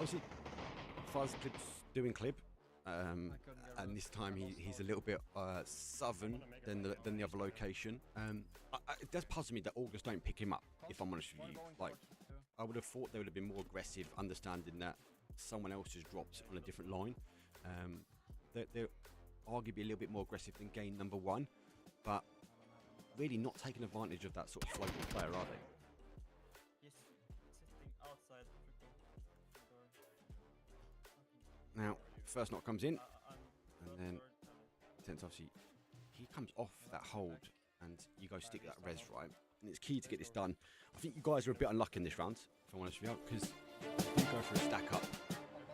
obviously, Fuzz Clip's doing Clip. And this time he's a little bit southern than the other location. It does puzzle me that August don't pick him up, if I'm honest with you. Like, I would have thought they would have been more aggressive, understanding that someone else has dropped on a different line. They're arguably a little bit more aggressive than game number 1, but really not taking advantage of that sort of floating player, are they? He's sitting outside. Now, first knock comes in, and then since obviously he comes off that hold, and you go stick that res right, and it's key to get this done. I think you guys are a bit unlucky in this round, if I'm honest with you, because you go for a stack up,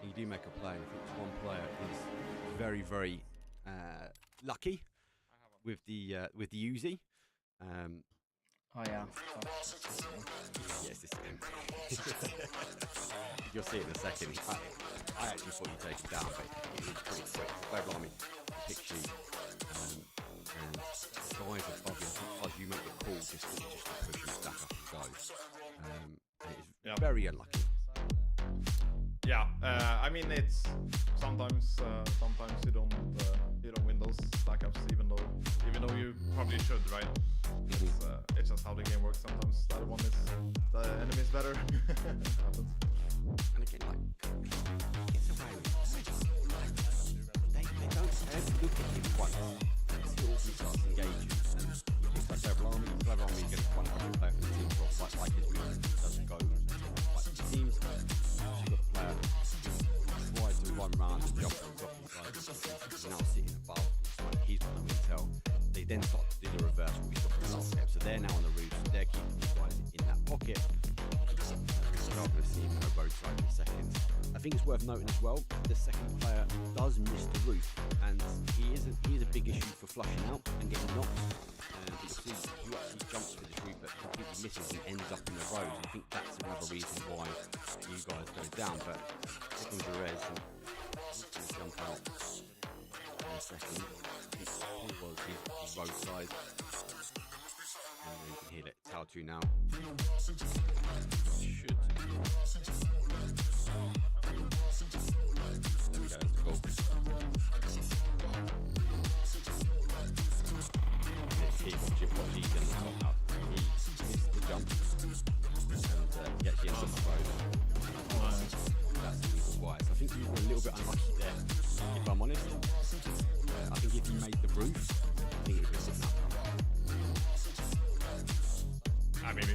and you do make a play. I think this one player is very, very lucky with the Uzi. Oh yeah. Yes, this is him. You'll see it in a second. I actually thought you'd take him down, but it was pretty quick. Global Army picks you, and guys above you. I think as you make the call, just to push and stack up and go. It is very unlucky. Yeah, I mean it's sometimes you don't win those stack ups, even though you probably should, right? It's just how the game works. Sometimes the other one is the enemy is better. It happens. And again, like it's a way. They don't ever look at him once until he starts engaging. It's like Global Army gets 100 players in the team, like his movement doesn't go. Like it seems you've got the player who tries to run around and jump on top of the side. He's now sitting above. He's got no intel. They then start to do the reverse what we saw from the last game. So they're now on the roof. So they're keeping these guys in that pocket. We're not going to see him go roadside in a second. I think it's worth noting as well, the second player does miss the roof, and he is a big issue for flushing out and getting knocked. But you see, he actually jumps for this roof, but completely misses and ends up in the road. I think that's another reason why you guys go down. But here comes the res, and he's going to jump out in a second. He was his roadside. And you can hear it. Tower 2 now. Should. There we go, that's the goal. What he's going to top up. He missed the jump. And he actually ends up the road. That's the reason why. So I think you were a little bit unlucky there, if I'm honest. I think if you made the roof, I think it would be a different outcome. Maybe.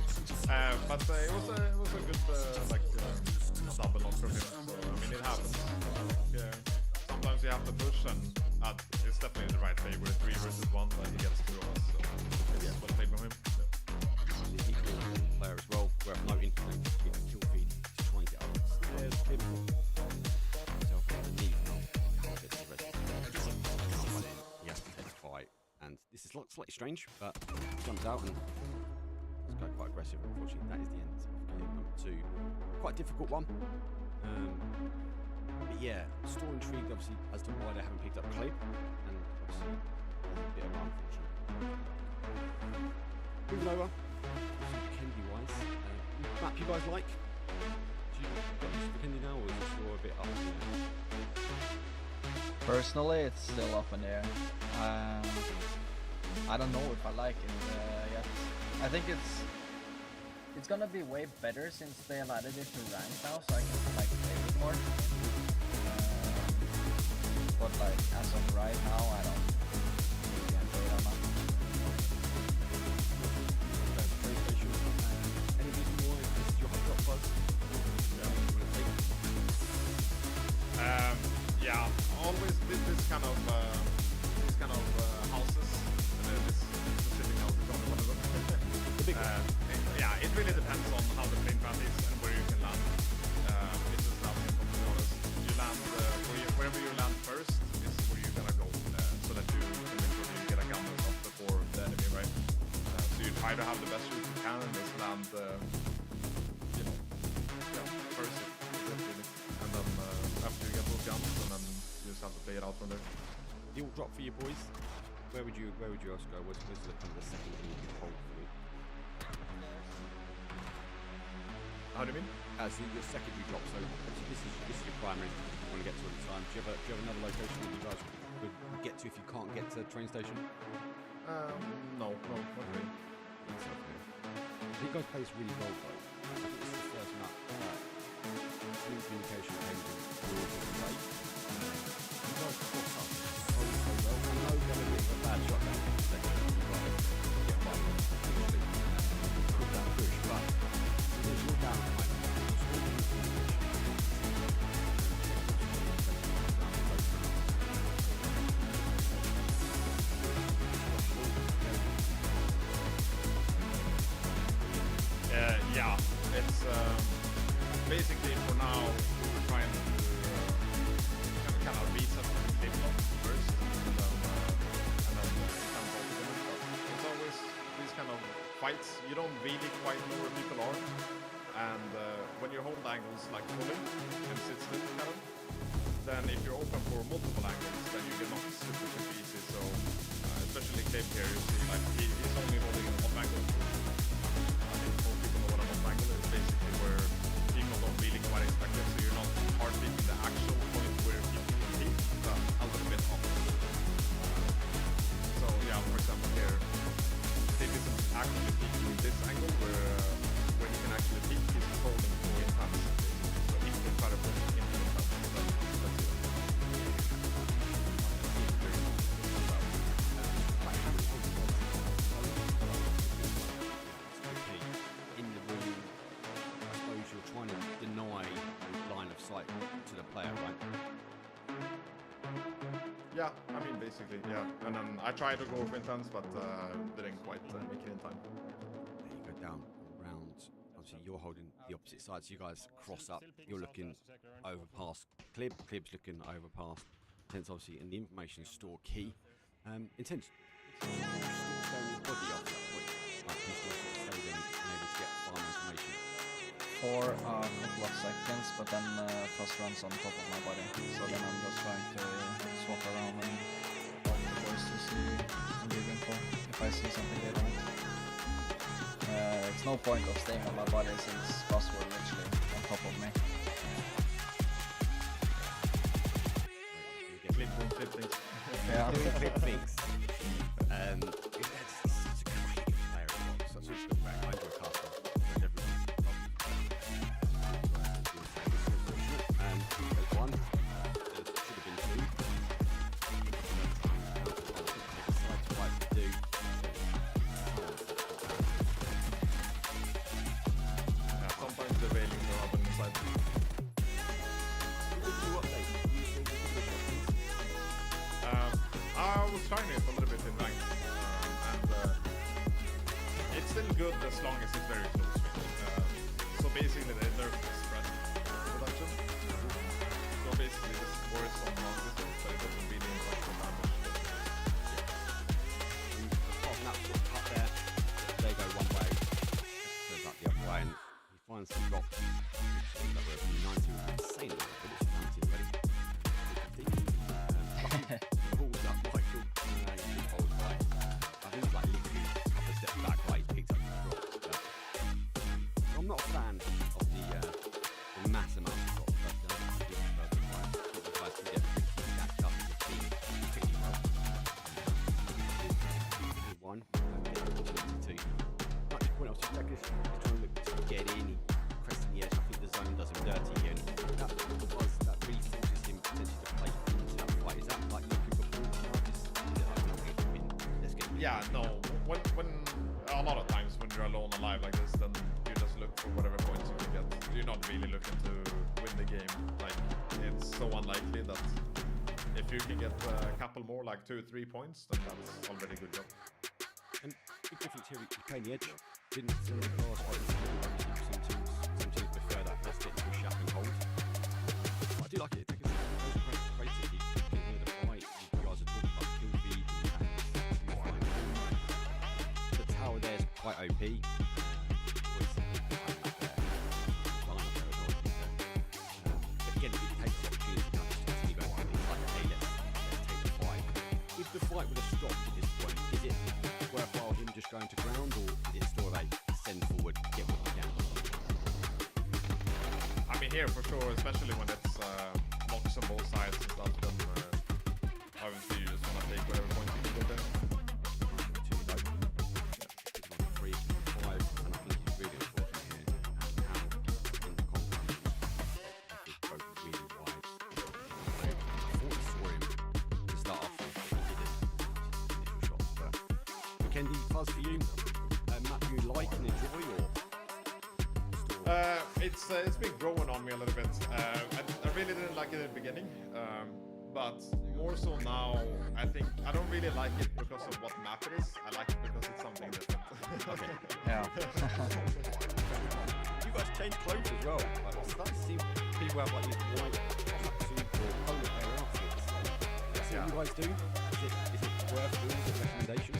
But it was a good double knock from him. So I mean it happens. Sometimes you have to push, and it's definitely the right play. We're 3 versus 1, but he gets through us. So maybe it's well played from him. He's an equal player as well. Worth noting, kill feed, just trying to get up the stairs. Himself underneath. Can't get to the rest of the he has to take the fight, and this is slightly strange, but he jumps out and. It's quite aggressive. Unfortunately, that is the end of game number 2. Quite a difficult one. But yeah, still intrigued obviously as to why they haven't picked up Clip, and obviously there's a bit of an unfortunate. Moving over, Kendi wise, map you guys like? Do you got this for Kendi now, or is it still a bit up in the air? Personally, it's still up in the air. I don't know if I like it yet. I think it's gonna be way better since they have added it to rank now, so I can like play it more. But like as of right now, I don't really enjoy it that much. Any reason why this is your hot drop buzz? Yeah, always this kind of houses. This specific house is only one of them. Yeah, it really depends on how the plane path is and where you can land. It's just that simple, to be honest. You land wherever you land first is where you're gonna go, so that you can make sure you get a gun or something before the enemy, right? So you try to have the best route you can and just land, first, really. And then after you get those guns, and then you just have to play it out from there. The ult drop for you boys. Where would you else go? Where's the kind of the second thing you could hold for you? How do you mean? So your secondary drop. So this primary you want to get to at the time. Do you have another location that you guys would get to if you can't get to the train station? No, not really. That's okay. You guys play this really well though. I think this is the first map communication engine will be played. You guys cross up so well. I know they're a bit of a bad shot down the section. Get right with that push, but there's your downtime. Yeah, it's basically for now we're trying to kind of reset the clip first, and then kind of it's always these kind of fights. You don't really quite know where people are, and when your hold angle is like fully and sits still kind of, then if you're open for multiple angles, then you get knocked super easy. So especially Clip here, you see like he's only holding an off angle. Angle is basically where people don't really quite expect it, so you're not hard beating the actual point where people can peek, but a little bit off. So yeah, for example here, Dave isn't actually peeking this angle where you can actually peek, he's holding for intense. So he can try to push into intense. That's it. Trying to deny line of sight to the player, right? Yeah, I mean basically, yeah. And then I tried to go for intense, but didn't quite make it in time. There you go down around. Obviously, you're holding the opposite side, so you guys cross up. You're looking over past Clib. Clib's looking over past Intense, obviously, and the information store key. Intense. Still showing your body after that point. Like you still sort of stay there and able to get farm information. For a couple of seconds, but then Frost runs on top of my body. So then I'm just trying to swap around and help the boys to see and give info if I see something they don't. It's no point of staying on my body since Frost were literally on top of me. Clip things. Yeah. Clip things. It's such a great player as well. Such a good player. I enjoy casting. I was trying it a little bit in rank, and it's still good as long as it's very close range. So basically they nerfed the spread reduction. So basically this works on long distance, but it doesn't really impact the damage. Apart from that sort of cut there, they go one way, goes up the other way, and he finds some rocks. That were 90 insanely, but it's 90 already. Pulls up Michael, he holds right. I think it's like literally a couple of steps back, right, he picks up the rocks. But I'm not a fan of the mass amount of rocks, but I think the guys can get stacked up as a team pretty well. One, two. At this point, I was just like, he's trying to look to get in, he crests the edge. I think the zone does him dirty here, and that really forces him potentially to play into that fight. Is that like looking before charges? Is it like, okay, let's get Yeah, no. When a lot of times when you're alone alive like this, then you just look for whatever points you can get. You're not really looking to win the game. Like it's so unlikely that if you can get a couple more, like 2 or 3 points, then that's already a good job. And big difference here, you play the edge. Didn't send the class fight. Some teams prefer that first hit push up and hold. I do like it. It takes us creatively. You can hear the fight. You guys are talking about kill feed. The tower there is quite OP. But again, it takes the opportunity to continue going. It's like, hey, let's take the fight. If the fight would have stopped at this point, is it worthwhile him just going to ground, or is it still a send forward, get what you can? I mean, here for sure, especially when it's Weekendy Fuzz for you? Map you like and enjoy, or? It's been growing on me a little bit. I really didn't like it at the beginning, but more so now. I think I don't really like it because of what map it is. I like it because it's something different. Okay. Yeah. You guys change clothes as well. Like, I'm starting to see people have like these white tracksuit or polo pair outfits. That's what you guys do? Is it worth doing as a recommendation?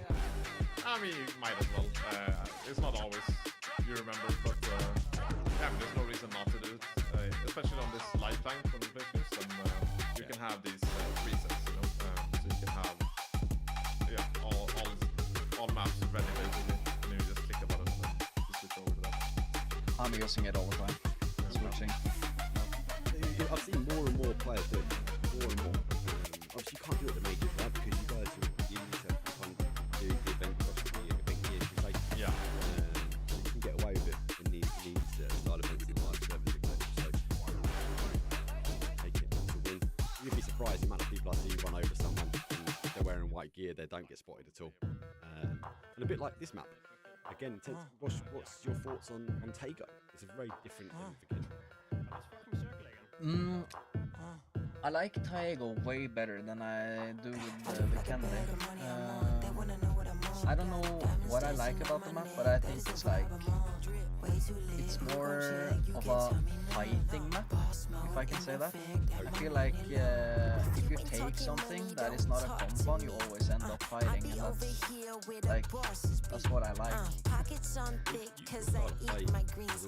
I mean, you might as well. It's not always you remember, but yeah, there's no reason not to do it. Especially on this lifetime from the players, then you can have these presets, you know, so you can have all maps ready basically, and you just click a button and then you switch over to that. I'm using it all the time. Switching. I've seen more and more players do it. More and more. Obviously, you can't do it at the majors, right? Because you guys are you need to kind of do the event cost, the event gear, you say. Yeah. You can get away with it in these style events and live service, etc. So, take it to win. You'd be surprised the amount of people I see run over someone and if they're wearing white gear, they don't get spotted at all. And a bit like this map. Again, what's your thoughts on Tego? It's a very different thing for I like Taego way better than I do with Weekendy. I don't know what I like about the map, but I think it's like it's more of a fighting map, if I can say that. I feel like if you take something that is not a compound, you always end up fighting, and that's what I like. Pockets on thick, cause I eat my greens.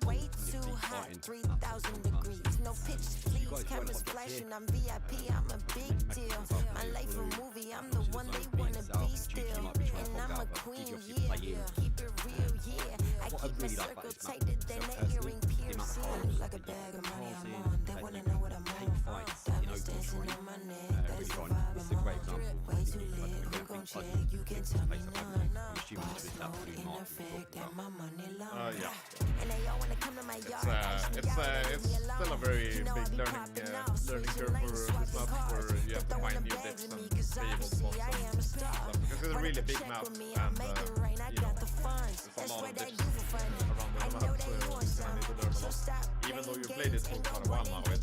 Way too hot, 3,000 degrees. No pitch, please, cameras flashing. I'm VIP, I'm a big deal. My life a movie, I'm the one they wanna be still. And I'm a queen, yeah. Keep it real, yeah. I keep my circle tighter than an earring piercing. Like a bag of money I'm on, they wanna know what I'm on. Diamonds dancing on my neck, that's the vibe I'm on. Way too lit, who gon' check? You can tell me none. Boss mode in effect, and my money long. Yeah. And they all wanna come to my yard. It's still a very big learning curve for this map, where you have to find new dips and be able to boss and stuff. Because it's a really big map, and you know, there's a lot of dips around the map, so you need to learn a lot. Even though you played it for quite a while now, you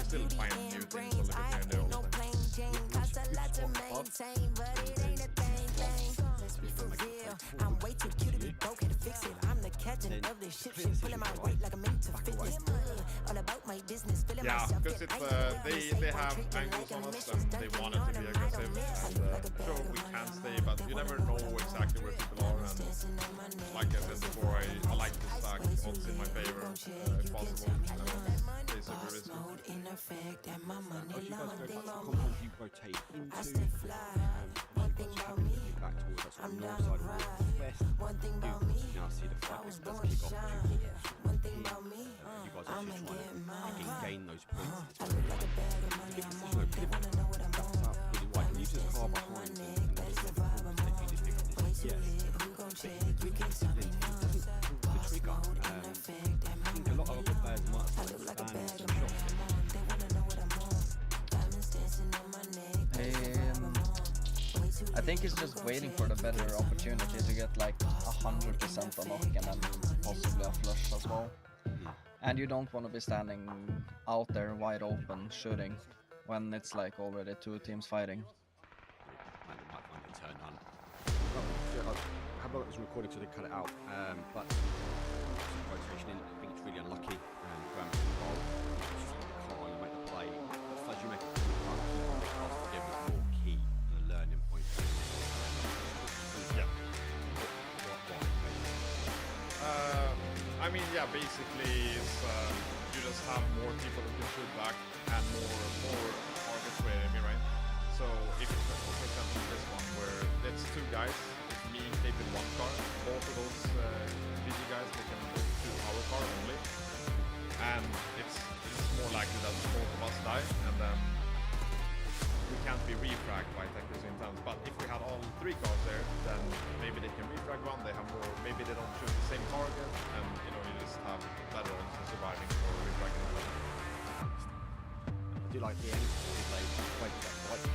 still find new things a little bit here and there all the time. Costs a lot to maintain, but it ain't a thing. Let's be for real. I'm way too cute to be broke, had to fix it. I'm the captain of this ship, pulling my weight like I'm into fitness. All about my business, feeling myself. Because they have angles on us and they want it to be aggressive, and sure we can stay, but you never know exactly where people are. And like I said before, I like to stack odds in my favor if possible. Play super risky. you rotate into One thing about me, back towards that sort of I'm north down side to of the ride. west. One thing You about me, now see the fight I was does born kick to off. shine. One thing about me, You guys I'ma actually get trying mine. to gain those points. I look like a bag of money I'm on. They wanna know what I'm on. Really white. Can you just car behind Neck, and that's just the vibe I'm on. you just pick up Way this? too Yes. lit, who gon' check? You can tell me none. The trigger. I think a lot of other players might I have look like a expanded bag the of money shot. I'm on. They wanna know what I'm on. Diamonds dancing on my neck, that's the vibe I'm on. Way too I think lit, it's who just gon' waiting check? for the better opportunity to get like 100% on knock and then possibly a flush as well. And you don't want to be standing out there wide open shooting when it's like already two teams fighting. Might find it turned on. How about it was recording so they cut it out? But rotation in, I think it's really unlucky. Going to the goal, can't make the play. But as you make it, you can't keep the cross together is more key and a learning point. Yeah. I mean, yeah, basically, it's, you just have more people who can shoot back and more targets for enemy, right? So if, for example, this one where it's two guys, it's me, maybe one car, both of those GG guys, they can shoot our car only, and it's more likely that both of us die, and then we can't be refragged by attackers in times. But if we had all three cars there, then maybe they can refrag one, they have more, maybe they don't shoot the same target, and you know, you just have better odds of surviving or refragging each other. I do like the end. They wait for that fight.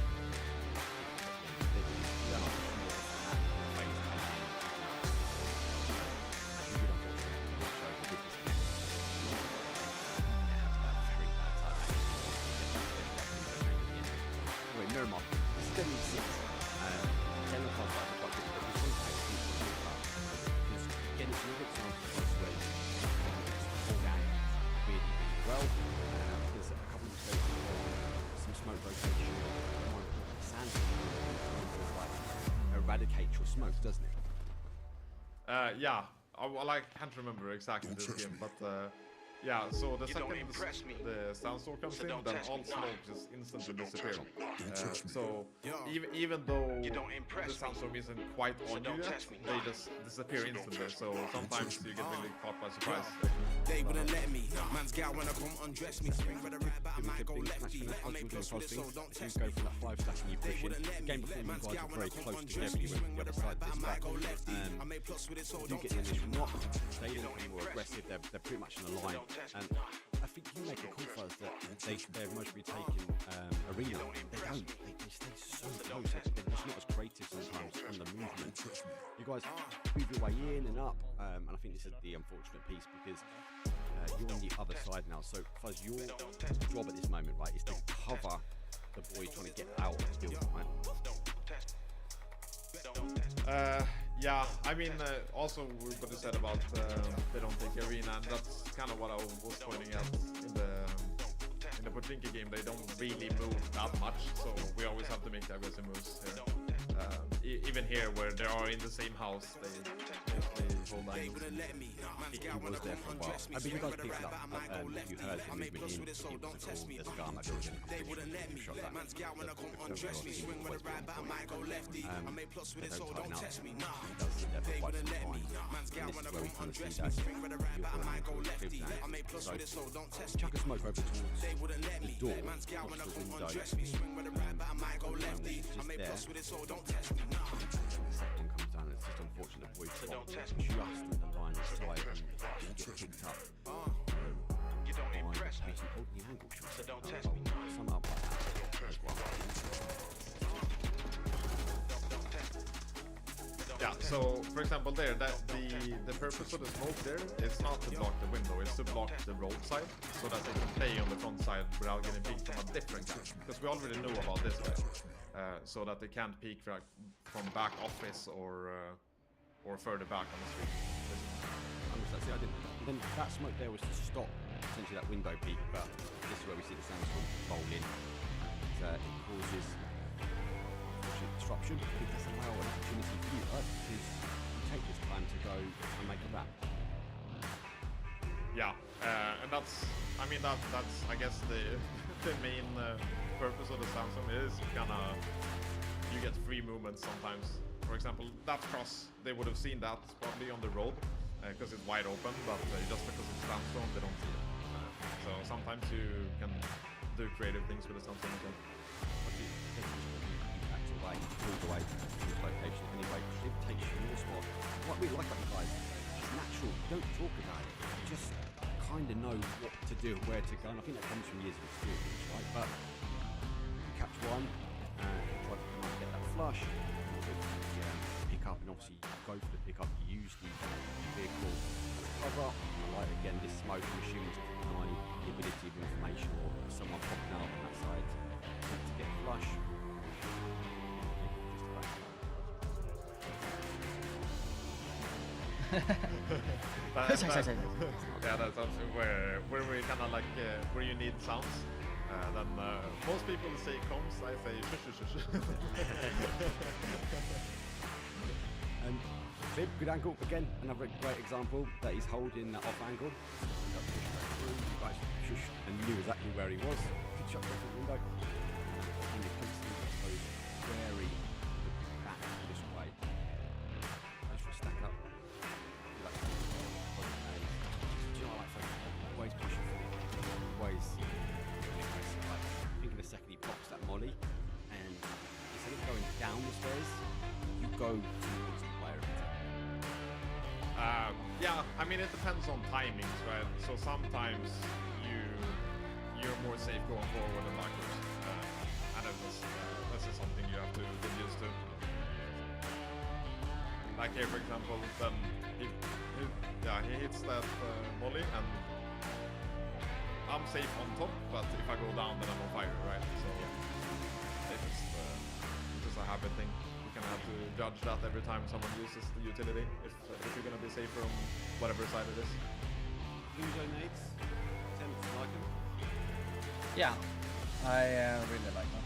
smokes, doesn't it? Yeah. Well, I can't remember exactly this game, but yeah. So the second the sandstorm comes in, then all smoke just instantly disappears. So even though the sandstorm isn't quite on you yet, they just disappear instantly. So sometimes you get really caught by surprise. They wouldn't let me. Man's gal when I come undress me. Swing with a right back, I might go lefty. I make plus with it, so don't test me. Go for that 5 stack and you push in. Game before you guys are very close together. You went the other side this back. I make plus with it, so You don't get in test this me. rock, they look more aggressive, they're pretty much in a line. And I think you make a call for us that they're mostly taking arena. They don't, they stay so close, they're just not as creative sometimes on the movement. You guys move your way in and up, and I think this is the unfortunate piece because you're on the other side now. So Fuzz, your job at this moment, right, is to cover the boy trying to get out of the building, right? Yeah, I mean, also what you said about they don't take arena, and that's kind of what I was pointing out in the Pochinki game. They don't really move that much, so we always have to make the aggressive moves here. Even here, where they are in the same house, they hold lines. He was there for a while. I mean, you guys picked it up. You heard him moving in. It was a call. There's a guy on that building. They wouldn't let me. Man's gal when I come undress me. Swing with a right back, I might go lefty. I make plus with it, so don't test me. Nah, they wouldn't let me. Man's gal when I come undress me. Swing with a right back, I might go lefty. I make plus with it, so don't test me. Chuck a smoke over towards They wouldn't let the me. door, Man's gal when I not the come window. undress me. Swing with a right back, I might go lefty. I make there. plus with it, so don't test me. Nah. The second one comes down. It's just unfortunate. Boy, just in the line of sight and just get picked up. You don't impress me. Actually holding the angle. So don't test me. Sum up like that as well. Yeah, so for example there, that the purpose of the smoke there is not to block the window, it's to block the road side, so that they can play on the front side without getting peeked from a different guy. Because we already know about this way, so that they can't peek from back office or further back on the street. See, I didn't. Then that smoke there was to stop essentially that window peak, but this is where we see the sandstorm roll in. It causes disruption, but it does allow an opportunity for you, right? Because you take this time to go and make a wrap. Yeah, and that's I guess the main purpose of the sandstorm is you get free movement sometimes. For example, that cross, they would have seen that probably on the road because it's wide open, but just because it's sandstorm, they don't see it. So sometimes you can do creative things with the sandstorm as well. Move away from this location anyway. It takes you your spot. What we like about you guys, it's natural. You don't talk about it. You just kind of know what to do, where to go. And I think that comes from years of experience, right? But you catch one, and you try to come up and get that flush. Pick up, and obviously you go for the pickup. You use the vehicle cover. Like again, this smoke machine is denying the ability of information or someone popping out on that side to get flush. That's where we kind of like where you need sounds. Then most people say comms, I say shush shush shush. And Flip, good angle again. Another great example that he's holding that off angle. Got pushed back through. You guys shush and knew exactly where he was. Good shot from the window. And you constantly get those very back this way. Goes for a stack up. Always pushing forward, always aggressive. Like, I think in a second he blocks that molly, and instead of going down the stairs, you go towards the player. Yeah, I mean it depends on timings, right? So sometimes you're more safe going forward than backwards, and this is something you have to get used to. Like here, for example, then he hits that molly and. I'm safe on top, but if I go down, then I'm on fire, right? So it's just a habit thing. You kind of have to judge that every time someone uses the utility, if you're going to be safer on whatever side it is. Who donates? Tend to like them? Yeah, I really like them.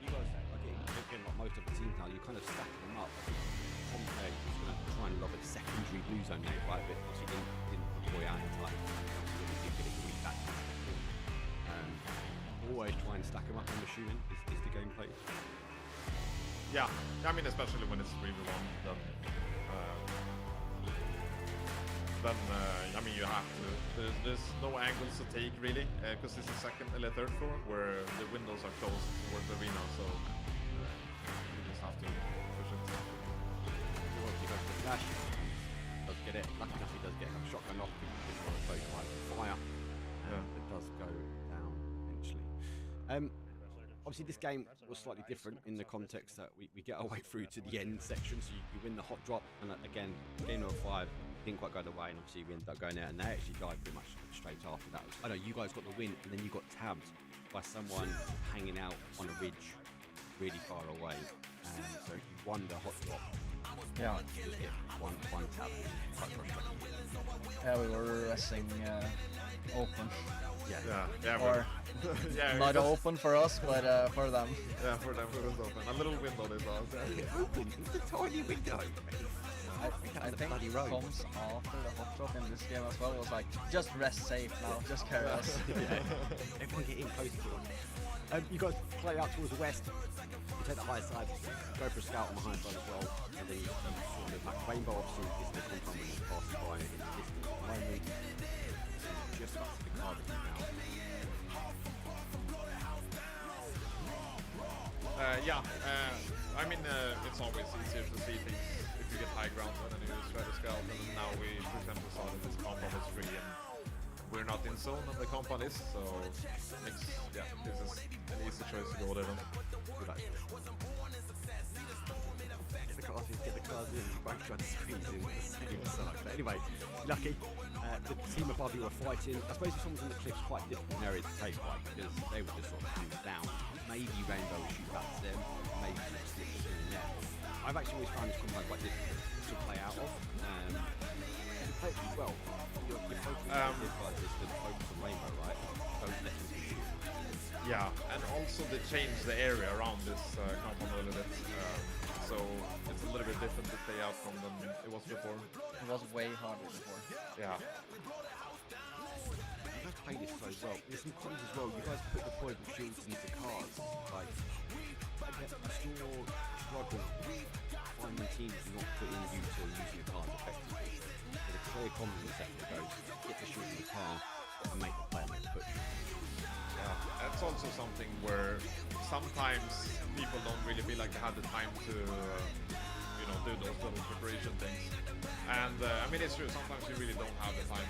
You guys are getting most of the teams now, you kind of stack them up. Compare is going to try and lob a secondary blue zone nade, right? But obviously didn't deploy out in time. You get it really back. Always try and stack them up, I'm assuming, is the gameplay. Yeah, I mean, especially when it's 3v1, then I mean, you have to. There's no angles to take really, because this is third floor where the windows are closed towards the arena, so you just have to push it. Well, he goes for the flash. Does get it. Lucky enough, he does get a shotgun off. Just want to close the fire. It does go down eventually. Obviously, this game was slightly different in the context that we get our way through to the end section, so you win the hot drop, and again, game number 5 didn't quite go the way, and obviously we ended up going there, and they actually died pretty much straight after that. I know you guys got the win, and then you got tabbed by someone hanging out on a ridge really far away, and so you won the hot drop. Yeah. Just get one tab. Quite frustrating. Yeah, we were resting open. Yeah. Or yeah, not open for us, but for them. Yeah, for them it was open. A little window they saw. Open. It's a tiny window. I think comms after the hot drop in this game as well was like, just rest safe now, just carry us. Everyone get in close to it. You guys play out towards the west. You take the high side, go for a scout on the high side as well, and then you sort of move back. Rainbow obviously is the compound when you pass by in the distance. Only just up to the carbon now. I mean, it's always easier to see things if you get high ground and then you just try to scout, and then now we, for example, saw that this compound is free and we're not in zone and the compound is, so this is an easy choice to go there then. Get the cars in, both trying to squeeze in the same side. But anyway, lucky. The team above you were fighting. I suppose if someone's on the cliff's quite a difficult area to take, right? Because they were just sort of hands down. Maybe Rainbow will shoot back to them, maybe just slip it in there. I've actually always found this compound quite difficult to play out of. You play it really well. You're focused on the like this, the focus on Rainbow, right? Don't let them shoot. Yeah, and also they changed the area around this compound a little bit. So it's a little bit different to play out from than it was before. It was way harder before. Yeah. You guys play this so well. There's some cons as well. You guys put deployable shields into cars. Like, I still struggle finding teams who not put in use or using the cars effectively. So the clear comms in the second goes, get the shield in the car and make the player make the push. Yeah, that's also something where sometimes people don't really feel like they have the time to, do those little preparation things. And I mean, it's true. Sometimes you really don't have the time.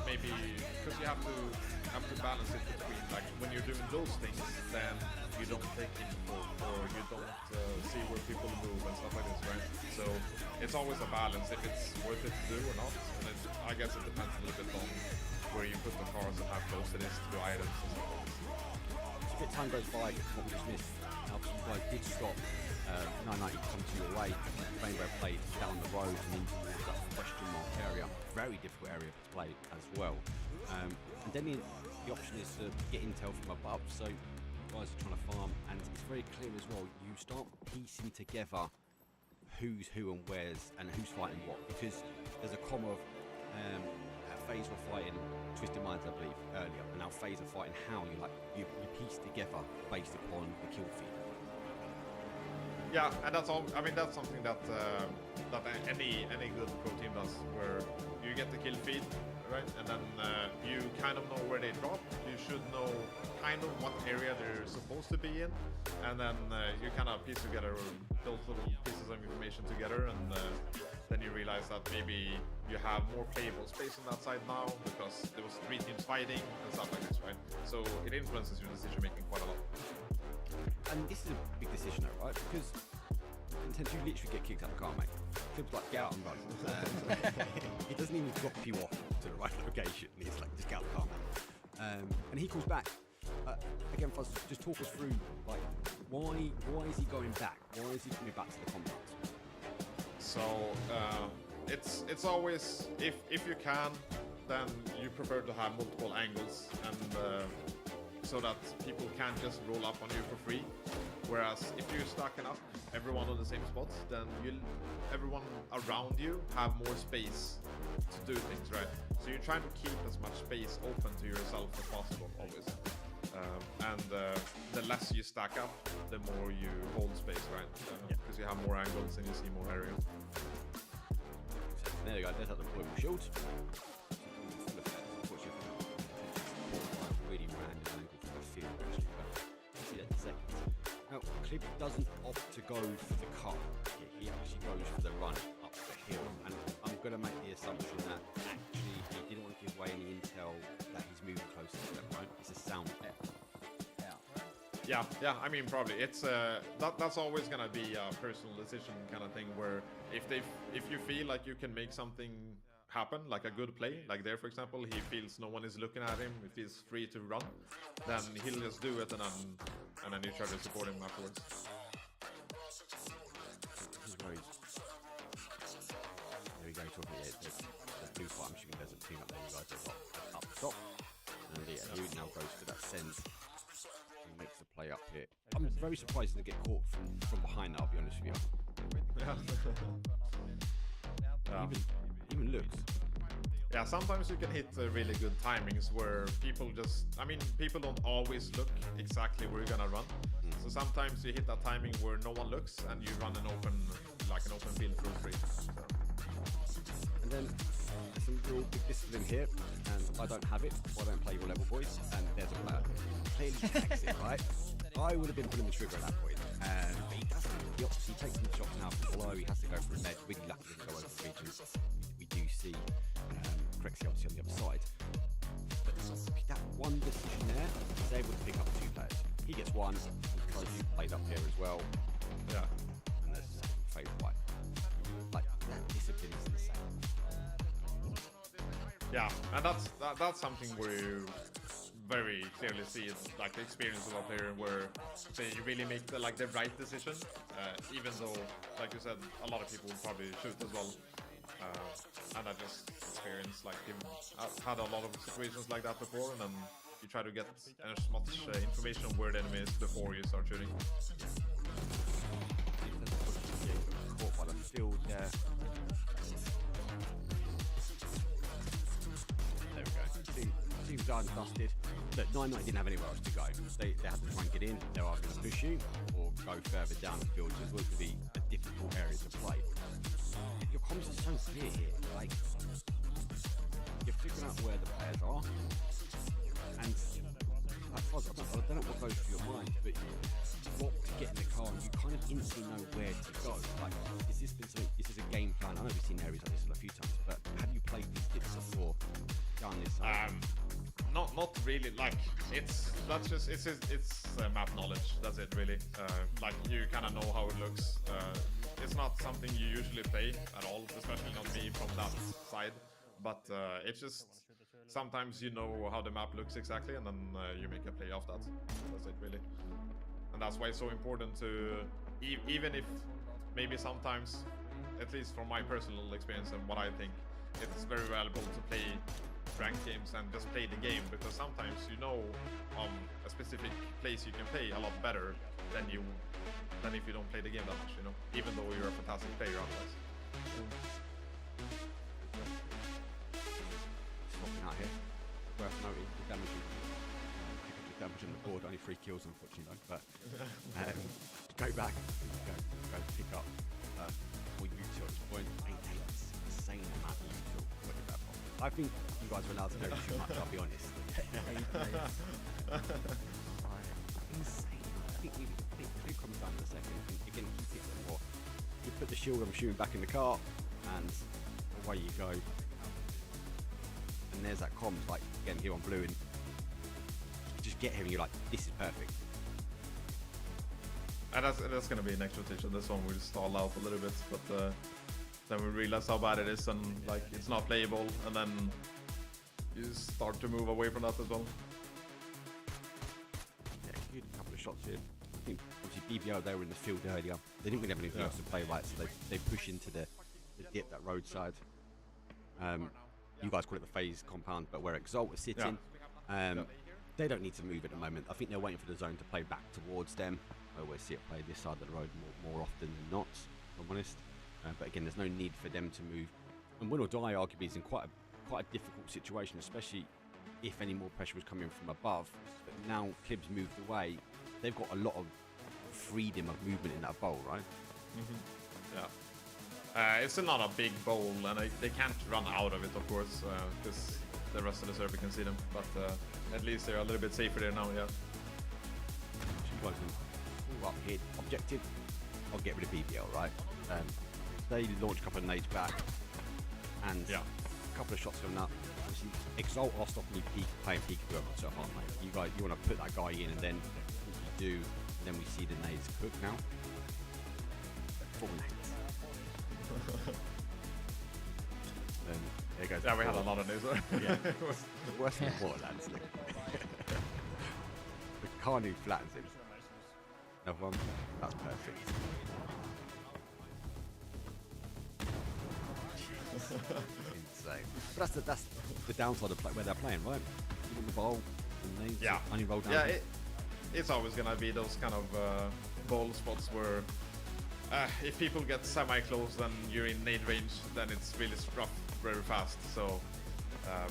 Maybe because you have to balance it between like when you're doing those things, then you don't take info or you don't see where people move and stuff like this, right? So it's always a balance if it's worth it to do or not. And I guess it depends a little bit on where you put the cars and how close it is to the items and stuff like this. So a bit of time goes by, what we just missed. Now, you guys did stop 990 come to your way. Rainbow played down the road and into that question mark area. Very difficult area to play as well. And then the option is to get intel from above. So you guys are trying to farm, and it's very clear as well. You start piecing together who's who and where's and who's fighting what, because there's a comma of FaZe were fighting Twisted Minds, I believe, earlier, and now FaZe are fighting how you piece together based upon the kill feed. Yeah, and that's all. I mean, that's something that any good pro team does, where you get the kill feed, right, and then you kind of know where they drop. You should know kind of what area they're supposed to be in, and then you kind of piece together those little pieces of information together, and then you realize that maybe you have more playable space on that side now because there was 3 teams fighting and stuff like this, right? So it influences your decision making quite a lot. And this is a big decision though, right? Because Intense, you literally get kicked out of the car, mate. Clip's like, get out and run. He doesn't even drop you off to the right location. He's like, just get out of the car, mate. And he calls back. Again, Fuzz, just talk us through, like, why is he going back? Why is he coming back to the compound? So it's always, if you can, then you prefer to have multiple angles and so that people can't just roll up on you for free. Whereas if you're stacking up everyone on the same spots, then everyone around you have more space to do things, right? So you're trying to keep as much space open to yourself as possible, always. And the less you stack up, the more you hold space, right? Because you have more angles and you see more area. There you go, there's that deployable shield. Really random angle from the field, actually, but we'll see that in a second. Now, Clip doesn't opt to go for the cut. He actually goes for the run up the hill, and I'm going to make the assumption that actually he didn't want to give away any intel that he's moving closer to them, right? It's a sound bet. Yeah. I mean, probably it's that's always gonna be a personal decision kind of thing. Where if you feel like you can make something happen, like a good play, like there for example, he feels no one is looking at him, he feels free to run, then he'll just do it, and then you try to support him afterwards. This is where he's... There we go, talking about the blue part. I'm assuming there's a team up there, you guys have got up top, and yeah, he now goes for that send. Makes the play up here. I'm very surprised to get caught from behind now, I'll be honest with you. Even looks. Yeah, sometimes you can hit really good timings where people don't always look exactly where you're gonna run. So sometimes you hit that timing where no one looks and you run an open field through free. So. And then some real big discipline here, and I don't have it, so I don't play your level, boys. And there's a player. Clearly takes it, right? I would have been pulling the trigger at that point. But he doesn't. He obviously takes some shots now from below. He has to go for a med. Really lucky he doesn't go over the regions. We do see Crexy obviously on the other side. But that one decision there, he's able to pick up 2 players. He gets one, because you played up here as well. Yeah. And there's a second fade white. Like, that discipline is insane. Yeah, and that's something where you very clearly see it, like the experience of a player where you really make the right decision, even though, like you said, a lot of people would probably shoot as well. And I just experienced, I've had a lot of situations like that before, and then you try to get as much information on where the enemy is before you start shooting. Caught by the field there. There we go. Team's done, dusted. Look, 990 didn't have anywhere else to go. They had to try and get in. They're either going to push you or go further down the field. So it's going to be a difficult area to play. Your comms are so clear here. Like, you're figuring out where the players are. And I don't know what goes through your mind, but you walk to get in the car and you kind of instantly know where to go. Like, is this been something? This is a game plan. I know we've seen areas like this a few times, but have you played these dips before? Done this? Not really. Like it's map knowledge. That's it, really. Like you kind of know how it looks. It's not something you usually play at all, especially not me from that side. But it's just sometimes you know how the map looks exactly, and then you make a play off that. That's it, really. And that's why it's so important to, even if maybe sometimes, at least from my personal experience and what I think, it's very valuable to play ranked games and just play the game, because sometimes you know a specific place you can play a lot better than if you don't play the game that much, you know, even though you're a fantastic player otherwise. Swapping out here. Worth noting the damage on the board, only 3 kills unfortunately though, but go back, go pick up more util at this point. 8 insane amount of util. I think you guys are allowed to go too much, I'll be honest. Insane. I think we come down in a second. Again, you pick them more. You put the shield, I'm shooting back in the car, and away you go. And there's that comms, like, again, here on blue, and you just get here and you're like, this is perfect. And that's going to be an extra teacher. This one will stall out a little bit, but then we realize how bad it is, and like it's not playable, and then you start to move away from that as well. Yeah, good couple of shots here. I think obviously BBO, they were in the field earlier. They didn't really have anything else to play, right? So they push into the dip, that roadside. You guys call it the phase compound, but where Exalt was sitting. they don't need to move at the moment. I think they're waiting for the zone to play back towards them. I always see it play this side of the road more often than not, if I'm honest. But again, there's no need for them to move. And win or die arguably is in quite a difficult situation, especially if any more pressure was coming from above. But now Clibs moved away, they've got a lot of freedom of movement in that bowl, right? Yeah. It's still not a big bowl, and they can't run out of it, of course, because the rest of the server can see them. But at least they're a little bit safer there now, yeah. You guys can up here, objective, I'll get rid of BBL, right? They launch a couple of nades back, and a couple of shots coming up. Obviously, Exalt are stopping you playing peekaboo so hard, mate. You want to put that guy in, and then if you do, then we see the nades cook now. 4 nades. There goes. Yeah, we had a lot of nades. Yeah, worse than Borderlands. The Carnu flattens him. Another one. That's perfect. Insane. But that's the downside of where they're playing, right? You want the ball, and they only roll down. Yeah, it's always gonna be those kind of ball spots where if people get semi-close, then you're in nade range, then it's really rough very fast. So,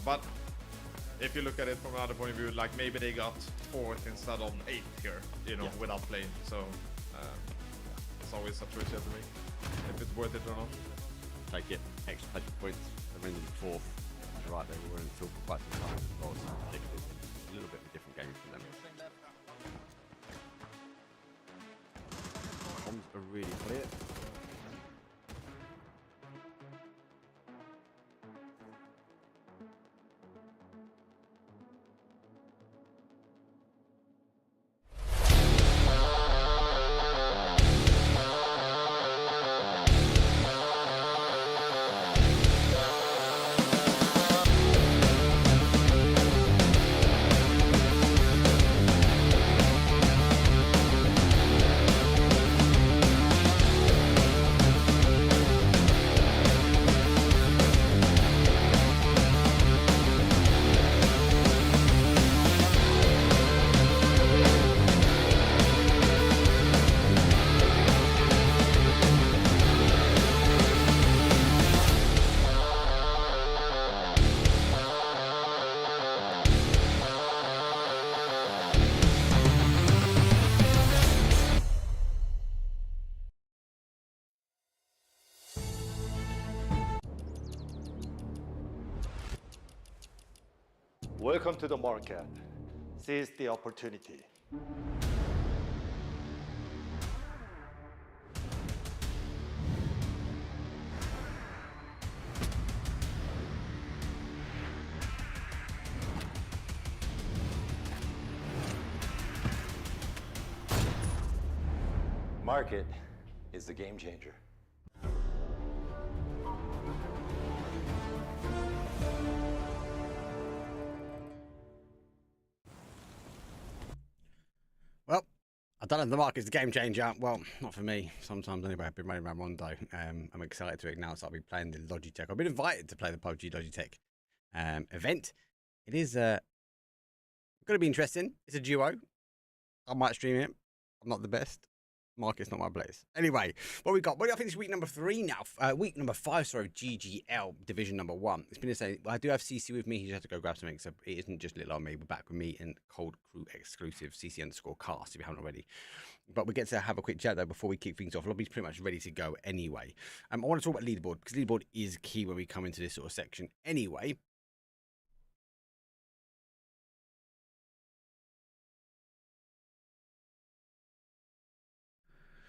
but if you look at it from another point of view, like maybe they got 4th instead of 8th here, you know, without playing. So it's always a choice you have to make, if it's worth it or not. Take it, extra pleasure points. They're in 4th. You're right, they were in for quite some time as well. So a little bit of a different game for them. Comms are really clear. Welcome to the market. Seize the opportunity. Market is the game changer. Well, I don't know if the market's the game changer. Well, not for me. Sometimes anyway. I've been running around Rondo. I'm excited to announce I'll be playing the Logitech. I've been invited to play the PUBG Logitech event. It is going to be interesting. It's a duo. I might stream it. I'm not the best. Market's not my place. Anyway, what we got? Well, I think it's week number 3 now. Week number 5, sorry, GGL, division number 1. It's been insane. I do have CC with me. He just had to go grab something, so it isn't just little on me. We're back with me and Cold Crew exclusive CC_cast, if you haven't already. But we get to have a quick chat, though, before we kick things off. Lobby's pretty much ready to go anyway. I want to talk about leaderboard, because leaderboard is key when we come into this sort of section anyway.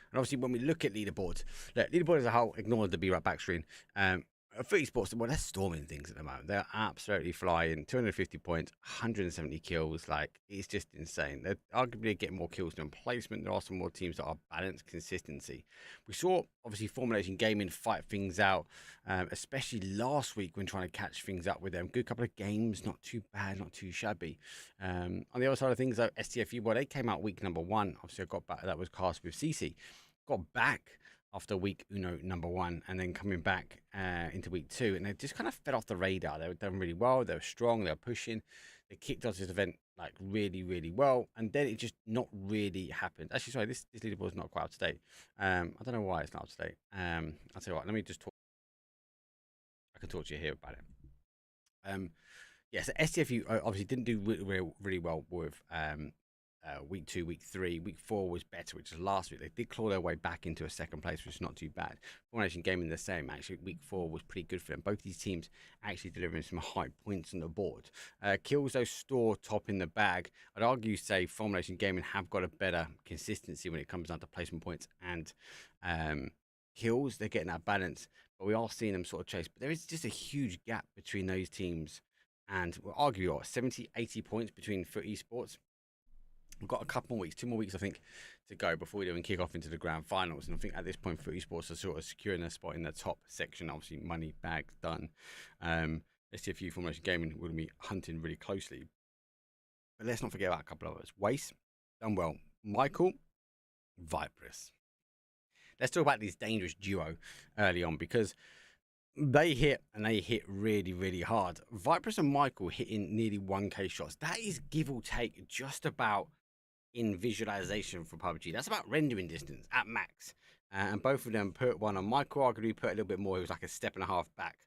And obviously, when we look at leaderboards, look, leaderboard as a whole, ignore the B-Right back screen. 30 Sports, well, they're storming things at the moment. They're absolutely flying. 250 points, 170 kills. Like, it's just insane. They're arguably getting more kills than placement. There are some more teams that are balanced consistency. We saw, obviously, Formulation Gaming fight things out, especially last week when trying to catch things up with them. Good couple of games, not too bad, not too shabby. On the other side of things, though, STFU, well, they came out week number 1. Obviously, I got back. That was cast with CC. Got back after week number 1, and then coming back into week 2, and they just kind of fell off the radar. They were done really well. They were strong. They were pushing. They kicked off this event like really, really well, and then it just not really happened. Actually, sorry, this leaderboard is not quite up to date. I don't know why it's not up to date. I'll tell you what. Let me just talk. I can talk to you here about it. Yeah, so STFU obviously didn't do really well with week 2, week 3. Week 4 was better, which is last week. They did claw their way back into a second place, which is not too bad. Formation Gaming the same. Actually, week 4 was pretty good for them. Both these teams actually delivering some high points on the board. Kills, though, store top in the bag. I'd argue, say, Formation Gaming have got a better consistency when it comes down to placement points and kills. They're getting that balance, but we are seeing them sort of chase. But there is just a huge gap between those teams. And we'll argue 70, 80 points between FUT Esports. We've got a couple more weeks, 2 more weeks, I think, to go before we even kick off into the grand finals. And I think at this point, FUT Esports are sort of securing their spot in the top section. Obviously, money bag done. Let's see if you Formation Gaming will be hunting really closely. But let's not forget about a couple of others. Waste, done well. Michael, Viperous. Let's talk about this dangerous duo early on, because they hit, and they hit really, really hard. Viperous and Michael hitting nearly 1k shots. That is give or take just about in visualization for PUBG. That's about rendering distance at max. And both of them put one on. Michael arguably put a little bit more. He was like a step and a half back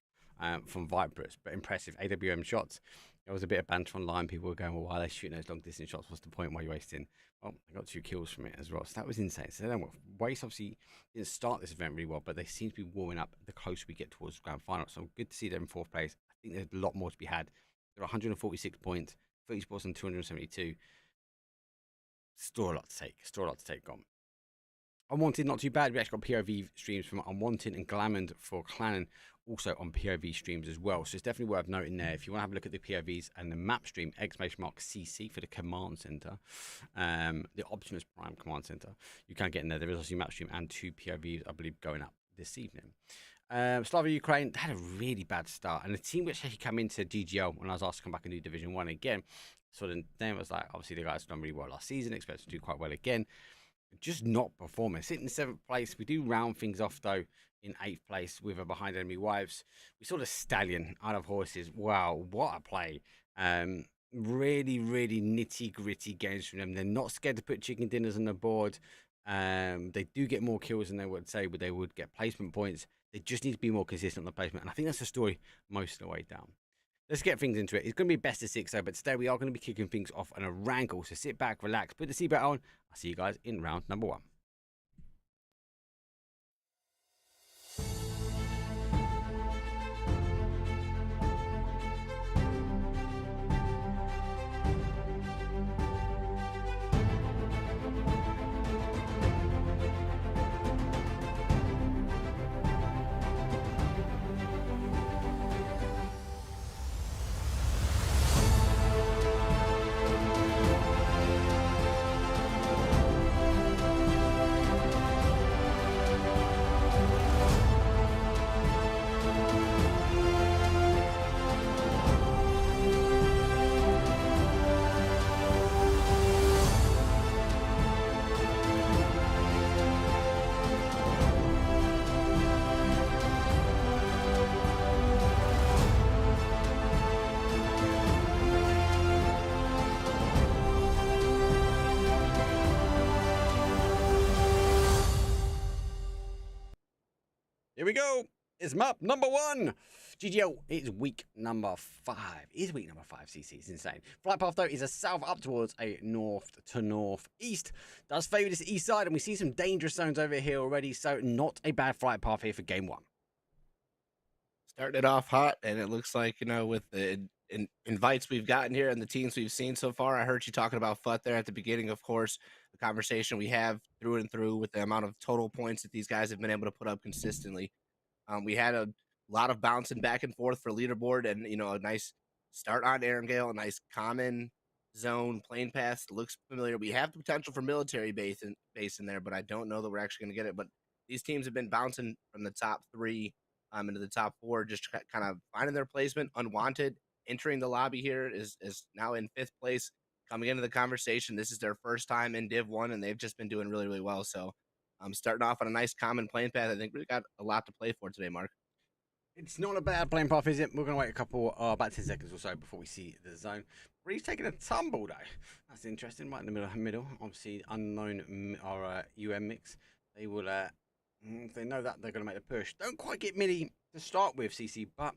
from Viperous, but impressive AWM shots. There was a bit of banter online. People were going, well, why are they shooting those long distance shots? What's the point? Why are you wasting? Well, I got 2 kills from it as well. So that was insane. So then Waste obviously didn't start this event really well, but they seem to be warming up the closer we get towards the grand final. So good to see them in 4th place. I think there's a lot more to be had. They're 146 points. FUT Esports on 272. Still a lot to take. Still a lot to take on. Unwanted, not too bad. We actually got POV streams from Unwanted and Glamond for Clannon, also on POV streams as well. So it's definitely worth noting there. If you want to have a look at the POVs and the map stream, !CC for the command center, the Optimus Prime command center, you can get in there. There is also a map stream and 2 POVs, I believe, going up this evening. Slavia Ukraine had a really bad start, and the team which actually came into DGL when I was asked to come back and do Division 1 again. So then it was like, obviously the guys done really well last season, expect to do quite well again. Just not performing. Sitting in 7th place. We do round things off though in 8th place with a behind enemy wives. We saw the Stallion out of horses. Wow, what a play. Really, really nitty gritty games from them. They're not scared to put chicken dinners on the board. They do get more kills than they would say, but they would get placement points. They just need to be more consistent on the placement. And I think that's the story most of the way down. Let's get things into it. It's going to be best of 6 though, but today we are going to be kicking things off on a wrangle. So sit back, relax, put the seatbelt on. I'll see you guys in round number 1. Here we go. It's map number 1. GGL is week number 5. It is week number 5, CC. It's insane. Flight path, though, is a south up towards a north to northeast. Does favour this east side, and we see some dangerous zones over here already, so not a bad flight path here for game 1. Starting it off hot, and it looks like, with the invites we've gotten here and the teams we've seen so far. I heard you talking about FUT there at the beginning, of course, the conversation we have through and through with the amount of total points that these guys have been able to put up consistently. We had a lot of bouncing back and forth for leaderboard, and a nice start on Erangel, a nice common zone plane pass. Looks familiar. We have the potential for military base in there, but I don't know that we're actually going to get it. But these teams have been bouncing from the top 3 into the top 4, just kind of finding their placement. Unwanted entering the lobby here is now in 5th place, coming into the conversation. This is their first time in Div 1, and they've just been doing really, really well. So I'm starting off on a nice common plane path. I think we've got a lot to play for today, Mark. It's not a bad plane path, is it? We're going to wait a couple, about 10 seconds or so before we see the zone. Breeze taking a tumble though. That's interesting. Right in the middle. Obviously, unknown or UM mix. They will. If they know that, they're going to make the push. Don't quite get Millie to start with, CC, but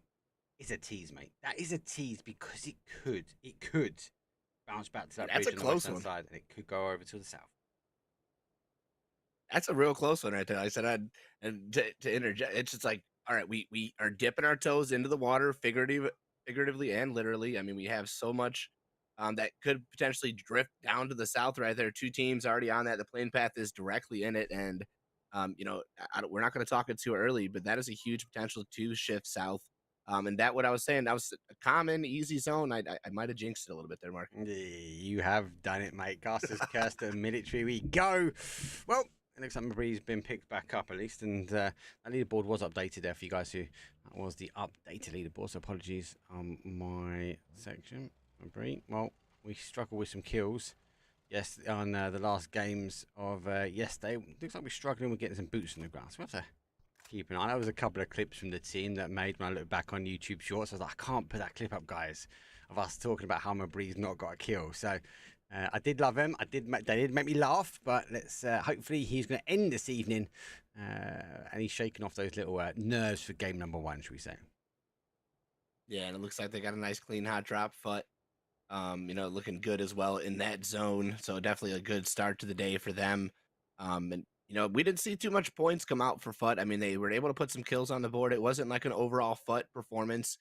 it's a tease, mate. That is a tease because it could bounce back to that That's bridge a on the close western one. side, and it could go over to the south. That's a real close one right there. Like I said, and to interject, it's just like, all right, we are dipping our toes into the water, figuratively and literally. I mean, we have so much that could potentially drift down to the south right there. Two teams already on that. The plane path is directly in it, and we're not going to talk it too early, but that is a huge potential to shift south. And that what I was saying, that was a common, easy zone. I might have jinxed it a little bit there, Mark. You have done it, mate. Casters cast a military. We go. Well, it looks like Mabrie's been picked back up at least, and that leaderboard was updated there for you guys who that was the updated leaderboard. So apologies on my section, Mabrie. Well, we struggled with some kills. Yes, on the last games of yesterday. Looks like we're struggling with getting some boots on the ground. So we have to keep an eye. There was a couple of clips from the team that made when I look back on YouTube Shorts. I was like, I can't put that clip up, guys, of us talking about how Mabrie's not got a kill. So I did love him. They did make me laugh, but let's hopefully he's going to end this evening and he's shaking off those little nerves for game number 1, should we say? Yeah, and it looks like they got a nice clean hot drop foot. Looking good as well in that zone. So definitely a good start to the day for them. And we didn't see too much points come out for FUT. I mean, they were able to put some kills on the board. It wasn't like an overall FUT performance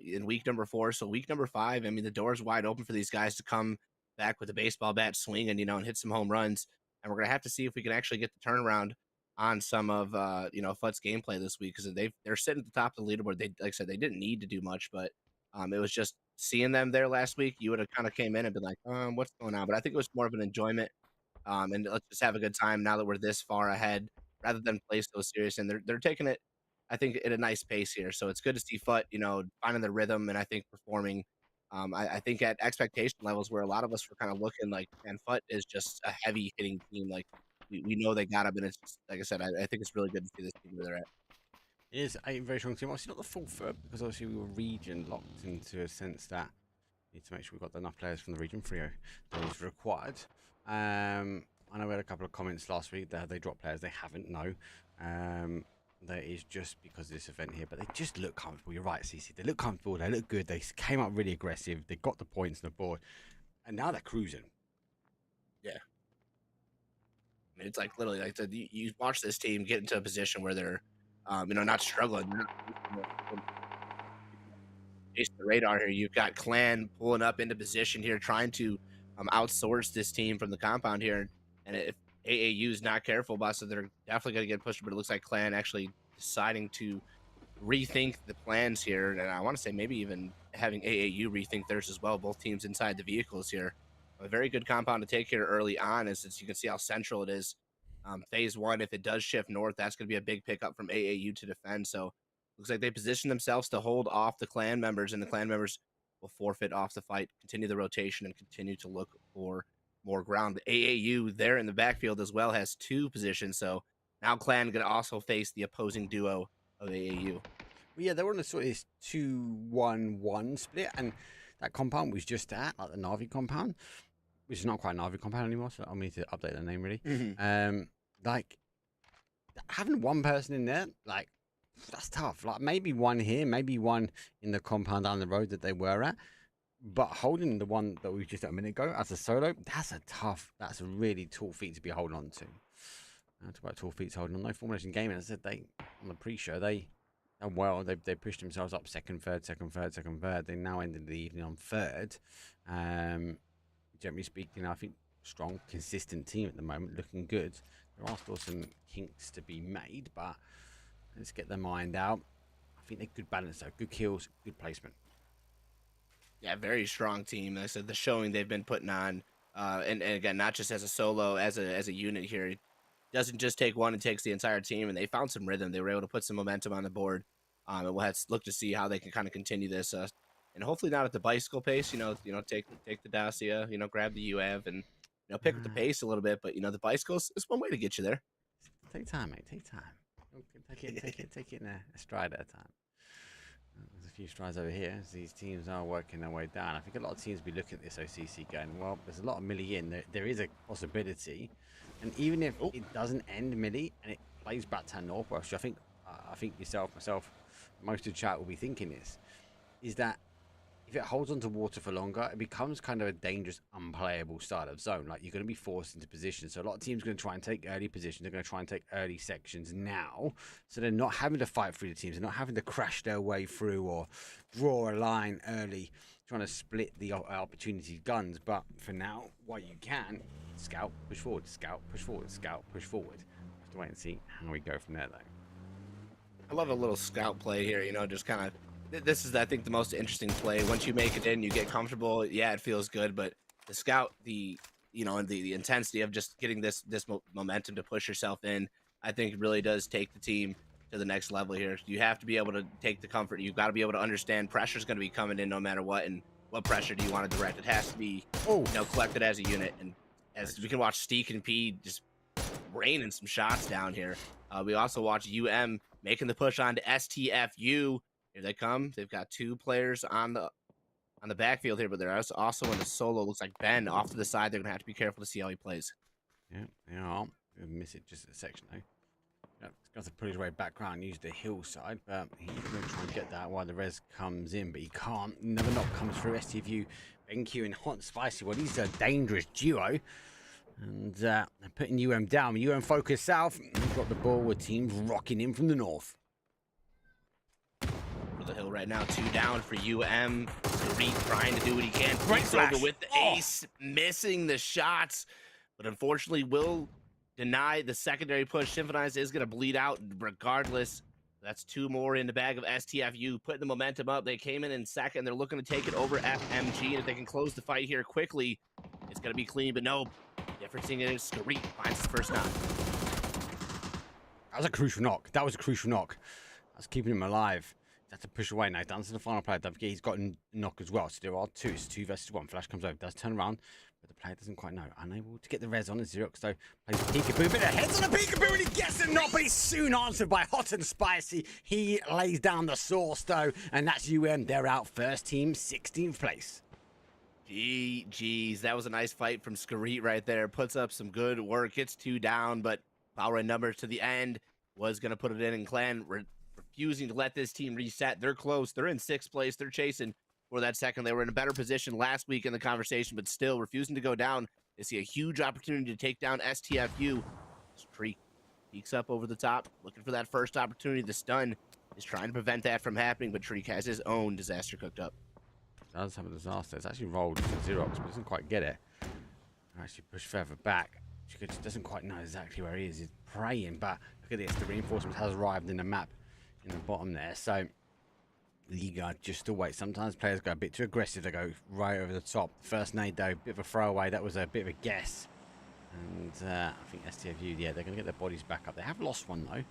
in week number 4. So week number 5, I mean, the door's wide open for these guys to come back with a baseball bat swinging, and hit some home runs. And we're gonna have to see if we can actually get the turnaround on some of FUT's gameplay this week, because they're sitting at the top of the leaderboard. They, like I said, they didn't need to do much, but it was just seeing them there last week. You would have kind of came in and been like, what's going on? But I think it was more of an enjoyment. And let's just have a good time now that we're this far ahead, rather than play so serious. And they're taking it, I think, at a nice pace here. So it's good to see FUT, finding the rhythm and I think performing. I think at expectation levels where a lot of us were kind of looking like, man, FUT is just a heavy hitting team. Like we know they got them, and it's just, like I said, I think it's really good to see this team where they're at. It is a very strong team. Obviously not the full FUT, because obviously we were region locked into a sense that we need to make sure we've got enough players from the region. 3 those required. I know we had a couple of comments last week that they dropped players. They haven't, no. That is just because of this event here, but they just look comfortable. You're right, CC. They look comfortable. They look good. They came up really aggressive. They got the points on the board, and now they're cruising. Yeah. I mean, it's like literally like you watch this team get into a position where they're, not struggling. Chase the radar here. You've got Clan pulling up into position here, trying to outsource this team from the compound here. And if AAU is not careful about, so they're definitely going to get pushed. But it looks like Clan actually deciding to rethink the plans here. And I want to say maybe even having AAU rethink theirs as well. Both teams inside the vehicles here. A very good compound to take here early on, as you can see how central it is. Phase 1, if it does shift north, that's going to be a big pickup from AAU to defend. So looks like they position themselves to hold off the Clan members, and the Clan members will forfeit off the fight, continue the rotation, and continue to look for more ground. The AAU there in the backfield as well has 2 positions, so now Clan going to also face the opposing duo of AAU. Well, yeah, they were on a sort of this 2-1-1 split, and that compound was just that, like the Navi compound, which is not quite a Navi compound anymore, so I'll need to update the name really. Like, having one person in there, like, that's tough. Like, maybe one here, maybe one in the compound down the road that they were at, but holding the one that we just a minute ago as a solo, that's a really tall feat to be holding on to. Talk about tall feats holding on. No Formulation Gaming, as I said, on the pre-show, they pushed themselves up second, third. They now ended the evening on 3rd. Generally speaking, I think strong, consistent team at the moment, looking good. There are still some kinks to be made, but let's get their mind out. I think they could balance though. Good kills, good placement. Yeah, very strong team. Like I said, the showing they've been putting on, and again, not just as a solo, as a unit here. It doesn't just take one; it takes the entire team. And they found some rhythm. They were able to put some momentum on the board. And we'll have to look to see how they can kind of continue this, and hopefully not at the bicycle pace. Take the Dacia, grab the UAV, and pick up the pace a little bit. But the bicycles is one way to get you there. Take time, mate. Take time. Take it in a stride at a time. a few strides over here as these teams are working their way down. I think a lot of teams will be looking at this OCC going, well, there's a lot of milli in. There is a possibility. And even if it doesn't end milli and it plays back to Northwest, I think yourself, myself, most of the chat will be thinking is that if it holds onto water for longer, it becomes kind of a dangerous, unplayable style of zone. Like, you're going to be forced into position. So a lot of teams are going to try and take early positions. They're going to try and take early sections now. So they're not having to fight through the teams. They're not having to crash their way through or draw a line early, trying to split the opportunity guns. But for now, what you can, scout, push forward, scout, push forward, scout, push forward. Have to wait and see how we go from there, though. I love a little scout play here, you know, just kind of. This is, I think, the most interesting play. Once you make it in, you get comfortable. Yeah, it feels good, but the scout, the intensity of just getting this momentum to push yourself in, I think really does take the team to the next level here. You have to be able to take the comfort. You've got to be able to understand pressure's going to be coming in no matter what, and what pressure do you want to direct? It has to be, collected as a unit. And as we can watch Steak and P just raining some shots down here. We also watch making the push on to STFU. Here they come. They've got 2 players on the backfield here, but they're also in the solo. Looks like Ben off to the side. They're gonna have to be careful to see how he plays. Yeah, I'll miss it just a section though. Yeah, he's got to put his way back around, use the hillside, but he's gonna try and get that while the res comes in, but he can't. Another knock comes through. STFU, BenQ and Hot and Spicy. Well, these are a dangerous duo. And they're putting down. focus south. We've got the ball with teams rocking in from the north. The hill right now, 2 down for Reed trying to do what he can. Great flash. Over with the ace, missing the shots, but unfortunately will deny the secondary push. Symphonize is going to bleed out regardless. That's 2 more in the bag of STFU, putting the momentum up. They came in second. They're looking to take it over FMG, and if they can close the fight here quickly, it's going to be clean, but no. Difference is Skarit finds his first knock. That was a crucial knock. That's keeping him alive. That's to push away now. Down to the final player. Don't forget he's got a knock as well. So there are 2. It's 2 versus 1. Flash comes over. Does turn around. But the player doesn't quite know. Unable to get the res on the Xerox though. Plays a peekaboo. Bit of heads on a peekaboo and he gets the knock. But he's soon answered by Hot and Spicy. He lays down the sauce though. And that's They're out first team, 16th place. GG's. That was a nice fight from Skarit right there. Puts up some good work. Gets 2 down, but power and numbers to the end was going to put it in. And Clan refusing to let this team reset. They're close. They're in 6th place. They're chasing for that second. They were in a better position last week in the conversation, but still refusing to go down. They see a huge opportunity to take down STFU. Treek peeks up over the top, looking for that first opportunity. The stun is trying to prevent that from happening, but Treek has his own disaster cooked up. Does have a disaster. It's actually rolled to Xerox, but doesn't quite get it. Actually pushed further back. She just doesn't quite know exactly where he is. He's praying, but look at this. The reinforcement has arrived in the map in the bottom there. So Liga just to wait. Sometimes players go a bit too aggressive. They go right over the top. First nade though, bit of a throwaway. That was a bit of a guess. And I think STFU, yeah, they're going to get their bodies back up. They have lost one though.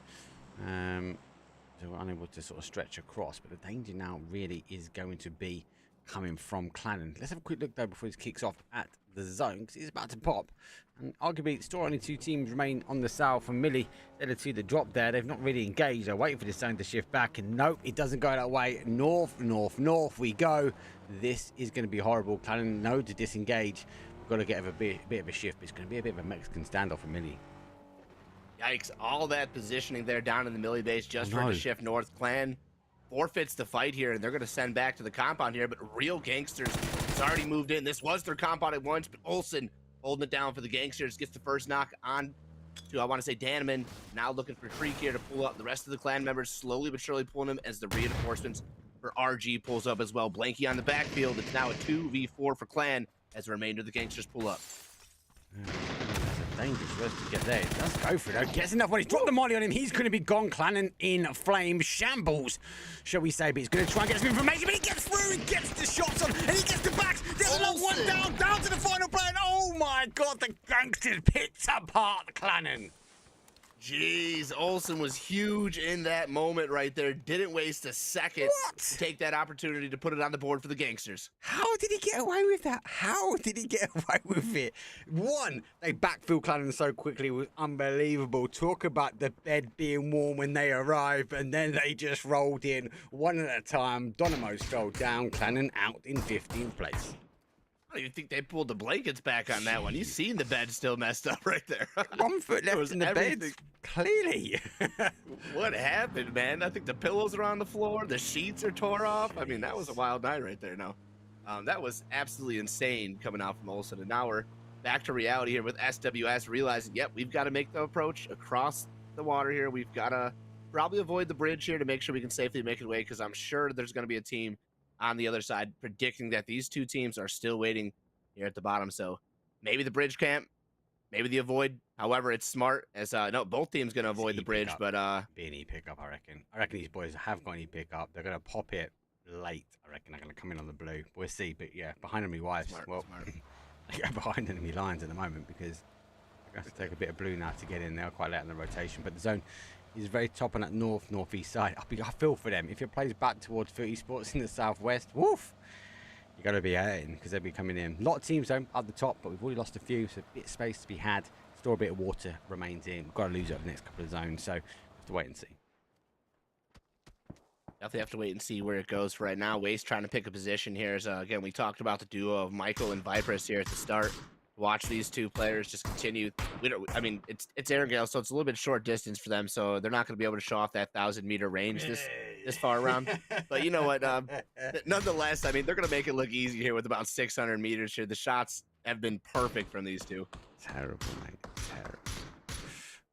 They were unable to sort of stretch across. But the danger now really is going to be coming from Clannon. Let's have a quick look though before this kicks off at the zone, because it's about to pop. And arguably still only 2 teams remain on the south, and Millie, they're the 2 that dropped there. They've not really engaged. They're waiting for the zone to shift back, and nope, it doesn't go that way. North we go. This is going to be horrible. Clannon know to disengage. We've got to get a bit of a shift. It's going to be a bit of a Mexican standoff for Millie. Yikes, all that positioning there down in the Millie base just for it to shift north. Clan forfeits the fight here, and they're going to send back to the compound here, but Real Gangsters has already moved in. This was their compound at once, but Olsen holding it down for the Gangsters, gets the first knock on to, I want to say, Daneman. Now looking for Treek here to pull up. The rest of the Clan members slowly but surely pulling him as the reinforcements for RG pulls up as well. Blanky on the backfield. It's now a 2v4 for Clan as the remainder of the Gangsters pull up. Dangerous first to get there. It does go for it though. Gets enough when he's dropped the molly on him. He's going to be gone. Clannon in flame. Shambles, shall we say, but he's going to try and get some information, but he gets through. He gets the shots on, and he gets the backs. There's another one down to the final play. And oh my god, the Gangsters picked apart Clannon. Jeez, Olsen was huge in that moment right there. Didn't waste a second to take that opportunity to put it on the board for the gangsters. How did he get away with that? How did he get away with it? One, they backfill Clannen so quickly, it was unbelievable. Talk about the bed being warm when they arrived, and then they just rolled in one at a time. Dynamos fell down, Clannen out in 15th place. I don't even think they pulled the blankets back on that one. You seen the bed still messed up right there. 1 foot left in the bed, clearly. What happened, man? I think the pillows are on the floor. The sheets are tore off. I mean, that was a wild night right there. No, that was absolutely insane coming out from Olsen. And now we're back to reality here with SWS realizing, yep, we've got to make the approach across the water here. We've got to probably avoid the bridge here to make sure we can safely make it away, because I'm sure there's going to be a team on the other side predicting that these two teams are still waiting here at the bottom. So maybe the bridge camp, maybe the avoid. However, it's smart as no, both teams going to avoid the bridge, but be an E pickup, I reckon. I reckon these boys have got an E pickup. They're going to pop it late. I reckon they're going to come in on the blue. We'll see, but yeah, behind enemy wires. Smart. They go behind enemy lines at the moment because they're going to take a bit of blue now to get in. They're quite late in the rotation, but the zone is very top on that northeast side. I feel for them. If your plays back towards 30 Sports in the southwest, woof, you got to be in because they'll be coming in. A lot of teams though at the top, but we've already lost a few, so a bit of space to be had. Still a bit of water remains in. We've got to lose over the next couple of zones, so we have to wait and see. Definitely have to wait and see where it goes for right now. Waste trying to pick a position here. As again, we talked about the duo of Michael and Vipress here at the start. Watch these two players just continue. I mean, it's Airgale, so it's a little bit short distance for them, so they're not going to be able to show off that 1,000-meter range this far around. But you know what? Nonetheless, I mean, they're going to make it look easy here with about 600 meters here. The shots have been perfect from these two. Terrible, mate. Terrible.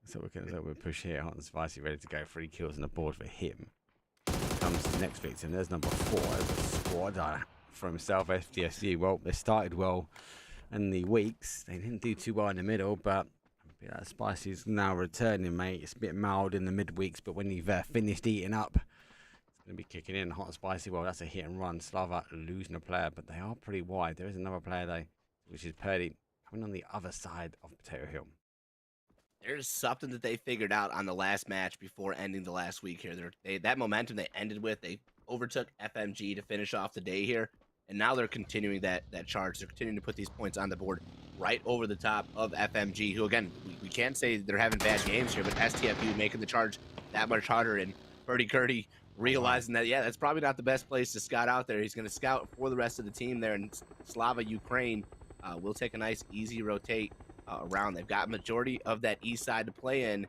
So we're going to push here. Hot and Spicy ready to go. 3 kills on the board for him. Comes the next victim. There's number 4. There's a squad from South FDSU. Well, they started well in the weeks. They didn't do too well in the middle, but Spicy's now returning, mate. It's a bit mild in the mid-weeks, but when you've finished eating up, it's going to be kicking in. Hot and Spicy, well, that's a hit and run. Slava losing a player, but they are pretty wide. There is another player, though, which is Purdy, coming on the other side of Potato Hill. There's something that they figured out on the last match before ending the last week here. That momentum they ended with, they overtook FMG to finish off the day here, and now they're continuing that charge. They're continuing to put these points on the board right over the top of FMG, who, again, we can't say they're having bad games here, but STFU making the charge that much harder, and Purdy Curdy realizing that, yeah, that's probably not the best place to scout out there. He's going to scout for the rest of the team there, and Slava Ukraine will take a nice, easy rotate around. They've got majority of that east side to play in,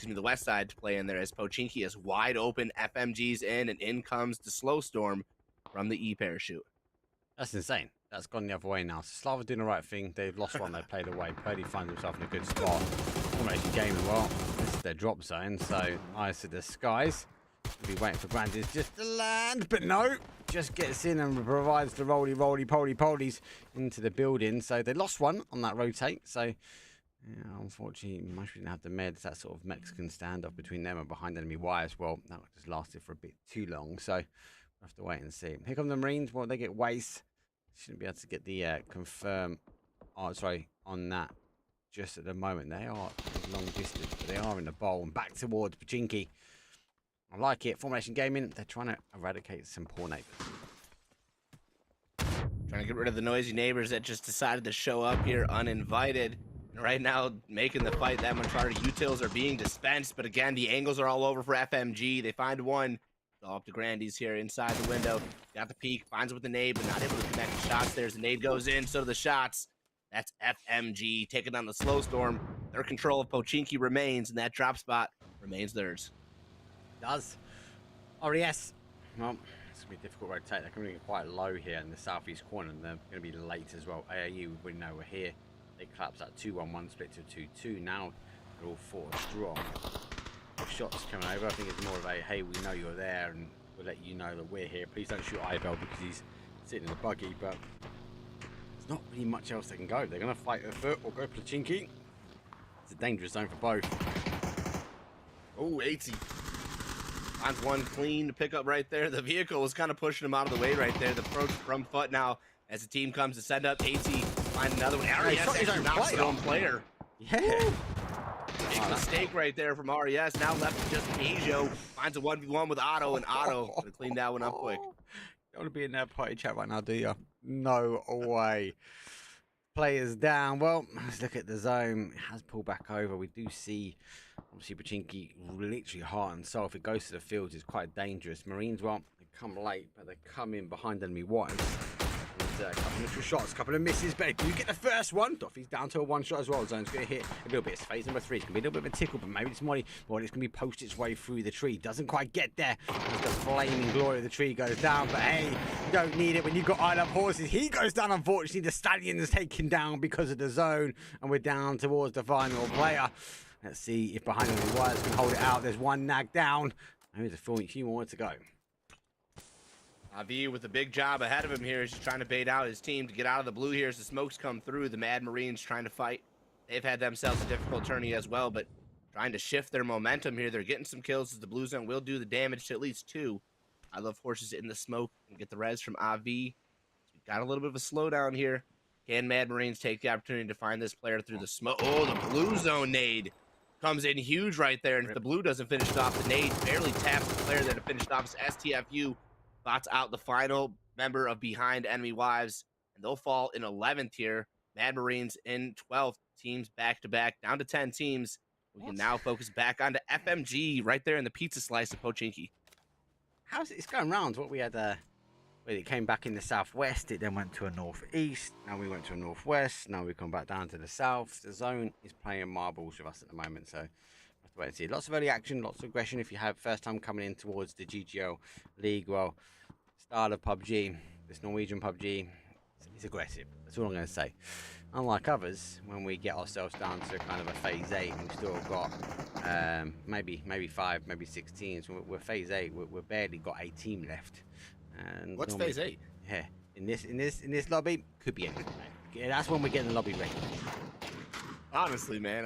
the west side to play in there, as Pochinki is wide open. FMG's in, and in comes the slow storm from the E-parachute. That's insane. That's gone the other way now. So Slava doing the right thing. They've lost one. They played away. Purdy finds himself in a good spot. Formation game as well. This is their drop zone. So eyes to the skies. We'll be waiting for Grandis just to land, but no. Just gets in and provides the roly-polies into the building. So they lost one on that rotate. So yeah, unfortunately, Mush didn't have the meds. That sort of Mexican standoff between them and behind enemy wires. Well, that just lasted for a bit too long. So we'll have to wait and see. Here come the Marines. Well, they get waste. Shouldn't be able to get the confirm. Oh, sorry, on that. Just at the moment, they are long distance, but they are in the bowl and back towards Pachinki. I like it. Formation gaming. They're trying to eradicate some poor neighbors. Trying to get rid of the noisy neighbors that just decided to show up here uninvited. And right now, making the fight that much harder. Utils are being dispensed, but again, the angles are all over for FMG. They find one. All up to Grandy's here inside the window. Got the peek, finds it with the nade, but not able to connect the shots. There's the nade goes in, so do the shots. That's FMG taking on the slow storm. Their control of Pochinki remains, and that drop spot remains theirs. Does. RES. Well, it's going to be a difficult rotate. They're coming in quite low here in the southeast corner, and they're going to be late as well. AAU, we know we're here. They collapse that 2-1-1 split to 2-2. Now they're all 4 strong. Shots coming over. I think it's more of a, hey, we know you're there, and we'll let you know that we're here. Please don't shoot Ibel because he's sitting in the buggy, but there's not really much else they can go. They're going to fight a foot or go Pachinki. It's a dangerous zone for both. Oh, 80. Finds one clean to pick up right there. The vehicle was kind of pushing him out of the way right there. The approach from Foot now as the team comes to send up. 80 find another one. RES actually knocks their own player. Yeah. Big mistake right there from RES. Now left to just Ajo. Finds a 1v1 with Otto, and Otto gonna clean that one up quick. Don't want to be in that party chat right now, do you? No way. Players down. Well, let's look at the zone. It has pulled back over. We do see, obviously, Pachinki literally heart and soul. If it goes to the fields, it's quite dangerous. Marines, well, they come late, but they come in behind enemy wires. And, a couple of shots, a couple of misses, but do you get the first one? Doffy's down to a one shot as well. Zone's going to hit a little bit. It's phase number 3. It's going to be a little bit of a tickle, but maybe it's Molly. Well, it's going to be post its way through the tree. Doesn't quite get there as the flaming glory of the tree goes down. But hey, you don't need it when you've got I Love Horses. He goes down, unfortunately. The Stallion is taken down because of the zone, and we're down towards the final player. Let's see if behind the wires can hold it out. There's one nag down. There's a few more to go. Avi with a big job ahead of him here. He's just trying to bait out his team to get out of the blue here as the smokes come through. The Mad Marines trying to fight. They've had themselves a difficult tourney as well, but trying to shift their momentum here. They're getting some kills as the blue zone will do the damage to at least 2. I Love Horses in the smoke and get the res from Avi. We've got a little bit of a slowdown here. Can Mad Marines take the opportunity to find this player through the smoke? Oh, the blue zone nade comes in huge right there. And if the blue doesn't finish it off, the nade barely taps the player that finished off as STFU. Bots out the final member of Behind Enemy Wives, and they'll fall in 11th here. Mad Marines in 12th. Teams back-to-back, down to 10 teams. We can now focus back onto FMG right there in the pizza slice of Pochinki. How's it? It's going round. What we had, where it came back in the southwest, it then went to a northeast. Now we went to a northwest. Now we come back down to the south. The zone is playing marbles with us at the moment, so have to wait and see. Lots of early action, lots of aggression. If you have first time coming in towards the GGL League, well, style of PUBG, this Norwegian PUBG, it's aggressive. That's all I'm going to say. Unlike others, when we get ourselves down to kind of a phase 8, we've still got maybe 5, maybe 6 teams. We're phase 8. We've barely got a team left. And what's phase 8? Yeah, in this lobby, could be anything. Yeah, that's when we're getting the lobby ready. Honestly, man,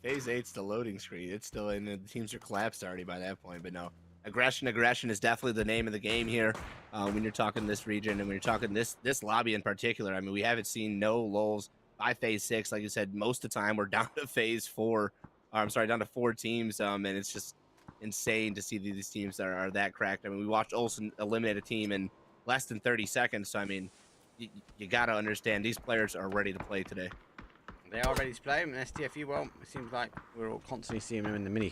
phase 8's the loading screen. It's still in. The teams are collapsed already by that point, but no. Aggression is definitely the name of the game here when you're talking this region and when you're talking this lobby in particular. I mean, we haven't seen no lulls by phase 6. Like you said, most of the time we're down to phase 4. Down to 4 teams, and it's just insane to see these teams that are that cracked. I mean, we watched Olsen eliminate a team in less than 30 seconds, so I mean, you got to understand these players are ready to play today. They are ready to play, and STFU, well, it seems like we're all constantly seeing them in the mini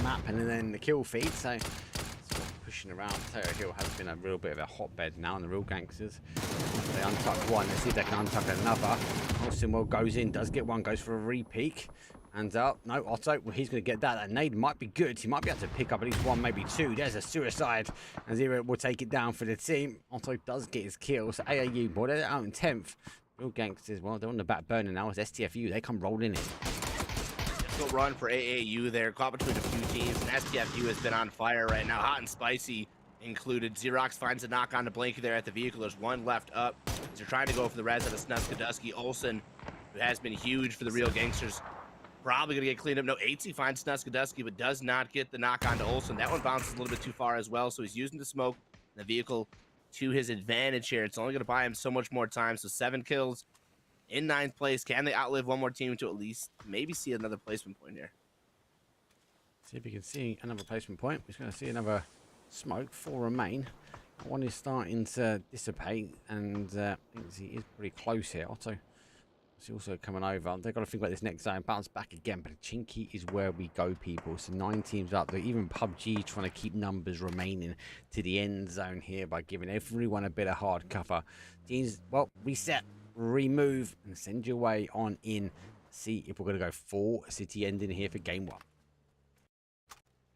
map and then the kill feed, so sort of pushing around. Terror Hill has been a real bit of a hotbed now, and the real gangsters. They untuck one, let's see if they can untuck another. Olsen goes in, does get one, goes for a re-peek. And no, Otto, well, he's going to get that. That nade might be good. He might be able to pick up at least 1, maybe 2. There's a suicide. And Zero will take it down for the team. Otto does get his kill. So AAU, boy, they're out in 10th. Real gangsters, well, they're on the back burner now. As STFU, they come rolling in. Difficult run for AAU there. Caught between a few teams. And STFU has been on fire right now. Hot and spicy included. Xerox finds a knock on the blanket there at the vehicle. There's one left up. They're trying to go for the res of the Snuskadusky. Olsen, who has been huge for the real gangsters, probably going to get cleaned up. No, 8C finds Snuskadusky, but does not get the knock on to Olsen. That one bounces a little bit too far as well, so he's using the smoke, the vehicle, to his advantage here. It's only going to buy him so much more time, so 7 kills in 9th place. Can they outlive one more team to at least maybe see another placement point here? See if we can see another placement point. We're going to see another smoke. 4 remain. One is starting to dissipate, and I think he is pretty close here. Otto is also coming over. They've got to think about this next zone. Bounce back again, but Chinky is where we go, people. So 9 teams up. Even PUBG trying to keep numbers remaining to the end zone here by giving everyone a bit of hard cover. Teams, well, reset, remove, and send your way on in. See if we're going to go 4 city ending here for game 1.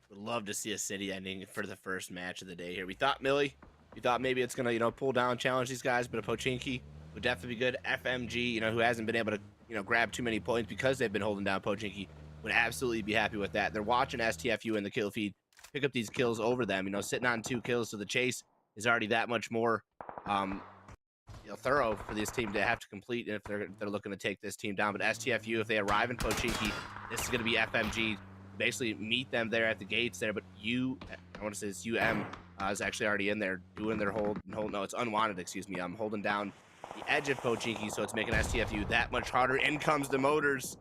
Would love to see a city ending for the first match of the day here. We thought maybe it's going to, pull down, challenge these guys, but a Pochinki would definitely be good. FMG, who hasn't been able to, grab too many points because they've been holding down Pochinki, would absolutely be happy with that. They're watching STFU in the kill feed pick up these kills over them, sitting on 2 kills, so the chase is already that much more thorough for this team to have to complete if they're looking to take this team down. But STFU, if they arrive in Pochinki, this is going to be FMG. Basically meet them there at the gates there, but I want to say it's is actually already in there doing their hold. No, it's unwanted, excuse me. I'm holding down the edge of Pochinki, so it's making STFU that much harder. In comes the motors.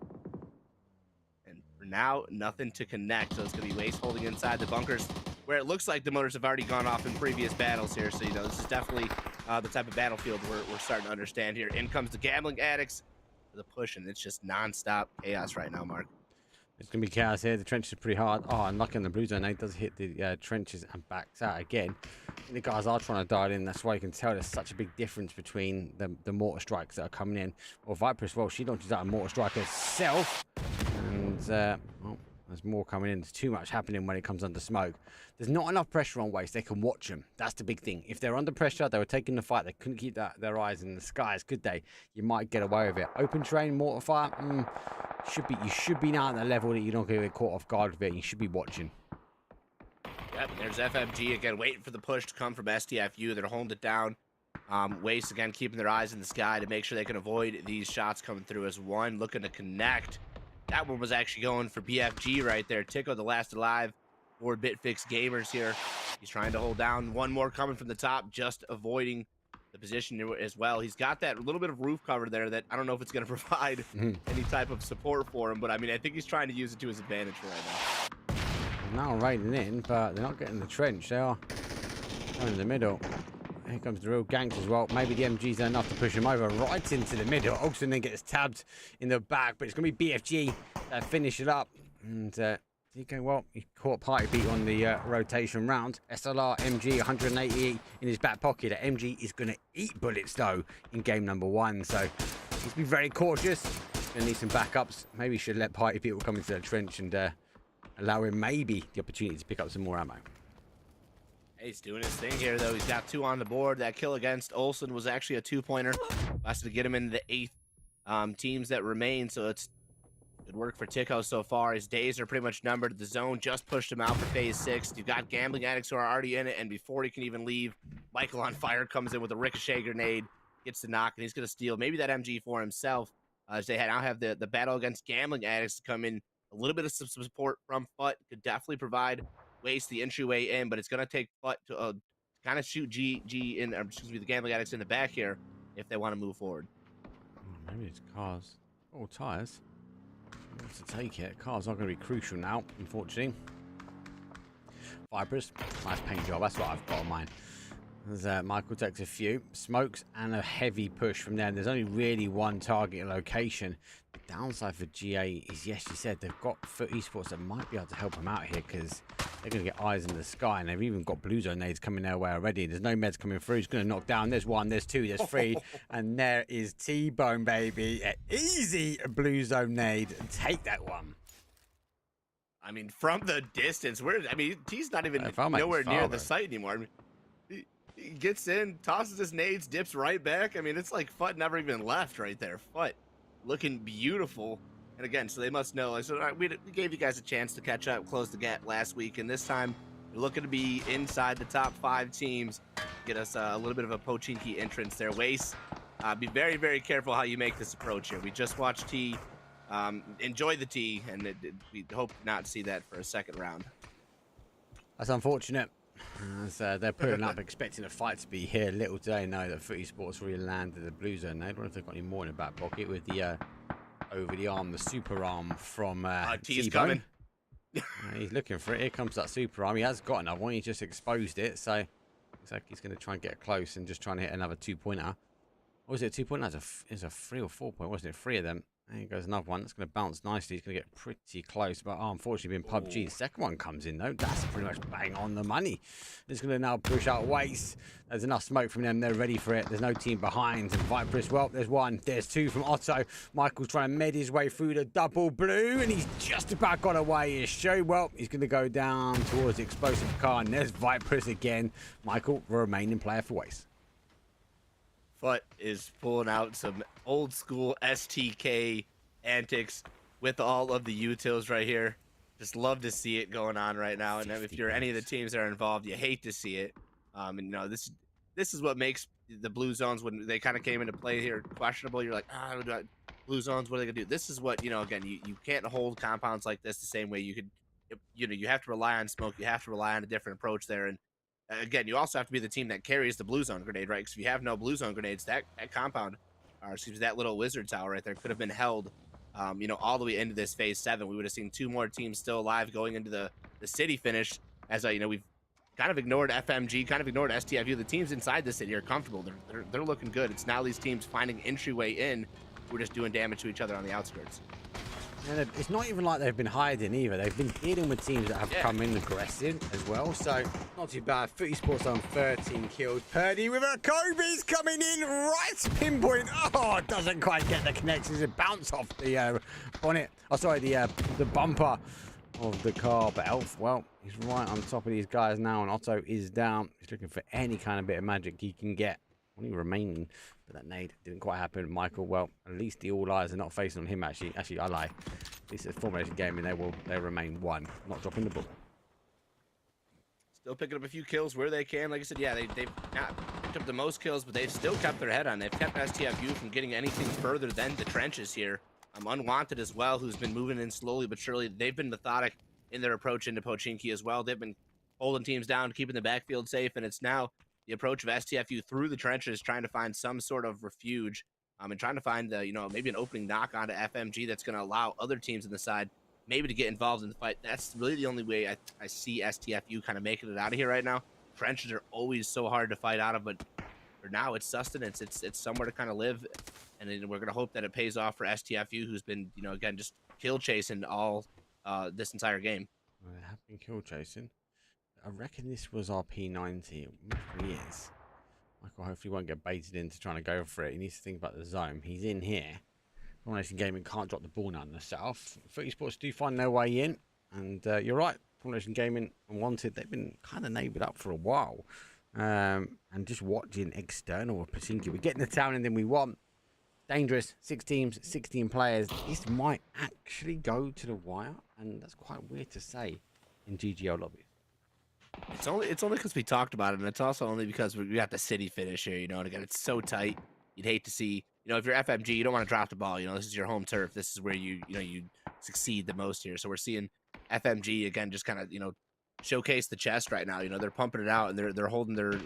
And For now, nothing to connect, so it's going to be Waste holding inside the bunkers, where it looks like the motors have already gone off in previous battles here. So, you know, this is definitely the type of battlefield we're starting to understand here. In comes the Gambling Addicts for the push, and it's just nonstop chaos right now, Mark. It's going to be chaos here. The trenches are pretty hard. Oh, and lucky on the blue zone, it does hit the trenches and backs out again. And the guys are trying to dial in. That's why you can tell there's such a big difference between the mortar strikes that are coming in. Well, Viper as well, she launches out a mortar strike herself. And, well, there's more coming in. There's too much happening when it comes under smoke. There's not enough pressure on Waste. They can watch them. That's the big thing. If they're under pressure, they were taking the fight. They couldn't keep their eyes in the skies, could they? You might get away with it. Open terrain, mortar fire, you should be now at the level that you're not going to get caught off guard with it. You should be watching. Yep, there's FFG again, waiting for the push to come from STFU. They're holding it down. Waste again, keeping their eyes in the sky to make sure they can avoid these shots coming through as one looking to connect. That one was actually going for BFG right there. Tico, the last alive for BitFix Gamers here. He's trying to hold down. One more coming from the top, just avoiding the position as well. He's got that little bit of roof cover there that I don't know if it's going to provide any type of support for him, but I mean, I think he's trying to use it to his advantage right now. Now raining in, but they're not getting the trench. They are going in the middle. Here comes the real ganks as well. Maybe the MG's enough to push him over right into the middle. Olsen then gets tabbed in the back, but it's going to be BFG that finish it up. And Tico, well, he caught Party Beat on the rotation round. SLR MG 188 in his back pocket. That MG is going to eat bullets though in game number 1. So he's been very cautious. Going to need some backups. Maybe he should let Party Beat come into the trench and allow him maybe the opportunity to pick up some more ammo. He's doing his thing here, though. He's got 2 on the board. That kill against Olsen was actually a 2-pointer. Has to get him into the 8th teams that remain, so it's good work for Tico so far. His days are pretty much numbered. The zone just pushed him out for phase 6. You've got Gambling Addicts who are already in it, and before he can even leave, Michael on Fire comes in with a ricochet grenade, gets the knock, and he's going to steal maybe that MG for himself, as they now have the battle against Gambling Addicts to come in. A little bit of some support from FUT could definitely provide Waste the entryway in, but it's going to take FUT to kind of shoot the Gambling Addicts in the back here if they want to move forward. Maybe it's cars or tires. To take it, cars are going to be crucial now, unfortunately. Vipers, nice paint job. That's what I've got on mine. As Michael takes a few smokes and a heavy push from there. And there's only really one target location. The downside for GA is, yes, you said they've got FUT Esports that might be able to help them out here because they're going to get eyes in the sky, and they've even got blue zone nades coming their way already. There's no meds coming through. He's going to knock down. There's 1, there's 2, there's 3, and there is T-Bone, baby. An easy blue zone nade. Take that one. I mean, from the distance, T's not even nowhere near the site anymore. I mean, he gets in, tosses his nades, dips right back. I mean, it's like FUT never even left right there. FUT looking beautiful. And again, so they must know. So we gave you guys a chance to catch up, close the gap last week. And this time, we're looking to be inside the top 5 teams. Get us a little bit of a Pochinki entrance there. Waste, be very, very careful how you make this approach here. We just watched T. Enjoy the T, and we hope not to see that for a second round. That's unfortunate. As they're putting up, expecting a fight to be here. Little do they know that FUT Esports really landed the blue zone. I don't know if they've got any more in the back pocket with the over the arm, the super arm from T's coming. He's looking for it. Here comes that super arm. He has got another one. He just exposed it, so looks like he's going to try and get close and just trying to hit another 2-pointer. Or was it a 2-pointer? It's a 3 or 4-point, wasn't it? 3 of them. There goes another one. That's going to bounce nicely. He's going to get pretty close. But unfortunately, being PUBG, the second one comes in, though. That's pretty much bang on the money. It's going to now push out Waste. There's enough smoke from them. They're ready for it. There's no team behind. And Vipers, well, there's 1. There's 2 from Otto. Michael's trying to med his way through the double blue. And he's just about got away. His show, well, he's going to go down towards the explosive car. And there's Vipers again. Michael, the remaining player for Waste. FUT is pulling out some old school STK antics with all of the utils right here. Just love to see it going on right now. And if you're any of the teams that are involved, you hate to see it. And you know, this is what makes the blue zones, when they kind of came into play here, questionable. You're like, blue zones, what are they gonna do? This is what, you know, again, you can't hold compounds like this the same way you could. You know, you have to rely on smoke. You have to rely on a different approach there. And again, you also have to be the team that carries the blue zone grenade, right? Because if you have no blue zone grenades, that compound, or excuse me, that little wizard tower right there could have been held you know, all the way into this phase 7. We would have seen 2 more teams still alive going into the city finish. As you know, we've kind of ignored FMG, kind of ignored STFU. The teams inside the city are comfortable. They're looking good. It's now these teams finding entryway in. We're just doing damage to each other on the outskirts. And it's not even like they've been hiding either. They've been dealing with teams that have come in aggressive as well. So not too bad. Footy Sports on 13 kills. Purdy with a Kobe's coming in right pinpoint. Oh, doesn't quite get the connections. It bounced off the bonnet. Oh, sorry, the bumper of the car. But Elf, well, he's right on top of these guys now, and Otto is down. He's looking for any kind of bit of magic he can get. Only remaining, but that nade didn't quite happen. Michael, well, at least the all eyes are not facing on him. Actually, I lie. This is formation game, and they remain 1, not dropping the ball. Still picking up a few kills where they can. Like I said, yeah, they've not picked up the most kills, but they've still kept their head on. They've kept STFU from getting anything further than the trenches here. Unwanted as well, who's been moving in slowly but surely. They've been methodic in their approach into Pochinki as well. They've been holding teams down, keeping the backfield safe, and it's now the approach of STFU through the trenches, trying to find some sort of refuge, and trying to find, you know, maybe an opening knock onto FMG that's going to allow other teams on the side maybe to get involved in the fight. That's really the only way I see STFU kind of making it out of here right now. Trenches are always so hard to fight out of, but for now it's sustenance. It's somewhere to kind of live, and then we're going to hope that it pays off for STFU, who's been, you know, again, just kill chasing all this entire game. Well, they have been kill chasing. I reckon this was our P90. It really is. Michael hopefully won't get baited into trying to go for it. He needs to think about the zone. He's in here. Formation Gaming can't drop the ball now in the south. Footy Sports do find their way in. And you're right. Formation Gaming and Wanted, they've been kind of neighboured up for a while. And just watching external of Pochinki. We're getting the town in than we want. Dangerous. 6 teams, 16 players. This might actually go to the wire. And that's quite weird to say in GGL lobbies. It's only because we talked about it, and it's also only because we got the city finish here, you know, and again, it's so tight. You'd hate to see, you know, if you're FMG, you don't want to drop the ball. You know, this is your home turf. This is where you succeed the most here. So we're seeing FMG again just kind of, you know, showcase the chest right now. You know, they're pumping it out, and they're holding their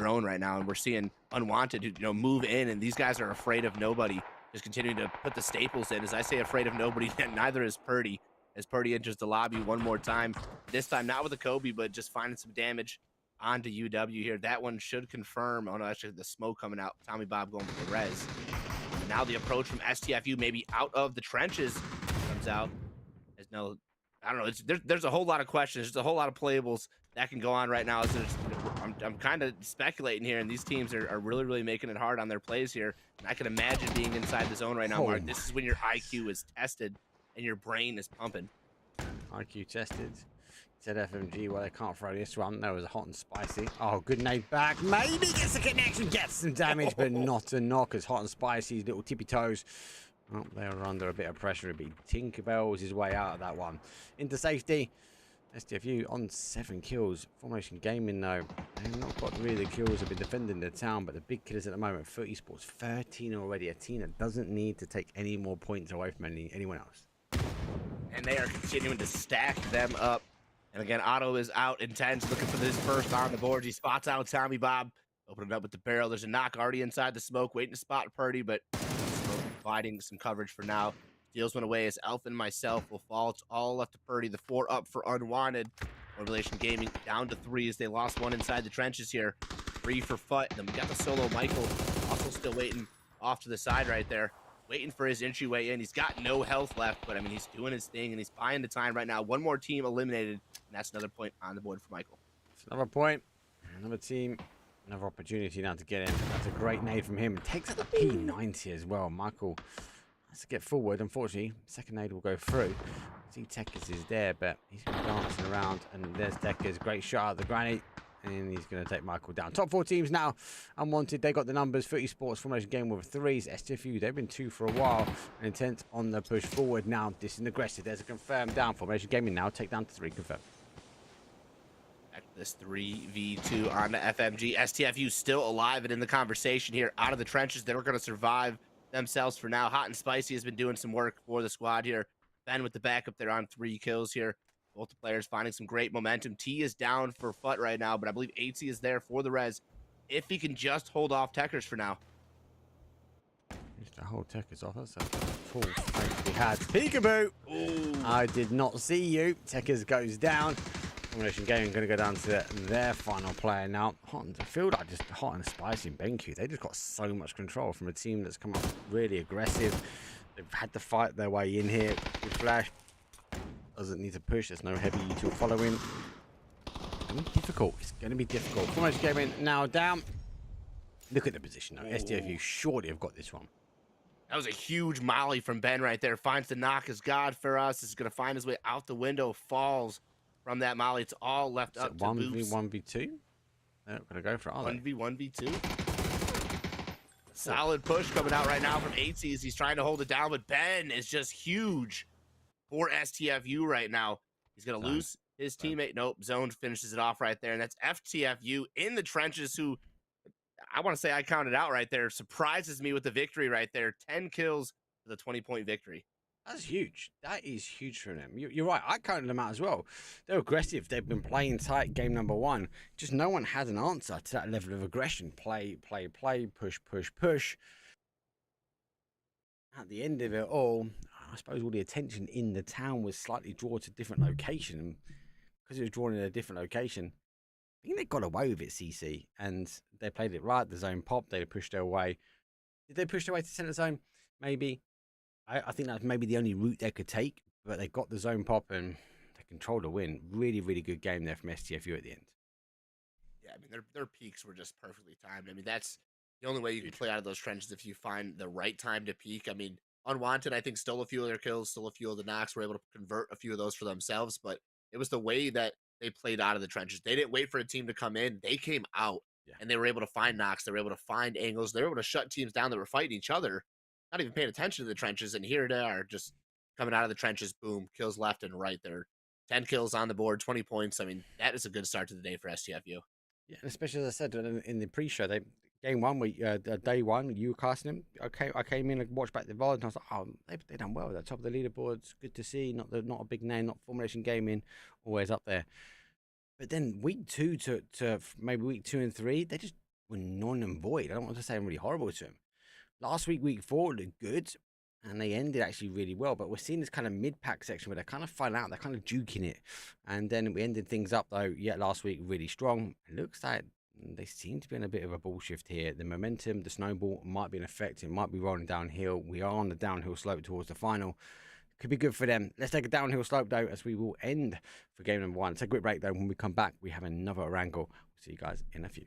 own right now, and we're seeing Unwanted, you know, move in, and these guys are afraid of nobody, just continuing to put the staples in. As I say, afraid of nobody, neither is Purdy. As Purdy enters the lobby one more time, this time not with a Kobe, but just finding some damage onto UW here. That one should confirm. Oh no, actually the smoke coming out. Tommy Bob going for the res. And now the approach from STFU, maybe out of the trenches, comes out. There's no, I don't know. There's a whole lot of questions. There's a whole lot of playables that can go on right now. I'm kind of speculating here, and these teams are really making it hard on their plays here. And I can imagine being inside the zone right now, Mark. This is when your IQ is tested and your brain is pumping. IQ tested. Said FMG, well, they can't throw this one. That was hot and spicy. Oh, good nade back. Maybe gets a connection, gets some damage, but not a knock as Hot and Spicy's little tippy toes. Oh, they are under a bit of pressure. It'd be Tinkerbell's his way out of that one. Into safety. STFU on 7 kills. Formation Gaming, though. They've not got really the kills. They've been defending the town, but the big killers at the moment, Footy Sports, 13 already. A team that doesn't need to take any more points away from anyone else. And they are continuing to stack them up. And again, Otto is out intense, looking for this first on the board. He spots out Tommy Bob, opening up with the barrel. There's a knock already inside the smoke, waiting to spot Purdy, but smoke providing some coverage for now. Steals one away as Elf and myself will fall. It's all left to Purdy. The 4 up for Unwanted. Revelation Gaming down to 3 as they lost 1 inside the trenches here. 3 for Fut. Then we got the solo Michael, also still waiting off to the side right there. Waiting for his entryway in. He's got no health left, but I mean, he's doing his thing and he's buying the time right now. 1 more team eliminated, and that's another point on the board for Michael. It's another point, another team, another opportunity now to get in. That's a great nade from him. Takes out the P90 as well. Michael has to get forward. Unfortunately, second nade will go through. See, Tekis is there, but he's dancing around, and there's Tekis. Great shot at the granny. And he's going to take Michael down. Top 4 teams now. Unwanted, they got the numbers. Footy Sports Formation Game with 3s. STFU, they've been 2 for a while. And intent on the push forward now. This is aggressive. There's a confirmed down. Formation Gaming now. Take down to 3. Confirmed. Back to this 3v2 on the FMG. STFU still alive and in the conversation here. Out of the trenches. They're going to survive themselves for now. Hot and Spicy has been doing some work for the squad here. Ben with the backup there on 3 kills here. Both the players finding some great momentum. T is down for Fut right now, but I believe AC is there for the res. If he can just hold off Techers for now. Just to hold Techers off. That's a full fight had peekaboo. I did not see you. Tekers goes down. Combination Gaming going to go down to their final player now. I feel like just hot and spicy in BenQ. They just got so much control from a team that's come up really aggressive. They've had to fight their way in here with Flash. Doesn't need to push. There's no heavy U2 following. It's going to be difficult. It's going to be difficult. Combination Gaming now down. Look at the position though. SDFU surely have got this one. That was a huge molly from Ben right there. Finds the knock as God for us. Is going to find his way out the window. Falls from that molly. It's all left up to 1v1v2. They're not going to go for it, are they? 1v1v2. Solid push coming out right now from ATs. He's trying to hold it down, but Ben is just huge for STFU right now. He's going to lose his teammate. Nope, Zone finishes it off right there. And that's FTFU in the trenches who, I want to say I counted out right there, surprises me with the victory right there. 10 kills for the 20-point victory. That's huge. That is huge for them. You're right. I counted them out as well. They're aggressive. They've been playing tight game number one. Just no one had an answer to that level of aggression. Play, push, push, push. At the end of it all, I suppose all the attention in the town was slightly drawn to a different location. And because it was drawn in a different location, I think they got away with it, CC. And they played it right. The zone popped. They pushed their way. Did they push their way to center zone? Maybe. I think that's maybe the only route they could take, but they got the zone pop and they controlled a win. Really, really good game there from STFU at the end. Yeah, I mean, their peaks were just perfectly timed. I mean, that's the only way you can play out of those trenches if you find the right time to peak. I mean, Unwanted, I think, stole a few of their kills, stole a few of the knocks, were able to convert a few of those for themselves, but it was the way that they played out of the trenches. They didn't wait for a team to come in. They came out, and they were able to find knocks. They were able to find angles. They were able to shut teams down that were fighting each other, not even paying attention to the trenches, and here they are just coming out of the trenches, boom, kills left and right there. 10 kills on the board, 20 points. I mean, that is a good start to the day for STFU. Yeah, and especially as I said in the pre-show, game one, day one, you were casting them. Okay, I came in and watched back the VOD, and I was like, oh, they done well. They're top of the leaderboards. Good to see. Not a big name, not Formulation Gaming, always up there. But then week two to maybe week 2 and 3, they just were non and void. I don't want to say I'm really horrible to them. Last week, week 4, looked good, and they ended actually really well. But we're seeing this kind of mid-pack section where they're kind of fun out, they're kind of juking it. And then we ended things up, though, last week, really strong. It looks like they seem to be in a bit of a ball shift here. The momentum, the snowball might be in effect. It might be rolling downhill. We are on the downhill slope towards the final. Could be good for them. Let's take a downhill slope, though, as we will end for game number 1. Take a quick break, though. When we come back, we have another wrangle. We'll see you guys in a few.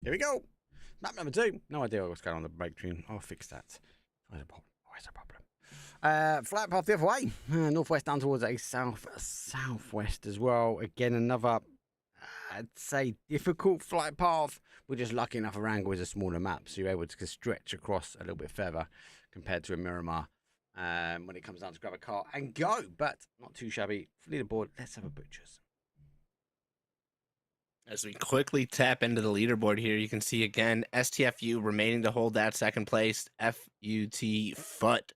Here we go. Map number 2. No idea what's going on the breakthrough. I'll fix that. Where's the problem? Where's the problem? Flight path the other way. Northwest down towards a southwest as well. Again, another, I'd say, difficult flight path. We're just lucky enough Erangel is a smaller map, so you're able to stretch across a little bit further compared to a Miramar when it comes down to grab a car and go. But not too shabby. Leaderboard, let's have a butchers. As we quickly tap into the leaderboard here, you can see again STFU remaining to hold that second place. FUT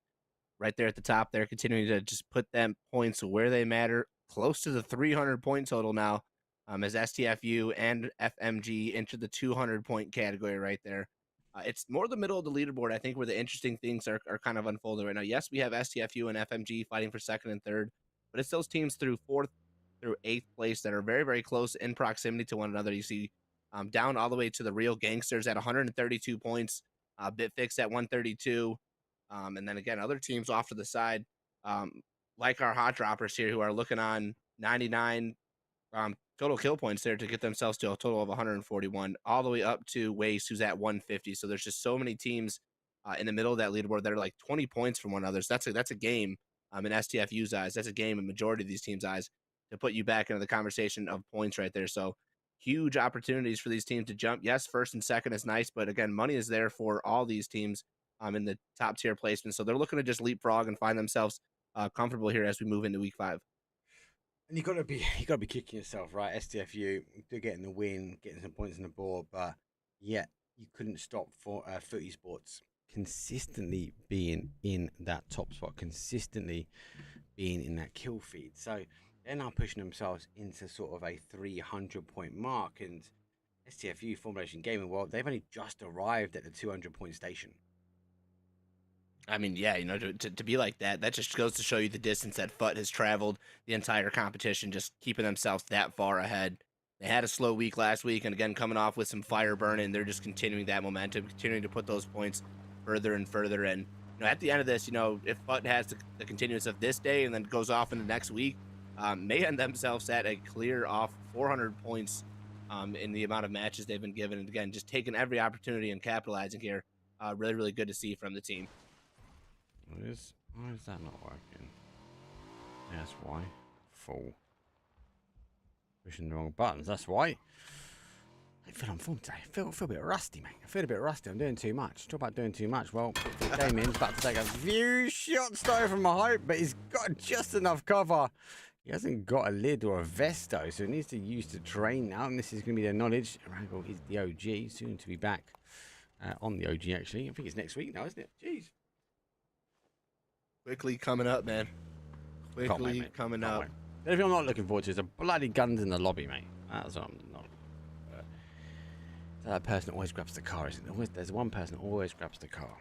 right there at the top there, continuing to just put them points where they matter, close to the 300 point total now, as STFU and FMG enter the 200 point category right there. It's more the middle of the leaderboard, I think, where the interesting things are kind of unfolding right now. Yes, we have STFU and FMG fighting for second and third, but it's those teams through fourth through 8th place that are very, very close in proximity to one another. You see down all the way to the real gangsters at 132 points, Bitfix at 132, and then again, other teams off to the side, like our hot droppers here who are looking on 99 total kill points there to get themselves to a total of 141, all the way up to Waste, who's at 150. So there's just so many teams in the middle of that leaderboard that are like 20 points from one another. So that's a game in STFU's eyes. That's a game in majority of these teams' eyes to put you back into the conversation of points right there. So huge opportunities for these teams to jump. Yes, first and second is nice, but again, money is there for all these teams in the top tier placement. So they're looking to just leapfrog and find themselves comfortable here as we move into week 5. And you gotta be kicking yourself, right? STFU, they're getting the win, getting some points on the board, but yet you couldn't stop for Footy Sports consistently being in that top spot, consistently being in that kill feed. So they're now pushing themselves into sort of a 300 point mark, and STFU, Formulation Gaming World, they've only just arrived at the 200 point station. I mean, yeah, you know, to be like that just goes to show you the distance that FUT has traveled the entire competition, just keeping themselves that far ahead. They had a slow week last week, and again, coming off with some fire burning, they're just continuing that momentum, continuing to put those points further and further. And, you know, at the end of this, you know, if FUT has the continuance of this day and then goes off into next week, may end themselves at a clear off 400 points in the amount of matches they've been given. And again, just taking every opportunity and capitalizing here. Really, really good to see from the team. Why is that not working? Yeah, that's why. Full. Pushing the wrong buttons, that's why. I feel on form today. I feel a bit rusty, mate. I feel a bit rusty. I'm doing too much. Talk about doing too much. Well, Damien's about to take a few shots though from a hope, but he's got just enough cover. He hasn't got a lid or a vest though, so he needs to use the terrain now, and this is going to be their knowledge. Erangel is the OG, soon to be back on the OG actually. I think it's next week now, isn't it? Jeez. Quickly coming up, man. Quickly coming up. If you're not looking forward to, is a bloody guns in the lobby, mate. That's what I'm not. That person always grabs the car, isn't there? There's one person who always grabs the car.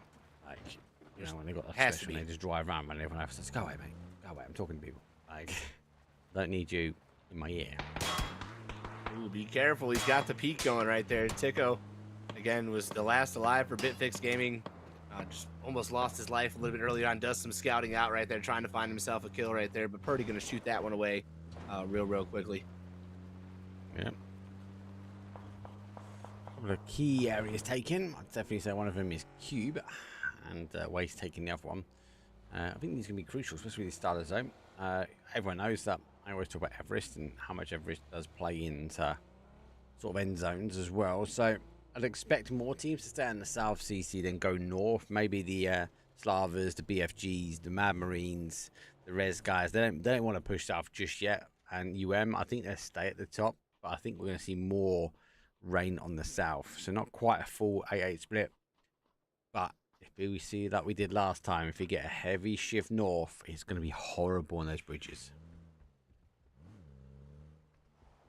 Like, you know, when they got a session, they just drive around and everyone else says, "Go away, mate. Go away. I'm talking to people. Like, don't need you in my ear." Ooh, be careful. He's got the peak going right there. Tico, again, was the last alive for Bitfix Gaming. Just almost lost his life a little bit earlier on. Does some scouting out right there, trying to find himself a kill right there. But Purdy going to shoot that one away real quickly. Yeah. A couple of key areas taken. I'd definitely say one of them is Cube, and Waste taking the other one. I think these are going to be crucial, especially the starter zone. Everyone knows that I always talk about Everest and how much Everest does play into sort of end zones as well. So I'd expect more teams to stay in the South CC than go north. Maybe the Slavas, the BFGs, the Mad Marines, the Res guys. They don't want to push south just yet. And I think they'll stay at the top, but I think we're going to see more rain on the south. So not quite a full 8-8 split. But if we see that we did last time, if we get a heavy shift north, it's going to be horrible on those bridges.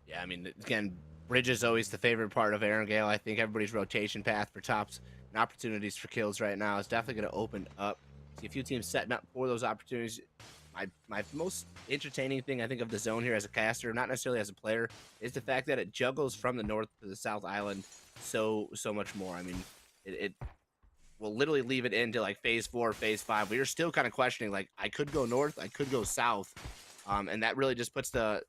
Yeah, I mean, again, bridge is always the favorite part of Erangel. I think everybody's rotation path for tops and opportunities for kills right now is definitely going to open up. See a few teams setting up for those opportunities. My most entertaining thing I think of the zone here as a caster, not necessarily as a player, is the fact that it juggles from the north to the south island so much more. I mean, it will literally leave it into like phase 4, phase 5. We are still kind of questioning, like, I could go north, I could go south, and that really just puts the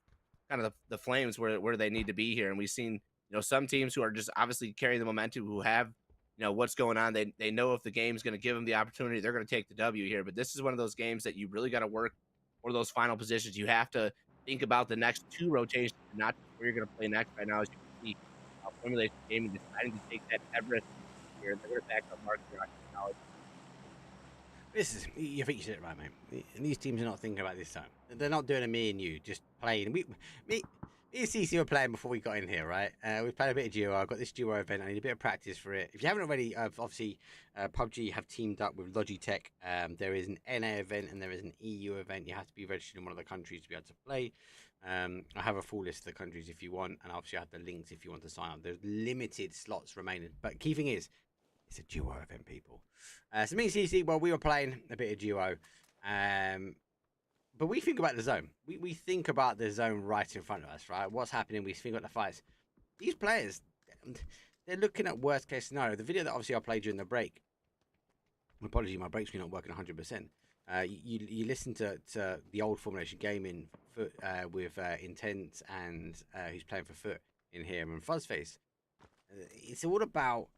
kind of the flames where they need to be here. And we've seen, you some teams who are just obviously carrying the momentum, who have, what's going on. They know if the game's going to give them the opportunity, they're going to take the W here. But this is one of those games that you really got to work for those final positions. You have to think about the next 2 rotations, and not just where you're going to play next. Right now, as you can see, Formulation Gaming deciding to take that Everest here. They're going to back up Mark Knowledge. You think you said it right, mate. And these teams are not thinking about this time. They're not doing a me and you, just playing. Me and CC were playing before we got in here, right? We played a bit of duo. I got this duo event. I need a bit of practice for it. If you haven't already, obviously, PUBG have teamed up with Logitech. There is an NA event and there is an EU event. You have to be registered in one of the countries to be able to play. I have a full list of the countries if you want, and obviously I have the links if you want to sign up. There's limited slots remaining, but key thing is, it's a duo event, people. So me and CC, well, we were playing a bit of duo, but we think about the zone. We think about the zone right in front of us, right? What's happening? We think about the fights. These players, they're looking at worst case scenario. The video that obviously I played during the break. Apologies, my break's not working 100%. You listen to the old Formulation Gaming with Intent and who's playing for Foot in here and Fuzzface. It's all about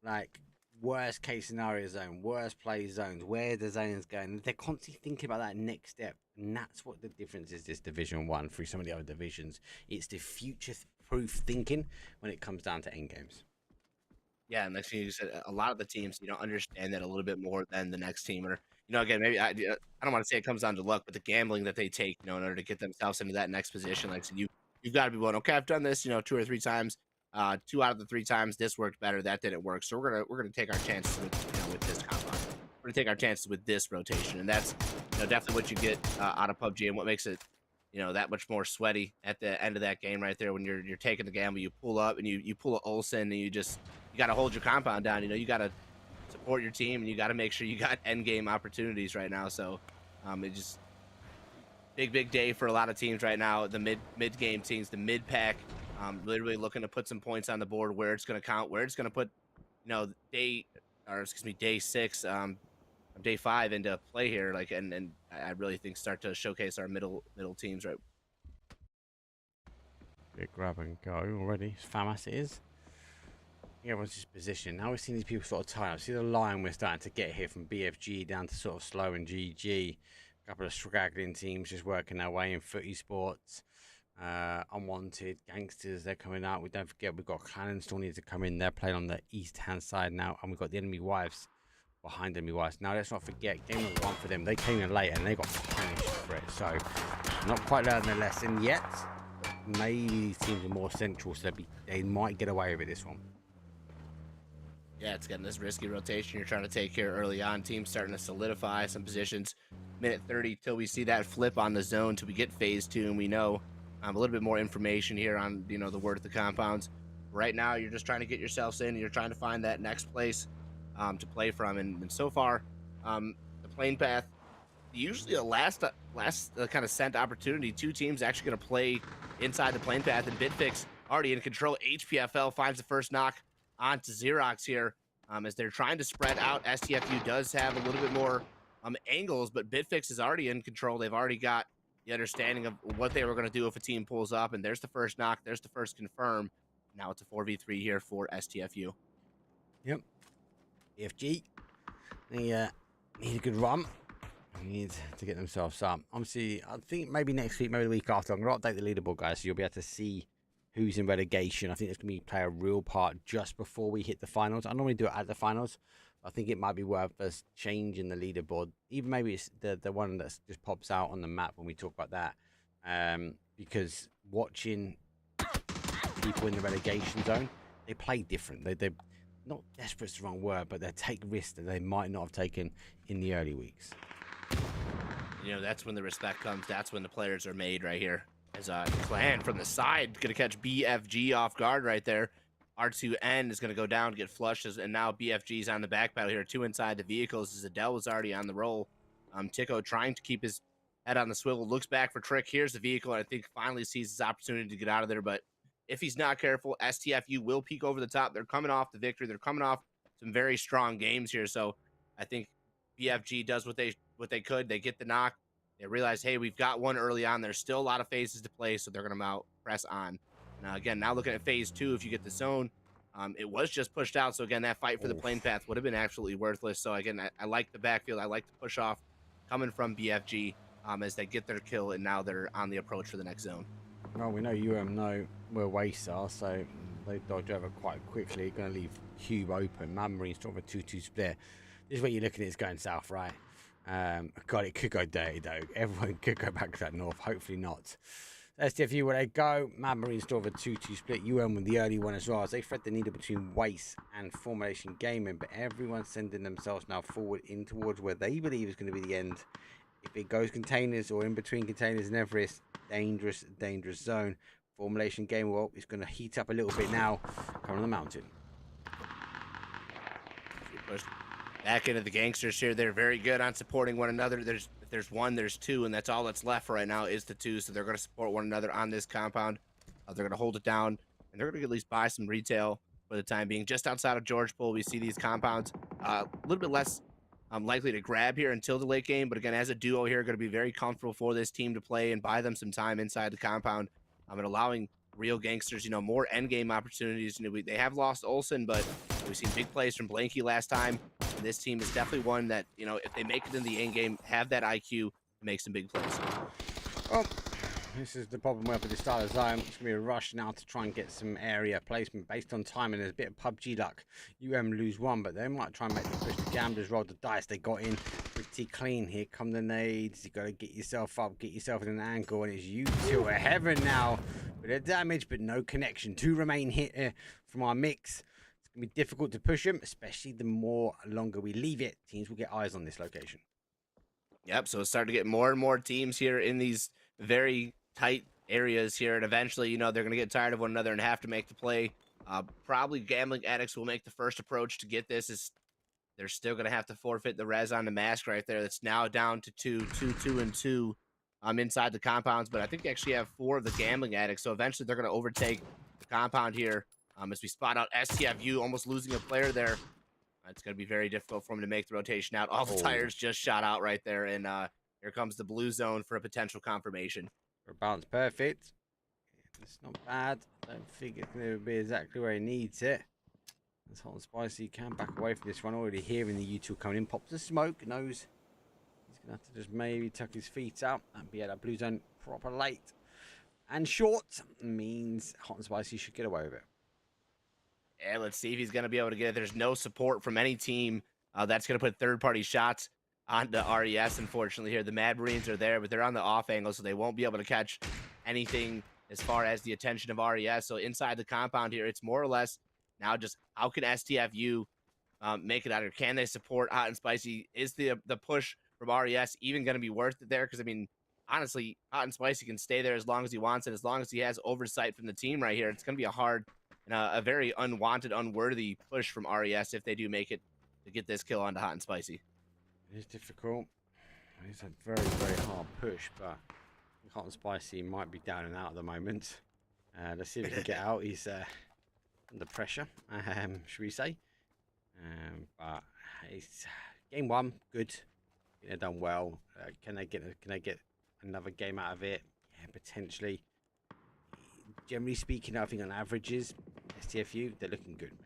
like worst case scenario zone, worst play zones, where the zone's going. They're constantly thinking about that next step, and that's what the difference is. This Division 1 through some of the other divisions, it's the future-proof thinking when it comes down to end games. Yeah, and next thing you said, a lot of the teams, understand that a little bit more than the next team. Or, again, maybe I don't want to say it comes down to luck, but the gambling that they take, in order to get themselves into that next position. Like I said, you've got to be going, okay, I've done this, 2 or 3 times. 2 out of the 3 times this worked better, that didn't work. So we're gonna take our chances with this compound. We're gonna take our chances with this rotation, and that's definitely what you get out of PUBG, and what makes it that much more sweaty at the end of that game right there when you're taking the gamble. You pull up and you pull a Olsen, and you got to hold your compound down. You got to support your team, and you got to make sure you got end game opportunities right now. So it just big day for a lot of teams right now. The mid game teams, the mid pack. Literally looking to put some points on the board where it's going to count, where it's going to put, day 6, day 5 into play here. Like, and I really think start to showcase our middle teams, right? Big grab and go already. FAMAS it is. Yeah, everyone's just position. Now we're seeing these people sort of tired up. See the line we're starting to get here from BFG down to sort of Slow and GG. A couple of straggling teams just working their way in footy sports. Unwanted Gangsters, they're coming out. We don't forget we've got Cannon still need to come in. They're playing on the east hand side now, and we've got the Enemy Wives behind Enemy Wives. Now let's not forget game number 1 for them. They came in late and they got punished for it. So not quite learned their lesson yet. Maybe these teams are more central, so they might get away with this one. Yeah, it's getting this risky rotation you're trying to take here early on. Teams starting to solidify some positions. Minute 30 till we see that flip on the zone till we get phase 2, and we know a little bit more information here on the word of the compounds. Right now, you're just trying to get yourselves in, and you're trying to find that next place to play from. And so far, the plane path, usually a last kind of sent opportunity. 2 teams actually going to play inside the plane path, and Bitfix already in control. HPFL finds the first knock onto Xerox here as they're trying to spread out. STFU does have a little bit more angles, but Bitfix is already in control. They've already got the understanding of what they were going to do if a team pulls up, and there's the first knock, there's the first confirm. Now it's a 4v3 here for STFU. Yep. BFG, they need a good run. They need to get themselves up. Obviously, I think maybe next week, maybe the week after, I'm going to update the leaderboard, guys, so you'll be able to see who's in relegation. I think it's going to play a real part just before we hit the finals. I normally do it at the finals. I think it might be worth us changing the leaderboard. Even maybe it's the one that just pops out on the map when we talk about that. Because watching people in the relegation zone, they play different. They're not desperate's the wrong word, but they take risks that they might not have taken in the early weeks. That's when the respect comes. That's when the players are made right here. As Clan from the side going to catch BFG off guard right there. R2N is going to go down, get flushed, and now BFG's on the back battle here. 2 inside the vehicles as Adele was already on the roll. Tico trying to keep his head on the swivel, looks back for Trick. Here's the vehicle, and I think finally sees his opportunity to get out of there. But if he's not careful, STFU will peek over the top. They're coming off the victory. They're coming off some very strong games here. So I think BFG does what they could. They get the knock. They realize, hey, we've got one early on. There's still a lot of phases to play, so they're going to press on. Now, again, now looking at phase 2, if you get the zone, it was just pushed out. So, again, that fight for the plane path would have been absolutely worthless. So, again, I like the backfield. I like the push off coming from BFG as they get their kill, and now they're on the approach for the next zone. Well, we know know where Waste are, so they dodge over quite quickly. Going to leave Cube open. Mad Marine's sort of a 2-2 split. This is what you're looking at. It's going south, right? God, it could go dirty, though. Everyone could go back to that north. Hopefully not. STFU, where they go. Mad Marine's sort of a 2-2 split. UM with the early one as well, as they thread the needle between Waste and Formulation Gaming. But everyone's sending themselves now forward in towards where they believe is going to be the end. If it goes containers or in between containers and Everest, dangerous, dangerous zone. Formulation Game, well, it's going to heat up a little bit now. Coming on the mountain. Back into the gangsters here. They're very good on supporting one another. If there's one, there's two, and that's all that's left right now is the two. So they're going to support one another on this compound. They're going to hold it down, and they're going to at least buy some retail for the time being. Just outside of George Pool, we see these compounds a little bit less likely to grab here until the late game. But again, as a duo here, going to be very comfortable for this team to play and buy them some time inside the compound, and allowing real gangsters, more end game opportunities. They have lost Olsen, but we've seen big plays from Blanky last time. And this team is definitely one that, if they make it in the end game, have that IQ to make some big plays. Oh, this is the problem we have at the start of the zone. It's going to be a rush now to try and get some area placement based on time, and there's a bit of PUBG luck. lose one, but they might try and make the push. The gamblers roll the dice. They got in pretty clean. Here come the nades. You got to get yourself up, get yourself in an angle, and it's you two a heaven now. Bit of damage, but no connection. 2 remain here from our mix. It's going to be difficult to push them, especially the more longer we leave it. Teams will get eyes on this location. Yep, so it's starting to get more and more teams here in these very tight areas here, and eventually, they're going to get tired of one another and have to make the play. Probably Gambling Addicts will make the first approach to get this. They're still going to have to forfeit the res on the mask right there. That's now down to 2, 2, and 2 inside the compounds, but I think they actually have 4 of the Gambling Addicts, so eventually they're going to overtake the compound here as we spot out STFU almost losing a player there. It's going to be very difficult for them to make the rotation out. All the tires just shot out right there, and here comes the blue zone for a potential confirmation. Bounce perfect. It's not bad. I don't think it's going to be exactly where he needs it. It's hot and spicy. Can back away from this one. Already hearing the U2 coming in. Pops the smoke. Knows he's going to have to just maybe tuck his feet out. And be at that blue zone proper late. And short means hot and spicy should get away with it. Yeah, let's see if he's going to be able to get it. There's no support from any team that's going to put third-party shots onto RES, unfortunately, here. The Mad Marines are there, but they're on the off angle, so they won't be able to catch anything as far as the attention of RES. So inside the compound here, it's more or less now just how can STFU make it out here? Can they support Hot and Spicy? Is the push from RES even going to be worth it there? Because, honestly, Hot and Spicy can stay there as long as he wants, and as long as he has oversight from the team right here, it's going to be a hard and a very unwanted, unworthy push from RES if they do make it to get this kill onto Hot and Spicy. It is difficult. It's a very, very hard push, but Hot and Spicy might be down and out at the moment. Let's see if he can get out. He's under pressure, should we say. But it's game 1, good. They've done well. Can they get another game out of it? Yeah, potentially. Generally speaking, I think on averages, STFU, they're looking good.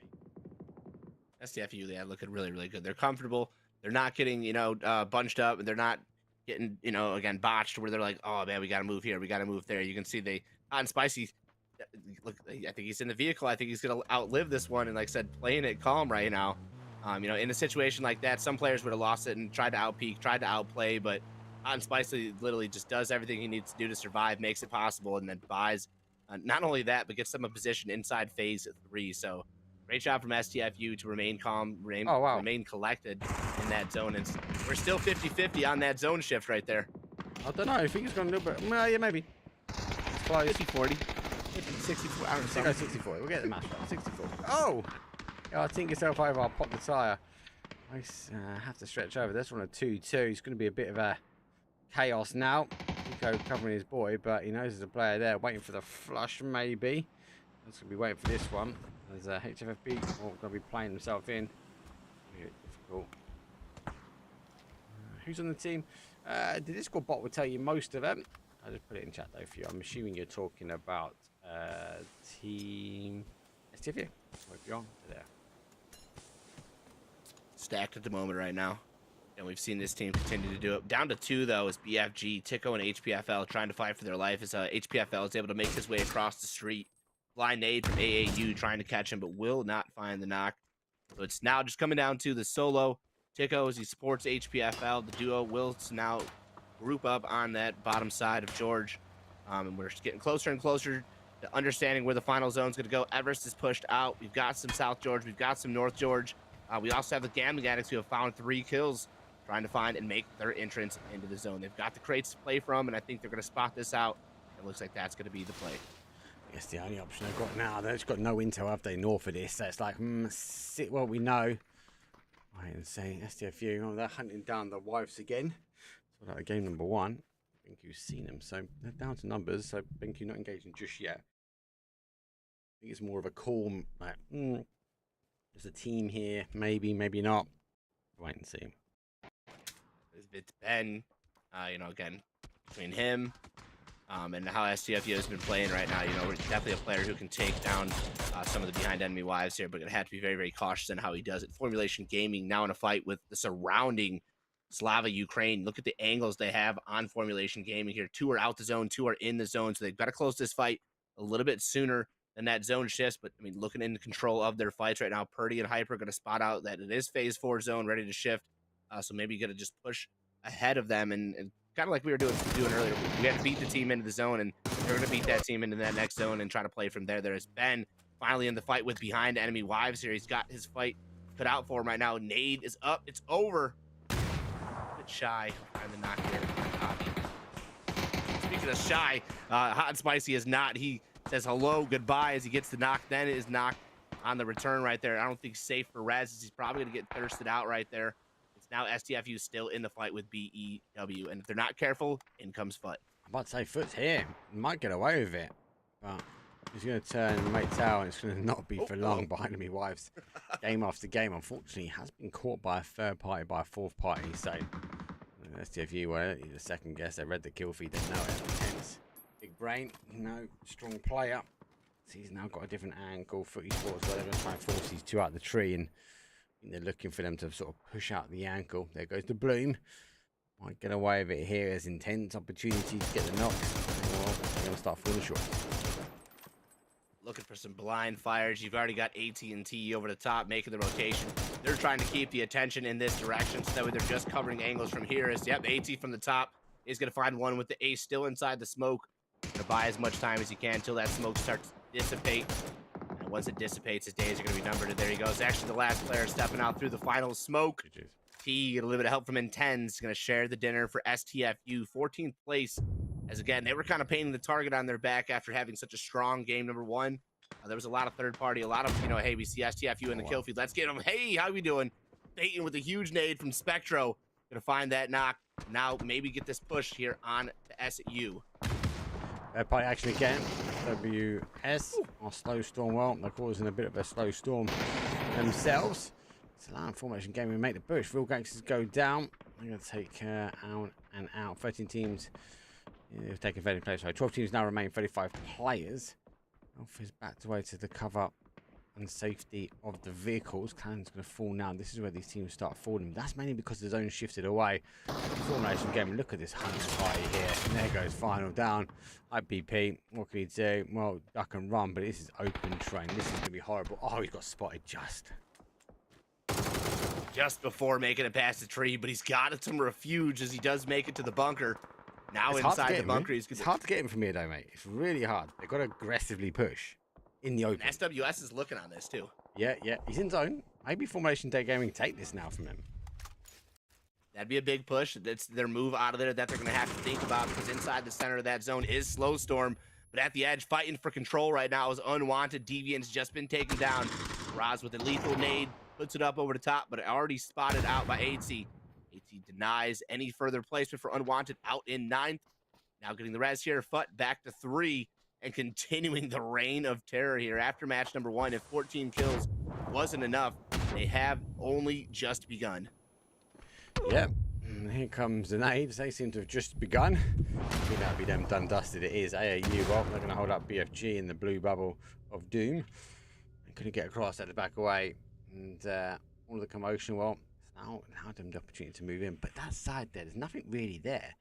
STFU, they're looking really, really good. They're comfortable. They're not getting, bunched up, and they're not getting, again, botched where they're like, oh, man, we got to move here. We got to move there. You can see Hot and Spicy, look, I think he's in the vehicle. I think he's going to outlive this one. And like I said, playing it calm right now. In a situation like that, some players would have lost it and tried to outpeak, tried to outplay, but Hot and Spicy literally just does everything he needs to do to survive, makes it possible, and then buys. Not only that, but gets them a position inside phase 3. So great job from STFU to remain calm, remain collected in that zone. And we're still 50-50 on that zone shift right there. I don't know. I think it's gone a little bit. Well, yeah, maybe. It's close. 50-40. 50-64. I don't know. 64. We'll get the match right. 64. Oh! Yeah, I'll think yourself over. I'll pop the tyre. I have to stretch over. That's one of 2-2. It's going to be a bit of a chaos now. Nico covering his boy, but he knows there's a player there waiting for the flush, maybe. He's going to be waiting for this one. There's a HFFB going to be playing himself in. Difficult. Who's on the team? The Discord bot will tell you most of them. I'll just put it in chat though for you. I'm assuming you're talking about Team STFU. Hope you're on there. Stacked at the moment right now. And we've seen this team continue to do it. Down to 2, though, is BFG, Tico, and HPFL trying to fight for their life as HPFL is able to make his way across the street. Blind nade from AAU trying to catch him, but will not find the knock. So it's now just coming down to the solo. Tico, as he supports HPFL, the duo will now group up on that bottom side of George. And we're just getting closer and closer to understanding where the final zone's going to go. Everest is pushed out. We've got some South George. We've got some North George. We also have the Gambling Addicts who have found 3 kills, trying to find and make their entrance into the zone. They've got the crates to play from, and I think they're going to spot this out. It looks like that's going to be the play. I guess the only option they've got now, they've got no intel, have they, north of this? So it's like, sit what we know. Right, and say STFU, oh, they're hunting down the wives again. So that game number 1. I think you've seen them, so they're down to numbers. So I think you're not engaging just yet. I think it's more of a calm, like, there's a team here, maybe, maybe not. Wait and see. It's Ben, again, between him and how STFU has been playing right now, we're definitely a player who can take down some of the behind enemy wives here, but going to have to be very, very cautious in how he does it. Formulation Gaming now in a fight with the surrounding Slava Ukraine. Look at the angles they have on Formulation Gaming here. 2 are out the zone, 2 are in the zone, so they've got to close this fight a little bit sooner than that zone shifts. But I mean, looking into control of their fights right now, Purdy and Hyper are going to spot out that it is phase 4 zone ready to shift. So maybe you're going to just push ahead of them and kind of like we were doing earlier. We have to beat the team into the zone, and they're going to beat that team into that next zone and try to play from there. There's Ben finally in the fight with behind enemy wives here. He's got his fight put out for him right now. Nade is up. It's over. A bit shy on the knock here. Speaking of shy, Hot and Spicy is not. He says hello, goodbye as he gets the knock. Then it is knocked on the return right there. I don't think safe for Rez. He's probably going to get thirsted out right there. It's now STFU still in the fight with BEW. And if they're not careful, in comes Foot. I'm about to say Foot's here. He might get away with it. But he's going to turn mates out, and it's going to not be for long behind me wives. Game after game, unfortunately, has been caught by a third party, by a fourth party. So STFU were the second guess. They read the kill feed. They know it. Intense. Big brain, strong player. So he's now got a different angle. Footy Sports, where they're going to try and force these 2 out the tree, and they're looking for them to sort of push out the ankle. There goes the Bloom. Might get away with it here. There's intense opportunity to get the knocks. They're going to start falling short. Looking for some blind fires. You've already got AT&T over the top making the rotation. They're trying to keep the attention in this direction, so that way they're just covering angles from here. Yep, AT from the top is going to find one with the ace still inside the smoke. Going to buy as much time as he can until that smoke starts to dissipate. And once it dissipates, his days are going to be numbered. And there he goes. Actually, the last player stepping out through the final smoke. T, a little bit of help from Intense. Going to share the dinner for STFU. 14th place. As again, they were kind of painting the target on their back after having such a strong game number 1. There was a lot of third party, a lot of, hey, we see STFU in the kill feed. Let's get them. Hey, how we doing? Baiting with a huge nade from Spectro. Going to find that knock. Now maybe get this push here on to SU. Third party action again. WS or Slow Storm. Well, they're causing a bit of a slow storm themselves. It's allowing Formation Gaming to make the push. Real Gangsters go down. They're going to take out and out. 13 teams have taken 30 players. So 12 teams now remain, 35 players. Alpha is backed away to the cover and safety of the vehicles. Cannon's going to fall now. This is where these teams start falling. That's mainly because the zone shifted away. Formation Gaming, look at this hunter party here. And there goes final down. IPP, what can he do? Well, duck and run, but this is open train. This is going to be horrible. Oh, he's got spotted just before making it past the tree, but he's got some refuge as he does make it to the bunker. Now it's inside the bunker, it's hard to get him from here, though, mate. It's really hard. They've got to aggressively push in the open. And SWS is looking on this too. Yeah, he's in zone. Maybe Formation Day Gaming take this now from him. That'd be a big push. That's their move out of there that they're going to have to think about, because inside the center of that zone is Slow Storm. But at the edge, fighting for control right now is Unwanted. Deviant's just been taken down. Raz with a lethal nade, puts it up over the top, but already spotted out by AT. AT denies any further placement for Unwanted, out in 9th. Now getting the res here. Foot back to 3 and continuing the reign of terror here. After match number 1, if 14 kills wasn't enough, they have only just begun. Yeah, And here comes the nades. They seem to have just begun. I think that'll be them done dusted. It is AAU. Well, they're going to hold up BFG in the blue bubble of doom. They couldn't get across, had to back away. And all of the commotion, well, it's now allowed them the opportunity to move in. But that side there's nothing really there.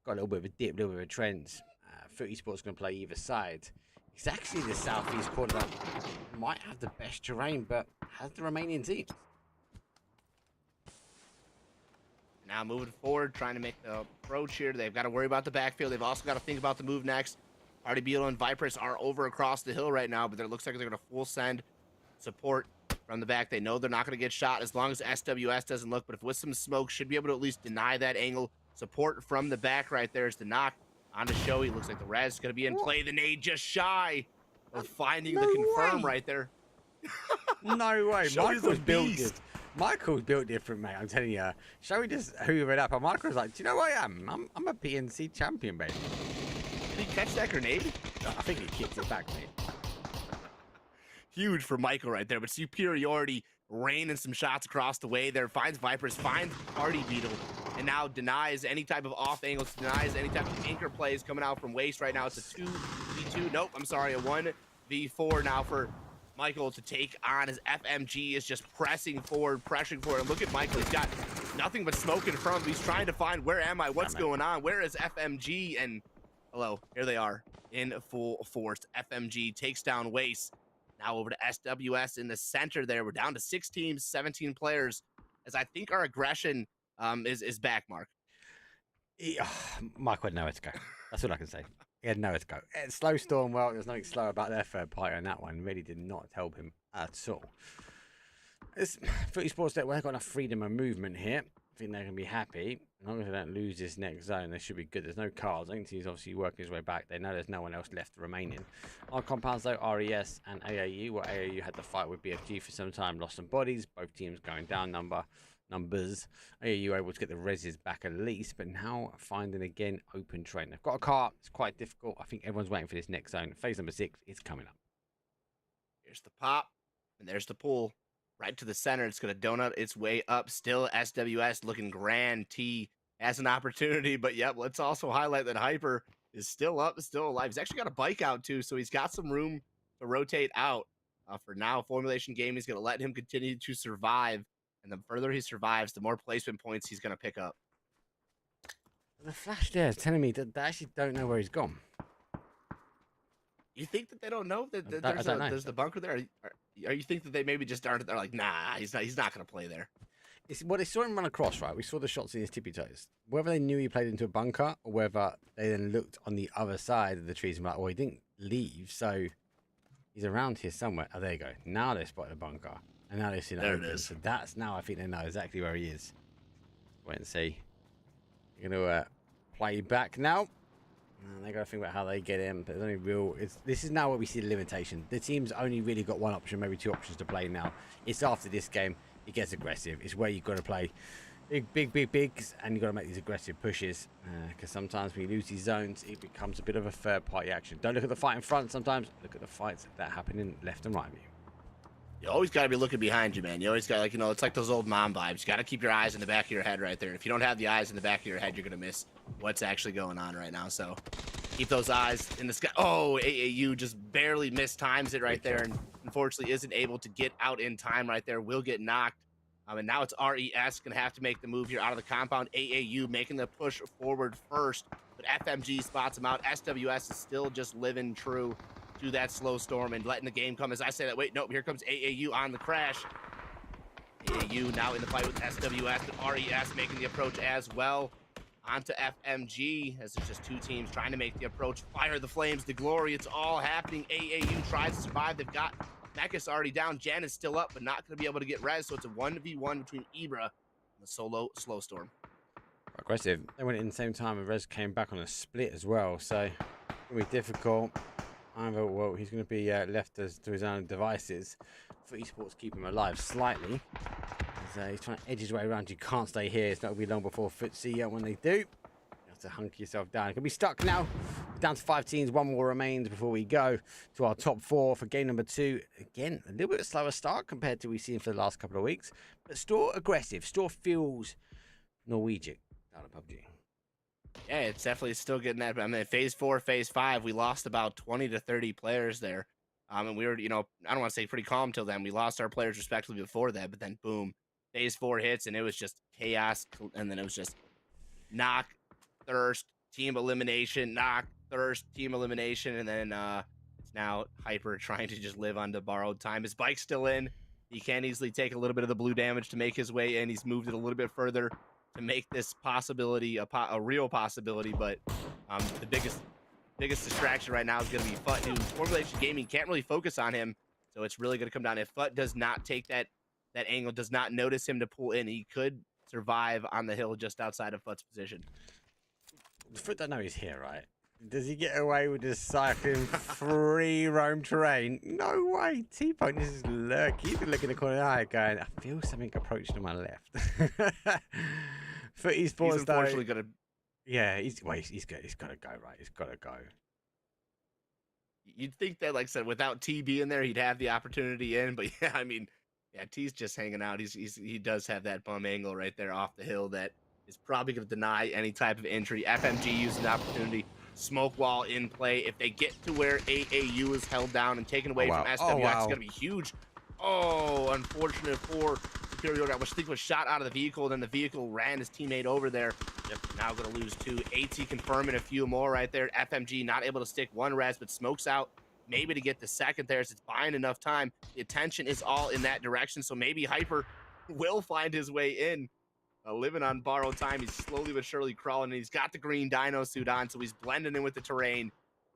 Got a little bit of a dip, a little bit of a trend. Footy Sports going to play either side. It's actually the southeast corner that might have the best terrain, but has the remaining teams. Now moving forward, trying to make the approach here. They've got to worry about the backfield. They've also got to think about the move next. Party Beetle and Vipress are over across the hill right now, but it looks like they're going to full send support from the back. They know they're not going to get shot as long as SWS doesn't look, but if with some smoke, should be able to at least deny that angle. Support from the back right there is the knock on the show. He looks like the res is going to be in play. The nade just shy of finding the confirm right there. No way. Michael's built it. Michael's built different, mate. I'm telling you. Shall we just hoover it up? And Michael's like, do you know what I am? I'm a PNC champion, baby. Did he catch that grenade? I think he kicked it back, mate. Huge for Michael right there, but superiority raining some shots across the way there. Finds Vipers, finds Party Beetle, and now denies any type of off angles, denies any type of anchor plays coming out from Waste right now. It's a 2v2. Nope, I'm sorry, a 1v4 now for Michael to take on as FMG is just pressing forward, pressuring forward. And look at Michael, he's got nothing but smoke in front of him. He's trying to find, where am I? What's going on? Where is FMG? And hello, here they are in full force. FMG takes down Waste. Now over to SWS in the center there. We're down to 6 teams, 17 players, as I think our aggression is back, Mark. Yeah, Mike had nowhere to go. That's all I can say. He had nowhere to go. Slow Storm, well, there's nothing slow about their third party on that one. Really did not help him at all. It's Footy Sports that they've got enough freedom of movement here. I think they're going to be happy. As long as they don't lose this next zone, they should be good. There's no cards. I think he's obviously working his way back. They know there's no one else left remaining. Our compounds, though, RES and AAU. Well, AAU had to fight with BFG for some time, lost some bodies. Both teams going down numbers. AAU able to get the reses back at least, but now finding again open train. They've got a car. It's quite difficult. I think everyone's waiting for this next zone. Phase number 6 is coming up. Here's the pop, and there's the pull. Right to the center. It's going to donut its way up. Still SWS looking grand. T has an opportunity, but yep, let's also highlight that Hyper is still up, still alive. He's actually got a bike out too, so he's got some room to rotate out. For now, Formulation Gaming is going to let him continue to survive, and the further he survives, the more placement points he's going to pick up. The flash there is telling me that they actually don't know where he's gone. You think that they don't know that there's the bunker there? Or you think that they maybe just aren't? They're like, nah, he's not going to play there. Well, they saw him run across, right? We saw the shots in his tippy toes. Whether they knew he played into a bunker or whether they then looked on the other side of the trees and were like, well, he didn't leave, so he's around here somewhere. Oh, there you go. Now they spotted a bunker. And now they've seen it there open. It is. So that's now I think they know exactly where he is. Wait and see. You're going to play back now. And they got to think about how they get in. But there's only this is now where we see the limitation. The team's only really got one option, maybe 2 options to play now. It's after this game. It gets aggressive. It's where you've got to play bigs, and you've got to make these aggressive pushes. Because sometimes when you lose these zones, it becomes a bit of a third-party action. Don't look at the fight in front sometimes. Look at the fights that are happening left and right of you. You always got to be looking behind you, man. You always got, it's like those old mom vibes. You got to keep your eyes in the back of your head right there. If you don't have the eyes in the back of your head, you're going to miss what's actually going on right now. So keep those eyes in the sky. Oh, AAU just barely mistimes it right there, and unfortunately isn't able to get out in time right there. Will get knocked. And now it's RES going to have to make the move here out of the compound. AAU making the push forward first, but FMG spots him out. SWS is still just living true to that slow storm and letting the game come. As I say that, wait, nope, here comes AAU on the crash. AAU now in the fight with SWS, but RES making the approach as well. Onto FMG, as there's just 2 teams trying to make the approach. Fire the flames, the glory, it's all happening. AAU tries to survive. They've got Mekis already down. Jan is still up, but not going to be able to get res, so it's a 1v1 between Ibra and the solo slow storm. Aggressive. They went in the same time, and Rez came back on a split as well, so it's going to be difficult. Either, well, he's going to be left to his own devices. Footy Sports keep him alive slightly. He's trying to edge his way around. You can't stay here. It's not going to be long before see when they do. You have to hunker yourself down. You can be stuck now. We're down to 5 teams. 1 more remains before we go to our top 4 for game number 2. Again, a little bit slower start compared to we've seen for the last couple of weeks. But Store aggressive. Store feels Norwegian. out of PUBG. Yeah, it's definitely still getting that. I mean, phase 4, phase 5, we lost about 20 to 30 players there. And we were, I don't want to say pretty calm till then. We lost our players respectively before that, but then boom, phase 4 hits and it was just chaos. And then it was just knock, thirst, team elimination, knock, thirst, team elimination. And then it's now Hyper trying to just live on the borrowed time. His bike's still in. He can easily take a little bit of the blue damage to make his way in. He's moved it a little bit further to make this possibility a real possibility, but the biggest distraction right now is going to be Fut, who Formulation Gaming can't really focus on him, so it's really going to come down. If Fut does not take that angle, does not notice him to pull in, he could survive on the hill just outside of Fut's position. Fut don't know he's here, right? Does he get away with just cycling free roam terrain? No way. T-Bone is lurking. He's been looking at the corner of the eye going, I feel something approaching to my left. Footy's forced, he's unfortunately going to... Yeah, he's got to go, right? He's got to go. You'd think that, like I said, without T being there, he'd have the opportunity in, but yeah, I mean, yeah, T's just hanging out. He does have that bum angle right there off the hill that is probably going to deny any type of entry. FMG using the opportunity. Smoke wall in play. If they get to where AAU is held down and taken away from SWX, it's going to be huge. Oh, unfortunate for superiority. I think was shot out of the vehicle. Then the vehicle ran his teammate over there. Yep. Now going to lose 2. AT confirming a few more right there. FMG not able to stick 1 res, but smokes out maybe to get the second there. So it's buying enough time. The attention is all in that direction. So maybe Hyper will find his way in. Living on borrowed time. He's slowly but surely crawling, and he's got the green dino suit on, so he's blending in with the terrain.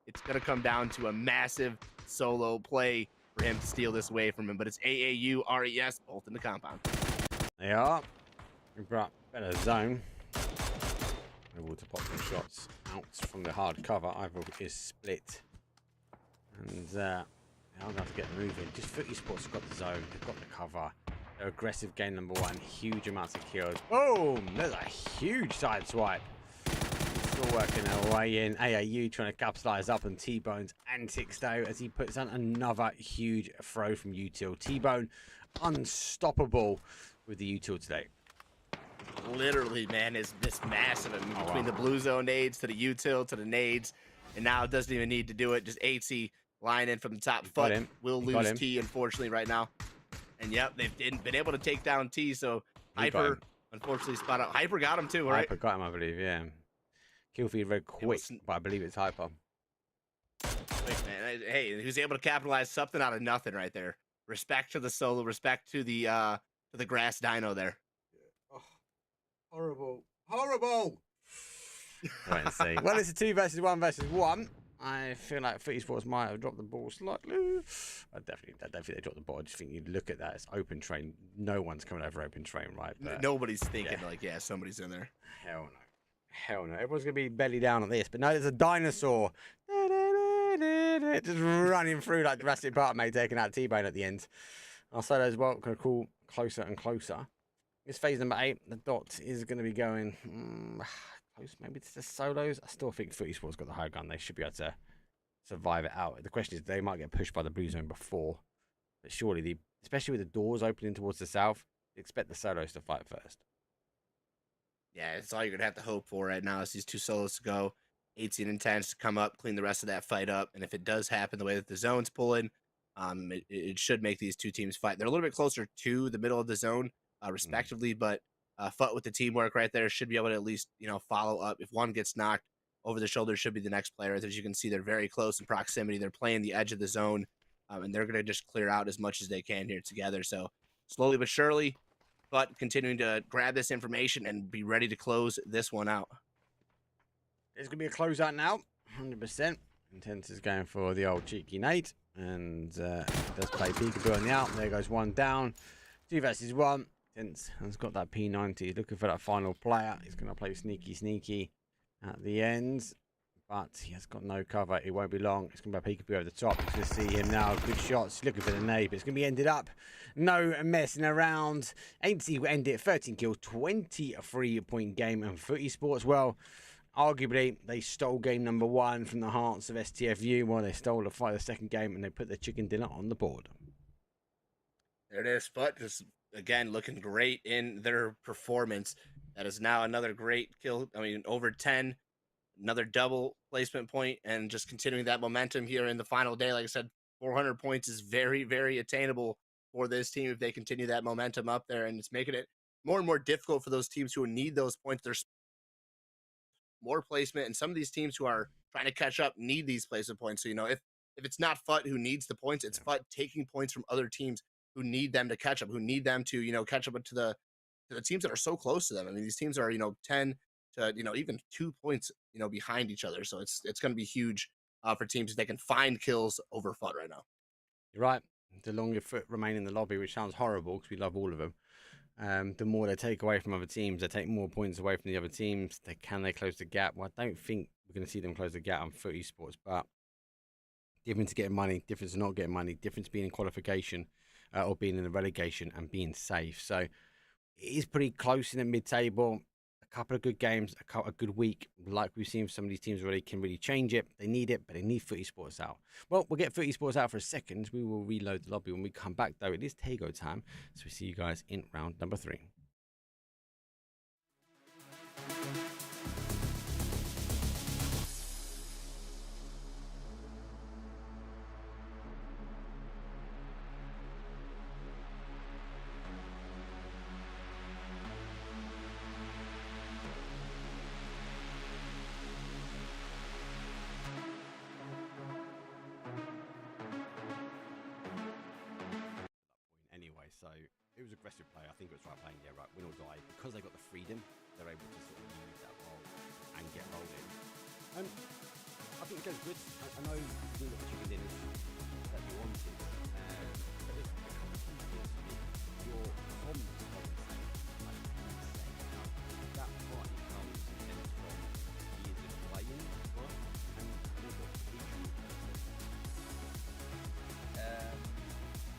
It's going to come down to a massive solo play for him to steal this away from him, but it's AAU, RES, both in the compound. They are. We brought better zone. Able to pop some shots out from the hard cover. Either is split. And I'm going to have to get moving. Just Footy Sports have got the zone. They've got the cover. Aggressive game number 1, huge amounts of kills. Boom! There's a huge side swipe. Still working our way in. AAU trying to capitalize up on T-Bone's antics though, as he puts on another huge throw from Util. T-Bone unstoppable with the Util today. Literally, man, is this massive between the blue zone nades to the Util to the nades, and now it doesn't even need to do it. Just AC line in from the top. Fut will lose T, unfortunately, right now. And yep, they've been able to take down T, so Hyper unfortunately spot out. Hyper got him too, right? Hyper got him, I believe, yeah. Kill feed very quick, but I believe it's Hyper. Wait, man, hey, he was able to capitalize something out of nothing right there. Respect to the solo, respect to the grass dino there. Oh, horrible. Wait and see. Well, it's a 2 versus 1 versus 1. I feel like Footy Sports might have dropped the ball slightly. I definitely they dropped the ball. I just think you look at that, it's open train. No one's coming over open train, right? But, nobody's thinking somebody's in there. Hell no. Hell no. Everyone's going to be belly down at this. But no, there's a dinosaur just running through like Jurassic Park, mate, taking out T-Bone at the end. Our solo as well, going to crawl closer and closer. It's phase number 8. The dot is going to be going... close maybe to the solos. I still think Footy Sports got the high gun. They should be able to survive it out. The question is, they might get pushed by the blue zone before, but surely, especially with the doors opening towards the south, expect the solos to fight first. Yeah, it's all you're gonna have to hope for right now is these 2 solos to go. 18 and 10s to come up, clean the rest of that fight up, and if it does happen the way that the zone's pulling, it should make these 2 teams fight. They're a little bit closer to the middle of the zone, respectively, but Fut with the teamwork right there should be able to at least, follow up. If one gets knocked over the shoulder, should be the next player. As you can see, they're very close in proximity. They're playing the edge of the zone, and they're going to just clear out as much as they can here together. So slowly but surely, Fut continuing to grab this information and be ready to close this one out. There's going to be a closeout now, 100%. Intense is going for the old cheeky nade, and does play peekaboo on the out. There goes 1 down. 2 versus 1. Intense has got that P90. He's looking for that final player. He's going to play sneaky at the end, but he has got no cover. It won't be long. It's going to be a peekaboo over the top. You can see him now. Good shots. Looking for the nade, but it's going to be ended up. No messing around. 80 will end it. 13 kills, 23-point game, and Footy Sports, well, arguably they stole game number 1 from the hearts of STFU. Well, they stole the second game, and they put the chicken dinner on the board. There it is, but just again looking great in their performance. That is now another great kill. I mean, over 10, another double placement point, and just continuing that momentum here in the final day. Like I said, 400 points is very, very attainable for this team if they continue that momentum up there, and it's making it more and more difficult for those teams who need those points. There's more placement, and some of these teams who are trying to catch up need these placement points. So, you know, if it's not FUT who needs the points, it's FUT taking points from other teams who need them to catch up, who need them to, you know, catch up to the teams that are so close to them. I mean, these teams are, you know, 10 to, you know, even 2 points, you know, behind each other. So it's going to be huge for teams if they can find kills over FUT right now. You're right. The longer FUT remain in the lobby, which sounds horrible because we love all of them, the more they take away from other teams. They take more points away from the other teams. Can they close the gap? Well, I don't think we're going to see them close the gap on FUT esports, but difference to getting money, difference to not getting money, difference being in qualification or being in the relegation and being safe. So it is pretty close in the mid-table. A couple of good games, a good week, like we've seen some of these teams already, can really change it. They need it, but they need FUT esports out. Well, we'll get FUT esports out for a second. We will reload the lobby when we come back, though. It is Tego time, so we see you guys in round number 3. So it was aggressive play. I think it was right playing, yeah, right, win or die. Because they got the freedom, they're able to sort of use that role and get rolling. I think it goes good. I know you didn't get the chicken dinners that you wanted, but there's a couple of key things for me. Your comms are insane. Like, insane. That party comes from years of playing, right? And they've got featuring.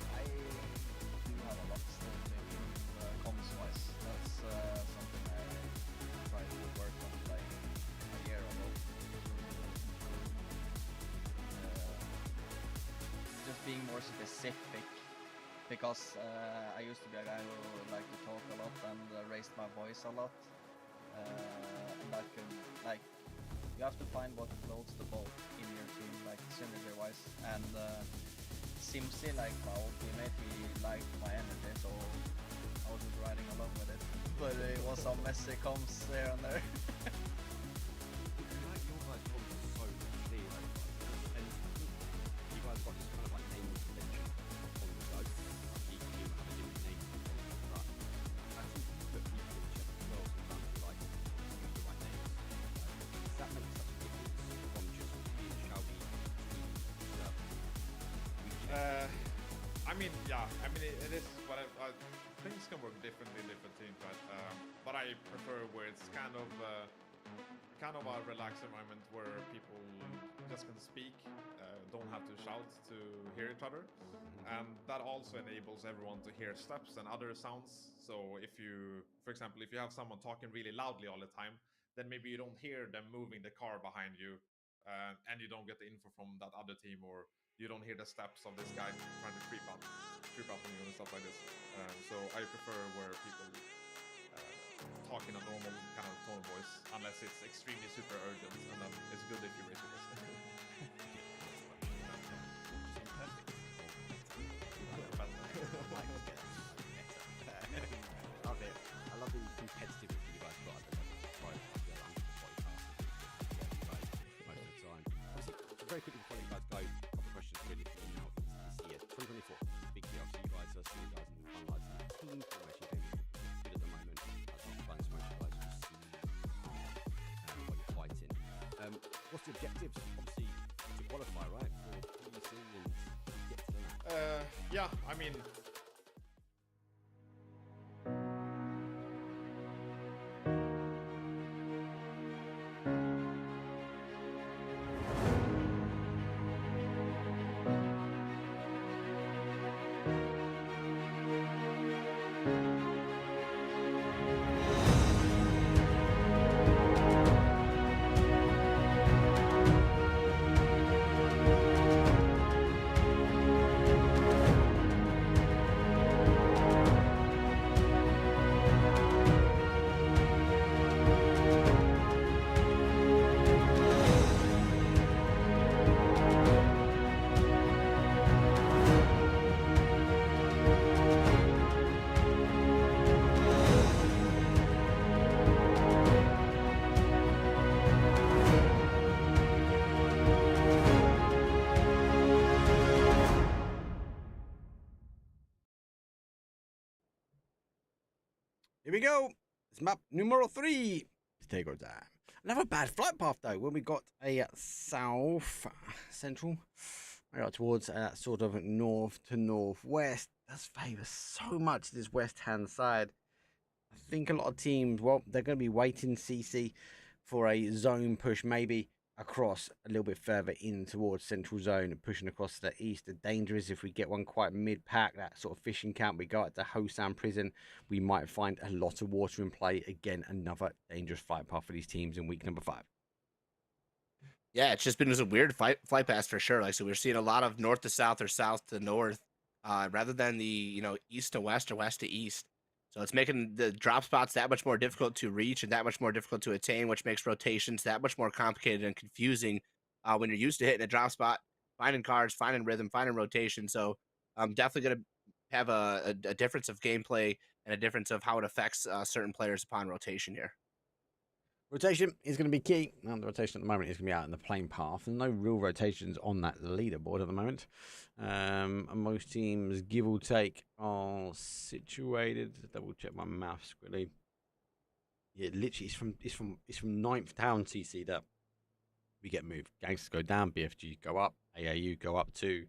I do have a lot still to improve comms-wise. That's something I tried to work on like a year ago. Just being more specific, because I used to be a guy who liked to talk a lot and raised my voice a lot. And that can, like, you have to find what floats the boat in your team, like synergy-wise. And Simsi, like my old teammate, he liked my energy, so I was just riding along with it. But it was some messy comms here and there. Like your guys' comms are so clear, and you guys got this kind of like name convention on the go. Each team will have a different name convention, but I think that people in check as well sometimes be like, use the right names. That makes such a difference from just being shouty. I mean, yeah, it is, but things can work differently in different teams, right? But I prefer where it's kind of a relaxed environment where people just can speak, don't have to shout to hear each other, and that also enables everyone to hear steps and other sounds. So if you, for example, if you have someone talking really loudly all the time, then maybe you don't hear them moving the car behind you, and you don't get the info from that other team, or you don't hear the steps of this guy trying to creep up on you and stuff like this. So I prefer where people talk in a normal kind of tone of voice, unless it's extremely super urgent, and then it's good if you raise your voice. I love the competitiveness you guys got. Most of the time. Very quickly before you guys go, a couple of questions really for you now. This year, 2024, big deal. So you guys are seeing you guys in finalising the team formation game good at the moment. That's not fun so much you guys will see what you're fighting. What's the objectives? Obviously to qualify, right? For PUC and get to that. Yeah, I mean, Here we go. It's map numero 3. It's Tego time. Another bad flight path though, when we got a south central, right out towards sort of north to northwest. Does favour so much this west hand side. I think a lot of teams, well, they're going to be waiting CC for a zone push, maybe across a little bit further in towards central zone, pushing across to the east. The danger is if we get one quite mid-pack, that sort of fishing camp, we go at the Hosan prison, we might find a lot of water in play. Again, another dangerous fight path for these teams in week number 5. Yeah, it's just been a weird flight path for sure. Like, so we're seeing a lot of north to south or south to north, rather than the east to west or west to east. So it's making the drop spots that much more difficult to reach and that much more difficult to attain, which makes rotations that much more complicated and confusing when you're used to hitting a drop spot, finding cards, finding rhythm, finding rotation. So I'm definitely going to have a difference of gameplay and a difference of how it affects certain players upon rotation here. Rotation is going to be key. Now, the rotation at the moment is going to be out in the plane path. There's no real rotations on that leaderboard at the moment. And most teams, give or take, are situated. Double check my maths quickly. Yeah, literally, it's from 9th down CC that we get moved. Gangsters go down, BFG go up, AAU go up 2,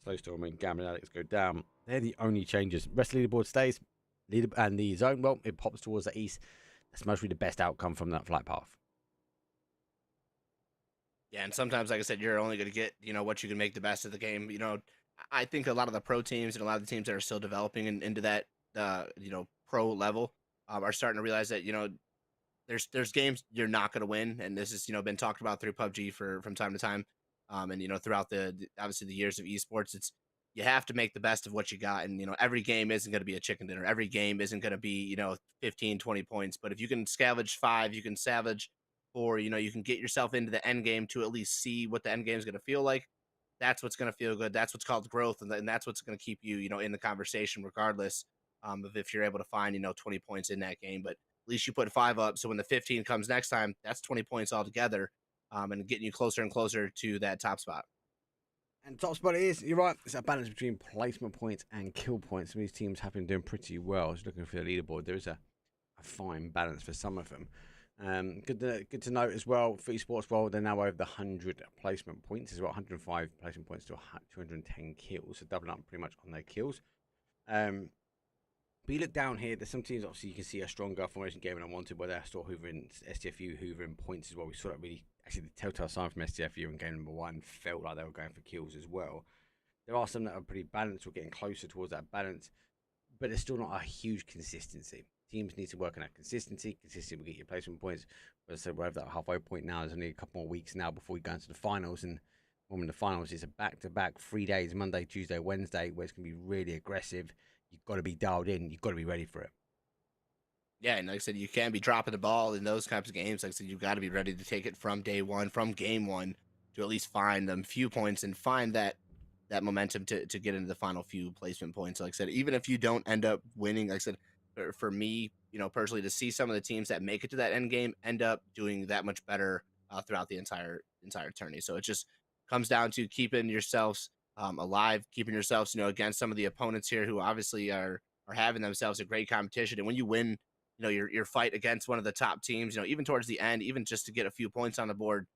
Slow Storm and Gambling Addicts go down. They're the only changes. Rest of the leaderboard stays. And the zone, well, it pops towards the east. That's mostly the best outcome from that flight path. Yeah, and sometimes, like I said, you're only going to get, what you can make the best of the game. I think a lot of the pro teams and a lot of the teams that are still developing into that, pro level are starting to realize that, there's games you're not going to win. And this has, been talked about through PUBG from time to time. And, throughout obviously the years of esports, you have to make the best of what you got. And, every game isn't going to be a chicken dinner. Every game isn't going to be, 15, 20 points. But if you can salvage 5, you can salvage 4, you can get yourself into the end game to at least see what the end game is going to feel like. That's what's going to feel good. That's what's called growth. And that's what's going to keep you, in the conversation, regardless of if you're able to find, 20 points in that game. But at least you put 5 up. So when the 15 comes next time, that's 20 points altogether, and getting you closer and closer to that top spot. And top spot you're right, it's a balance between placement points and kill points. Some of these teams have been doing pretty well. Just looking for the leaderboard, there is a fine balance for some of them. Good to note as well, for esports world, they're now over the 100 placement points as well, 105 placement points to 210 kills, so doubling up pretty much on their kills. But you look down here, there's some teams, obviously, you can see a stronger formation game and unwanted, where they're still hoovering STFU, hoovering points as well. We saw that really, actually, the telltale sign from STFU in game number 1 felt like they were going for kills as well. There are some that are pretty balanced, we're getting closer towards that balance, but there's still not a huge consistency. Teams need to work on that consistency. Consistency will get your placement points. But as I said, we're over that halfway point now. There's only a couple more weeks now before we go into the finals. And when the finals is a back-to-back 3 days, Monday, Tuesday, Wednesday, where it's going to be really aggressive. You've got to be dialed in. You've got to be ready for it. Yeah, and like I said, you can't be dropping the ball in those types of games. Like I said, you've got to be ready to take it from day one, from game one, to at least find them few points and find that momentum to get into the final few placement points. Like I said, even if you don't end up winning, like I said, for me, personally, to see some of the teams that make it to that end game end up doing that much better throughout the entire tourney. So it just comes down to keeping yourselves alive, keeping yourselves, against some of the opponents here who obviously are having themselves a great competition. And when you win, your fight against one of the top teams, even towards the end, even just to get a few points on the board,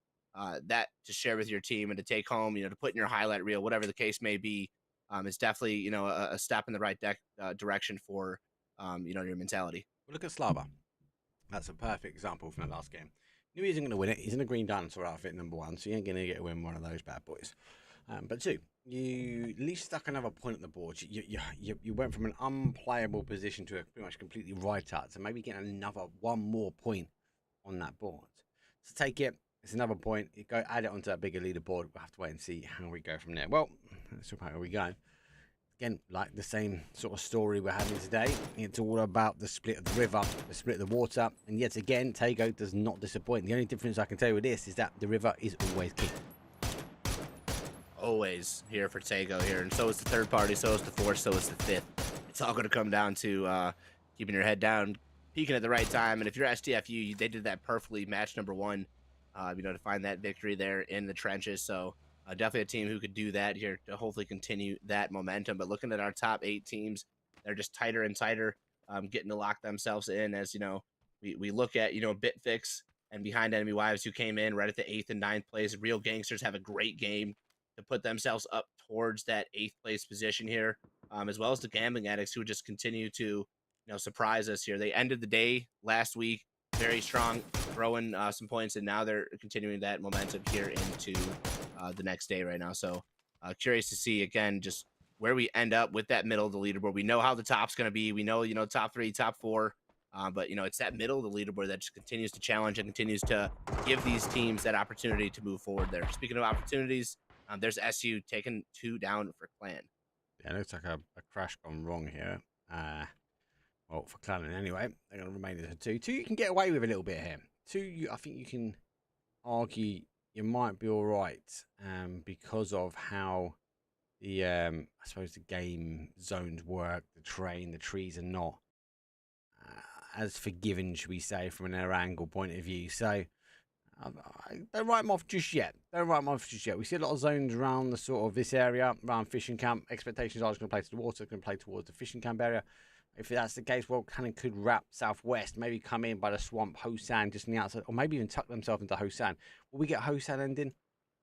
that to share with your team and to take home, to put in your highlight reel, whatever the case may be, is definitely, a step in the right direction for, your mentality. Well, look at Slava. That's a perfect example from the last game. Knew he isn't going to win it. He's in a green dinosaur outfit, number 1, so you ain't going to get to win one of those bad boys. But 2, you at least stuck another point on the board. You went from an unplayable position to a pretty much completely right out, so maybe get one more point on that board. So take it. It's another point. You go add it onto that bigger leaderboard. We'll have to wait and see how we go from there. Well, let's talk about how we go. Again, like the same sort of story we're having today. It's all about the split of the river, the split of the water. And yet again, Tego does not disappoint. The only difference I can tell you with this is that the river is always king. Always here for Tego here. And so is the third party, so is the fourth, so is the fifth. It's all going to come down to keeping your head down, peaking at the right time. And if you're STFU, they did that perfectly, match number 1, to find that victory there in the trenches. So definitely a team who could do that here to hopefully continue that momentum. But looking at our top 8 teams, they're just tighter and tighter. getting to lock themselves in. As you know, we look at Bitfix and Behind Enemy Wives, who came in right at the 8th and 9th place. Real Gangsters have a great game to put themselves up towards that 8th place position here, as well as the Gambling Addicts, who just continue to surprise us here. They ended the day last week very strong, throwing some points, and now they're continuing that momentum here into the next day right now. So curious to see again just where we end up with that middle of the leaderboard. We know how the top's going to be. We know top 3, top 4. But it's that middle of the leaderboard that just continues to challenge and continues to give these teams that opportunity to move forward there. Speaking of opportunities, there's SU taking 2 down for Clan. Yeah, it looks like a crash gone wrong here. Well, for Clan anyway, they're going to remain as a 2. 2 you can get away with a little bit here. 2, I think you can argue you might be all right because of how the, I suppose, the game zones work, the terrain, the trees are not as forgiving, should we say, from an air angle point of view. So don't write them off just yet. Don't write them off just yet. We see a lot of zones around the sort of this area, around fishing camp. Expectations are it's going to play to the water, it's going to play towards the fishing camp area. If that's the case, well, Cannon could wrap southwest, maybe come in by the swamp, Hosan just on the outside, or maybe even tuck themselves into Hosan. Will we get Hosan ending?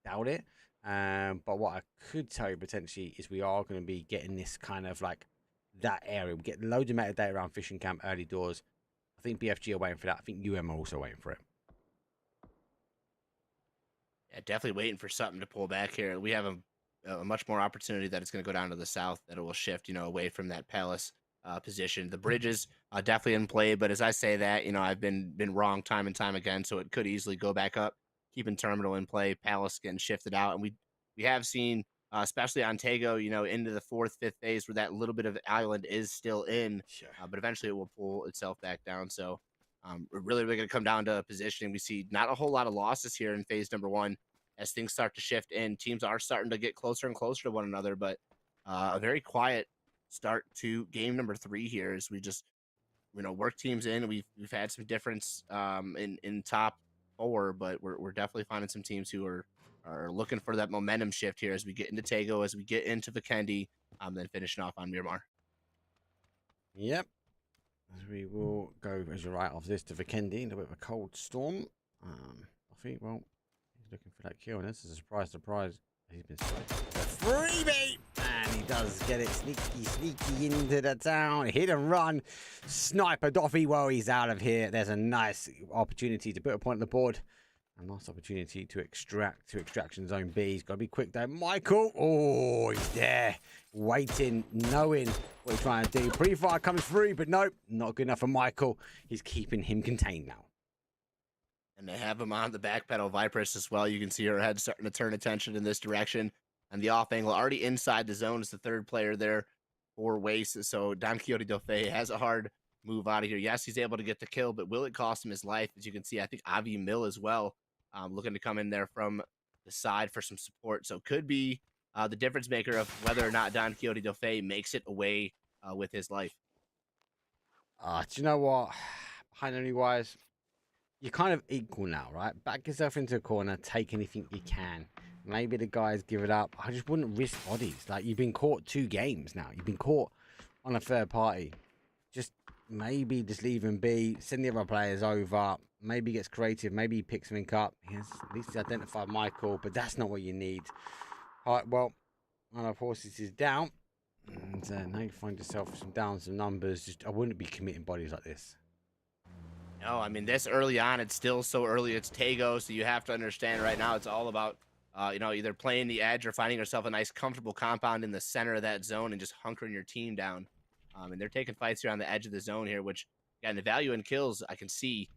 Doubt it. But what I could tell you potentially is we are going to be getting this kind of like that area. We get loads of metadata around fishing camp, early doors. I think BFG are waiting for that. I think UM are also waiting for it. Yeah, definitely waiting for something to pull back here. We have a much more opportunity that it's going to go down to the south, that it will shift, away from that palace position. The bridges definitely in play, but as I say that, I've been wrong time and time again, so it could easily go back up. Keeping terminal in play, palace getting shifted out, and we have seen, especially on Tego, into the 4th, 5th phase where that little bit of island is still in, but eventually it will pull itself back down. So we're really going to come down to positioning. We see not a whole lot of losses here in phase number 1 as things start to shift in. Teams are starting to get closer and closer to one another, but a very quiet start to game number 3 here as we just work teams in. We've had some difference in top 4, but we're definitely finding some teams who are looking for that momentum shift here as we get into Tego, as we get into Vikendi, then finishing off on Miramar. Yep. As we will go, as you're right, off this to Vikendi, a bit of a cold storm. I think, well, he's looking for that kill, and this is a surprise. He's been freebie, and he does get it sneaky into the town. Hit and run, sniper Doffy. Well, he's out of here. There's a nice opportunity to put a point on the board. A nice opportunity to extract to extraction zone B. He's got to be quick though. Michael, oh, he's there, waiting, knowing what he's trying to do. Pre-fire comes through, but nope, not good enough for Michael. He's keeping him contained now. And they have him on the back pedal. Viperous as well. You can see her head starting to turn attention in this direction. And the off angle already inside the zone is the 3rd player there for Waste. So Don Quixote Dauphin has a hard move out of here. Yes, he's able to get the kill, but will it cost him his life? As you can see, I think Avi Mill as well, looking to come in there from the side for some support. So could be the difference maker of whether or not Don Quixote Dauphin makes it away with his life. Do you know what? Behind Enemy Wise, you're kind of equal now, right? Back yourself into a corner, take anything you can. Maybe the guys give it up. I just wouldn't risk bodies. Like, you've been caught 2 games now. You've been caught on a third party. Just maybe just leave him be, send the other players over. Maybe he gets creative. Maybe he picks something up. He has at least identified Michael, but that's not what you need. All right, well, one of horses is down. And now you find yourself some downs and numbers. Just I wouldn't be committing bodies like this. No, I mean, this early on, it's still so early. It's Tego, so you have to understand right now it's all about, either playing the edge or finding yourself a nice, comfortable compound in the center of that zone and just hunkering your team down. And they're taking fights here on the edge of the zone here, which, again, the value in kills, I can see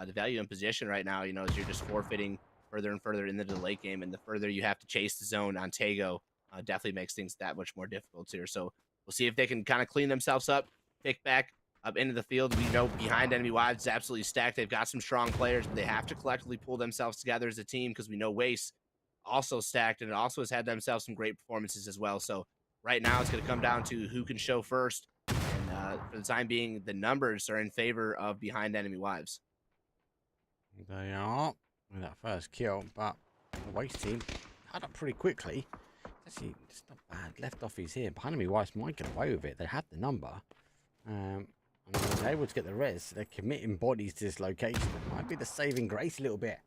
the value in position right now, as you're just forfeiting further and further into the late game. And the further you have to chase the zone on Tego, definitely makes things that much more difficult here. So we'll see if they can kind of clean themselves up, pick back up into the field. We know Behind Enemy Wives is absolutely stacked. They've got some strong players, but they have to collectively pull themselves together as a team because we know Waste also stacked and it also has had themselves some great performances as well. So right now it's going to come down to who can show first. And for the time being, the numbers are in favor of Behind Enemy Wives. They are with that first kill, but the Waste team had up pretty quickly. Actually, it's not bad. Left off he's here. Behind Enemy Wives might get away with it. They had the number. They're able to get the res. They're committing bodies to this location. It might be the saving grace a little bit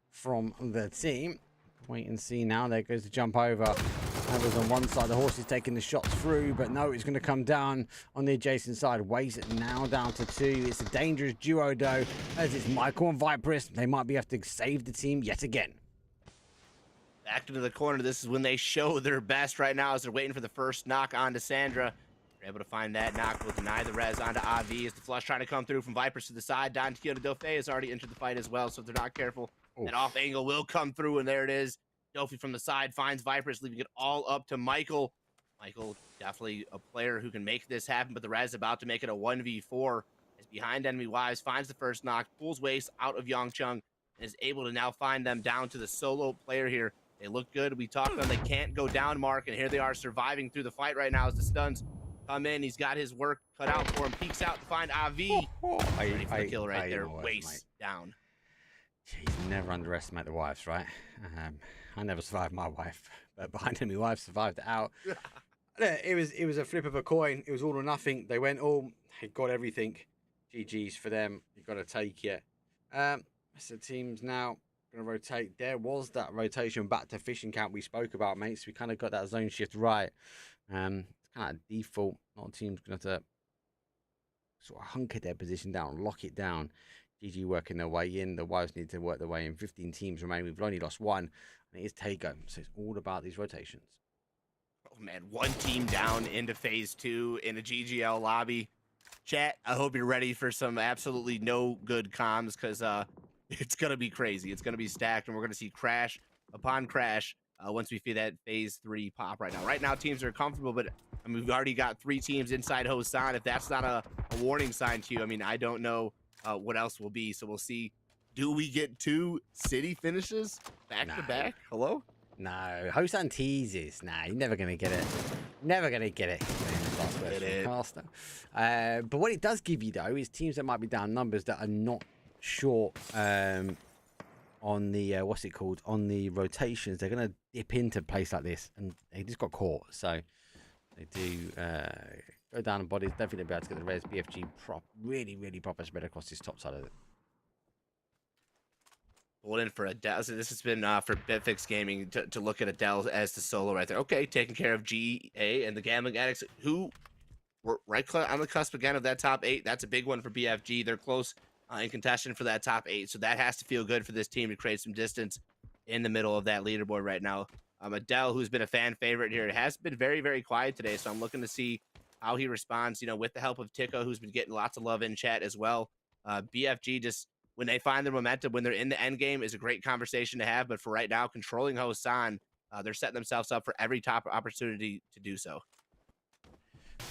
from the team. Wait and see now. There goes the jump over. That was on one side. The horse is taking the shots through, but no, it's going to come down on the adjacent side. Weighs it now down to 2. It's a dangerous duo, though, as it's Michael and Viperist. They might be able to save the team yet again. Back into the corner. This is when they show their best right now as they're waiting for the first knock onto Sandra. They're able to find that knock. Will deny the res onto AV as the flush trying to come through from Vipers to the side. Don Kyoto Dauphin has already entered the fight as well, so if they're not careful, that off angle will come through, and there it is. Dauphin from the side finds Vipers, leaving it all up to Michael. Michael, definitely a player who can make this happen, but the res about to make it a 1v4 as behind enemy Wives finds the first knock, pulls Waste out of Yongchung, and is able to now find them down to the solo player here. They look good. We talked on they can't go down, Mark, and here they are surviving through the fight right now as the stuns come in. He's got his work cut out for him. Peeks out to find AV. Ready for the kill right there. Waste down. Jeez, never underestimate the wives, right? I never survived my wife, but behind enemy wife survived it out. It was a flip of a coin. It was all or nothing. They went all. They got everything. GG's for them. You've got to take it. So the team's now going to rotate. There was that rotation back to fishing camp we spoke about, mates. We kind of got that zone shift right. It's kind of default. A lot of teams going to have to sort of hunker their position down, lock it down. GG working their way in. The Wives need to work their way in. 15 teams remain. We've only lost 1, and it is Tego. So it's all about these rotations. Oh, man. 1 team down into phase 2 in a GGL lobby. Chat, I hope you're ready for some absolutely no good comms, because it's going to be crazy. It's going to be stacked, and we're going to see crash upon crash once we see that phase 3 pop right now. Right now, teams are comfortable, but I mean, we've already got 3 teams inside Hosan. If that's not a warning sign to you, I mean, I don't know what else will be. So we'll see. Do we get 2 city finishes back to back? Hello? No. Hosan teases. Nah, you're never going to get it. Never going to get it. But what it does give you, though, is teams that might be down numbers that are not short on the, what's it called, on the rotations. They're going to dip into a place like this, and they just got caught. So they do go down on bodies. Definitely be able to get the res. BFG really proper spread across this top side of it. Pulled in for Adele. So this has been for Bitfix Gaming to look at Adele as the solo right there. Okay, taking care of GA and the Gambling Addicts, who were right on the cusp again of that top 8. That's a big one for BFG. They're close in contention for that top 8. So that has to feel good for this team to create some distance in the middle of that leaderboard right now. Adele, who's been a fan favorite here, has been very quiet today. So I'm looking to see how he responds, you know, with the help of Tico, who's been getting lots of love in chat as well. BFG, just when they find their momentum, when they're in the end game, is a great conversation to have. But for right now, controlling Hosan, they're setting themselves up for every top opportunity to do so.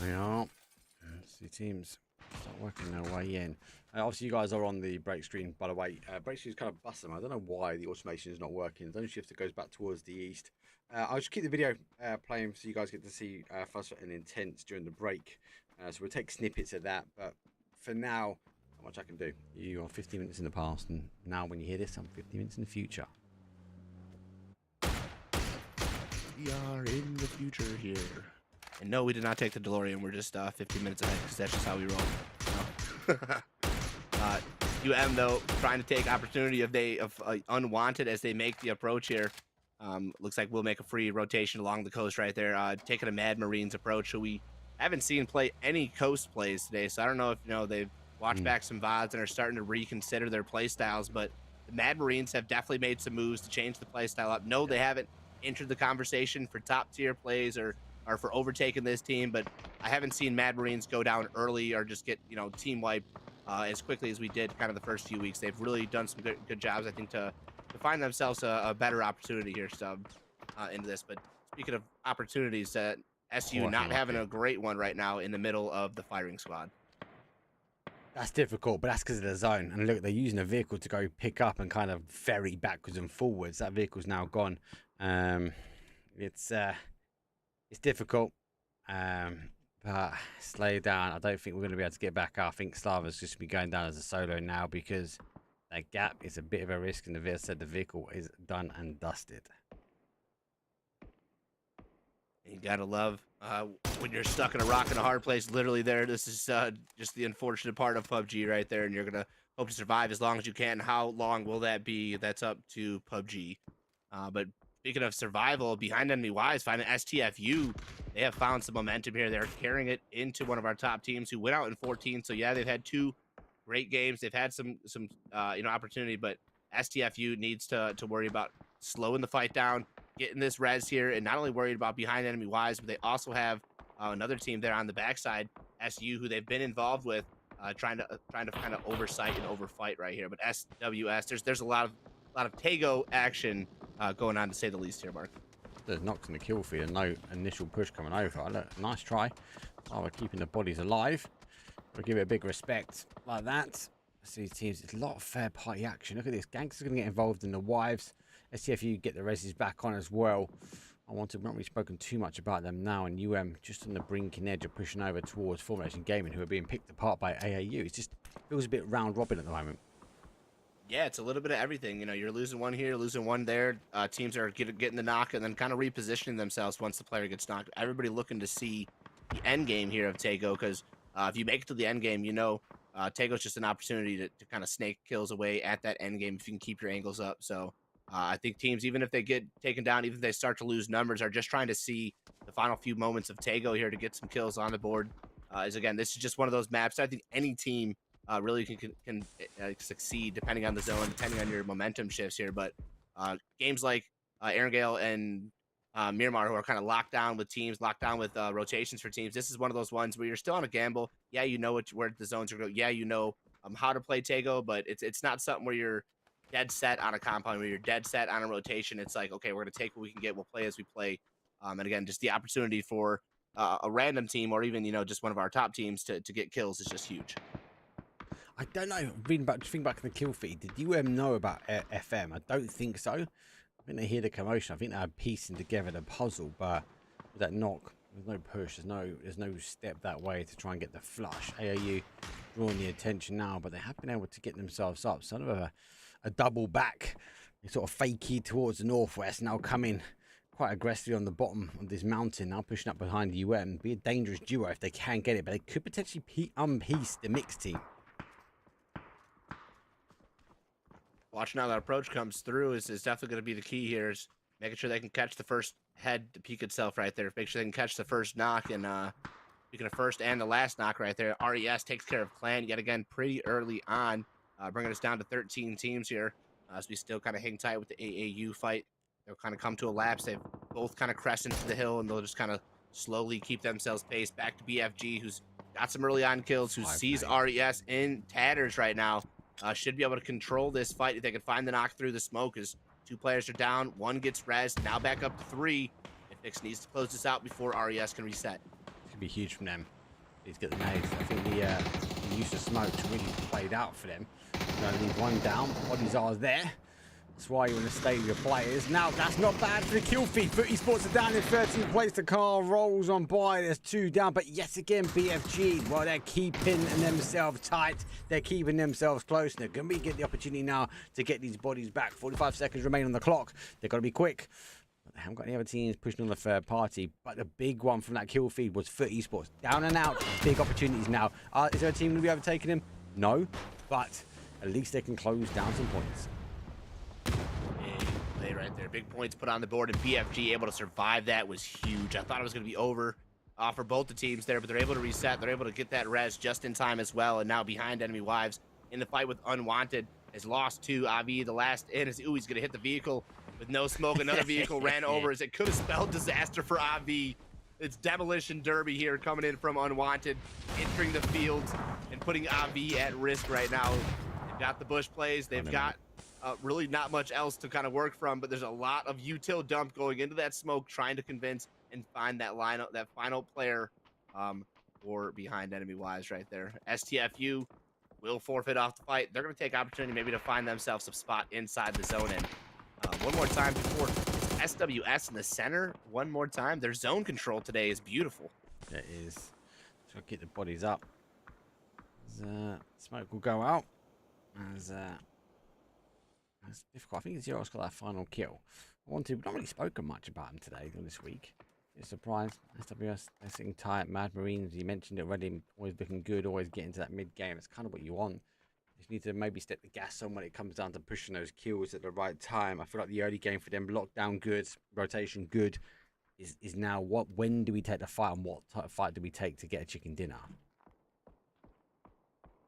Yeah. See teams start working their way in. Obviously, you guys are on the break screen, by the way. Break screen is kind of busting. I don't know why the automation is not working. Zone shift goes back towards the east. I'll just keep the video playing so you guys get to see Fuss and Intense during the break. So we'll take snippets of that. But for now, not much I can do. You are 15 minutes in the past, and now when you hear this, I'm 15 minutes in the future. We are in the future here. And no, we did not take the DeLorean. We're just 15 minutes ahead because that's just how we roll. UM, though, trying to take opportunity of unwanted as they make the approach here. Looks like we'll make a free rotation along the coast right there, taking a Mad Marines approach, who we haven't seen play any coast plays today. So I don't know if they've watched back some VODs and are starting to reconsider their play styles, but the Mad Marines have definitely made some moves to change the play style up. No, they haven't entered the conversation for top tier plays or for overtaking this team, but I haven't seen Mad Marines go down early or just get team wiped as quickly as we did kind of the first few weeks. They've really done some good jobs, I think, to find themselves a better opportunity here into this. But speaking of opportunities, SU not having a great one right now in the middle of the firing squad. That's difficult, but that's because of the zone. And look, they're using a vehicle to go pick up and kind of ferry backwards and forwards. That vehicle's now gone. It's difficult, but slow down. I don't think we're going to be able to get back up. I think Slava's just be going down as a solo now because that gap is a bit of a risk, and the vehicle is done and dusted. You gotta love when you're stuck in a rock and a hard place. Literally, there. This is just the unfortunate part of PUBG right there, and you're gonna hope to survive as long as you can. How long will that be? That's up to PUBG. But speaking of survival, behind enemy wise, finding STFU, they have found some momentum here. They're carrying it into one of our top teams who went out in 14. So yeah, they've had 2 great games. They've had some opportunity, but STFU needs to worry about slowing the fight down, getting this res here, and not only worried about behind enemy wise, but they also have another team there on the backside, SU, who they've been involved with, trying to kind of oversight and overfight right here. But SWS, there's a lot of Tago action going on, to say the least here, Mark. There's knocks in the kill feed and no initial push coming over. Look, nice try. Oh, we're keeping the bodies alive. We'll give it a big respect like that. See teams, it's a lot of fair party action. Look at this. Gangsters going to get involved in the wives. STFU get the reses back on as well. We've not really spoken too much about them now, and just on the brinking edge of pushing over towards Formation Gaming, who are being picked apart by AAU. It just feels a bit round robin at the moment. Yeah, it's a little bit of everything. You know, you're losing one here, losing one there. Teams are getting the knock and then kind of repositioning themselves once the player gets knocked. Everybody looking to see the end game here of Tago, because if you make it to the end game, Tago's just an opportunity to kind of snake kills away at that end game if you can keep your angles up. So I think teams, even if they get taken down, even if they start to lose numbers, are just trying to see the final few moments of Tago here to get some kills on the board. Again, this is just one of those maps. I think any team really can succeed depending on the zone, depending on your momentum shifts here. But games like Erangel and Miramar, who are kind of locked down with teams, locked down with rotations for teams, this is one of those ones where you're still on a gamble. Yeah, you know where the zones are going. Yeah, you know how to play Tago, but it's not something where you're dead set on a compound, where you're dead set on a rotation. It's like, okay, we're going to take what we can get. We'll play as we play. And again, just the opportunity for a random team, or even just one of our top teams to get kills is just huge. I don't know. Reading back, think back in the kill feed. Did you know about FM? I don't think so. I think they hear the commotion. I think they're piecing together the puzzle, but with that knock, there's no push. There's no step that way to try and get the flush. AAU drawing the attention now, but they have been able to get themselves up. Sort of a double back, sort of fakey towards the northwest. Now coming quite aggressively on the bottom of this mountain. Now pushing up behind Be a dangerous duo if they can get it, but they could potentially unpiece the mixed team. Watching how that approach comes through is definitely going to be the key here. Is making sure they can catch the first head to peek itself right there. Make sure they can catch the first knock, and speaking of first and the last knock right there, RES takes care of Clan yet again pretty early on, bringing us down to 13 teams here. As we still kind of hang tight with the AAU fight. They'll kind of come to a lapse. They've both kind of crescent to the hill, and they'll just kind of slowly keep themselves paced back to BFG, who's got some early on kills, who sees RES in tatters right now. Should be able to control this fight if they can find the knock through the smoke, as 2 players are down, 1 gets rezzed, now back up to 3. If Nix needs to close this out before RES can reset. This could be huge from them. Please get the nades. I think the use of smoke really played out for them. Leave 1 down, bodies are there. That's why you want to stay with your players. Now, that's not bad for the kill feed. Foot Esports are down in 13th place. The car rolls on by. There's 2 down. But yet again, BFG, well, they're keeping themselves tight. They're keeping themselves close. And they're going to get the opportunity now to get these bodies back. 45 seconds remain on the clock. They've got to be quick. They haven't got any other teams pushing on the third party. But the big one from that kill feed was Foot Esports. Down and out. Big opportunities now. Is there a team going to be overtaking him? No. But at least they can close down some points. Play right there. Big points put on the board, and BFG able to survive that was huge. I thought it was going to be over for both the teams there, but they're able to reset. They're able to get that res just in time as well, and now behind enemy wives in the fight with Unwanted has lost to Avi. The last in is, ooh, he's going to hit the vehicle with no smoke. Another vehicle ran over as it could have spelled disaster for Avi. It's Demolition Derby here coming in from Unwanted, entering the field and putting Avi at risk right now. They've got the bush plays. They've got really not much else to kind of work from, but there's a lot of util dump going into that smoke, trying to convince and find that lineup, that final player for behind enemy wise right there. STFU will forfeit off the fight. They're going to take opportunity maybe to find themselves a spot inside the zone. And one more time before SWS in the center. One more time. Their zone control today is beautiful. It is. So get the bodies up. Smoke will go out. It's difficult. I think Zero's got that final kill. We've not really spoken much about him today or this week. Surprise. SWS, they're sitting tight. Mad Marines, you mentioned it already, always looking good, always getting to that mid game. It's kind of what you want. You just need to maybe step the gas on when it comes down to pushing those kills at the right time. I feel like the early game for them, lockdown good, rotation good, is now when do we take the fight and what type of fight do we take to get a chicken dinner?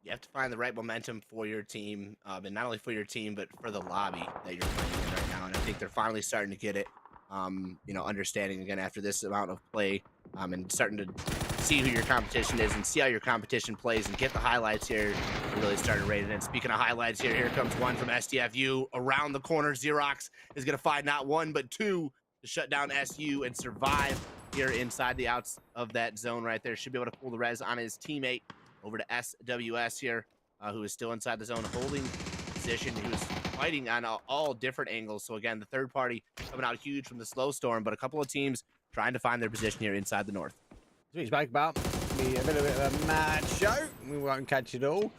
You have to find the right momentum for your team, and not only for your team, but for the lobby that you're playing in right now. And I think they're finally starting to get it. Understanding again after this amount of play, and starting to see who your competition is and see how your competition plays and get the highlights here. They're really starting to rate it. And speaking of highlights here comes one from STFU around the corner. Xerox is going to find not one but two to shut down SU and survive here inside the outs of that zone right there. Should be able to pull the res on his teammate over to SWS here, who is still inside the zone holding position. He was fighting on all different angles. So again, the third party coming out huge from the slow storm, but a couple of teams trying to find their position here inside the north. As we spoke about, be a bit of a mad show. We won't catch it all.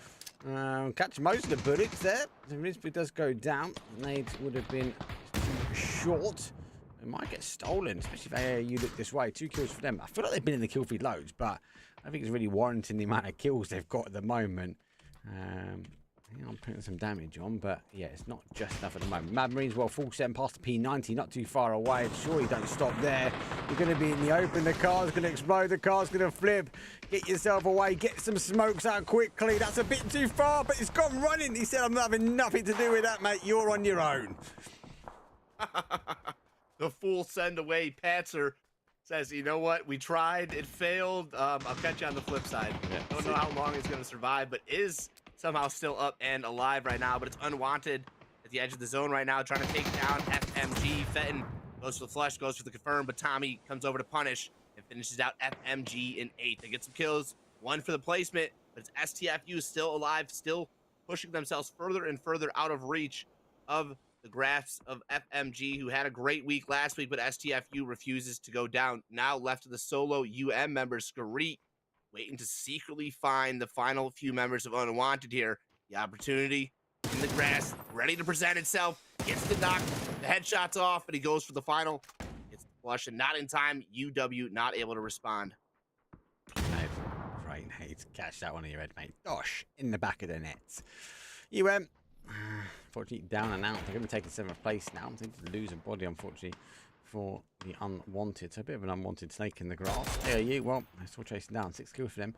Catch most of the bullets there. The Risby does go down. Nades would have been too short. It might get stolen, especially if you look this way. 2 kills for them. I feel like they've been in the kill feed loads, but I think it's really warranting the amount of kills they've got at the moment. I'm putting some damage on, but yeah, it's not just enough at the moment. Mad Marines, well, full send past the P90, not too far away. Sure, you don't stop there. You're going to be in the open. The car's going to explode. The car's going to flip. Get yourself away. Get some smokes out quickly. That's a bit too far, but it's gone running. He said, I'm having nothing to do with that, mate. You're on your own. The full send away Patzer says, you know what? We tried. It failed. I'll catch you on the flip side. Yeah. Don't know how long he's going to survive, but is somehow still up and alive right now, but it's unwanted at the edge of the zone right now, trying to take down FMG. Fenton goes for the flush, goes for the confirm, but Tommy comes over to punish and finishes out FMG in 8. They get some kills, 1 for the placement, but it's STFU still alive, still pushing themselves further and further out of reach of the grasp of FMG, who had a great week last week, but STFU refuses to go down. Now left to the solo UM members, Skarit, waiting to secretly find the final few members of Unwanted here. The opportunity in the grass, ready to present itself. Gets the knock, the headshots off, and he goes for the final. Gets the flush, and not in time. UW not able to respond. Right, Nate. Catch that one in your head, mate. Gosh, in the back of the nets. UM, unfortunately, down and out. They're going to be taking 7th place now. I'm thinking to lose a body, unfortunately, for the Unwanted. So a bit of an unwanted snake in the grass. AAU, well, they're still chasing down. 6 kills for them.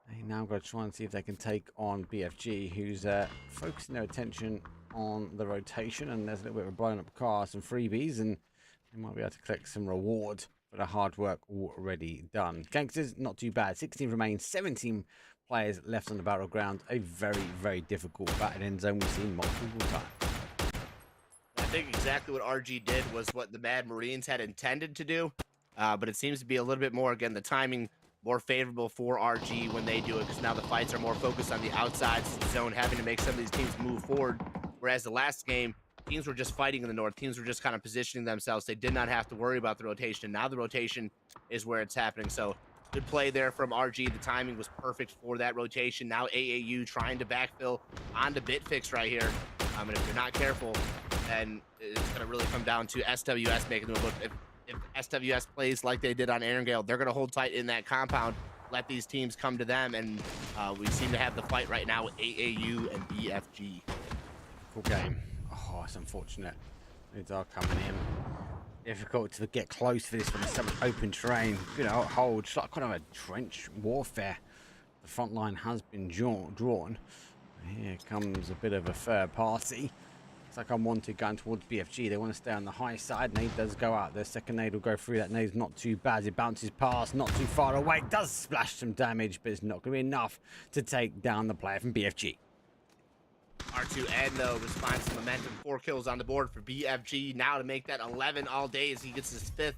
They now got to try and see if they can take on BFG, who's focusing their attention on the rotation. And there's a little bit of a blown up car, some freebies, and they might be able to collect some reward for the hard work already done. Gangsters, not too bad. 16 remain, 17 players left on the battleground. A very, very difficult battle end zone we've seen multiple times. I think exactly what RG did was what the Mad Marines had intended to do, but it seems to be a little bit more, again, the timing more favorable for RG when they do it, because now the fights are more focused on the outside zone, having to make some of these teams move forward, whereas the last game, teams were just fighting in the north. Teams were just kind of positioning themselves. They did not have to worry about the rotation. Now the rotation is where it's happening, so good play there from RG. The timing was perfect for that rotation. Now AAU trying to backfill onto Bitfix right here, and if you're not careful, then it's going to really come down to SWS making the look. If SWS plays like they did on Erangale, they're going to hold tight in that compound, let these teams come to them, and we seem to have the fight right now with AAU and BFG. Cool game. Oh, it's unfortunate. They are coming in. Difficult to get close for this when there's so much open terrain. Good hold. It's like kind of a trench warfare. The front line has been drawn. Here comes a bit of a third party. It's like Unwanted going towards BFG. They want to stay on the high side. Nade does go out. Their second nade will go through. That nade's not too bad. It bounces past, not too far away. Does splash some damage, but it's not going to be enough to take down the player from BFG. R2N, though, responds to momentum. 4 kills on the board for BFG. Now to make that 11 all day as he gets his 5th.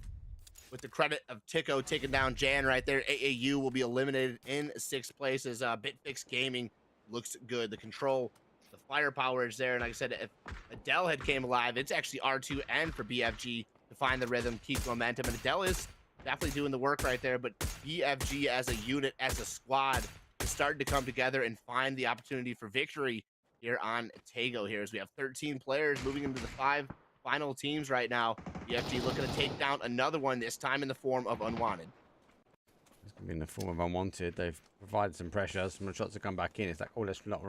With the credit of Tico taking down Jan right there. AAU will be eliminated in 6th place as Bitfix Gaming looks good. The control, the firepower is there. And like I said, if Adele had came alive, it's actually R2N for BFG to find the rhythm, keep momentum. And Adele is definitely doing the work right there. But BFG as a unit, as a squad, is starting to come together and find the opportunity for victory here on Tago here, as we have 13 players moving into the 5 final teams right now. BFG looking to take down another one, this time in the form of Unwanted. It's going to be in the form of Unwanted. They've provided some pressure. Some shots have come back in. It's like, oh, let's not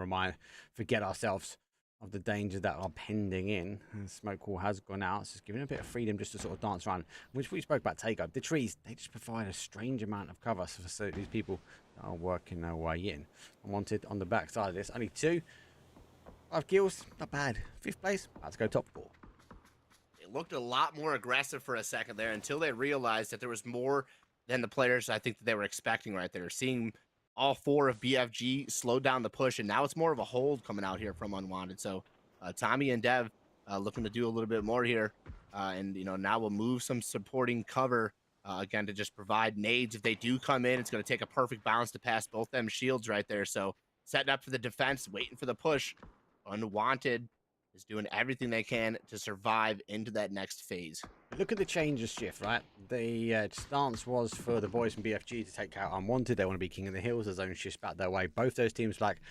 forget ourselves of the dangers that are pending in. And smoke wall has gone out. So it's giving a bit of freedom just to sort of dance around. Which we spoke about takeover. The trees, they just provide a strange amount of cover for these people that are working their way in. Unwanted on the back side of this. Only 5 kills. Not bad. 5th place. Let's go top 4. It looked a lot more aggressive for a second there until they realized that there was more than the players I think that they were expecting right there. Seeing all 4 of BFG slow down the push, and now it's more of a hold coming out here from Unwanted. So Tommy and Dev looking to do a little bit more here, and now we'll move some supporting cover again to just provide nades if they do come in. It's going to take a perfect balance to pass both them shields right there. So setting up for the defense, waiting for the push. Unwanted is doing everything they can to survive into that next phase. Look at the change of shift, right? The stance was for the boys from BFG to take out Unwanted. They want to be king of the hills. The zone shifts back their way. Both those teams like,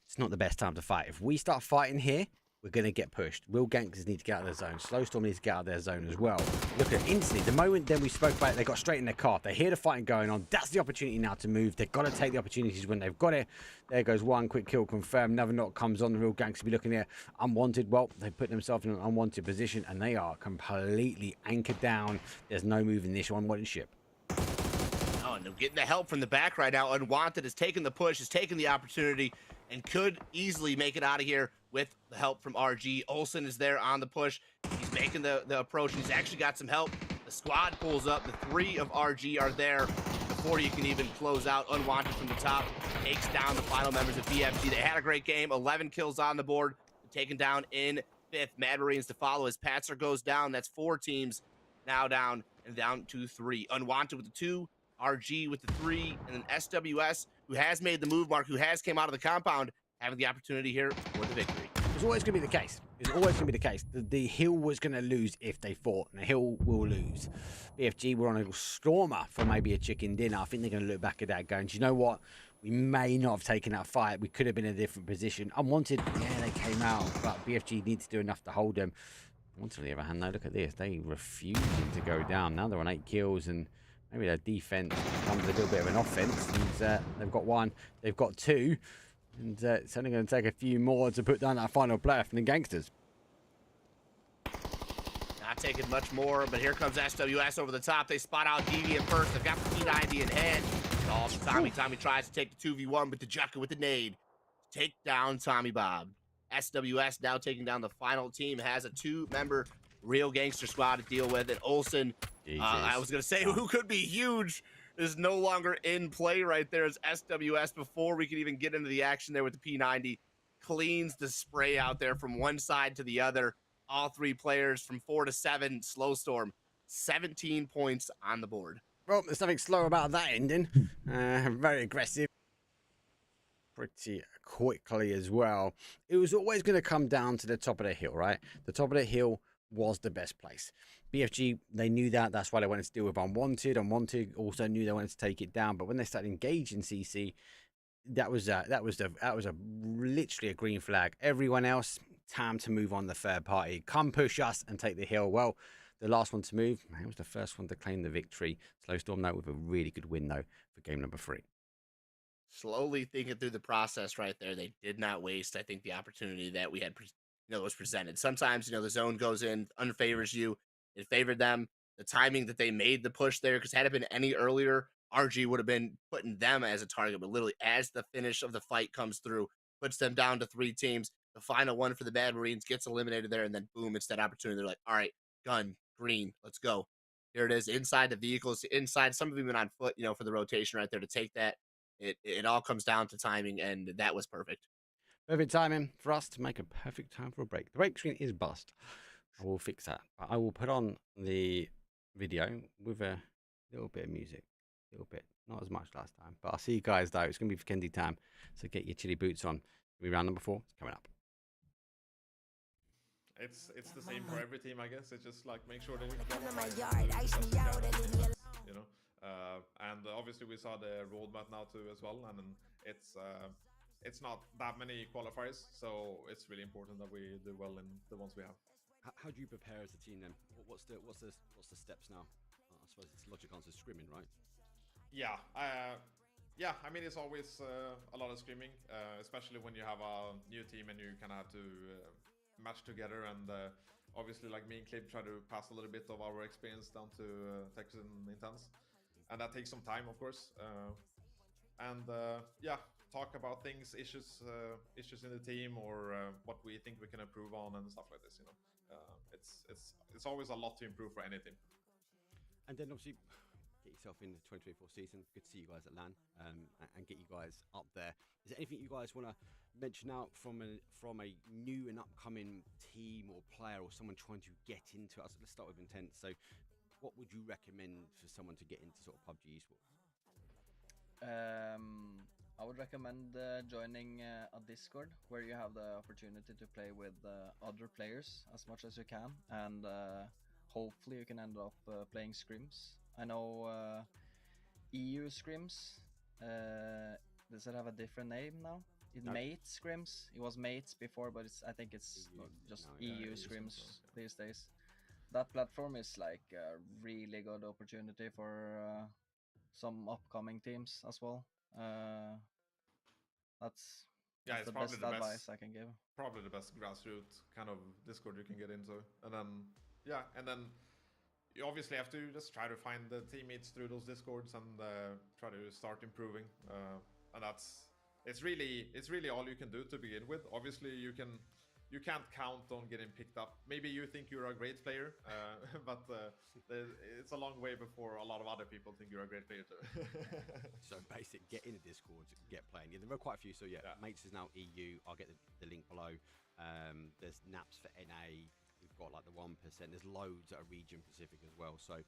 it's not the best time to fight. If we start fighting here, we're going to get pushed. Will Gangsters need to get out of their zone. Slowstorm needs to get out of their zone as well. Look at instantly, the moment then we spoke about it, they got straight in their car. They hear the fighting going on. That's the opportunity now to move. They've got to take the opportunities when they've got it. There goes one quick kill confirmed. Another knock comes on. The Real Gangsters be looking at Unwanted. Well, they put themselves in an unwanted position and they are completely anchored down. There's no move in this unwanted ship. Oh, and they're getting the help from the back right now. Unwanted is taking the push, is taking the opportunity, and could easily make it out of here with the help from RG. Olsen is there on the push. He's making the approach. He's actually got some help. The squad pulls up. The 3 of RG are there before you can even close out. Unwanted from the top takes down the final members of BFG. They had a great game. 11 kills on the board. Taken down in 5th. Mad Marines to follow as Patzer goes down. That's 4 teams now down, and down to 3. Unwanted with the 2. RG with the 3. And then SWS, who has made the move, Mark, who has came out of the compound, having the opportunity here for the victory. It's always going to be the case. It's always going to be the case. The Hill was going to lose if they fought, and the Hill will lose. BFG were on a stormer for maybe a chicken dinner. I think they're going to look back at that going, do you know what? We may not have taken that fight. We could have been in a different position. Unwanted, yeah, they came out, but BFG needs to do enough to hold them. Unwanted, on the other hand, though, look at this. They refusing to go down. Now they're on 8 kills, and maybe their defense becomes a little bit of an offense. And they've got 1, they've got 2. And it's only going to take a few more to put down that final player from the Gangsters. Not taking much more, but here comes SWS over the top. They spot out DV at first. They've got the P90 in hand. All for Tommy. Tommy tries to take the 2v1, but the Jucker with the nade. Take down Tommy Bob. SWS now taking down the final team. Has a 2-member Real Gangster squad to deal with. And Olsen, I was going to say, who could be huge, is no longer in play right there as SWS. Before we could even get into the action there with the P90, cleans the spray out there from one side to the other. All 3 players from 4 to 7. Slowstorm, 17 points on the board. Well, there's nothing slow about that ending. Very aggressive. Pretty quickly as well. It was always going to come down to the top of the hill, right? The top of the hill was the best place. BFG, they knew that. That's why they wanted to deal with Unwanted. Unwanted also knew they wanted to take it down. But when they started engaging CC, that was literally a green flag. Everyone else, time to move on the third party. Come push us and take the hill. Well, the last one to move, it was the first one to claim the victory. Slowstorm, though, with a really good win, though, for game number 3. Slowly thinking through the process right there, they did not waste, I think, the opportunity that we had, was presented. Sometimes, the zone goes in, unfavors you. It favored them. The timing that they made the push there, because had it been any earlier, RG would have been putting them as a target. But literally, as the finish of the fight comes through, puts them down to 3 teams. The final one for the Bad Marines gets eliminated there, and then boom, it's that opportunity. They're like, all right, gun, green, let's go. Here it is, inside the vehicles, inside. Some of them even on foot, for the rotation right there to take that. It all comes down to timing, and that was perfect. Perfect timing for us to make a perfect time for a break. The break screen is bust. I will fix that. I will put on the video with a little bit of music. A little bit. Not as much last time. But I'll see you guys, though. It's going to be for Kendi time. So get your chilly boots on. We round number 4. It's coming up. It's the same for every team, I guess. It's just like make sure that and obviously we saw the roadmap now too as well, and it's not that many qualifiers, so it's really important that we do well in the ones we have. How do you prepare as a team then? What's the steps now? I suppose it's logic answer scrimming, right? Yeah, I mean, it's always a lot of screaming, especially when you have a new team and you kind of have to match together. And obviously, like me and Clip try to pass a little bit of our experience down to Texan Intense, and that takes some time, of course. Yeah, talk about things, issues in the team, or what we think we can improve on and stuff like this. You know, it's always a lot to improve for any team. And then obviously get yourself in the 2024 season. Good to see you guys at LAN and get you guys up there. Is there anything you guys want to mention out from a new and upcoming team or player or someone trying to get into us? Let's start with Intent. So what would you recommend for someone to get into sort of PUBG esports? I would recommend joining a Discord where you have the opportunity to play with other players as much as you can, and hopefully you can end up playing scrims. I know EU scrims, does it have a different name now? Mates scrims? It was mates before, but I think it's just EU scrims these days. That platform is like a really good opportunity for some upcoming teams as well. That's the best advice I can give. Probably the best grassroots kind of Discord you can get into. And then you obviously have to just try to find the teammates through those Discords and try to start improving. And it's really all you can do to begin with. Obviously you can't count on getting picked up. Maybe you think you're a great player, but it's a long way before a lot of other people think you're a great player too. So basic, get in the Discord, get playing. Yeah, there are quite a few. So yeah, Mates is now EU. I'll get the link below. There's Naps for NA. We've got like the 1%. There's loads that are region specific as well. So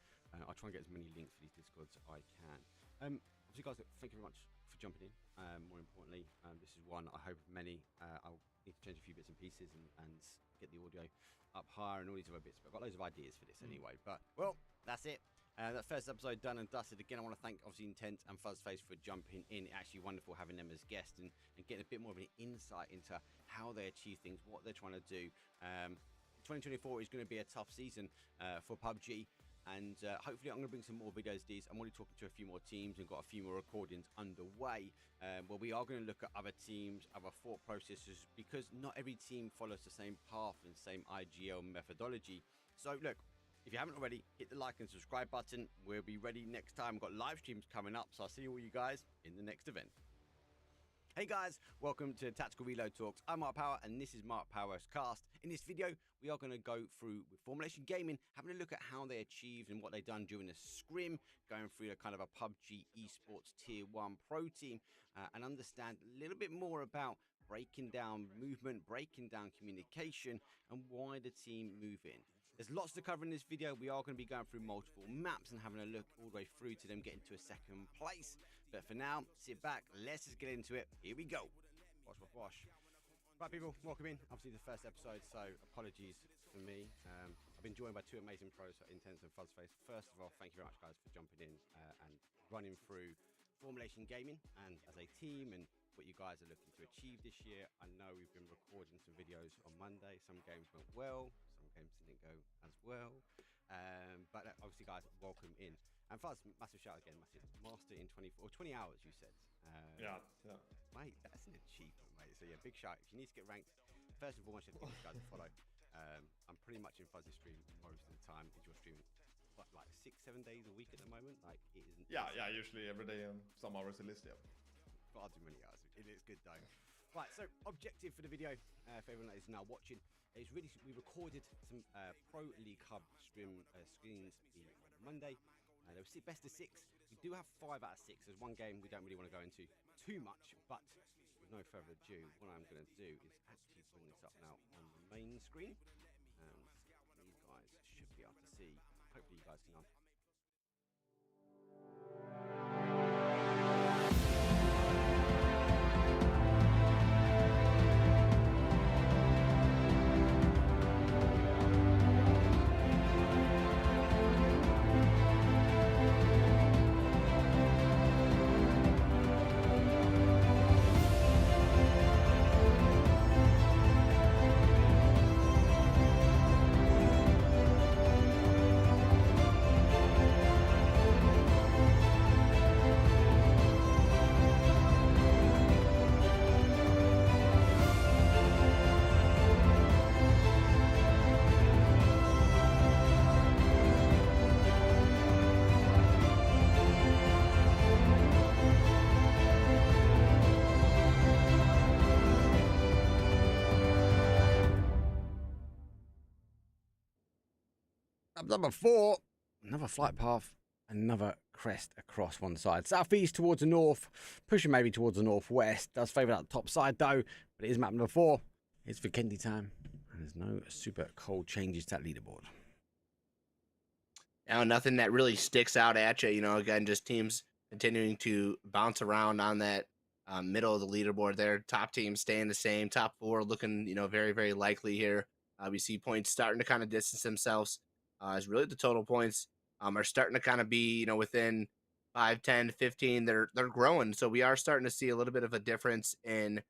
I'll try and get as many links for these Discords as I can. Obviously, guys, thank you very much for jumping in. More importantly, this is one I hope many. I'll need to change a few bits and pieces and get the audio up higher and all these other bits. But I've got loads of ideas for this anyway. But well, that's it. That first episode done and dusted. Again, I want to thank obviously Intent and Fuzzface for jumping in. It's actually wonderful having them as guests and getting a bit more of an insight into how they achieve things, what they're trying to do. 2024 is going to be a tough season for PUBG. And hopefully I'm going to bring some more videos of these. I'm already talking to a few more teams and got a few more recordings underway where we are going to look at other teams, other thought processes, because not every team follows the same path and same IGL methodology. So look, if you haven't already, hit the like and subscribe button. We'll be ready next time. We've got live streams coming up, so I'll see all you guys in the next event. Hey guys, welcome to Tactical Reload Talks. I'm Mark Power and this is MarkPowercasts. In this video, we are going to go through with Formulation Gaming, having a look at how they achieved and what they've done during the scrim, going through a kind of a PUBG esports tier 1 pro team, and understand a little bit more about breaking down movement, breaking down communication, and why the team move in. There's lots to cover in this video. We are going to be going through multiple maps and having a look all the way through to them getting to a second place. But for now, sit back, let's just get into it. Here we go. Wash, wash, wash. Right, people, welcome in. Obviously, the first episode, so apologies for me. I've been joined by two amazing pros, Intense and Fuzzface. First of all, thank you very much, guys, for jumping in and running through Formulation Gaming and as a team and what you guys are looking to achieve this year. I know we've been recording some videos on Monday. Some games went well, some games didn't go as well. But obviously, guys, welcome in. And Fuzz, massive shout again, massive master in 20 hours, you said. Yeah. Mate, that's an achievement, mate. So yeah, big shout. If you need to get ranked, first and foremost, you have to give these guys a follow. I'm pretty much in Fuzz's stream most of the time. Is your stream like 6-7 days a week at the moment? Like it isn't. Yeah, usually every day and some hours at least. Yeah. Far too many hours. It is good though. Right, so objective for the video, for everyone that is now watching, is really we recorded some Pro League Hub screens on Monday. There was best of 6. We do have 5 out of 6. There's one game we don't really want to go into too much, but with no further ado, what I'm going to do is actually bring this up now on the main screen, and you guys should be able to see. Hopefully, you guys can. Number 4, another flight path, another crest across one side. Southeast towards the north, pushing maybe towards the northwest. Does favour that top side though, but it is map number 4. It's Vikendi time, and there's no super cold changes to that leaderboard. Now, nothing that really sticks out at you. Again, just teams continuing to bounce around on that middle of the leaderboard there. Top teams staying the same. Top 4 looking, very, very likely here. We see points starting to kind of distance themselves. As really the total points are starting to kind of be, within 5, 10, 15. They're growing. So we are starting to see a little bit of a difference in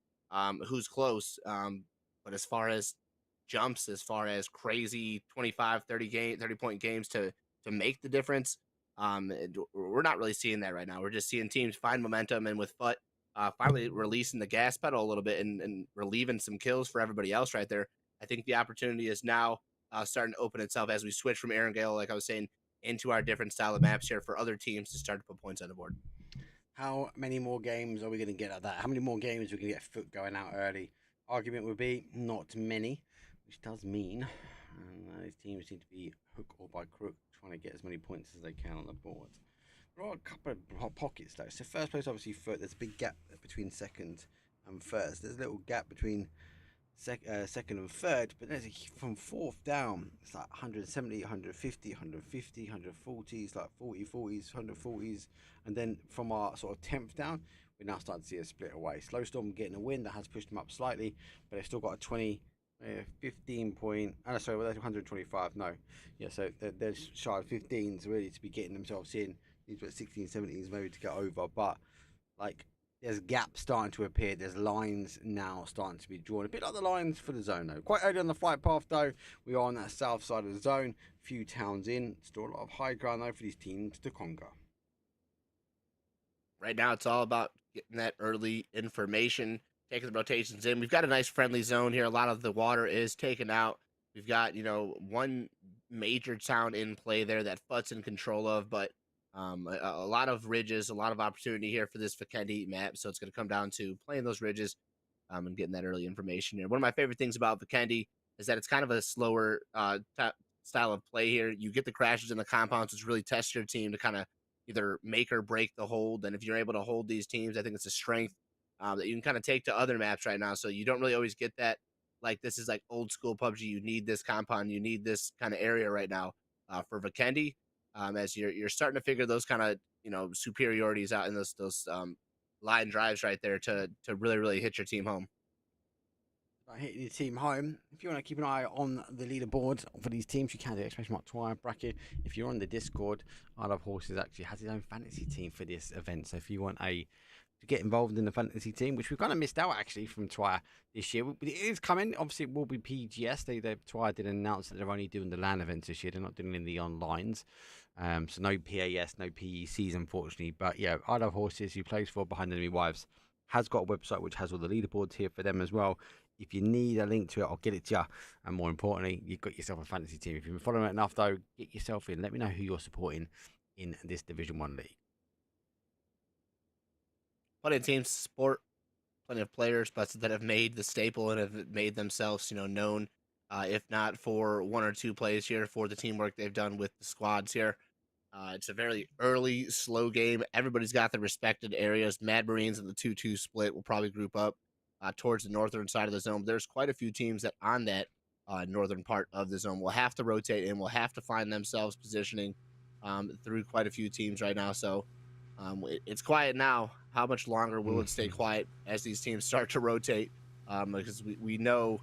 who's close. But as far as jumps, as far as crazy 25, 30 point games to make the difference, we're not really seeing that right now. We're just seeing teams find momentum, and with FUT finally releasing the gas pedal a little bit and relieving some kills for everybody else right there. I think the opportunity is now starting to open itself as we switch from Aaron Gale, like I was saying, into our different style of maps here for other teams to start to put points on the board. How many more games are we going to get at that? How many more games are we going to get FUT going out early? Argument would be not many, which does mean these teams need to be hook or by crook trying to get as many points as they can on the board. There are a couple of hot pockets though. So first place, obviously FUT. There's a big gap between second and first. There's a little gap between second and third, but there's from fourth down. It's like 170, 150, 150, 140s, like 40s, 140s, and then from our sort of 10th down, we're now starting to see a split away. Slowstorm getting a win that has pushed them up slightly, but they've still got a 15 point. Sorry, well, that's 125. No, yeah, so they're shy of 15s really to be getting themselves in. These were 16, 17s maybe to get over, but like there's gaps starting to appear. There's lines now starting to be drawn. A bit like the lines for the zone though. Quite early on the flight path though. We are on that south side of the zone. A few towns in. Still a lot of high ground though for these teams to conquer. Right now, it's all about getting that early information, taking the rotations in. We've got a nice friendly zone here. A lot of the water is taken out. We've got, one major town in play there that FUT's in control of, but a lot of ridges, a lot of opportunity here for this Vikendi map. So it's going to come down to playing those ridges and getting that early information here. One of my favorite things about Vikendi is that it's kind of a slower style of play here. You get the crashes in the compounds, which really tests your team to kind of either make or break the hold. And if you're able to hold these teams, I think it's a strength that you can kind of take to other maps right now. So you don't really always get that. Like, this is like old school PUBG. You need this compound. You need this kind of area right now for Vikendi. As you're starting to figure those kind of superiorities out in those line drives right there to really hit your team home. Hitting your team home. If you want to keep an eye on the leaderboard for these teams, you can do !Twire bracket. If you're on the Discord, I Love Horses actually has his own fantasy team for this event. So if you want to get involved in the fantasy team, which we've kind of missed out actually from Twire this year, but it is coming. Obviously, it will be PGS. Twire did announce that they're only doing the LAN events this year. They're not doing any onlines. So no PAS, no PECs, unfortunately. But yeah, I Love Horses, who plays for Behind Enemy Wives, has got a website which has all the leaderboards here for them as well. If you need a link to it, I'll get it to you. And more importantly, you've got yourself a fantasy team. If you've been following it enough, though, get yourself in. Let me know who you're supporting in this Division 1 league. Plenty of teams support, plenty of players, but that have made the staple and have made themselves, known. If not for one or two plays here, for the teamwork they've done with the squads here. It's a very early, slow game. Everybody's got their respected areas. Mad Marines and the 2-2 split will probably group up towards the northern side of the zone. There's quite a few teams that on that northern part of the zone will have to rotate and will have to find themselves positioning through quite a few teams right now. So it's quiet now. How much longer will it stay quiet as these teams start to rotate? Because we know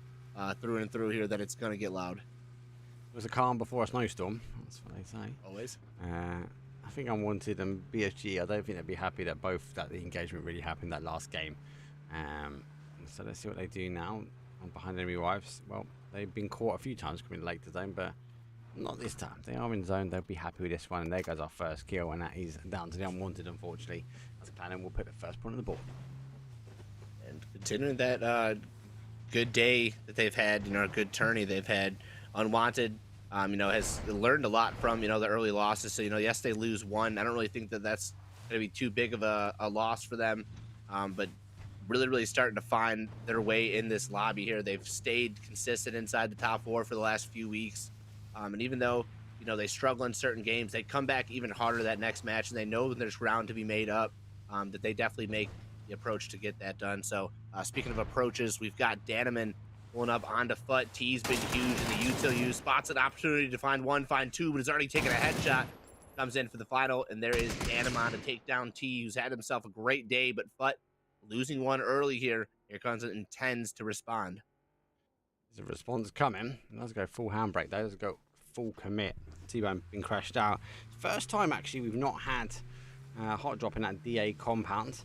through and through here that it's going to get loud. It was a calm before a snowstorm. That's what they say. Always. I think Unwanted and BSG, I don't think they'd be happy that the engagement really happened that last game. So let's see what they do now on Behind Enemy Wives. Well, they've been caught a few times coming late to zone, but not this time. They are in zone. They'll be happy with this one. And there goes our first kill, and that is down to the Unwanted, unfortunately. As Cannon will put the first point on the board. And continuing that good day that they've had, a good tourney they've had, Unwanted, has learned a lot from, the early losses. So, yes, they lose one. I don't really think that that's going to be too big of a loss for them. But really starting to find their way in this lobby here. They've stayed consistent inside the top 4 for the last few weeks. And even though, they struggle in certain games, they come back even harder that next match, and they know there's ground to be made up, that they definitely make the approach to get that done. So speaking of approaches, we've got Daneman pulling up onto Foot. T's been huge in the util use. Spots an opportunity to find one, find two, but has already taken a headshot. Comes in for the final, and there is Daneman to take down T, who's had himself a great day, but Foot losing one early here. Here comes it, intends to respond. There's a response coming. Let's go full handbrake though. Let's go full commit. T-Bone been crashed out. First time actually we've not had hot drop in that DA compound.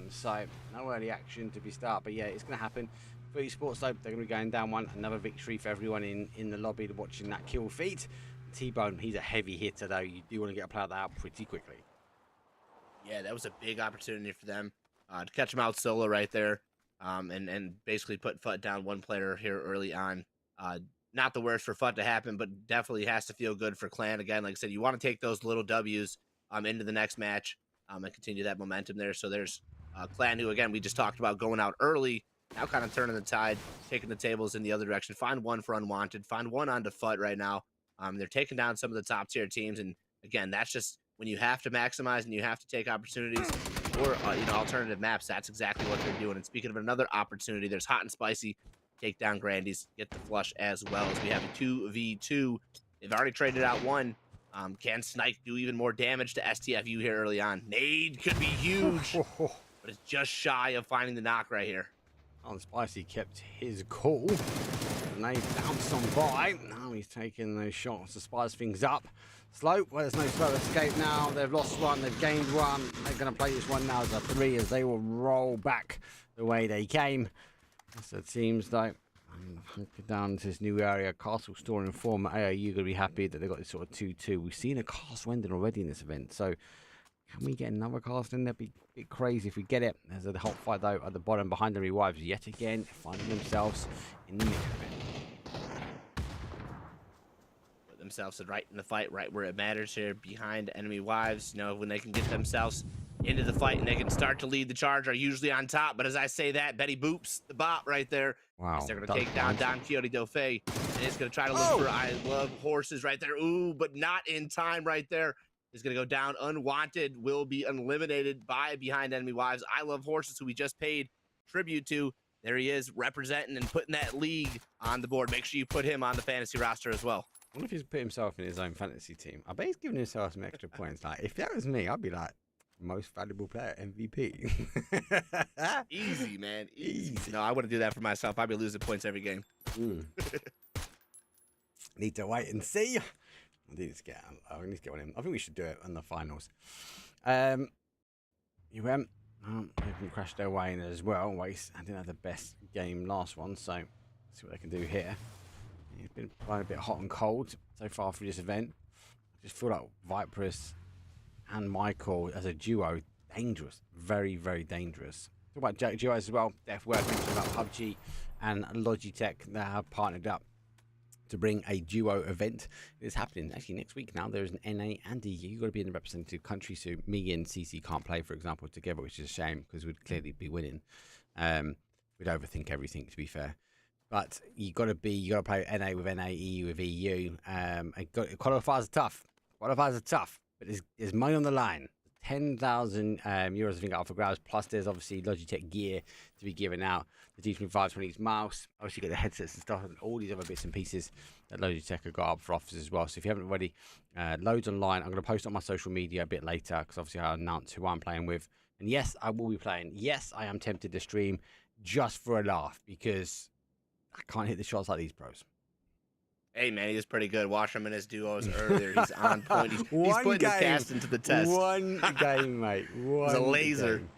So no early action to be start, but yeah, it's going to happen. For esports though, they're going to be going down one. Another victory for everyone in the lobby watching that kill feed. T-Bone, he's a heavy hitter though. You do want to get a play of that out pretty quickly. Yeah, that was a big opportunity for them to catch him out solo right there, and basically put Fut down one player here early on. Not the worst for Fut to happen, but definitely has to feel good for Clan. Again, like I said, you want to take those little W's into the next match and continue that momentum there. So there's Clan, who, again, we just talked about going out early, now kind of turning the tide, taking the tables in the other direction. Find one for Unwanted, find one onto Fut right now. They're taking down some of the top tier teams, and again, that's just when you have to maximize and you have to take opportunities or alternative maps. That's exactly what they're doing. And speaking of another opportunity, there's Hot and Spicy take down Grandies, get the flush as well, as we have a 2v2. They've already traded out one. Can Snike do even more damage to STFU here early on? Nade could be huge, but it's just shy of finding the knock right here. Hot and Spicy kept his cool. And they bounced on by. Now he's taking those shots to spice things up. Slow. Well, there's no slow escape now. They've lost one. They've gained one. They're going to play this one now as a 3 as they will roll back the way they came. So it seems like down to this new area. Castle Store and Form AOU going to be happy that they got this sort of 2-2. We've seen a cast ending already in this event. So can we get another cast in there? Be a bit crazy if we get it. There's a hot fight though at the bottom behind the revives yet again, finding themselves in the middle of it. Themselves right in the fight, right where it matters here, behind enemy wives. When they can get themselves into the fight and they can start to lead the charge, are usually on top. But as I say that, Betty Boops the bot right there. Wow, they're going to take down Don Quixote Dauphin, and it's going to try to look for I Love Horses right there. Ooh, but not in time right there. Is going to go down. Unwanted will be eliminated by behind enemy wives. I Love Horses, who we just paid tribute to. There he is, representing and putting that league on the board. Make sure you put him on the fantasy roster as well. I wonder if he's put himself in his own fantasy team. I bet he's giving himself some extra points. Like, if that was me, I'd be like, most valuable player, MVP. Easy, man. Easy. No, I wouldn't do that for myself. I'd be losing points every game. Need to wait and see. I need to get one in. I think we should do it in the finals. You went. They can crash their way in as well. Waste. I didn't have the best game last one, so let's see what they can do here. It's been playing a bit hot and cold so far through this event. I just feel like Viperous and Michael as a duo, dangerous. Very, very dangerous. Talk about duos as well. Def Word mentioned about PUBG and Logitech that have partnered up to bring a duo event. It's happening actually next week now. There's an NA and EU. You've got to be in the representative country, so me and CC can't play, for example, together, which is a shame because we'd clearly be winning. We'd overthink everything, to be fair. But you got to play NA with NA, EU with EU. Qualifiers are tough. Qualifiers are tough, but there's money on the line. 10,000 euros, I think, out for grabs. Plus, there's obviously Logitech gear to be given out. The D2520's mouse. Obviously, you got the headsets and stuff, and all these other bits and pieces that Logitech have got up for offers as well. So if you haven't already, loads online. I'm going to post on my social media a bit later because obviously I announce who I'm playing with. And yes, I will be playing. Yes, I am tempted to stream just for a laugh because I can't hit the shots like these pros. Hey, man, he was pretty good. Watch him in his duos earlier. He's on point. He's putting the cast into the test. One game, mate. One He's a laser. Game.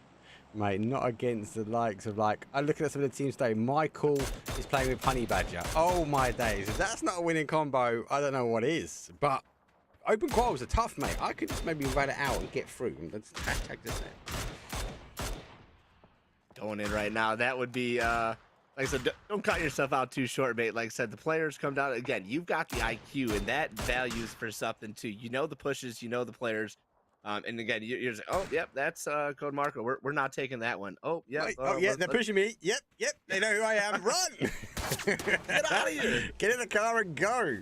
Mate, not against the likes of, like, I'm looking at some of the teams today. Michael is playing with Honey Badger. Oh, my days. If that's not a winning combo, I don't know what is. But open quals are tough, mate. I could just maybe run it out and get through. Let's hashtag this in. Going in right now. That would be... like I said, don't cut yourself out too short, mate. Like I said, the players come down. Again, you've got the IQ, and that values for something, too. You know the pushes. You know the players. And again, you're just, oh, yep, that's Code Marco. We're not taking that one. Oh, yeah. Right. Oh, yeah, they're pushing me. Yep. They know who I am. Run! Get out of here. Get in the car and go.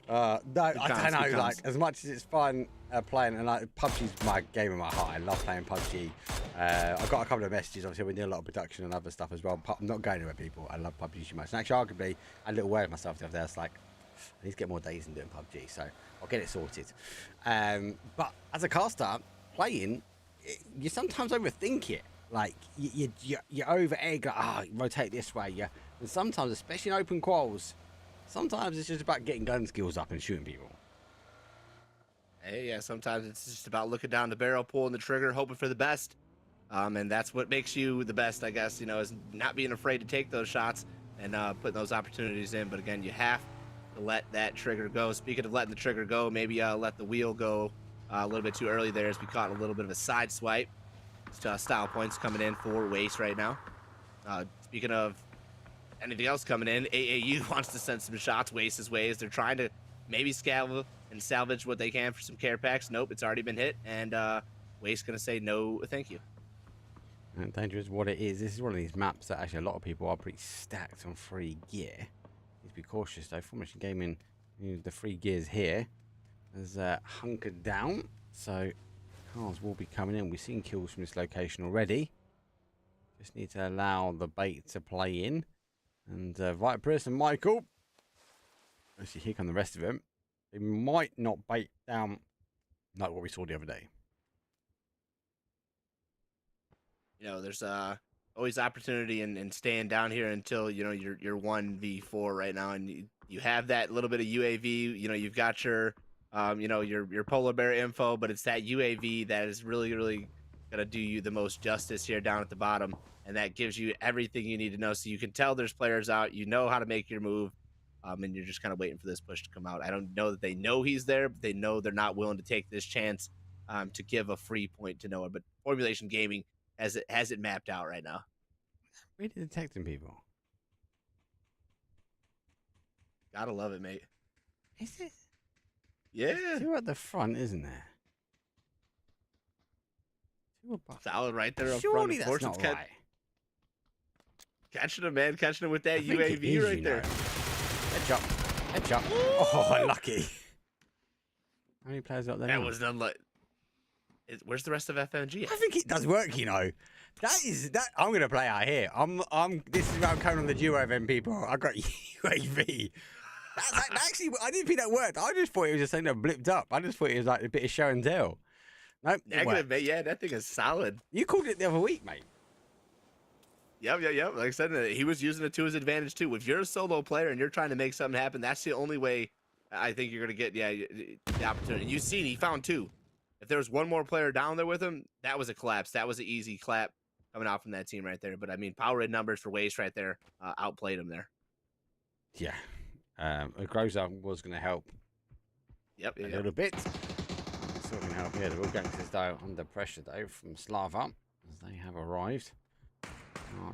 No, I Good don't times, know. good Like times. as much as it's fun playing, and like PUBG's my game of my heart. I love playing PUBG. I got a couple of messages. Obviously, we do a lot of production and other stuff as well. I'm not going anywhere, people. I love PUBG too much. And actually, arguably, I had a little word of myself the other day. I was like, I need to get more days in doing PUBG, so I'll get it sorted. But as a caster, playing, you sometimes overthink it. Like you over egg. Like, rotate this way. Yeah, and sometimes, especially in open quals. Sometimes it's just about getting gun skills up and shooting people. Hey, yeah, sometimes it's just about looking down the barrel, pulling the trigger, hoping for the best. And that's what makes you the best, I guess, is not being afraid to take those shots and putting those opportunities in. But again, you have to let that trigger go. Speaking of letting the trigger go, maybe let the wheel go a little bit too early there as we caught a little bit of a side swipe. Style points coming in for Waste right now. Speaking of anything else coming in, AAU wants to send some shots Waste's ways. They're trying to maybe scavenge and salvage what they can for some care packs. Nope, it's already been hit, and Waste gonna say no, thank you. And dangerous what it is. This is one of these maps that actually a lot of people are pretty stacked on free gear. Need to be cautious though. Formation Gaming, the free gears here is hunkered down, so cars will be coming in. We've seen kills from this location already. Just need to allow the bait to play in. And Viperus and Michael. Actually, here come the rest of them. They might not bait down like what we saw the other day. There's always opportunity in staying down here until you're 1v4 right now, and you have that little bit of UAV. You've got your your polar bear info, but it's that UAV that is really gonna do you the most justice here down at the bottom, and that gives you everything you need to know, so you can tell there's players out. You know how to make your move, and you're just kind of waiting for this push to come out. I don't know that they know he's there, but they know they're not willing to take this chance to give a free point to Noah. But Formulation Gaming has it mapped out right now. Really detecting people. Gotta love it, mate. Is it? Yeah. Two at the front, isn't there? Two above. Solid right there up Surely front. that's not right. Catching him, man. Catching him with that I think it UAV is, right there. Headshot. Headshot. Oh, unlucky. How many players got there? That now? was unlucky. Where's the rest of FMG? I think it does work, That I'm gonna play out here. This is where I'm coming on the duo event, people. I got UAV. That actually, I didn't think that worked. I just thought it was just something that blipped up. I just thought it was like a bit of show and tell. Nope. Negative, mate. Yeah, that thing is solid. You called it the other week, mate. Yep. Like I said, he was using it to his advantage too. If you're a solo player and you're trying to make something happen, that's the only way I think you're gonna get the opportunity. And you've seen he found two. If there was one more player down there with him, that was a collapse. That was an easy clap coming out from that team right there. But I mean, power red numbers for Waste right there outplayed him there. Yeah. Groza was going to help. Yep. A little bit. Still going to help here. The real gangsters, though, under pressure, though, from Slava, as they have arrived.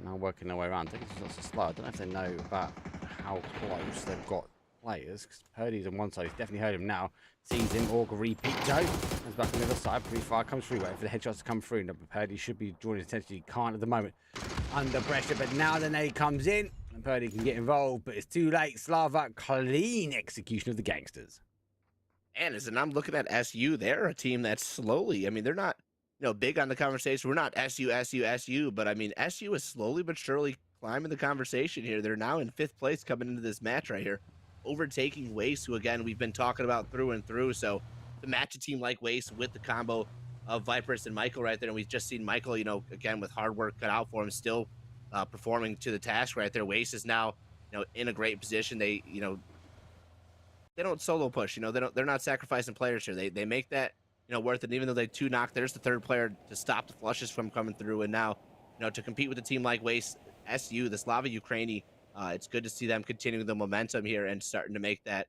Now working their way around. I think it's lots of slow. I don't know if they know about how close they've got players. Because Purdy's on one side. He's definitely heard him now. Sees him. Org repeat, Joe. Comes back on the other side. Pretty far. Comes through. Waiting for the headshots to come through. No, Purdy should be drawing his attention. He can't at the moment. Under pressure. But now the nade comes in. And Purdy can get involved. But it's too late. Slava, clean execution of the gangsters. And I'm looking at SU. They're a team that's slowly. I mean, they're not big on the conversation. We're not SU, but I mean, SU is slowly but surely climbing the conversation here. They're now in 5th place coming into this match right here, overtaking Waste, who again we've been talking about through and through. So to match a team like Waste with the combo of Viperus and Michael right there, and we've just seen Michael, again with hard work cut out for him, still performing to the task right there. Waste is now in a great position. They they don't solo push. They're not sacrificing players here. They make that worth it. Even though they 2-knock, there's the 3rd player to stop the flushes from coming through. And now, to compete with a team like Waste, SU, the Slava Ukraini, it's good to see them continuing the momentum here and starting to make that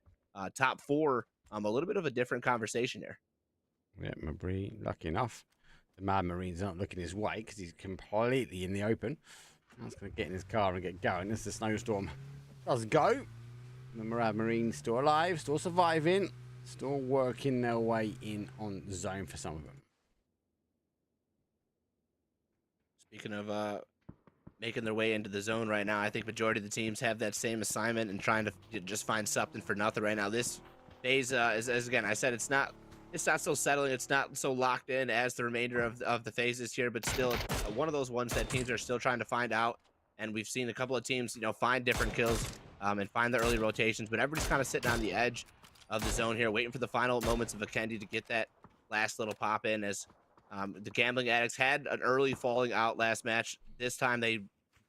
top 4 a little bit of a different conversation here. Yeah, Mabry, lucky enough. The Mad Marine's not looking his way because he's completely in the open. Now he's going to get in his car and get going as the snowstorm does go. The Mad Marine's still alive, still surviving. Still working their way in on zone for some of them. Speaking of making their way into the zone right now, I think majority of the teams have that same assignment and trying to just find something for nothing right now. This FaZe as again I said, it's not so settling, it's not so locked in as the remainder of the phases here, but still one of those ones that teams are still trying to find out. And we've seen a couple of teams, find different kills and find the early rotations, but everybody's kind of sitting on the edge of the zone here, waiting for the final moments of Vikendi to get that last little pop in. As the Gambling Addicts had an early falling out last match. This time they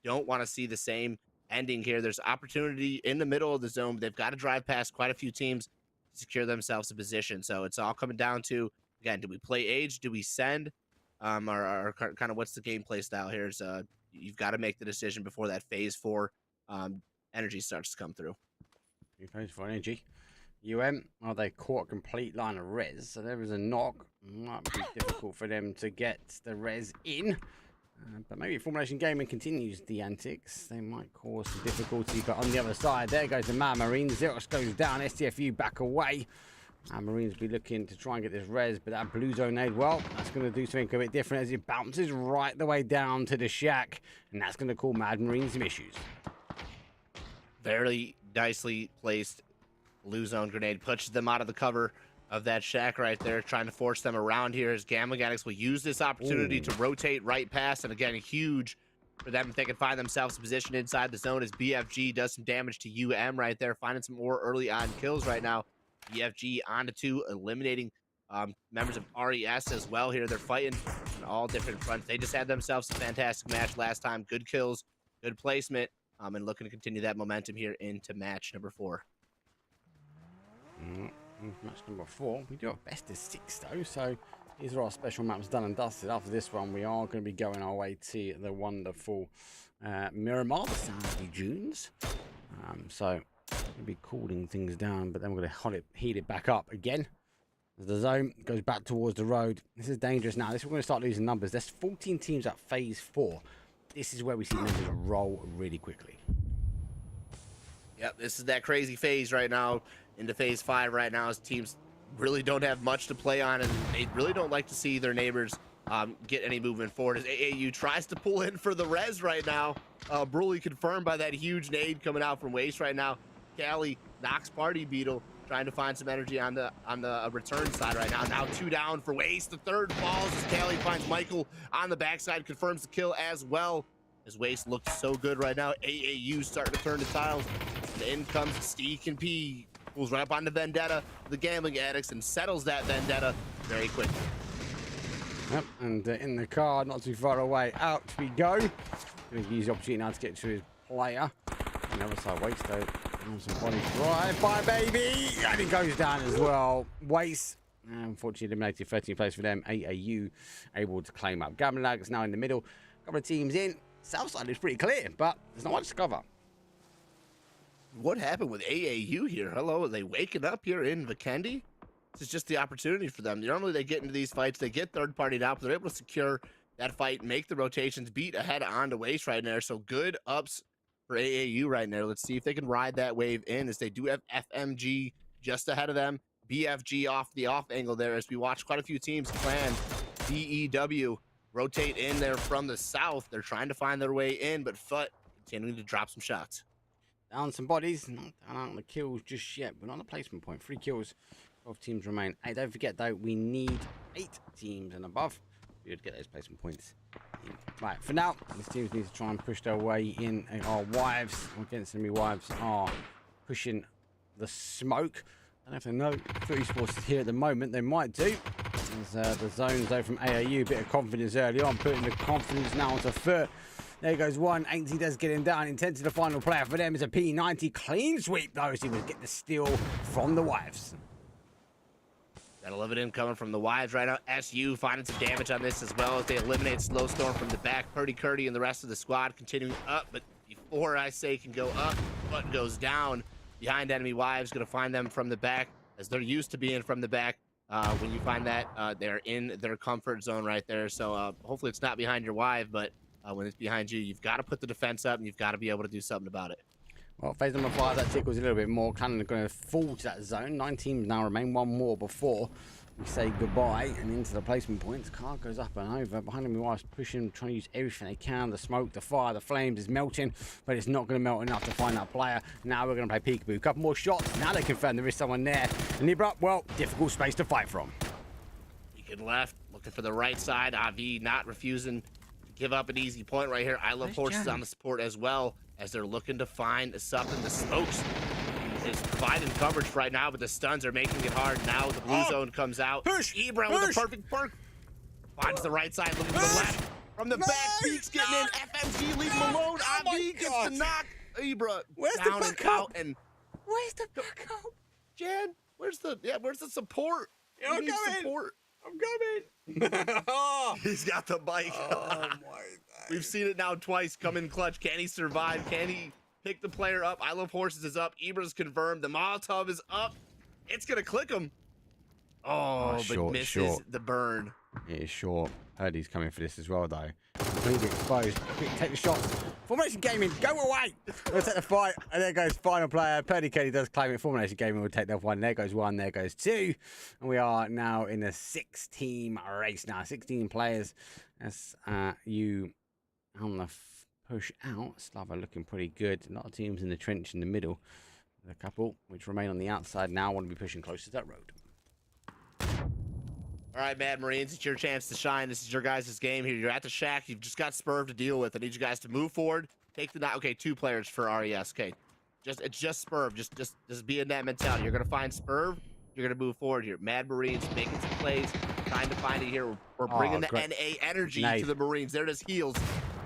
don't want to see the same ending here. There's opportunity in the middle of the zone. They've got to drive past quite a few teams to secure themselves a position. So it's all coming down to, again, do we play age? Do we send? Or kind of what's the gameplay style here? Is you've got to make the decision before that phase 4 energy starts to come through. Phase 4 energy. Well, they caught a complete line of res, so there is a knock. Might be difficult for them to get the res in. But maybe Formulation Gaming continues the antics. They might cause some difficulty, but on the other side, there goes the Mad Marines. Xerox goes down, STFU back away. Mad Marines be looking to try and get this res, but that blue zone nade, well, that's going to do something a bit different as it bounces right the way down to the shack, and that's going to cause Mad Marines some issues. Very nicely placed blue zone grenade pushes them out of the cover of that shack right there, trying to force them around here as Gambling Addicts will use this opportunity to rotate right past. And again, huge for them if they can find themselves positioned inside the zone as BFG does some damage to right there, finding some more early on kills right now. BFG onto 2, eliminating members of RES as well here. They're fighting on all different fronts. They just had themselves a fantastic match last time. Good kills, good placement, and looking to continue that momentum here into match number 4. Match number 4. We do have best of 6 though, so these are our special maps done and dusted. After this one, we are going to be going our way to the wonderful Miramar, the Sandy Dunes. So we'll be cooling things down, but then we're going to heat it back up again. As the zone goes back towards the road. This is dangerous now. This is we're going to start losing numbers. There's 14 teams at phase 4. This is where we see numbers roll really quickly. Yep, this is that crazy phase right now into phase 5 right now as teams really don't have much to play on, and they really don't like to see their neighbors get any movement forward as AAU tries to pull in for the res right now. Brutally confirmed by that huge nade coming out from Waste right now. Cali knocks Party Beetle, trying to find some energy on the return side right now. Now 2 down for Waste. The third falls as Cali finds Michael on the backside, confirms the kill as well. As Waste looks so good right now. AAU starting to turn the tiles. And in comes Steak and P. Pulls right up onto Vendetta, the Gambling Addicts, and settles that Vendetta very quickly. Yep, and in the car, not too far away, out we go. Going to use the opportunity now to get to his player. On the other side, Waste though. Some body drive by baby, and it goes down as well. Waste, unfortunately eliminated, 13th place for them. AAU able to claim up. Gambling Addicts now in the middle. Couple of teams in. South side is pretty clear, but there's not much to cover. What happened with AAU here? Hello, are they waking up here in Vikendi? This is just the opportunity for them. Normally they get into these fights, they get third party out, but they're able to secure that fight, make the rotations, beat ahead onto Waste right there. So good ups for AAU right now. Let's see if they can ride that wave in, as they do have FMG just ahead of them. BFG off the off angle there, as we watch quite a few teams plan DEW rotate in there from the south. They're trying to find their way in, but FUT continuing to drop some shots. Down some bodies, not down on the kills just yet, but on the placement point. 3 kills, 12 teams remain. Hey, don't forget though, we need 8 teams and above to get those placement points in. Right, for now, these teams need to try and push their way in. Our wives, against enemy wives, are pushing the smoke. I don't know if they know 3 sports is here at the moment. They might do. There's the zones though from AAU, a bit of confidence early on, putting the confidence now onto foot. There goes one. 80 does get him down. Intent to the final player for them is a P90. Clean sweep though, so he would get the steal from the wives. Gotta love it in coming from the wives right now. SU finding some damage on this as well as they eliminate Slowstorm from the back. Purdy Curdy and the rest of the squad continuing up, but before I say can go up, button goes down behind enemy wives. Gonna find them from the back, as they're used to being from the back. When you find that they're in their comfort zone right there. So hopefully it's not behind your wife, but when it's behind you, you've got to put the defense up and you've got to be able to do something about it. Well, phase number 5, that tickles a little bit more. Cannon going to fall to that zone. 9 teams now remain, 1 more before we say goodbye and into the placement points. Car goes up and over. Behind him, Wise pushing, trying to use everything they can. The smoke, the fire, the flames is melting, but it's not going to melt enough to find that player. Now we're going to play peekaboo. A couple more shots. Now they confirm there is someone there. And Libra, well, difficult space to fight from. Beacon left, looking for the right side. Avi not refusing to give up an easy point right here. I love horses on the support as well, as they're looking to find something. The smokes is providing coverage right now, but the stuns are making it hard. Now the blue zone comes out. Ibra with a perfect perk. Finds the right side, looking to the left. From the back, Beaks getting in. FMG leave him alone. Avi gets the knock. Ibra down and out. And where's the backup? Jan, where's the support? I'm coming. Support. I'm coming. He's got the bike. Oh my God. We've seen it now twice come in clutch. Can he survive? Can he pick the player up? I Love Horses is up. Ibra's confirmed. The Molotov is up. It's going to click him. Oh, but misses the burn. It is short. Heard he's coming for this as well, though. Completely exposed. Quick, take the shots. Formation Gaming, go away. We'll take the fight. And there goes final player. Purdy Kelly does claim it. Formation Gaming will take that one. There goes one. There goes two. And we are now in a 6-team race now. 16 players. As you on the push out. Slava looking pretty good. A lot of teams in the trench in the middle. A couple which remain on the outside now want to be pushing closer to that road. All right, Mad Marines, it's your chance to shine. This is your guys' game here. You're at the shack. You've just got Spurv to deal with. I need you guys to move forward. Take the knock. Okay, 2 players for RES. Okay, it's just Spurv. Just be in that mentality. You're gonna find Spurv. You're gonna move forward here. Mad Marines making some plays, trying to find it here. We're bringing the NA energy to the Marines. There it is. Heals.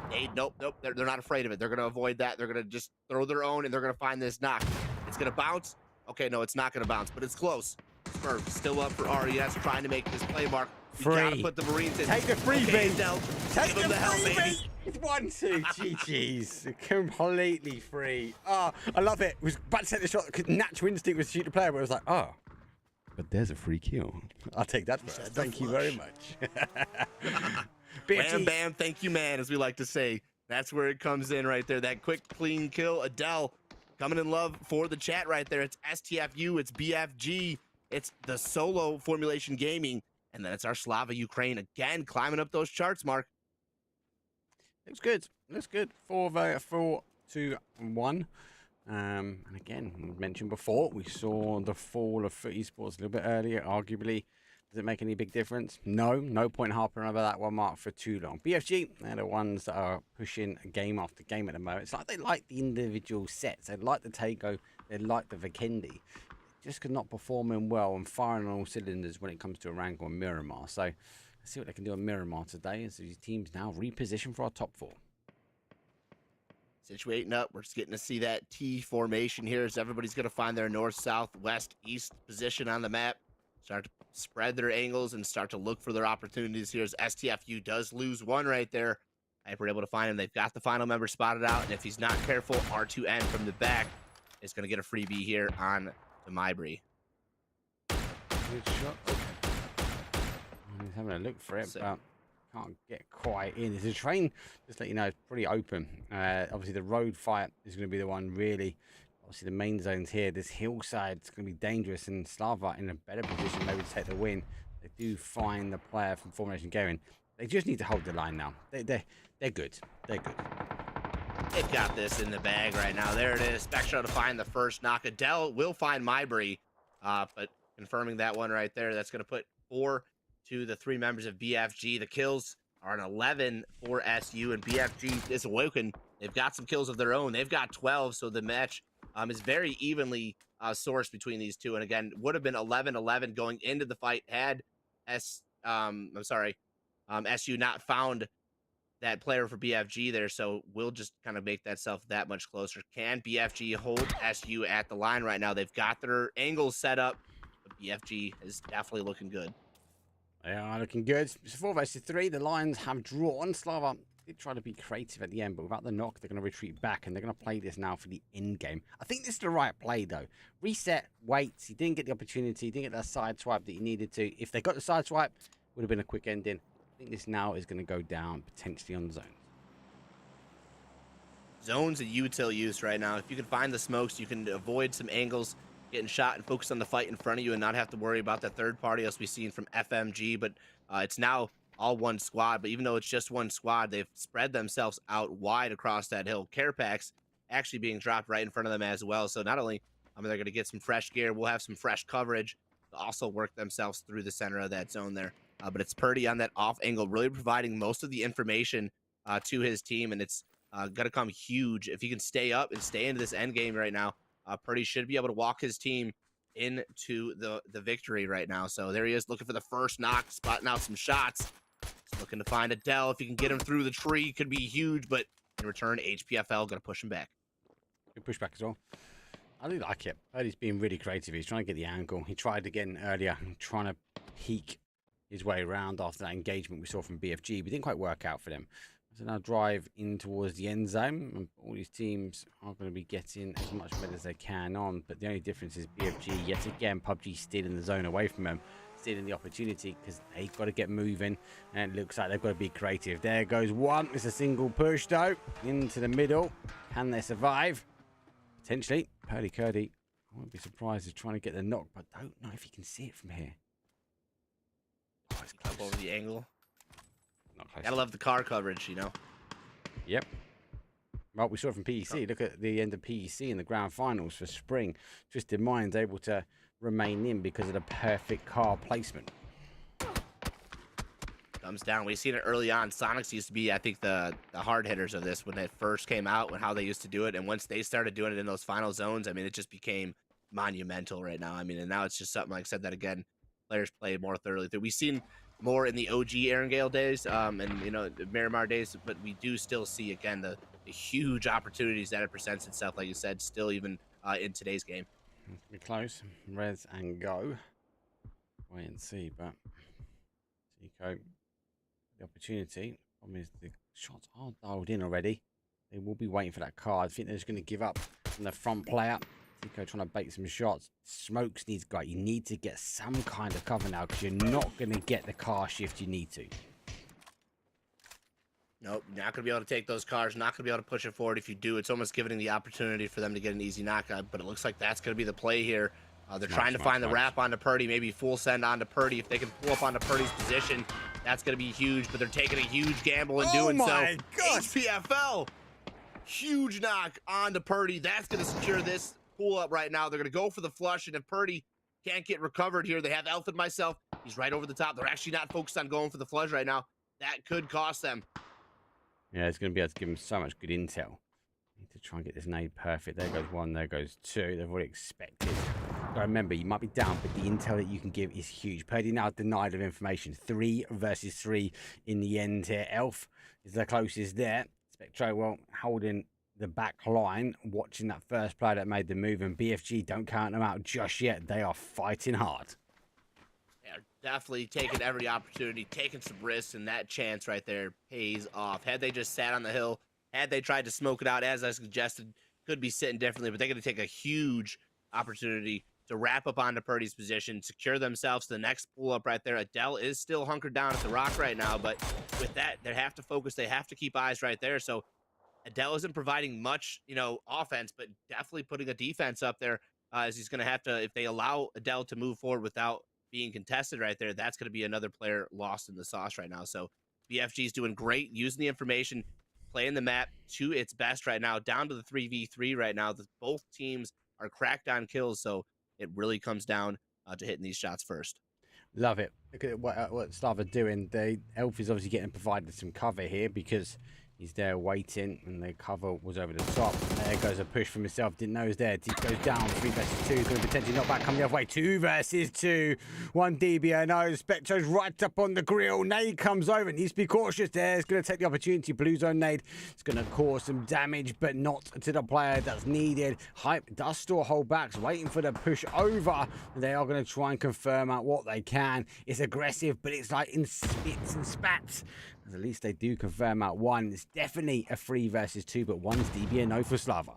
Nade. Nope. They're not afraid of it. They're gonna avoid that. They're gonna just throw their own, and they're gonna find this knock. It's gonna bounce. Okay, no, it's not gonna bounce, but it's close. Spurv still up for RES, trying to make this play mark. We gotta put the Marines in. Take the freebie. Del. Take Give the hell, baby. freebie. 1-2. GG's. Completely free. Oh, I love it. It was about to take the shot because natural instinct was to shoot the player, but it was like, oh, but there's a free kill. I'll take that first. Thank you very much. Bam, bam. Thank you, man, as we like to say. That's where it comes in right there. That quick, clean kill. Adele coming in love for the chat right there. It's STFU. It's BFG. It's the solo Formulation Gaming. And then it's our Slava Ukraine again, climbing up those charts, Mark. Looks good. Looks good. 4-2-1. And again, we mentioned before, we saw the fall of Foot Esports a little bit earlier. Arguably, does it make any big difference? No. No point harping over that one, Mark, for too long. BFG, they're the ones that are pushing game after game at the moment. It's like they like the individual sets. They like the Tago. They like the Vikendi. Just could not performing well and firing on all cylinders when it comes to Arango and Miramar. So let's see what they can do on Miramar today as these teams now reposition for our top 4. Situating up, we're just getting to see that T formation here as everybody's going to find their north, south, west, east position on the map. Start to spread their angles and start to look for their opportunities here as STFU does lose one right there. If we're able to find him, they've got the final member spotted out, and if he's not careful, R2N from the back is going to get a freebie here on the Mybri. Good shot. He's having a look for it, but can't get quite in. There's a train, just to let you know, it's pretty open. Obviously, the road fight is going to be the one really. Obviously, the main zone's here. This hillside is going to be dangerous, and Slava in a better position maybe to take the win. They do find the player from Formation Gaming. They just need to hold the line now. They're good. They're good. They've got this in the bag right now. There it is. Spectro to find the first knock. Adele will find Mybri, but confirming that one right there. That's going to put 4 to the 3 members of BFG. The kills are an 11 for SU, and BFG is awoken. They've got some kills of their own. They've got 12, so the match is very evenly sourced between these two. And again, would have been 11-11 going into the fight had SU not found that player for BFG there, so we'll just kind of make that self that much closer. Can BFG hold SU at the line right now? They've got their angles set up, but BFG is definitely looking good. They are looking good. It's 4 versus 3. The Lions have drawn. Slava did try to be creative at the end, but without the knock, they're going to retreat back, and they're going to play this now for the end game. I think this is the right play, though. Reset, wait. He didn't get the opportunity. He didn't get that side swipe that he needed to. If they got the side swipe, would have been a quick ending. I think this now is going to go down potentially on zones. Zones a util use right now. If you can find the smokes, you can avoid some angles getting shot and focus on the fight in front of you and not have to worry about that third party as we've seen from FMG. But it's now all one squad. But even though it's just one squad, they've spread themselves out wide across that hill. Care packs actually being dropped right in front of them as well. So not only they're going to get some fresh gear, we'll have some fresh coverage to also work themselves through the center of that zone there. But it's Purdy on that off angle, really providing most of the information to his team, and it's going to come huge if he can stay up and stay into this end game right now. Purdy should be able to walk his team into the victory right now. So there he is, looking for the first knock, spotting out some shots. He's looking to find Adele. If he can get him through the tree, could be huge, but in return, HPFL going to push him back. Good pushback as well. I do like it. Purdy's being really creative. He's trying to get the angle. He tried again earlier, trying to peek his way around after that engagement we saw from BFG, but didn't quite work out for them. So now drive in towards the end zone, and all these teams are going to be getting as much med as they can on, but the only difference is BFG, yet again, PUBG stealing the zone away from them, stealing the opportunity because they've got to get moving, and it looks like they've got to be creative. There goes one. It's a single push, though, into the middle. Can they survive? Potentially. Purdy Curdy, I won't be surprised if trying to get the knock, but don't know if he can see it from here. Oh, it's close. Over the angle. Not close. Gotta love the car coverage, you know. Yep. Well, we saw it from PEC. Look at the end of PEC in the grand finals for spring. Twisted Minds able to remain in because of the perfect car placement. Comes down. We've seen it early on. Sonics used to be, I think, the hard hitters of this when it first came out and how they used to do it. And once they started doing it in those final zones, I mean, it just became monumental right now. I mean, and now it's just something, like I said, that again, players play more thoroughly through. We've seen more in the OG Erangel days and, you know, the Miramar days, but we do still see, again, the huge opportunities that it presents itself, like you said, still even in today's game. It's be close. Res and go. Wait and see, but Zico, the opportunity. Problem is the shots are dialed in already. They will be waiting for that card. I think they're just going to give up on the front player. Zico trying to bait some shots. Smokes needs guy. You need to get some kind of cover now because you're not going to get the car shift you need to. Nope, not going to be able to take those cars, not going to be able to push it forward. If you do, it's almost giving the opportunity for them to get an easy knockout, but it looks like that's going to be the play here. They're trying to find the wrap onto Purdy, maybe full send onto Purdy. If they can pull up onto Purdy's position, that's going to be huge, but they're taking a huge gamble in doing so. Oh my God. HPFL, huge knock onto Purdy. That's going to secure this pull up right now. They're going to go for the flush, and if Purdy can't get recovered here, they have Elf and myself. He's right over the top. They're actually not focused on going for the flush right now. That could cost them. Yeah, it's going to be able to give them so much good intel. Need to try and get this nade perfect. There goes one, there goes two. They've already expected. But remember, you might be down, but the intel that you can give is huge. Purdy now denied of information. 3 versus 3 in the end here. Elf is the closest there. Spectro, well, holding the back line, watching that first player that made the move, and BFG don't count them out just yet. They are fighting hard. Yeah, definitely taking every opportunity, taking some risks, and that chance right there pays off. Had they just sat on the hill, had they tried to smoke it out, as I suggested, could be sitting differently, but they're going to take a huge opportunity to wrap up onto Purdy's position, secure themselves to the next pull-up right there. Adele is still hunkered down at the rock right now, but with that, they have to focus. They have to keep eyes right there. So Adele isn't providing much, you know, offense, but definitely putting a defense up there as he's going to have to, if they allow Adele to move forward without being contested right there, that's going to be another player lost in the sauce right now. So BFG is doing great, using the information, playing the map to its best right now, down to the 3v3 right now. Both teams are cracked on kills, so it really comes down to hitting these shots first. Love it. Look at what Slav are doing. Elf is obviously getting provided some cover here because he's there waiting, and the cover was over the top. And there goes a push from himself. Didn't know he was there. He goes down. 3 versus 2. Going to potentially knock back. Come the other way. 2 versus 2. 1 DBNO. Spectro's right up on the grill. Nade comes over. Needs to be cautious there. It's going to take the opportunity. Blue zone nade. It's going to cause some damage, but not to the player that's needed. Hype does still hold back. Waiting for the push over. They are going to try and confirm out what they can. It's aggressive, but it's like in spits and spats. At least they do confirm out one. It's definitely a 3 versus 2, but one's DBNO for Slava.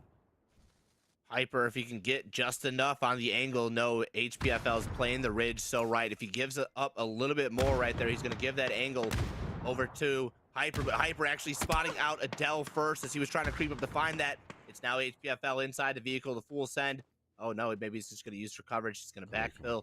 Hyper, if he can get just enough on the angle, no, HPFL is playing the ridge so right. If he gives it up a little bit more right there, he's going to give that angle over to Hyper, but Hyper actually spotting out Adele first as he was trying to creep up to find that. It's now HPFL inside the vehicle, the full send Oh no, maybe he's just going to use for coverage. He's going to backfill,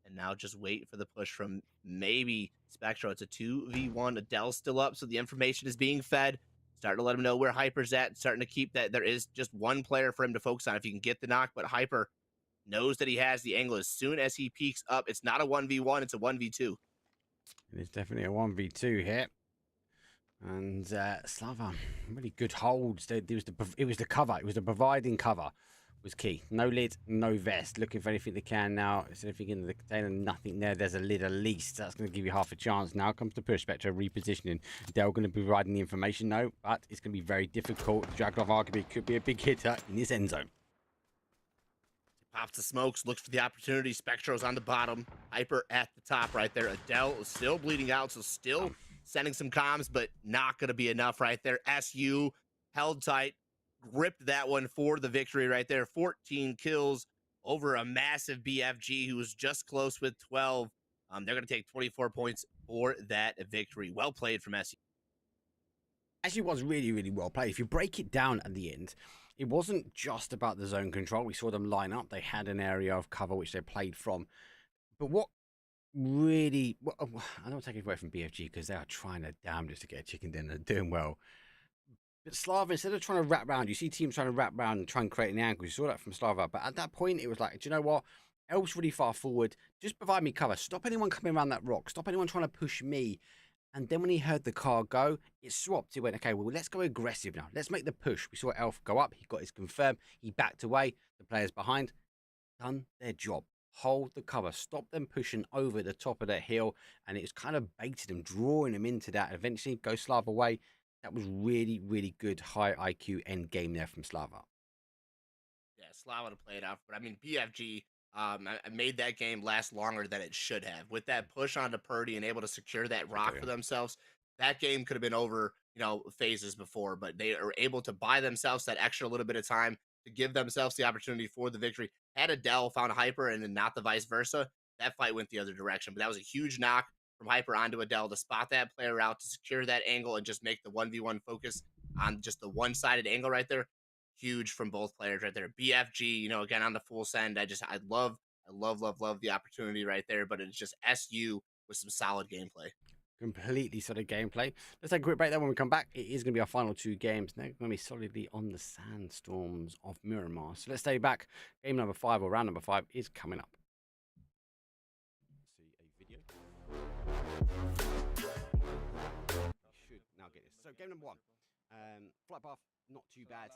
and now just wait for the push from maybe Spectro. It's a 2v1. Adele's still up, so the information is being fed. Starting to let him know where Hyper's at. Starting to keep that. There is just one player for him to focus on if he can get the knock, but Hyper knows that he has the angle as soon as he peeks up. It's not a 1v1, it's a 1v2. It is definitely a 1v2 here. And Slava, really good holds. It was the cover. It was the providing cover was key. No lid, no vest. Looking for anything they can now. Is anything in the container? Nothing there. There's a lid at least. That's going to give you half a chance. Now comes the push. Spectre repositioning. Dell going to be providing the information, no, but it's going to be very difficult. Dragunov arguably could be a big hitter in his end zone. Pops the smokes, looks for the opportunity. Spectro's on the bottom. Hyper at the top right there. Adele is still bleeding out, so still sending some comms, but not going to be enough right there. SU held tight, gripped that one for the victory right there. 14 kills over a massive BFG who was just close with 12. They're going to take 24 points for that victory. Well played from SU. Actually was really, really well played. If you break it down at the end, it wasn't just about the zone control. We saw them line up. They had an area of cover which they played from. But what really, I don't take it away from BFG because they are trying their damnedest to get a chicken dinner, doing well. But Slava, instead of trying to wrap around, you see teams trying to wrap around and try and create an angle. You saw that from Slava. But at that point, it was like, do you know what? Elf's really far forward. Just provide me cover. Stop anyone coming around that rock. Stop anyone trying to push me. And then when he heard the car go, it swapped. He went, okay, well, let's go aggressive now. Let's make the push. We saw Elf go up. He got his confirm. He backed away. The players behind done their job. Hold the cover. Stop them pushing over the top of that hill. And it's kind of baited them, drawing them into that. Eventually, go Slava away. That was really, really good high IQ end game there from Slava. Yeah, Slava to play it off. But I mean, BFG I made that game last longer than it should have. With that push onto Purdy and able to secure that rock for themselves, that game could have been over, phases before, but they are able to buy themselves that extra little bit of time to give themselves the opportunity for the victory. Had Adele found Hyper and then not the vice versa, that fight went the other direction. But that was a huge knock from Hyper onto Adele to spot that player out, to secure that angle and just make the 1v1 focus on just the one-sided angle right there. Huge from both players right there. BFG, again on the full send. I love the opportunity right there, but it's just SU with some solid gameplay. Completely solid gameplay. Let's take a quick break there. When we come back, it is going to be our final two games. They're going to be solidly on the sandstorms of Miramar. So let's stay back. Game number 5, or round number 5, is coming up. See a video. You should now get this. So game number 1. Flight path, not too bad.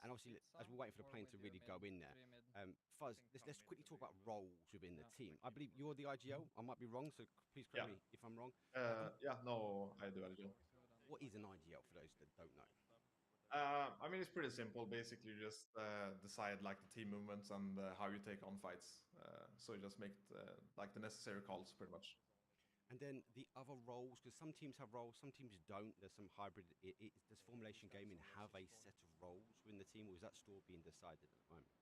And obviously, as we're waiting for the plane to really go in there, Fuzz, let's quickly talk about roles within the team. I believe you're the IGL. I might be wrong, so please correct me if I'm wrong. I do IGL. What is an IGL for those that don't know? I mean, it's pretty simple. Basically, you just decide like the team movements and how you take on fights. So you just make like the necessary calls, pretty much. And then the other roles, because some teams have roles, some teams don't. There's some hybrid. Does Formulation Gaming have a set of roles within the team, or is that still being decided at the moment?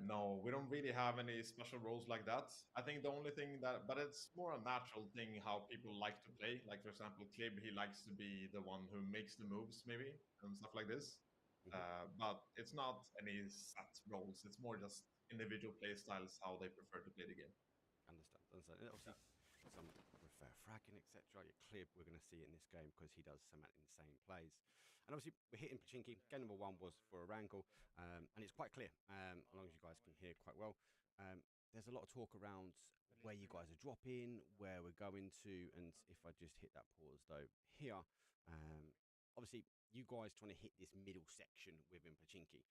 No, we don't really have any special roles like that. I think the only thing but it's more a natural thing how people like to play. Like, for example, Klib, he likes to be the one who makes the moves, maybe, and stuff like this. But it's not any set roles. It's more just individual play styles, how they prefer to play the game. Understand. And obviously, some prefer fragging, etc. You're clear we're going to see it in this game because he does some insane plays. And obviously, we're hitting Pachinki. Game number 1 was for a wrangle, and it's quite clear, as long as you guys can hear quite well. There's a lot of talk around where you guys are dropping, where we're going to, and if I just hit that pause, though, here, obviously, you guys trying to hit this middle section within Pachinki.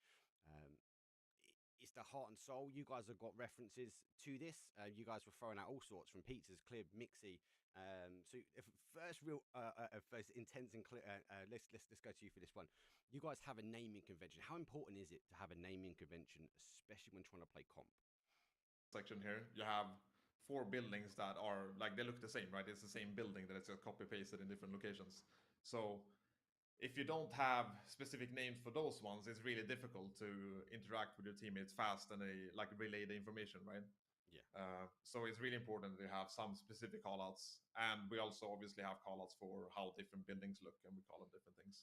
It's the heart and soul. You guys have got references to this. You guys were throwing out all sorts from pizzas, Clib, Mixie. So if first real, first intense and clear. Let's go to you for this one. You guys have a naming convention. How important is it to have a naming convention, especially when trying to play comp? Section here, you have 4 buildings that are like they look the same, right? It's the same building that it's copy pasted in different locations. So if you don't have specific names for those ones, it's really difficult to interact with your teammates fast and relay the information, right? Yeah. So it's really important to have some specific callouts, and we also obviously have callouts for how different buildings look, and we call them different things.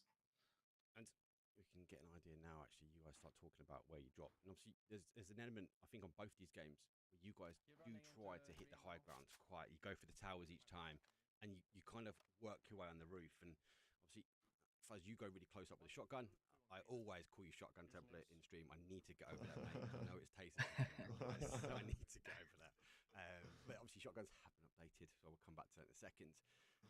And we can get an idea now. Actually, you guys start talking about where you drop, and obviously there's an element I think on both these games where you guys do try to hit the high grounds quite. You go for the towers each time, and you kind of work your way on the roof. And obviously, as you go really close up with a shotgun, I always call you shotgun template in stream. I need to get over that, mate. I know it's tasty, so I need to get over that. But obviously, shotguns have been updated, so we'll come back to that in a second.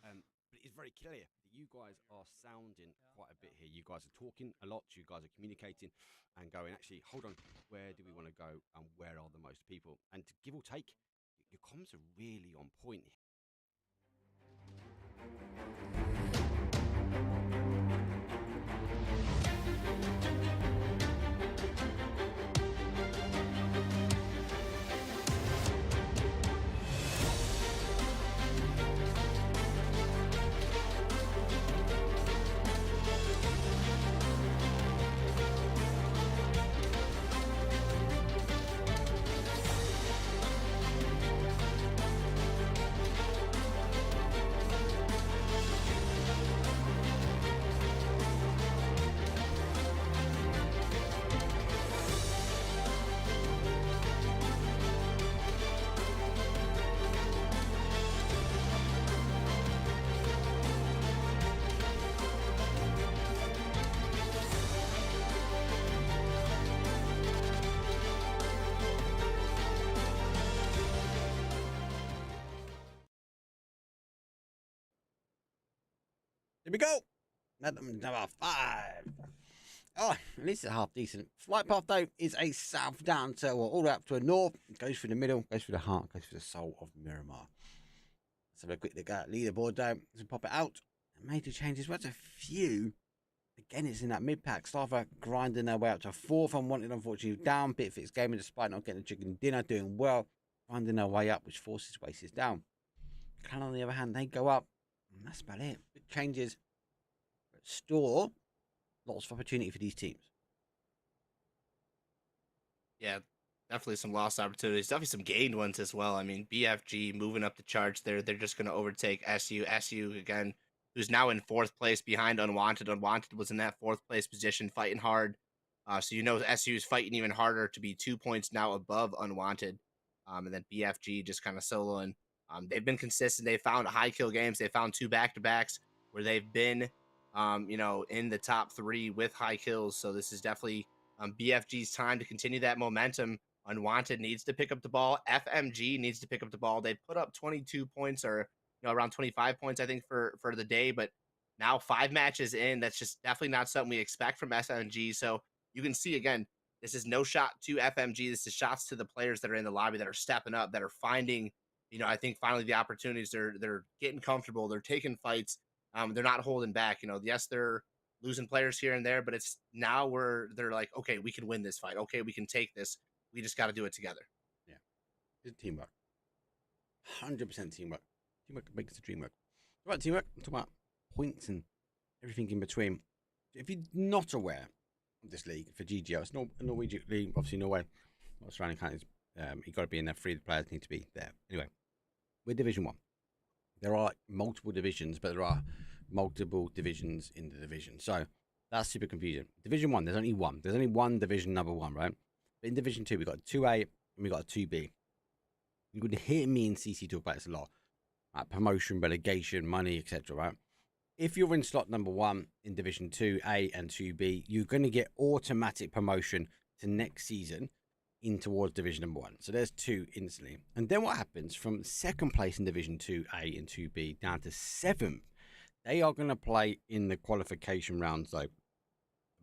But it's very clear that you guys are sounding quite a bit here. You guys are talking a lot. You guys are communicating and going, actually, hold on, where do we want to go and where are the most people? And to give or take, your comms are really on point here. Here we go. Number 5. Oh, at least it's half decent. Flight path, though, is a south down to, well, all the way up to a north. It goes through the middle, goes through the heart, goes through the soul of Miramar. Let's have a quick look at leaderboard, though. Let's pop it out. Major changes. What's a few? Again, it's in that mid-pack. Starver grinding their way up to 4th. Unwanted, unfortunately, down. Bitfix Gaming, despite not getting a chicken dinner, doing well. Grinding their way up, which forces Waces down. Clan, on the other hand, they go up. And that's about it. Big changes. But store, lots of opportunity for these teams. Yeah, definitely some lost opportunities. Definitely some gained ones as well. I mean, BFG moving up the charts there. They're just going to overtake SU. SU, again, who's now in 4th place behind Unwanted. Unwanted was in that 4th place position, fighting hard. So you know SU is fighting even harder to be 2 points now above Unwanted. And then BFG just kind of soloing. They've been consistent. They found high kill games. They found 2 back-to-backs where they've been, in the top 3 with high kills. So this is definitely BFG's time to continue that momentum. Unwanted needs to pick up the ball. FMG needs to pick up the ball. They put up 22 points or around 25 points, I think, for the day. But now 5 matches in, that's just definitely not something we expect from FMG. So you can see, again, this is no shot to FMG. This is shots to the players that are in the lobby that are stepping up, that are finding, I think finally the opportunities. They're getting comfortable. They're taking fights. They're not holding back. Yes, they're losing players here and there, but it's now where they're like, okay, we can win this fight. Okay, we can take this. We just got to do it together. Yeah. It's teamwork. 100% teamwork. Teamwork makes the dream work. Talk about teamwork. Talk about points and everything in between. If you're not aware of this league for GGO, it's not a Norwegian league, obviously Norway. Not surrounding countries. You've got to be in there. 3 players need to be there. Anyway, we're Division 1. There are multiple divisions, but there are multiple divisions in the division. So that's super confusing. Division 1, there's only one. There's only one division number 1, right? But in Division 2, we've got a 2A and we've got a 2B. You could hear me and CC talk about this a lot. Right? Promotion, relegation, money, etc., right? If you're in slot number 1 in Division 2A and 2B, you're going to get automatic promotion to next season in towards Division number 1. So there's 2 instantly. And then what happens from 2nd place in Division 2A and 2B down to 7th, they are going to play in the qualification rounds, though.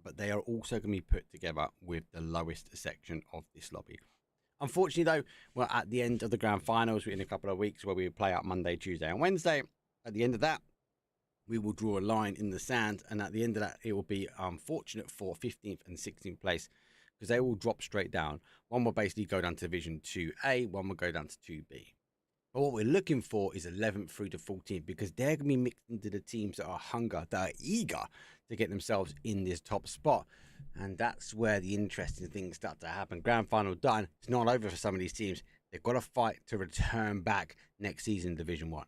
But they are also going to be put together with the lowest section of this lobby. Unfortunately, though, we're at the end of the grand finals. We're in a couple of weeks where we play out Monday, Tuesday, and Wednesday. At the end of that, we will draw a line in the sand. And at the end of that, it will be unfortunate for 15th and 16th place because they will drop straight down. One will basically go down to Division 2A, one will go down to 2B. But what we're looking for is 11th through to 14th because they're going to be mixed into the teams that are eager to get themselves in this top spot. And that's where the interesting things start to happen. Grand final done. It's not over for some of these teams. They've got to fight to return back next season in Division 1.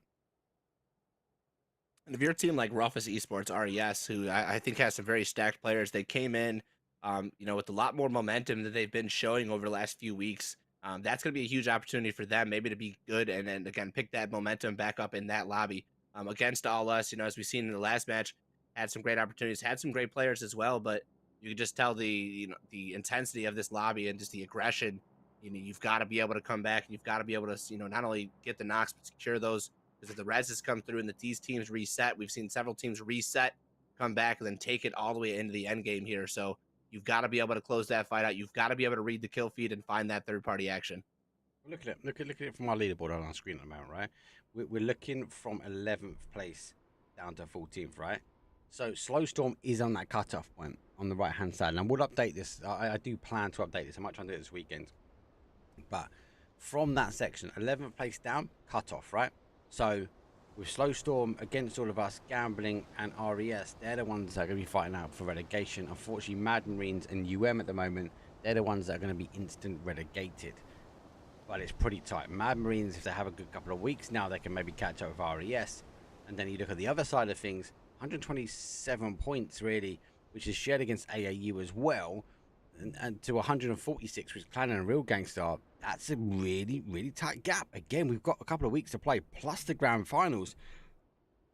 And if you're a team like Rufus Esports RES, who I think has some very stacked players, they came in, with a lot more momentum that they've been showing over the last few weeks. That's going to be a huge opportunity for them, maybe to be good and then again pick that momentum back up in that lobby against all us. As we've seen in the last match, had some great opportunities, had some great players as well, but you can just tell the intensity of this lobby and just the aggression. You've got to be able to come back and you've got to be able to not only get the knocks but secure those, because if the reses come through and these teams reset, we've seen several teams reset, come back, and then take it all the way into the end game here. So you've got to be able to close that fight out. You've got to be able to read the kill feed and find that third-party action. Look at it. Look at it from our leaderboard on our screen at the moment, right? We're looking from 11th place down to 14th, right? So Slowstorm is on that cutoff point on the right-hand side. And we'll update this. I do plan to update this. I might try and do it this weekend. But from that section, 11th place down, cutoff, right? So with Slowstorm against all of us, Gambling and RES, they're the ones that are going to be fighting out for relegation. Unfortunately, Mad Marines and at the moment, they're the ones that are going to be instant relegated. But it's pretty tight. Mad Marines, if they have a good couple of weeks now, they can maybe catch up with RES. And then you look at the other side of things, 127 points really, which is shared against AAU as well, and to 146 with Clan and Real Gangstar. That's a really, really tight gap. Again, we've got a couple of weeks to play, plus the grand finals.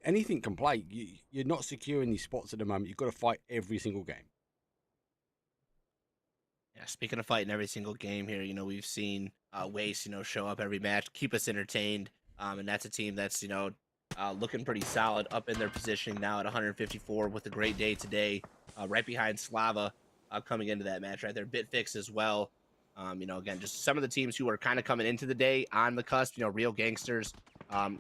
Anything can play. You're not secure in these spots at the moment. You've got to fight every single game. Yeah, speaking of fighting every single game here, we've seen Waste, show up every match, keep us entertained. And that's a team that's, looking pretty solid up in their positioning now at 154 with a great day today, right behind Slava coming into that match right there. Bitfix as well. Again, just some of the teams who are kind of coming into the day on the cusp, Real Gangsters,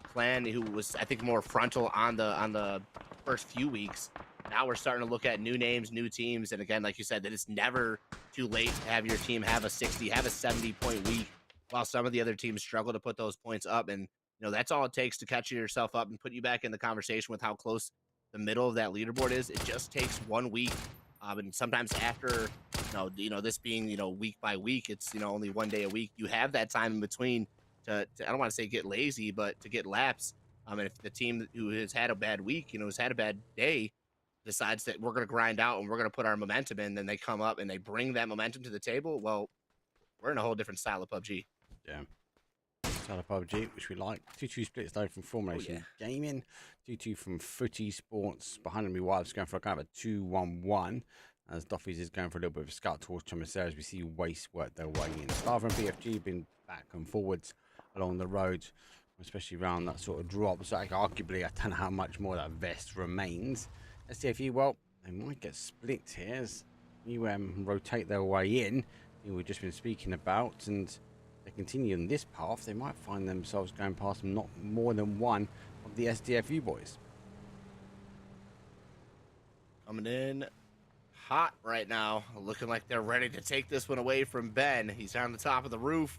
Clan, who was, I think, more frontal on the first few weeks. Now we're starting to look at new names, new teams. And again, like you said, that it's never too late to have your team have a 60, have a 70-point week, while some of the other teams struggle to put those points up. And, that's all it takes to catch yourself up and put you back in the conversation with how close the middle of that leaderboard is. It just takes 1 week. And sometimes after, this being, week by week, it's, only 1 day a week. You have that time in between to I don't want to say get lazy, but to get laps. And if the team who has had a bad week, has had a bad day, decides that we're going to grind out and we're going to put our momentum in, then they come up and they bring that momentum to the table. Well, we're in a whole different style of PUBG. Yeah. Style of PUBG, which we like. 2-2 splits though from Formulation Gaming. 2-2 from Footy Sports. Behind me, Wives going for a kind of a 2-1-1. As Duffy's is going for a little bit of a scout towards Chomisera as we see Waste work their way in. Starver and BFG been back and forwards along the road, especially around that sort of drop. So arguably, I don't know how much more that vest remains. STFU, well, they might get split here as rotate their way in. We've just been speaking about, and they continue on this path. They might find themselves going past not more than one of the STFU boys. Coming in hot right now, looking like they're ready to take this one away from Ben. He's on the top of the roof.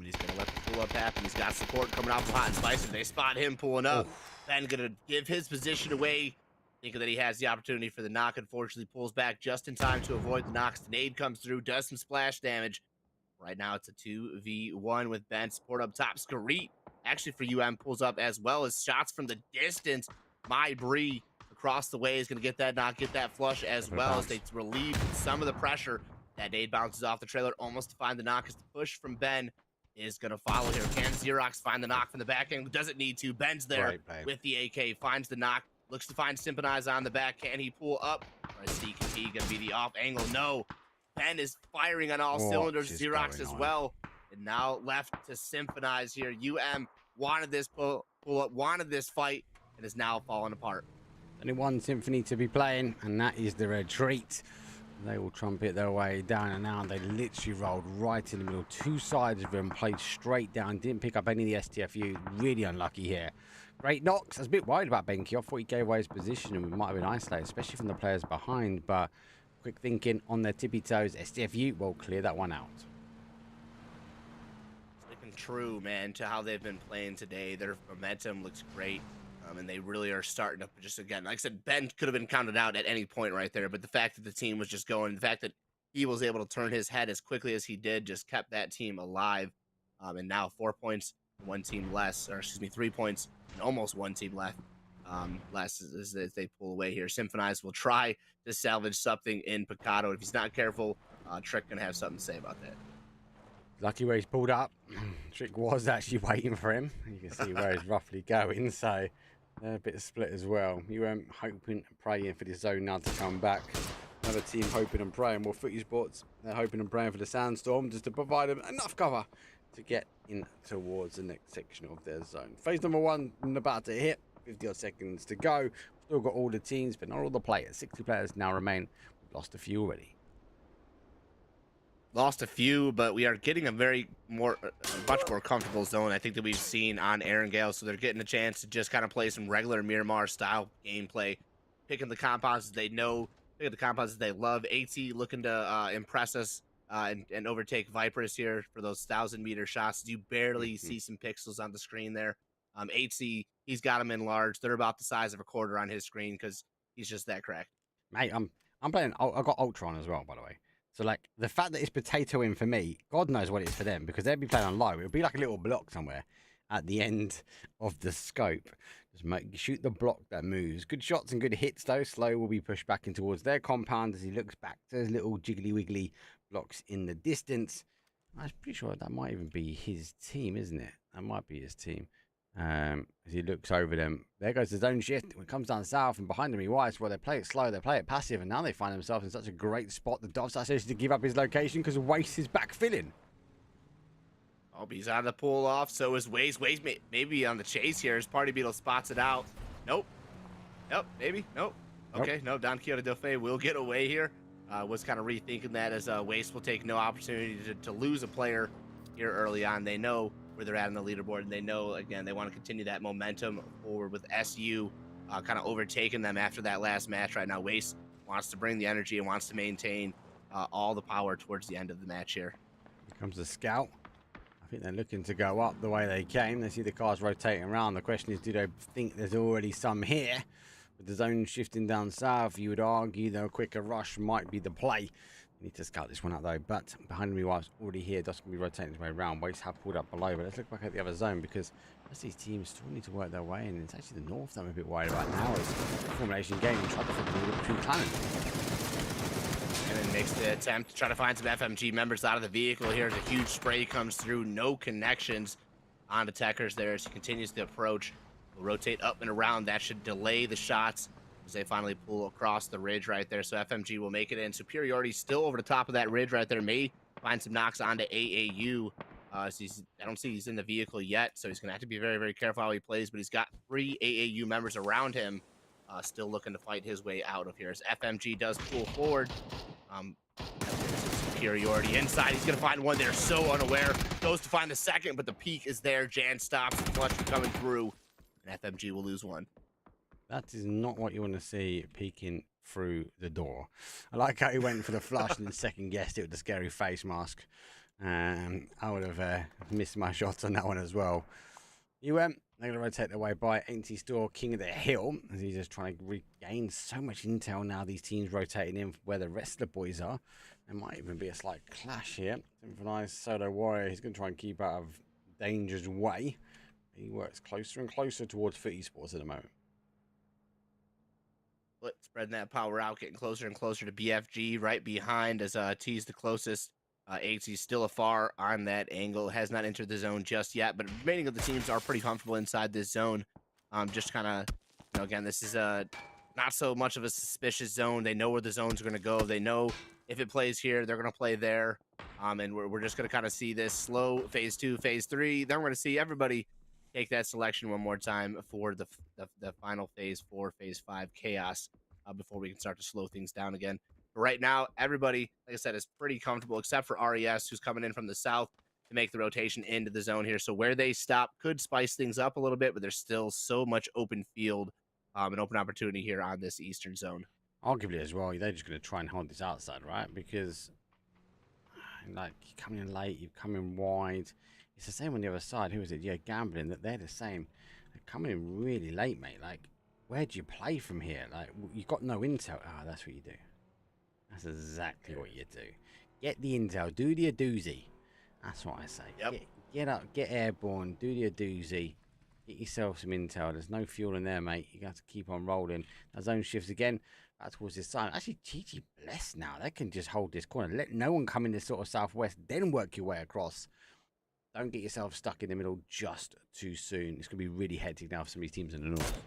He's going to let the pull up happen. He's got support coming out from Hot and Spicy. They spot him pulling up. Ben going to give his position away, thinking that he has the opportunity for the knock. Unfortunately, pulls back just in time to avoid the knocks. The nade comes through, does some splash damage. Right now, it's a 2v1 with Ben. Support up top. Skarit, actually for pulls up as well as shots from the distance. My Bree across the way is going to get that knock, get that flush as well as they relieve some of the pressure. That nade bounces off the trailer almost to find the knock as the push from Ben is going to follow here. Can Xerox find the knock from the back end? Doesn't need to. Ben's there with the AK, finds the knock, looks to find Sympathize on the back. Can he pull up? Or is CKP going to be the off angle? No. Ben is firing on all cylinders. Xerox as well. And now left to Sympathize here. Wanted this pull up, wanted this fight, and is now falling apart. Only one Symphony to be playing, and that is the retreat. They will trumpet their way down and out. They literally rolled right in the middle. Two sides of them played straight down. Didn't pick up any of the STFU. Really unlucky here. Great knocks. I was a bit worried about Benki. I thought he gave away his position and we might have been isolated, especially from the players behind. But quick thinking on their tippy toes. STFU will clear that one out. Sticking true, man, to how they've been playing today. Their momentum looks great. And they really are starting to just, again, like I said, Ben could have been counted out at any point right there. But the fact that the team was just going, the fact that he was able to turn his head as quickly as he did just kept that team alive. And now 4 points, 1 team less, or excuse me, 3 points and almost 1 team left. last as they pull away here. Symphonize will try to salvage something in Picado. If he's not careful, Trick gonna have something to say about that. Lucky where he's pulled up. Trick was actually waiting for him. You can see where he's roughly going, so they're a bit split as well. You hoping and praying for the zone now to come back. Another team hoping and praying. More footy sports. They're hoping and praying for the sandstorm just to provide them enough cover to get in towards the next section of their zone. Phase number 1 about to hit. 50 odd seconds to go. Still got all the teams, but not all the players. 60 players now remain. We've lost a few already. Lost a few, but we are getting a much more comfortable zone, I think, that we've seen on Aaron Gale. So they're getting a chance to just kind of play some regular Miramar style gameplay, picking the compounds they know, picking the compounds they love. AT looking to impress us and overtake Vipers here for those 1,000-meter shots. You barely see some pixels on the screen there. HC, he's got them in large. They're about the size of a quarter on his screen because he's just that cracked. Mate, I'm playing. I got Ultra on as well, by the way. So, like, the fact that it's potato in for me, God knows what it is for them, because they'd be playing on low. It'll be like a little block somewhere at the end of the scope. Just shoot the block that moves. Good shots and good hits, though. Slow will be pushed back in towards their compound as he looks back to his little jiggly wiggly blocks in the distance. I'm pretty sure that might even be his team, isn't it? That might be his team. As he looks over them, there goes the zone shift. When it comes down south and behind him, he wires. Well, they play it slow, they play it passive, and now they find themselves in such a great spot. The Dov's actually to give up his location because Waste is backfilling. Oh, he's on the pull off. So is Waze. Waze maybe on the chase here as Party Beetle spots it out. Nope. Nope. Maybe. Nope. Okay. No. Don Quixote Del Fe will get away here. Was kind of rethinking that as Waste will take no opportunity to lose a player here early on. They know where they're at on the leaderboard, and they know, again, they want to continue that momentum forward with SU kind of overtaking them after that last match right now. Waste wants to bring the energy and wants to maintain all the power towards the end of the match here. Here comes the scout. I think they're looking to go up the way they came. They see the cars rotating around. The question is, do they think there's already some here? With the zone shifting down south, you would argue that a quicker rush might be the play. Need to scout this one out though, but behind me whilst already here, Dust can be rotating his way around. Waste have pulled up below, but let's look back at the other zone because as these teams still need to work their way, and it's actually the north that I'm a bit worried about now is formulation game and try to fit between clans. And then makes the attempt to try to find some FMG members out of the vehicle. Here's a huge spray comes through, no connections on the Techers there as he continues to approach. Will rotate up and around. That should delay the shots as they finally pull across the ridge right there. So FMG will make it in. Superiority still over the top of that ridge right there. May find some knocks onto AAU. I don't see he's in the vehicle yet, so he's going to have to be very, very careful how he plays, but he's got 3 AAU members around him still looking to fight his way out of here. As FMG does pull forward, Superiority inside. He's going to find one there, so unaware. Goes to find the second, but the peak is there. Jan stops the clutch from coming through, and FMG will lose one. That is not what you want to see peeking through the door. I like how he went for the flush and then second guessed it with the scary face mask. I would have missed my shots on that one as well. They're going to rotate their way by Empty Store, King of the Hill, as he's just trying to regain so much intel now. These teams rotating in where the rest of the boys are. There might even be a slight clash here. Synchronized Solo Warrior, he's going to try and keep out of danger's way. He works closer and closer towards Footy Sports at the moment. Spreading that power out, getting closer and closer to BFG right behind as T's the closest. AT's still afar on that angle, has not entered the zone just yet, but remaining of the teams are pretty comfortable inside this zone. Just kind of, again, this is not so much of a suspicious zone. They know where the zones are going to go. They know if it plays here, they're going to play there. And we're just going to kind of see this slow phase 2, phase 3. Then we're going to see everybody take that selection one more time for the final phase 4, phase 5 chaos before we can start to slow things down again. But right now, everybody, like I said, is pretty comfortable except for RES, who's coming in from the south to make the rotation into the zone here. So where they stop could spice things up a little bit, but there's still so much open field and open opportunity here on this eastern zone. Arguably as well, they're just going to try and hold this outside, right? Because like you come in late, you come in wide. It's the same on the other side. Who is it? Yeah, Gambling. That they're the same. They're coming in really late, mate. Like, where do you play from here? Like, you got no intel. Ah, that's what you do. That's exactly what you do. Get the intel. Do the doozy. That's what I say. Yep. Get up. Get airborne. Do the doozy. Get yourself some intel. There's no fuel in there, mate. You got to keep on rolling. Now zone shifts again back towards this side. Actually, GG blessed now. They can just hold this corner. Let no one come in this sort of southwest, then work your way across. Don't get yourself stuck in the middle just too soon. It's going to be really hectic now for some of these teams in the north.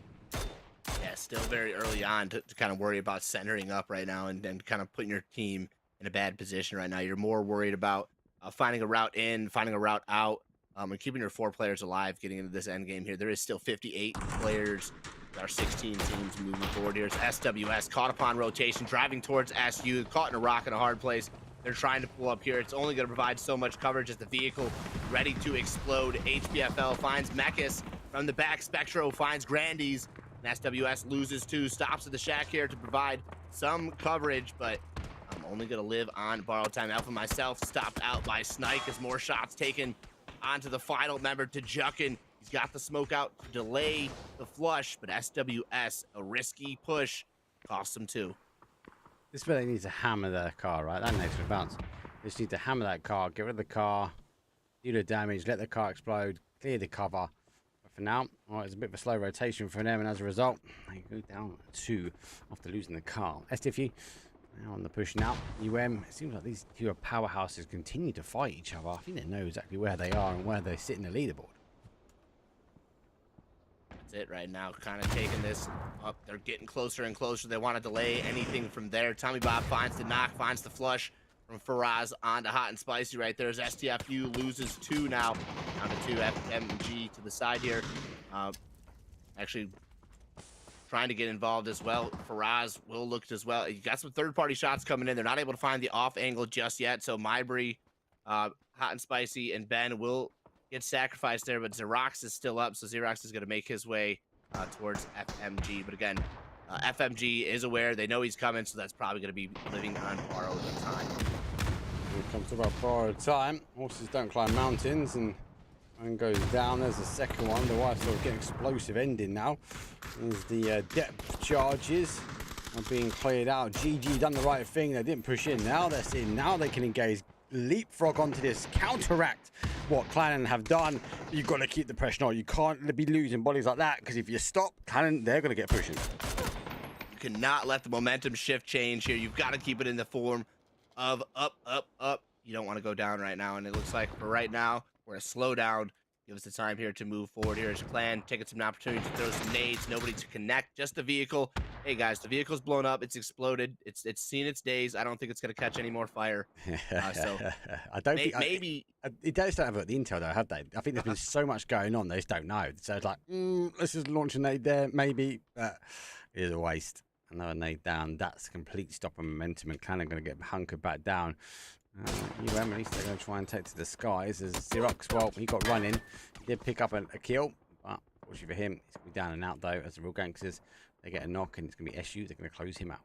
Yeah, still very early on to kind of worry about centering up right now and kind of putting your team in a bad position right now. You're more worried about finding a route in, finding a route out, and keeping your 4 players alive getting into this end game here. There is still 58 players. There are 16 teams moving forward here. It's SWS caught upon rotation, driving towards SU, caught in a rock in a hard place. They're trying to pull up here. It's only going to provide so much coverage as the vehicle ready to explode. HBFL finds Mekis from the back. Spectro finds Grandies. And SWS loses 2. Stops at the shack here to provide some coverage, but I'm only going to live on borrowed time. Alpha myself stopped out by Snike as more shots taken onto the final member to Juckin. He's got the smoke out to delay the flush, but SWS, a risky push, costs him 2. This is where they need to hammer their car, right? That next bounce. They just need to hammer that car, get rid of the car, do the damage, let the car explode, clear the cover. But for now, well, it's a bit of a slow rotation for them, and as a result, they go down 2 after losing the car. STFU now on the push now. UM, it seems like these 2 powerhouses continue to fight each other. I think they know exactly where they are and where they sit in the leaderboard. That's it right now, kind of taking this up. They're getting closer and closer. They want to delay anything from there. Tommy Bob finds the knock, finds the flush from Faraz onto Hot and Spicy right there as STFU loses 2 now. Down to 2, FMG to the side here. Actually trying to get involved as well. Faraz will look as well. You got some third-party shots coming in. They're not able to find the off angle just yet. So Mybri, Hot and Spicy, and Ben will get sacrificed there, but Xerox is still up, so Xerox is going to make his way towards FMG. But again, FMG is aware. They know he's coming, so that's probably going to be living on borrowed time. When it comes to about borrowed time, horses don't climb mountains, and goes down. There's the second one. The wife's sort of getting explosive ending now. As the depth charges are being cleared out. GG done the right thing. They didn't push in. Now they're seeing. Now they can engage. Leapfrog onto this, counteract what Clannon have done. You've got to keep the pressure on. You can't be losing bodies like that, because if you stop Clannon, they're going to get pushing. You cannot let the momentum shift change here. You've got to keep it in the form of up, up, up. You don't want to go down right now, and it looks like for right now, we're going to slow down. Give us the time here to move forward here as Clan, taking some opportunity to throw some nades. Nobody to connect, just the vehicle. Hey guys, the vehicle's blown up. It's exploded. It's seen its days. I don't think it's going to catch any more fire. So I don't think maybe they just don't have the intel though, have they? I think there's been so much going on, they just don't know. So it's like, let's just launch a nade there, maybe. But it is a waste. Another nade down. That's a complete stop of momentum, and Clan are going to get hunkered back down. UM, at least they're going to try and take to the skies as Xerox, well, he got running. He did pick up a kill, but unfortunately for him, he's going to be down and out though, as the real gangsters, they get a knock, and it's going to be SU. They're going to close him out.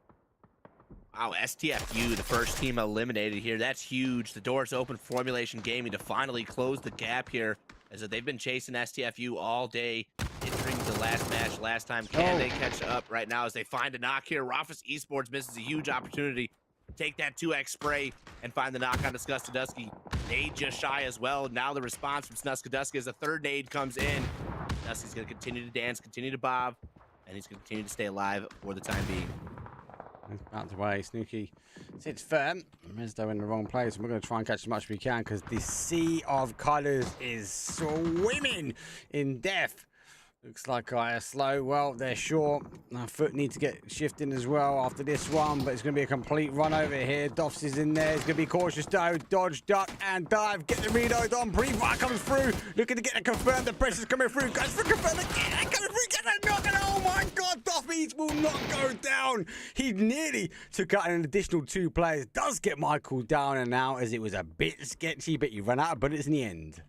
Wow, STFU, the first team eliminated here. That's huge. The door's open for Formulation Gaming to finally close the gap here, as they've been chasing STFU all day, entering the last match last time. Can they catch up right now as they find a knock here? Rafis Esports misses a huge opportunity. Take that 2x spray and find the knock on Snuskadusky. Nade just shy as well. Now the response from Snuskadusky as the third nade comes in. Dusky's going to continue to dance, continue to bob, and he's going to continue to stay alive for the time being. He's bounced away. Snooky sits firm. Rezdo in the wrong place. We're going to try and catch as much as we can, because the sea of colors is swimming in death. Looks like I slow. Well, they're short. Our foot needs to get shifting as well after this one, but it's going to be a complete run over here. Doffs is in there. It's going to be cautious though. Dodge, duck, and dive. Get the reload on. Pre-fire comes through. Looking to get it confirmed. The pressure's coming through. Guys, for confirm again. Coming through. Get that knock. And oh my God, Doffy will not go down. He nearly took out an additional 2 players. Does get Michael down and out, as it was a bit sketchy, but he ran out of bullets in the end.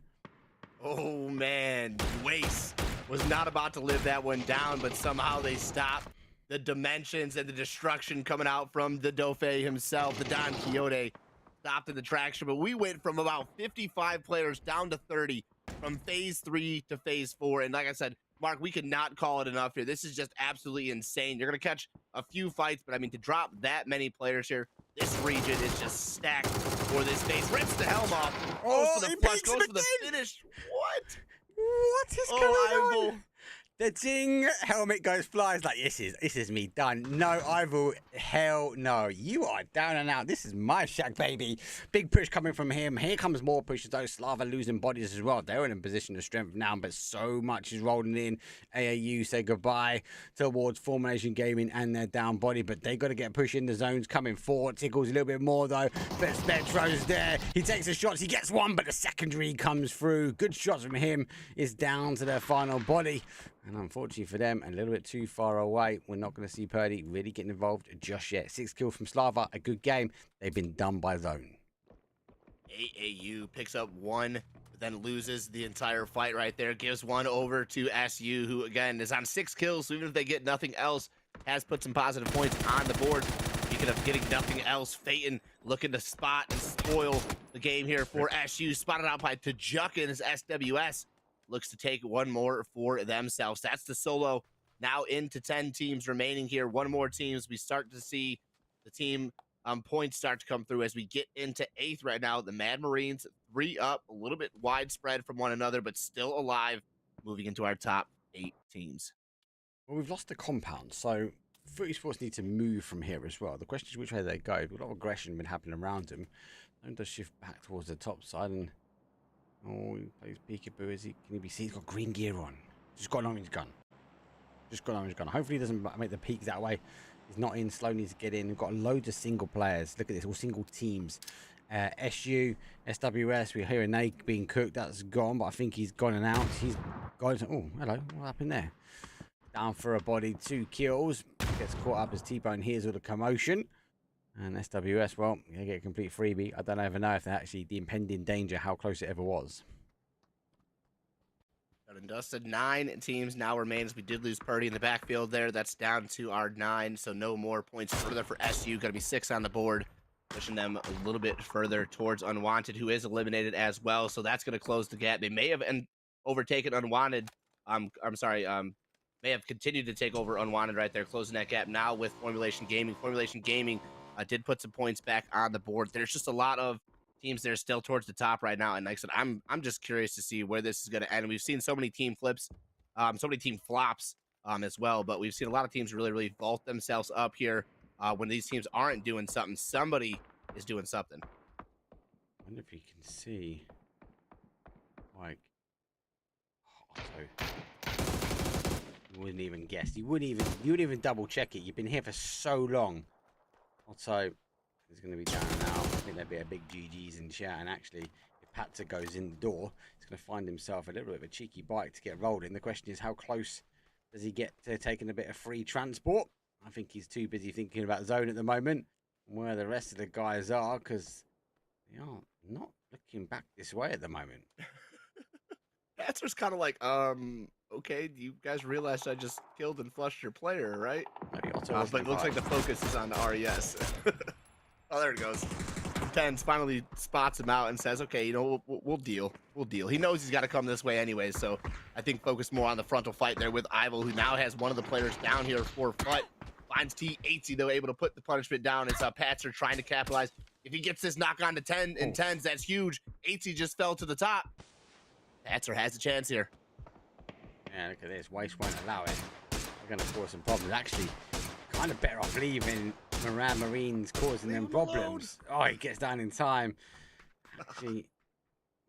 Oh man, Waste was not about to live that one down, but somehow they stopped. The dimensions and the destruction coming out from the Dauphin himself, the Don Quixote, stopped in the traction. But we went from about 55 players down to 30 from phase 3 to phase 4. And like I said, Mark, we could not call it enough here. This is just absolutely insane. You're going to catch a few fights, but I mean, to drop that many players here, this region is just stacked for this phase. Rips the helm off. Goes for the flush, goes for the finish. What? What is going Ivo. on? The ding helmet goes flies like this is me done. No, Ivo, hell no. You are down and out. This is my shack, baby. Big push coming from him. Here comes more pushes though. Slava losing bodies as well. They're in a position of strength now, but so much is rolling in. AAU say goodbye towards Formation Gaming and their down body, but they got to get push in the zones coming forward. Tickles a little bit more though. But Metro's there. He takes the shots. He gets one, but the secondary comes through. Good shots from him. Is down to their final body. And unfortunately for them, a little bit too far away. We're not going to see Purdy really getting involved just yet. 6 kills from Slava, a good game. They've been done by zone. AAU picks up one, but then loses the entire fight right there. Gives one over to SU, who again is on 6 kills. So even if they get nothing else, has put some positive points on the board. Speaking of getting nothing else, Phaeton looking to spot and spoil the game here for SU. Spotted out by Tajukin's SWS. Looks to take one more for themselves. That's the solo. Now into 10 teams remaining here. One more teams. We start to see the team points start to come through as we get into 8th right now. The Mad Marines 3 up, a little bit widespread from one another, but still alive. Moving into our top 8 teams. Well, we've lost the compound, so Foot Esports need to move from here as well. The question is which way they go. A lot of aggression been happening around them. Don't just shift back towards the top side and oh, he plays peekaboo. Is he? Can he be seen? He's got green gear on. Just got on his gun. Just got on his gun. Hopefully he doesn't make the peak that way. He's not in. Slow needs to get in. We've got loads of single players. Look at this. All single teams. SU, SWS. We're hearing they being cooked. That's gone, but I think he's gone and out. He's gone. Oh, hello. What happened there? Down for a body. 2 kills. Gets caught up as T-Bone hears all the commotion. And SWS, well, they get a complete freebie. I don't ever know if they're actually the impending danger, how close it ever was. Done and dusted. 9 teams now remains. We did lose Purdy in the backfield there. That's down to our 9, so no more points further for SU. Going to be 6 on the board, pushing them a little bit further towards Unwanted, who is eliminated as well. So that's going to close the gap. They may have overtaken Unwanted. May have continued to take over Unwanted right there, closing that gap now with Formulation Gaming. Formulation Gaming did put some points back on the board. There's just a lot of teams that are still towards the top right now, and like I said, I'm just curious to see where this is going to end. We've seen so many team flips, so many team flops as well, but we've seen a lot of teams really vault themselves up here when these teams aren't doing something. Somebody is doing something. I wonder if you can see, like, you wouldn't even guess. You wouldn't even double check it. You've been here for so long. Also, he's going to be down now. I think there'd be a big GG's in chat. And actually, if Patzer goes in the door, he's going to find himself a little bit of a cheeky bike to get rolled in. The question is, how close does he get to taking a bit of free transport? I think he's too busy thinking about zone at the moment and where the rest of the guys are, because they are not looking back this way at the moment. Patzer's kind of like, okay, you guys realized I just killed and flushed your player, right? But it looks like the focus is on the RES. Oh, there it goes. Tens finally spots him out and says, okay, you know, we'll deal. We'll deal. He knows he's got to come this way anyway, so I think focus more on the frontal fight there with Ivo, who now has one of the players down here for Foot. Finds T80, though, able to put the punishment down. It's Patzer trying to capitalize. If he gets this knock on to 10 and 10s, that's huge. 80 just fell to the top. Patzer has a chance here. Yeah, look at this. Waste won't allow it. They're going to cause some problems. Actually, kind of better off leaving Marines causing them problems. Oh, he gets down in time. Actually,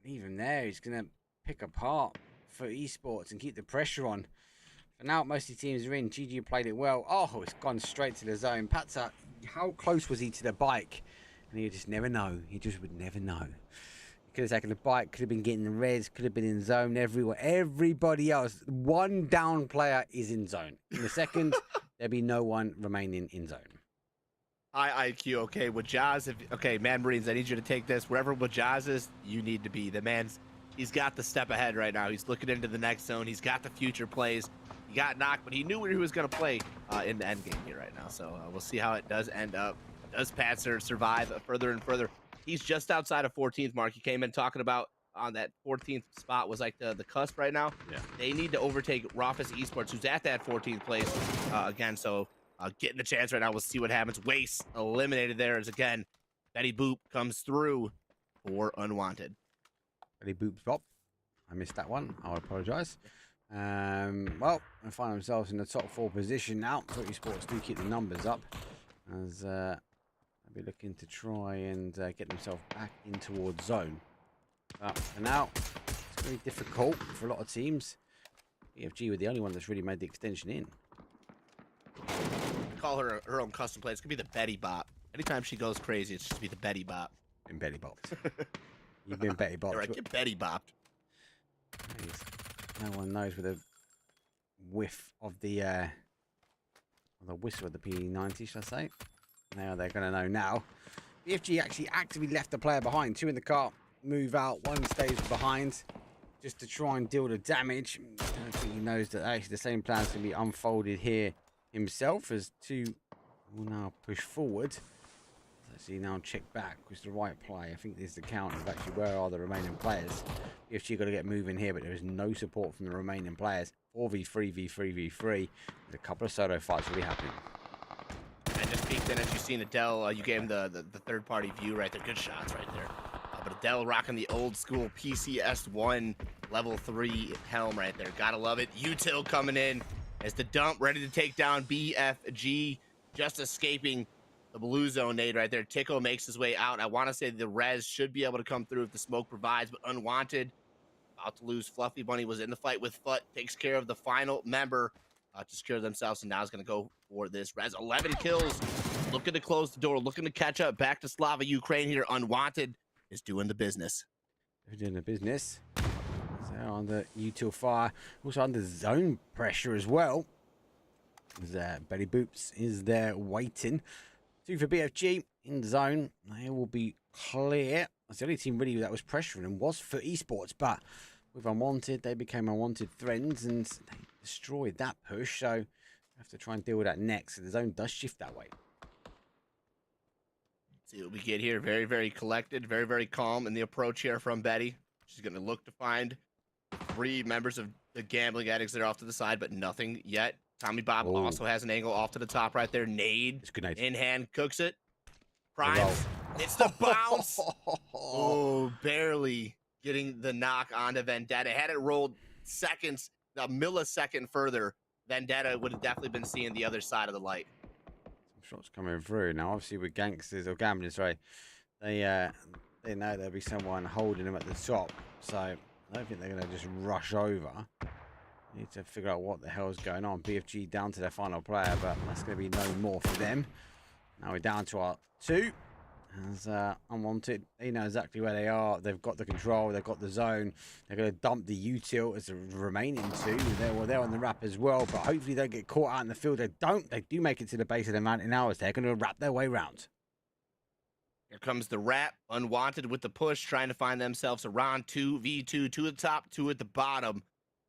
leave him there. He's going to pick apart for esports and keep the pressure on. For now, most of the teams are in. GG played it well. Oh, it's gone straight to the zone. Patzer, how close was he to the bike? And you just never know. He just would never know. Could have taken the bike, could have been getting the reds, could have been in zone everywhere. Everybody else, one down player is in zone. In a second, there'll be no one remaining in zone. High IQ, okay, with Jazz, okay, Man Marines, I need you to take this. Wherever Jazz is, you need to be. The man's, he's got the step ahead right now. He's looking into the next zone. He's got the future plays. He got knocked, but he knew where he was going to play in the end game here right now. So we'll see how it does end up. Does Patzer survive further and further? He's just outside of 14th mark. He came in talking about on that 14th spot was like the cusp right now. Yeah. They need to overtake Raucous Esports, who's at that 14th place again. So getting the chance right now. We'll see what happens. Waste eliminated there as again, Betty Boop comes through for Unwanted. Betty Boop's pop. I missed that one. I apologise. Well, they find themselves in the top 4 position now. Footy Sports do keep the numbers up as they'll be looking to try and get themselves back in towards zone. But for now, it's very difficult for a lot of teams. BFG were the only one that's really made the extension in. Call her her own custom play. It's gonna be the Betty Bop. Anytime she goes crazy, it's just be the Betty Bop. Been Betty bopped. You've been Betty bopped. You're right, get Betty Bopped. No one knows with a whiff of the whistle of the P90, shall I say? Now they're going to know now. BFG actually actively left the player behind. 2 in the car, move out. 1 stays behind just to try and deal the damage. I don't think he knows that actually the same plan's going to be unfolded here himself as 2 will now push forward. Let's see now check back was the right play. I think this is the count of actually where are the remaining players. BFG got to get moving here, but there is no support from the remaining players. 4v3, v3, v3. There's a couple of solo fights really happening. And just peeked in as you seen Adele. You gave him the third-party view right there. Good shots right there. But Adele rocking the old school PCS1 level 3 helm right there. Gotta love it. Util coming in as the dump ready to take down BFG. Just escaping the blue zone nade right there. Tico makes his way out. I want to say the res should be able to come through if the smoke provides, but unwanted. About to lose. Fluffy Bunny was in the fight with Foot. Takes care of the final member to secure themselves, and now is going to go for this res. 11 kills. Looking to close the door. Looking to catch up. Back to Slava Ukraine here. Unwanted is doing the business. They're doing the business. So under util fire. Also under zone pressure as well. As Betty Boops is there waiting. 2 for BFG in the zone. They will be clear. That's the only team really that was pressuring them was for esports, but with Unwanted, they became Unwanted friends and they destroyed that push. So we have to try and deal with that next. So the zone does shift that way. See what we get here. Very, very collected, very, very calm in the approach here from Betty. She's going to look to find 3 members of the gambling addicts that are off to the side, but nothing yet. Tommy Bob also has an angle off to the top right there. Nade in hand, cooks it. Primes. It's the bounce. Oh, barely getting the knock onto Vendetta. Had it rolled seconds, a millisecond further, Vendetta would have definitely been seeing the other side of the light. Some shots coming through. Now, obviously, with gangsters or gambling, sorry, they know there'll be someone holding them at the top. So I don't think they're going to just rush over. Need to figure out what the hell's going on. BFG down to their final player, but that's going to be no more for them. Now we're down to our 2. As Unwanted, they know exactly where they are. They've got the control. They've got the zone. They're going to dump the util as the remaining 2. They're on the wrap as well, but hopefully they get caught out in the field. They don't. They do make it to the base of the mountain hours. They're going to wrap their way round. Here comes the wrap. Unwanted with the push, trying to find themselves around 2v2. 2 at the top, 2 at the bottom.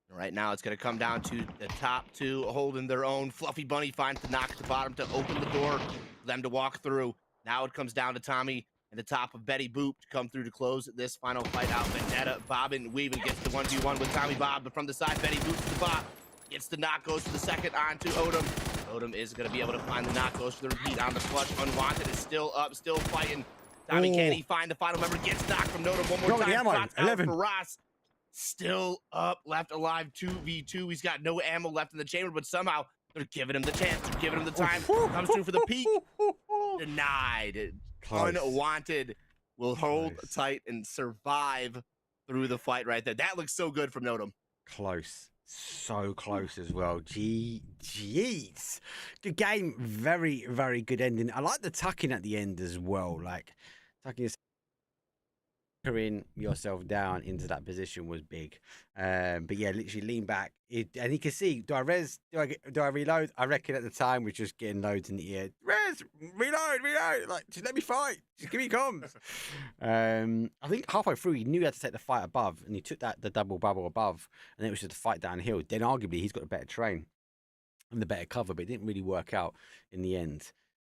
Right now, it's going to come down to the top 2 holding their own. Fluffy Bunny finds the knock at the bottom to open the door for them to walk through. Now it comes down to Tommy and the top of Betty Boop to come through to close this final fight out. Vendetta bobbing, weaving, gets the 1v1 with Tommy Bob, but from the side, Betty Boop to the bot. Gets the knock, goes to the second on to Odom. Odom is going to be able to find the knock, goes for the repeat on the clutch. Unwanted is still up, still fighting. Tommy, can he find the final member? Gets knocked from Odom one more time. Shots out for Ross. Still up, left alive, 2v2. He's got no ammo left in the chamber, but somehow they're giving him the chance. They're giving him the time. Comes through for the peak. Denied. Unwanted will hold tight and survive through the fight right there. That looks so good from Nodum. Close. So close as well. Jeez. Good game. Very, very good ending. I like the tucking at the end as well. Like, tucking yourself down into that position was big. But yeah, literally lean back. And you can see, do I reload? I reckon at the time we're just getting loads in the ear. Res, reload. Like, just let me fight. Just give me comms. I think halfway through he knew he had to take the fight above, and he took the double bubble above, and then it was just a fight downhill. Then arguably he's got a better train and the better cover, but it didn't really work out in the end.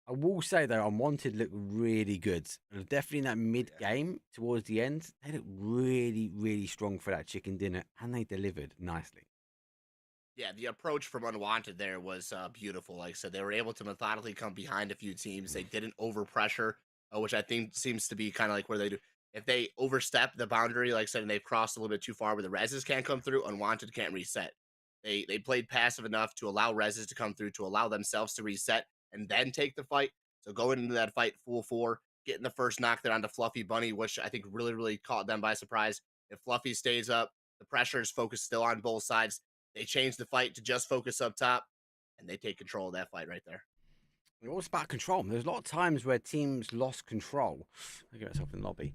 I will say, though, Unwanted looked really good. Definitely in that mid-game towards the end, they looked really, really strong for that chicken dinner, and they delivered nicely. Yeah, the approach from Unwanted there was beautiful. Like I said, they were able to methodically come behind a few teams. They didn't overpressure, which I think seems to be kind of like where they do. If they overstep the boundary, like I said, and they've crossed a little bit too far where the reses can't come through, unwanted can't reset. They played passive enough to allow reses to come through, to allow themselves to reset and then take the fight. So going into that fight full 4, getting the first knock there onto Fluffy Bunny, which I think really caught them by surprise. If Fluffy stays up, the pressure is focused still on both sides. They change the fight to just focus up top, and they take control of that fight right there. It was about control. There's a lot of times where teams lost control. I get myself in the lobby.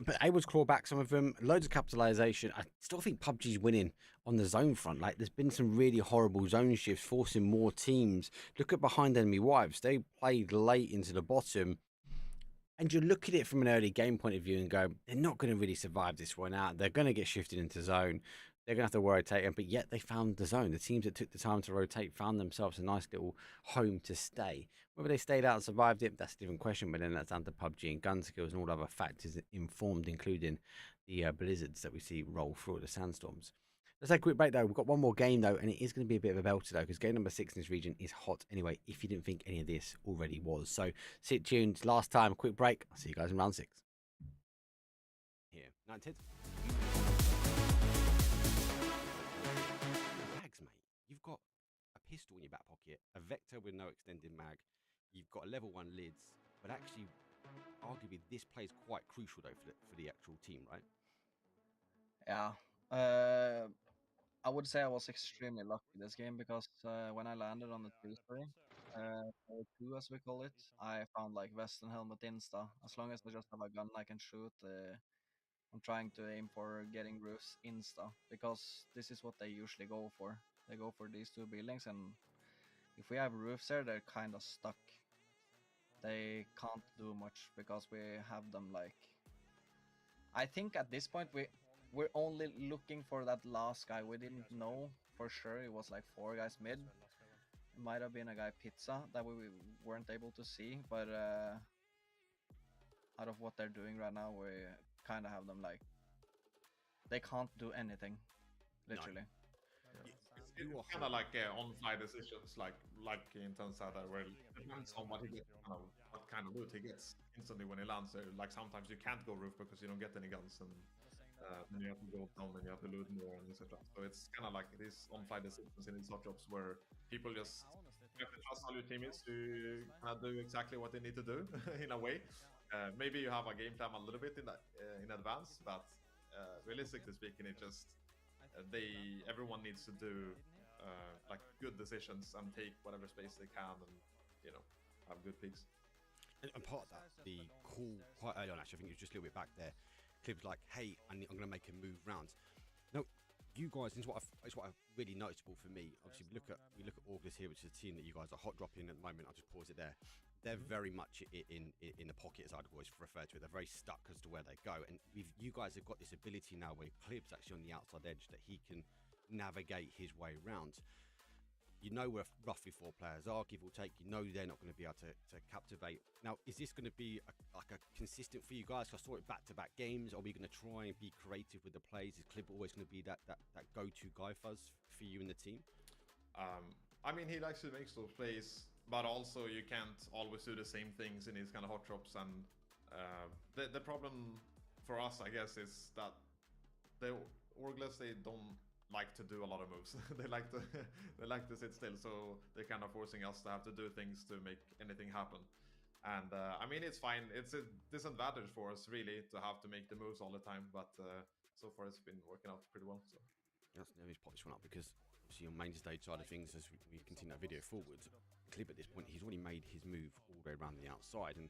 But able to claw back some of them. Loads of capitalization. I still think PUBG's winning on the zone front. Like, there's been some really horrible zone shifts, forcing more teams. Look at behind enemy wives. They played late into the bottom. And you look at it from an early game point of view and go, they're not going to really survive this one out. They're going to get shifted into zone. They're going to have to rotate them, but yet they found the zone. The teams that took the time to rotate found themselves a nice little home to stay. Whether they stayed out and survived it, that's a different question, but then that's down to PUBG and gun skills and all other factors informed, including the blizzards that we see roll through the sandstorms. Let's take a quick break, though. We've got one more game, though, and it is going to be a bit of a belter, though, because game number 6 in this region is hot anyway, if you didn't think any of this already was. So sit tuned. Last time, a quick break. I'll see you guys in round 6. Here, 19th. Mags, mate. You've got a pistol in your back pocket, a Vector with no extended mag. You've got a level 1 lids, but actually, arguably, this play is quite crucial, though, for the actual team, right? Yeah. I would say I was extremely lucky this game because when I landed on the 2-story, or 2 as we call it, I found like vest and helmet insta. As long as I just have a gun I can shoot, I'm trying to aim for getting roofs insta because this is what they usually go for. They go for these 2 buildings, and if we have roofs there, they're kind of stuck. They can't do much because we have them like. I think at this point we're only looking for that last guy. We didn't know for sure. It was like 4 guys mid. It might have been a guy pizza that we weren't able to see, but out of what they're doing right now, we kind of have them like they can't do anything, literally. It's kind of like on-fly decisions, like in terms of that, where it depends on what he gets, what kind of loot he gets instantly when he lands. So, like sometimes you can't go roof because you don't get any guns, and then you have to go down and you have to loot more and etc. So it's kind of like these on-fly decisions in these hot jobs where people just have to trust all your teammates to kind of do exactly what they need to do in a way. Maybe you have a game plan a little bit in that in advance, but realistically speaking, it just everyone needs to do like good decisions and take whatever space they can, and have good picks. And part of that, the call quite early on, actually, I think it was just a little bit back there. Clip was like, "Hey, I'm going to make a move round." Now, you guys, this is what really noticeable for me. Obviously, we look at August here, which is a team that you guys are hot dropping at the moment. I'll just pause it there. They're very much in the pocket, as I'd always refer to it. They're very stuck as to where they go. And you guys have got this ability now where Clib's actually on the outside edge, that he can navigate his way around. You know where roughly 4 players are, give or take. You know they're not going to be able to captivate. Now, is this going to be like a consistent for you guys? I saw it back-to-back games. Are we going to try and be creative with the plays? Is Clib always going to be that go-to guy for you and the team? I mean, he likes to make those plays, but also you can't always do the same things in these kind of hot drops. And the problem for us, I guess, is that the Orgless, they don't like to do a lot of moves. they like to sit still, so they're kind of forcing us to have to do things to make anything happen. And I mean, it's fine. It's a disadvantage for us really to have to make the moves all the time, but so far it's been working out pretty well. So let me just pop this one up, because obviously on main stage side of things, as we continue that video forward, Clip at this point, he's already made his move all the way around the outside, and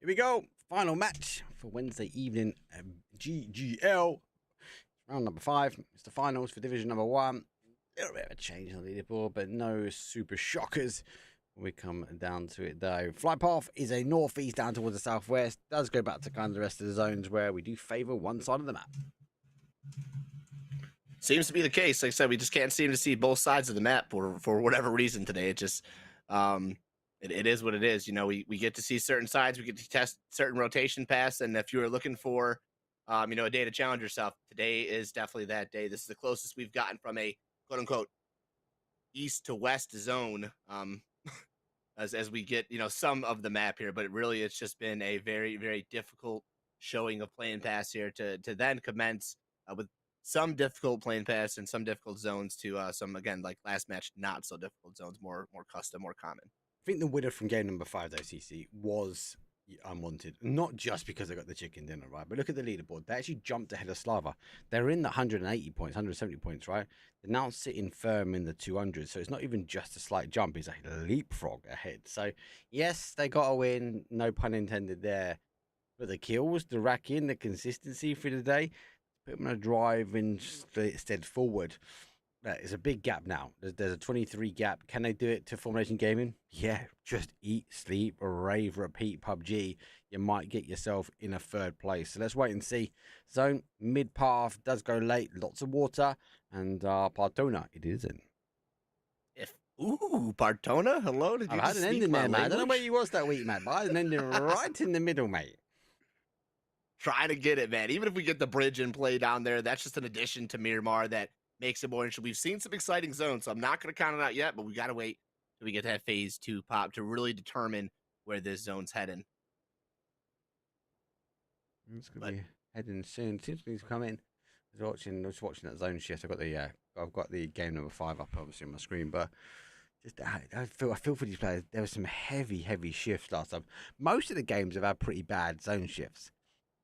Here we go. Final match for Wednesday evening. GGL. Round number 5. It's the finals for division number 1. A little bit of a change on the leaderboard, but no super shockers when we come down to it, though. Flight path is a northeast down towards the southwest. Does go back to kind of the rest of the zones where we do favour one side of the map. Seems to be the case. Like I said, we just can't seem to see both sides of the map for whatever reason today. It just it is what it is. You know, we get to see certain sides, we get to test certain rotation paths, and if you are looking for you know, a day to challenge yourself, today is definitely that day. This is the closest we've gotten from a quote unquote east to west zone. As we get, you know, some of the map here, but it's just been a very, very difficult showing of playing pass here to then commence with some difficult playing pass and some difficult zones to some, again, like last match, not so difficult zones, more custom, more common. I think the winner from game number 5, though, CC, was unwanted. Not just because they got the chicken dinner, right? But look at the leaderboard. They actually jumped ahead of Slava. They're in the 180 points, 170 points, right? They're now sitting firm in the 200. So it's not even just a slight jump. It's a leapfrog ahead. So, yes, they got a win. No pun intended there. But the kills, the racking, the consistency for the day, put them on a drive instead forward. There's a big gap now. There's a 23 gap. Can they do it to Formation Gaming? Yeah, just eat, sleep, rave, repeat PUBG. You might get yourself in a 3rd place. So let's wait and see. Zone, mid path, does go late. Lots of water. And Partona, it isn't. Ooh, Partona, hello. Did you I had an ending there, mate. I don't know where you was that week, mate, but I had an ending right in the middle, mate. Try to get it, man. Even if we get the bridge in play down there, that's just an addition to Miramar that makes it more interesting. We've seen some exciting zones, so I'm not going to count it out yet, but we got to wait till we get that phase 2 pop to really determine where this zone's heading. It's going to be heading soon. Seems to be coming. I was watching that zone shift. I've got the game number 5 up obviously on my screen, but just I feel for these players. There were some heavy shifts last time. Most of the games have had pretty bad zone shifts.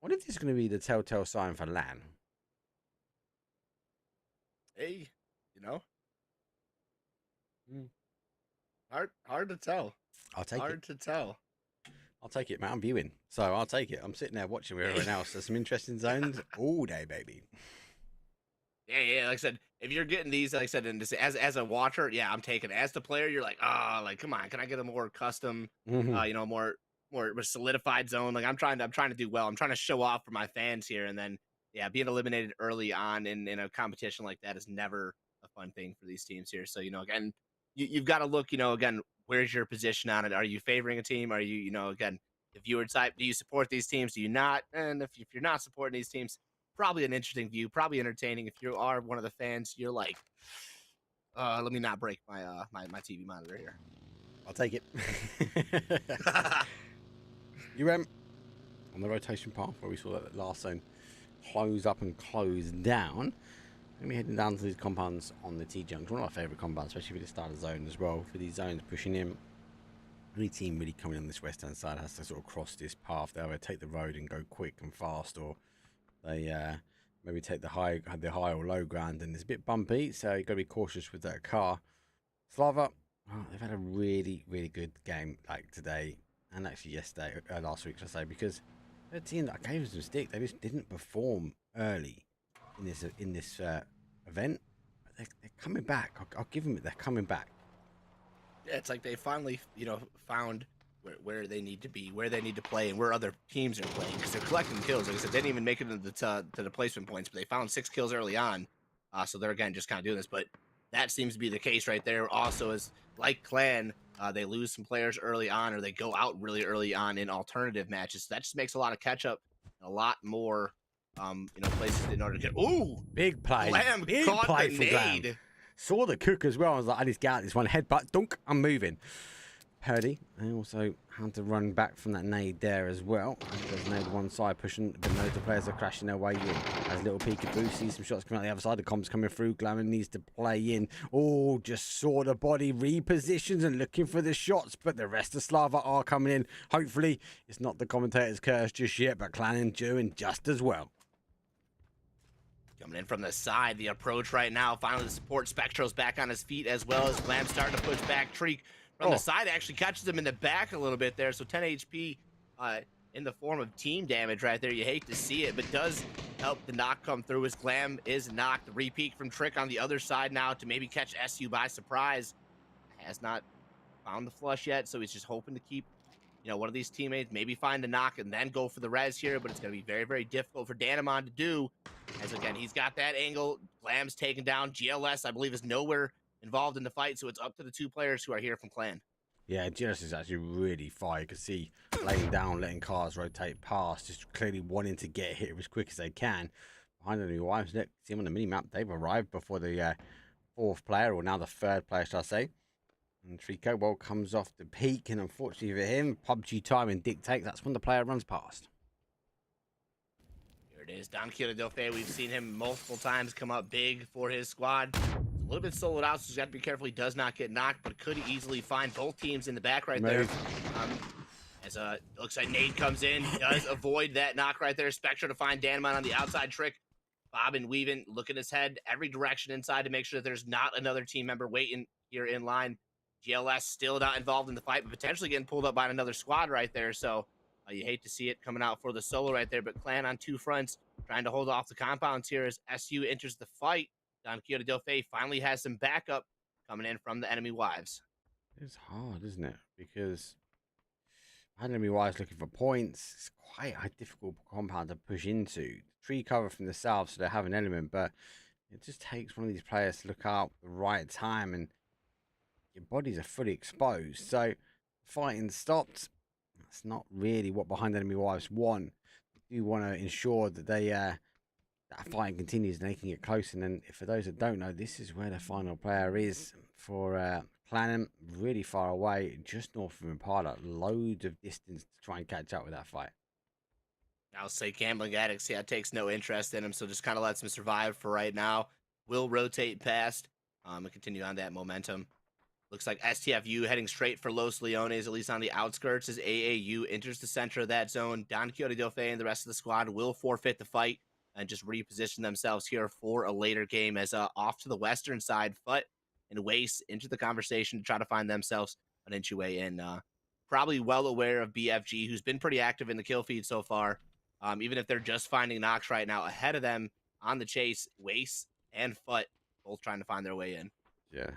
What if this is going to be the telltale sign for LAN? Hey, you know, hard to tell. I'll take it. Hard to tell. I'll take it, man. I'm viewing, so I'll take it. I'm sitting there watching with everyone else. There's some interesting zones all day, baby. Yeah. Like I said, if you're getting these, like I said, and as a watcher, yeah, I'm taking it. As the player, you're like, like, come on, can I get a more custom, you know, more solidified zone? Like I'm trying to do well. I'm trying to show off for my fans here, and then yeah, being eliminated early on in a competition like that is never a fun thing for these teams here. So, you know, again, you've got to look, you know, again, where's your position on it? Are you favoring a team? Are you, you know, again, the viewer type, do you support these teams? Do you not? And if you're not supporting these teams, probably an interesting view, probably entertaining. If you are one of the fans, you're like, let me not break my my TV monitor here. I'll take it. You on the rotation path where we saw that last zone close up and close down. And we're heading down to these compounds on the T-junction. One of my favourite compounds, especially for the starter zone as well. For these zones pushing in, any team really coming on this western side has to sort of cross this path. They either take the road and go quick and fast, or they maybe take the high or low ground, and it's a bit bumpy, so you've got to be cautious with that car. Slava, they've had a really good game like today, and actually yesterday, last week, should I say, because the team that gave us some stick, they just didn't perform early in this event. But they're coming back. I'll give them it. They're coming back. Yeah, it's like they finally, you know, found where they need to be, where they need to play, and where other teams are playing, because they're collecting kills. Like I said, they didn't even make it to the placement points, but they found 6 kills early on. So they're, again, just kind of doing this. But that seems to be the case right there. Also, is like Clan, they lose some players early on, or they go out really early on in alternative matches. So that just makes a lot of catch up, a lot more, you know, places in order to get. Ooh, big play, Glam big caught play the for Glam. nade. Saw the cook as well. I was like, I just get out this one headbutt, dunk, I'm moving. Purdy, they also had to run back from that nade there as well. There's nade one side pushing, but most of the players are crashing their way in. As little peekaboo, sees some shots coming out the other side. The comms coming through. Glamour needs to play in. Oh, just saw the body repositions and looking for the shots, but the rest of Slava are coming in. Hopefully, it's not the commentator's curse just yet, but Clan doing just as well. Coming in from the side, the approach right now. Finally, the support Spectro's back on his feet, as well as Glam starting to push back. Treek from the side actually catches him in the back a little bit there. So 10 HP in the form of team damage right there. You hate to see it, but does help the knock come through as Glam is knocked. Repeat from Trick on the other side now to maybe catch SU by surprise. Has not found the flush yet, so he's just hoping to keep, you know, one of these teammates, maybe find the knock and then go for the res here, but it's going to be very, very difficult for Danamon to do, as again, he's got that angle. Glam's taken down. GLS, I believe, is nowhere involved in the fight, so it's up to the 2 players who are here from Clan. Yeah, GLS is actually really far. You can see laying down, letting cars rotate past, just clearly wanting to get hit as quick as they can. Behind the new wives, look, see them on the mini-map. They've arrived before the 4th player, or now the 3rd player, shall I say. And Trico, well, comes off the peak, and unfortunately for him, PUBG timing dictates that's when the player runs past. Here it is, Don Quixote. We've seen him multiple times come up big for his squad. It's a little bit soloed out, so he's got to be careful he does not get knocked, but could easily find both teams in the back right there. As looks like Nade comes in, does avoid that knock right there. Spectre to find Danamon on the outside. Trick, Bob and weaving, look at his head every direction inside to make sure that there's not another team member waiting here in line. GLS still not involved in the fight, but potentially getting pulled up by another squad right there. So you hate to see it coming out for the solo right there, but Clan on 2 fronts trying to hold off the compounds here as SU enters the fight. Don Quixote Del Fe finally has some backup coming in from the enemy wives. It's hard, isn't it? Because enemy wives looking for points. It's quite a difficult compound to push into. Tree cover from the south, so they have an element, but it just takes one of these players to look out the right time, and your bodies are fully exposed. So fighting stopped. That's not really what behind enemy wives want. You do want to ensure that they that fighting continues and they can get close. And then, for those that don't know, this is where the final player is for Clanham, really far away, just north of Impala. Loads of distance to try and catch up with that fight. I'll say Gambling Addicts, yeah, takes no interest in him, so just kind of lets him survive for right now. Will rotate past and continue on that momentum. Looks like STFU heading straight for Los Leones, at least on the outskirts, as AAU enters the center of that zone. Don Quixote Del Fe and the rest of the squad will forfeit the fight and just reposition themselves here for a later game, as off to the western side, Foot and Wace into the conversation to try to find themselves an entryway in. Probably well aware of BFG, who's been pretty active in the kill feed so far. Even if they're just finding knocks right now, ahead of them on the chase, Wace and Foot both trying to find their way in. Yeah.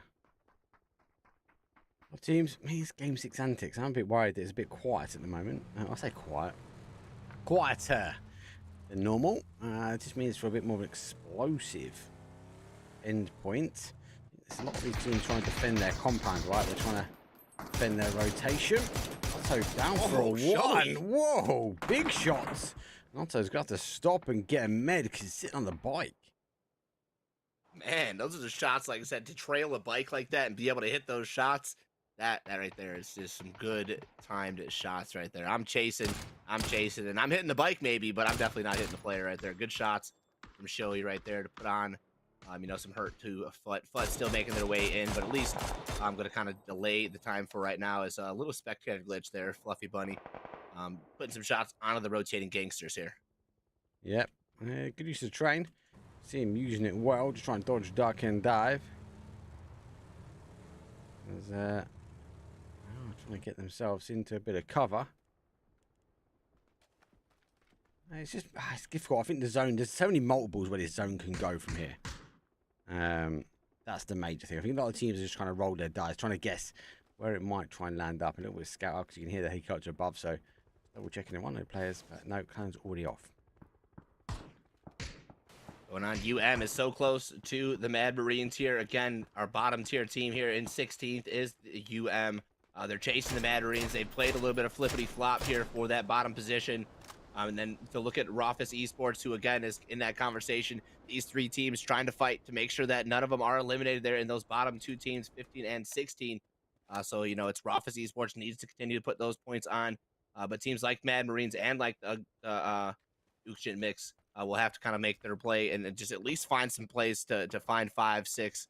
Well, teams, it's Game 6 antics. I'm a bit worried that it's a bit quiet at the moment. I say quiet. Quieter than normal. It just means for a bit more of an explosive end point. There's a lot of these teams trying to defend their compound, right? They're trying to defend their rotation. Otto down for a one. Whoa, big shots. Otto's got to stop and get a med because he's sitting on the bike. Man, those are the shots, like I said, to trail a bike like that and be able to hit those shots. That right there is just some good timed shots right there. I'm chasing, and I'm hitting the bike maybe, but I'm definitely not hitting the player right there. Good shots from Shoei right there to put on, some hurt to a Foot. Foot still making their way in, but at least I'm going to kind of delay the time for right now. Is a little spectator glitch there, Fluffy Bunny, putting some shots onto the rotating gangsters here. Yep, good use of train. See him using it well, just trying to dodge, duck, and dive. There's trying to get themselves into a bit of cover. It's just it's difficult. I think the zone, there's so many multiples where this zone can go from here. That's the major thing. I think a lot of teams are just trying to roll their dice, trying to guess where it might try and land up. A little bit of scout out because you can hear the helicopter above. So double checking in one of the players, but no, Clan's already off. Going on, UM is so close to the Mad Marines here. Again, our bottom tier team here in 16th is the UM. They're chasing the Mad Marines. They played a little bit of flippity flop here for that bottom position. And then to look at Rofus Esports, who again is in that conversation, these 3 teams trying to fight to make sure that none of them are eliminated there in those bottom 2 teams, 15 and 16. So, it's Rofus Esports needs to continue to put those points on. But teams like Mad Marines and like the Ukshin Mix will have to kind of make their play and just at least find some plays to find 5-6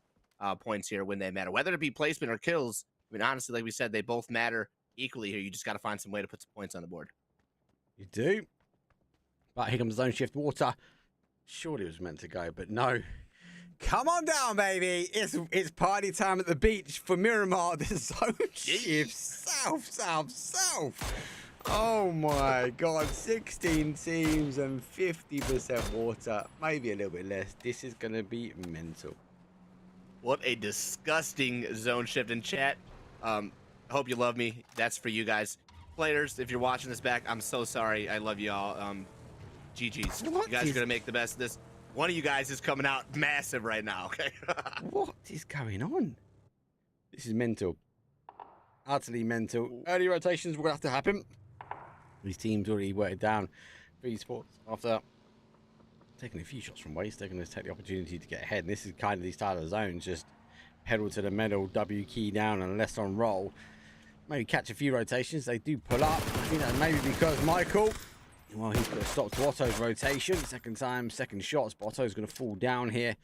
points here when they matter. Whether it be placement or kills, I mean, honestly, like we said, they both matter equally here. You just got to find some way to put some points on the board. You do. But here comes Zone Shift Water. Surely it was meant to go, but no. Come on down, baby. It's party time at the beach for Miramar. The Zone Shift south. Oh my god, 16 teams and 50% water, maybe a little bit less. This is going to be mental. What a disgusting zone shift in chat. I hope you love me. That's for you guys. Players, if you're watching this back, I'm so sorry. I love you all. GG's. What You guys are is- going to make the best of this. One of you guys is coming out massive right now, okay? What is going on? This is mental. Utterly mental. Early rotations will have to happen. These teams already worked down 3 spots after taking a few shots from waste. They're going to take the opportunity to get ahead. And this is kind of the style of zones. Just pedal to the metal, W key down, and less on roll. Maybe catch a few rotations. They do pull up. I think that's maybe because Michael, well, he's got to stop to Otto's rotation. Second time, second shots. But Otto's going to fall down here.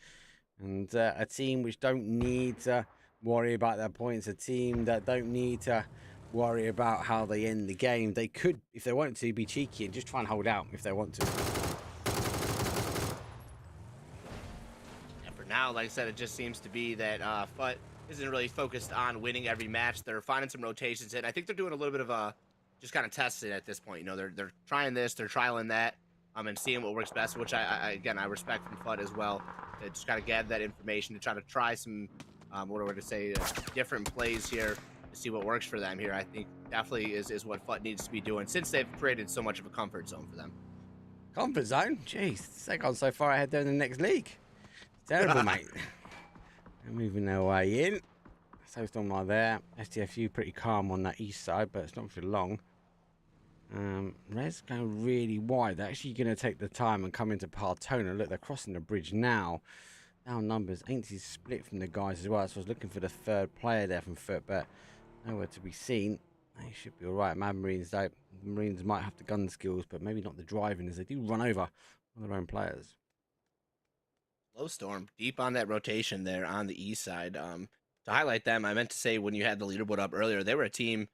And a team which don't need to worry about their points. A team that don't need to worry about how they end the game. They could, if they want to, be cheeky and just try and hold out if they want to. And for now, like I said, it just seems to be that FUT isn't really focused on winning every match. They're finding some rotations in. I think they're doing a little bit of a just kind of testing at this point. You know, they're trying this, they're trialing that, and seeing what works best, which I respect from FUT as well. To just kind of gather that information to try some, what do I say, different plays here to see what works for them here. I think definitely is what FUT needs to be doing since they've created so much of a comfort zone for them. Comfort zone? Jeez, they've gone so far ahead they're in the next league. Terrible, mate. They're moving their way in. Snowstorm right there. STFU pretty calm on that east side, but it's not for long. Red's going really wide. They're actually going to take the time and come into Partona. Look, they're crossing the bridge now. Down numbers. Ainsley's split from the guys as well. So I was looking for the third player there from FUT, but nowhere to be seen. They should be all right. Mad Marines, though. The Marines might have the gun skills, but maybe not the driving, as they do run over their own players. Low Storm deep on that rotation there on the east side. To highlight them, I meant to say when you had the leaderboard up earlier, they were a team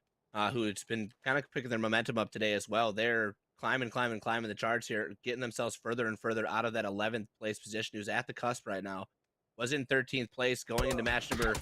who's been kind of picking their momentum up today as well. They're climbing the charts here, getting themselves further and further out of that 11th place position. Who's at the cusp right now, was in 13th place going into match number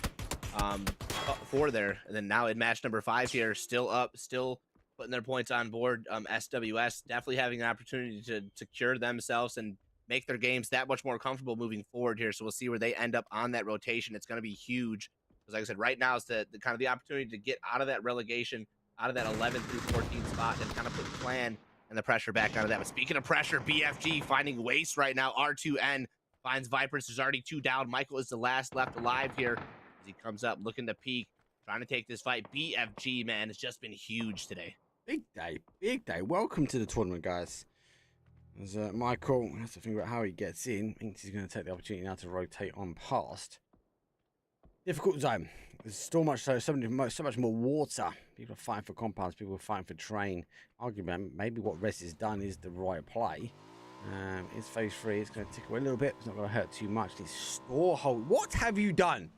4 there, and then now in match number 5 here, still up, still putting their points on board. SWS definitely having an opportunity to secure themselves and make their games that much more comfortable moving forward here. So we'll see where they end up on that rotation. It's going to be huge because, like I said, right now is the kind of the opportunity to get out of that relegation, out of that 11th through 14th spot, and kind of put the plan and the pressure back out of that. But speaking of pressure, BFG finding waste right now. R2N finds Vipers. There's already 2 down. Michael is the last left alive here as he comes up looking to peek, trying to take this fight. BFG, man, has just been huge today. Big day, big day. Welcome to the tournament, guys. As Michael has to think about how he gets in. I think he's going to take the opportunity now to rotate on past. Difficult zone. There's so much more water. People are fighting for compounds. People are fighting for train. Arguably, maybe what Rez has done is the right play. It's phase 3. It's going to tick away a little bit. It's not going to hurt too much. This store hold. What have you done?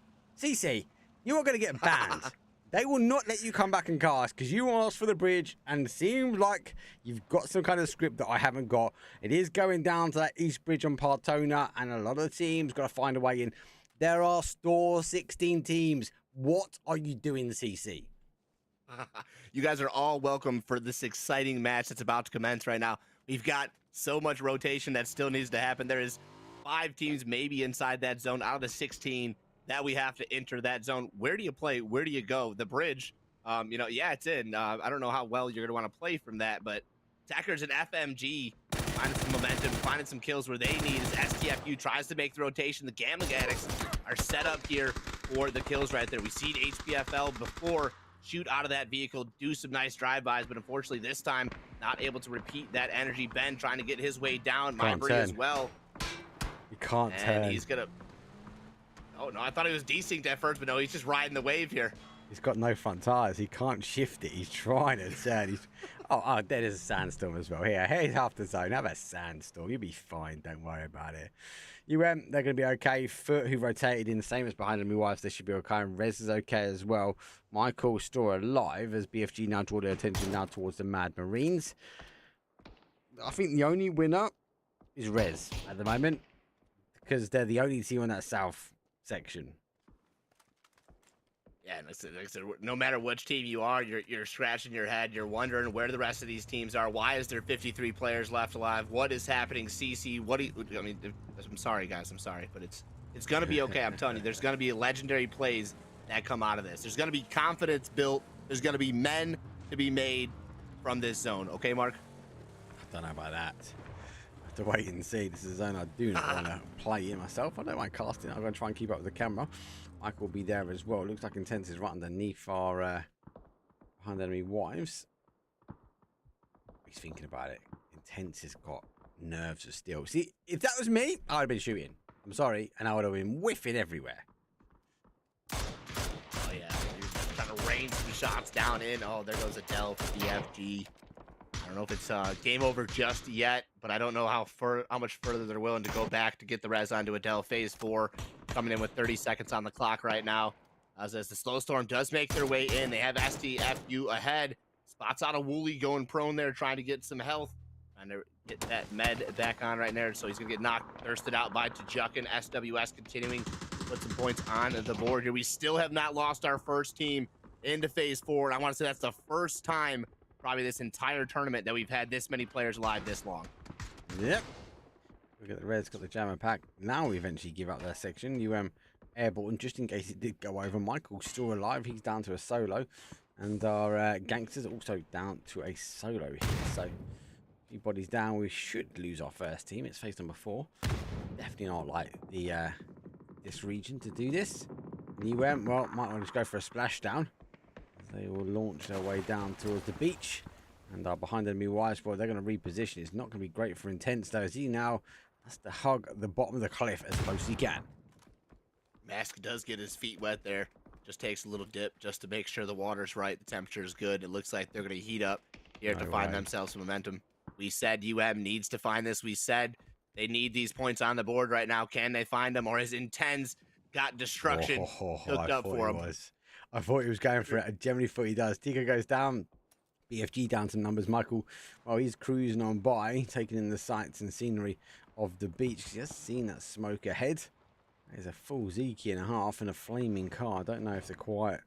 CC, you are going to get banned. They will not let you come back and cast because you asked for the bridge, and it seems like you've got some kind of script that I haven't got. It is going down to that east bridge on Partona, and a lot of the teams got to find a way in. There are 16 teams. What are you doing, CC? You guys are all welcome for this exciting match that's about to commence right now. We've got so much rotation that still needs to happen. There is 5 teams maybe inside that zone out of the 16 that we have to enter that zone. Where do you play? Where do you go? The bridge, yeah, it's in. I don't know how well you're going to want to play from that, but Attackers and FMG finding some momentum, finding some kills where they need as STFU tries to make the rotation. The Gamma Addicts are set up here for the kills right there. We see HPFL before shoot out of that vehicle, do some nice drive-bys, but unfortunately this time not able to repeat that energy. Ben trying to get his way down. Mybri as well. He can't turn. And he's going to... Oh, no, I thought he was desynced at first, but no, he's just riding the wave here. He's got no front tires. He can't shift it. He's trying to turn. Oh, there is a sandstorm as well. Here's half the zone. Have a sandstorm. You'll be fine. Don't worry about it. They're going to be okay. FUT, who rotated in the same as behind them, wives, they should be okay. And Rez is okay as well. Michael still alive as BFG now draw their attention now towards the Mad Marines. I think the only winner is Rez at the moment because they're the only team on that south section. Yeah, like I said, no matter which team you are, you're scratching your head. You're wondering where the rest of these teams are. Why is there 53 players left alive? What is happening, CC? I mean, I'm sorry, guys. I'm sorry, but it's gonna be okay. I'm telling you, there's gonna be legendary plays that come out of this. There's gonna be confidence built. There's gonna be men to be made from this zone. Okay, Mark? I don't know about that. I have to wait and see. This is a zone I do not want to play in myself. I don't mind casting. I'm going to try and keep up with the camera. Mike will be there as well. Looks like Intense is right underneath our behind enemy wives. He's thinking about it. Intense has got nerves of steel. See, if that was me, I would have been shooting. I'm sorry, and I would have been whiffing everywhere. Oh yeah, you're trying to rain some shots down in. Oh, there goes Adele for DFG. I don't know if it's game over just yet, but I don't know how much further they're willing to go back to get the res onto Adele. Phase 4 coming in with 30 seconds on the clock right now. As the Slow Storm does make their way in, they have STFU ahead. Spots out a Wooly going prone there, trying to get some health. Trying to get that med back on right there, so he's going to get knocked, thirsted out by Tajukin. SWS continuing to put some points on the board here. We still have not lost our first team into Phase 4, and I want to say that's the first time probably this entire tournament that we've had this many players alive this long. Yep. Look at the Reds, got the jammer pack. Now we eventually give up their section. Airborne, just in case it did go over. Michael's still alive. He's down to a solo. And our gangsters also down to a solo here. So, everybody's down. We should lose our first team. It's phase number 4. Definitely not like the this region to do this. Well, might want to just go for a splashdown. They will launch their way down towards the beach. And behind enemy wires, they're going to reposition. It's not going to be great for Intense, though, as he now has to hug the bottom of the cliff as close as he can. Mask does get his feet wet there. Just takes a little dip just to make sure the water's right, the temperature is good. It looks like they're going to heat up here to find themselves some momentum. We said needs to find this. We said they need these points on the board right now. Can they find them, or has Intense got destruction hooked up for him? I thought he was going for it. I generally thought he does. Tika goes down. BFG down some numbers. Michael, well, he's cruising on by, taking in the sights and scenery of the beach. Just seen that smoke ahead. There's a full Zeki and a half and a flaming car. I don't know if they're quiet.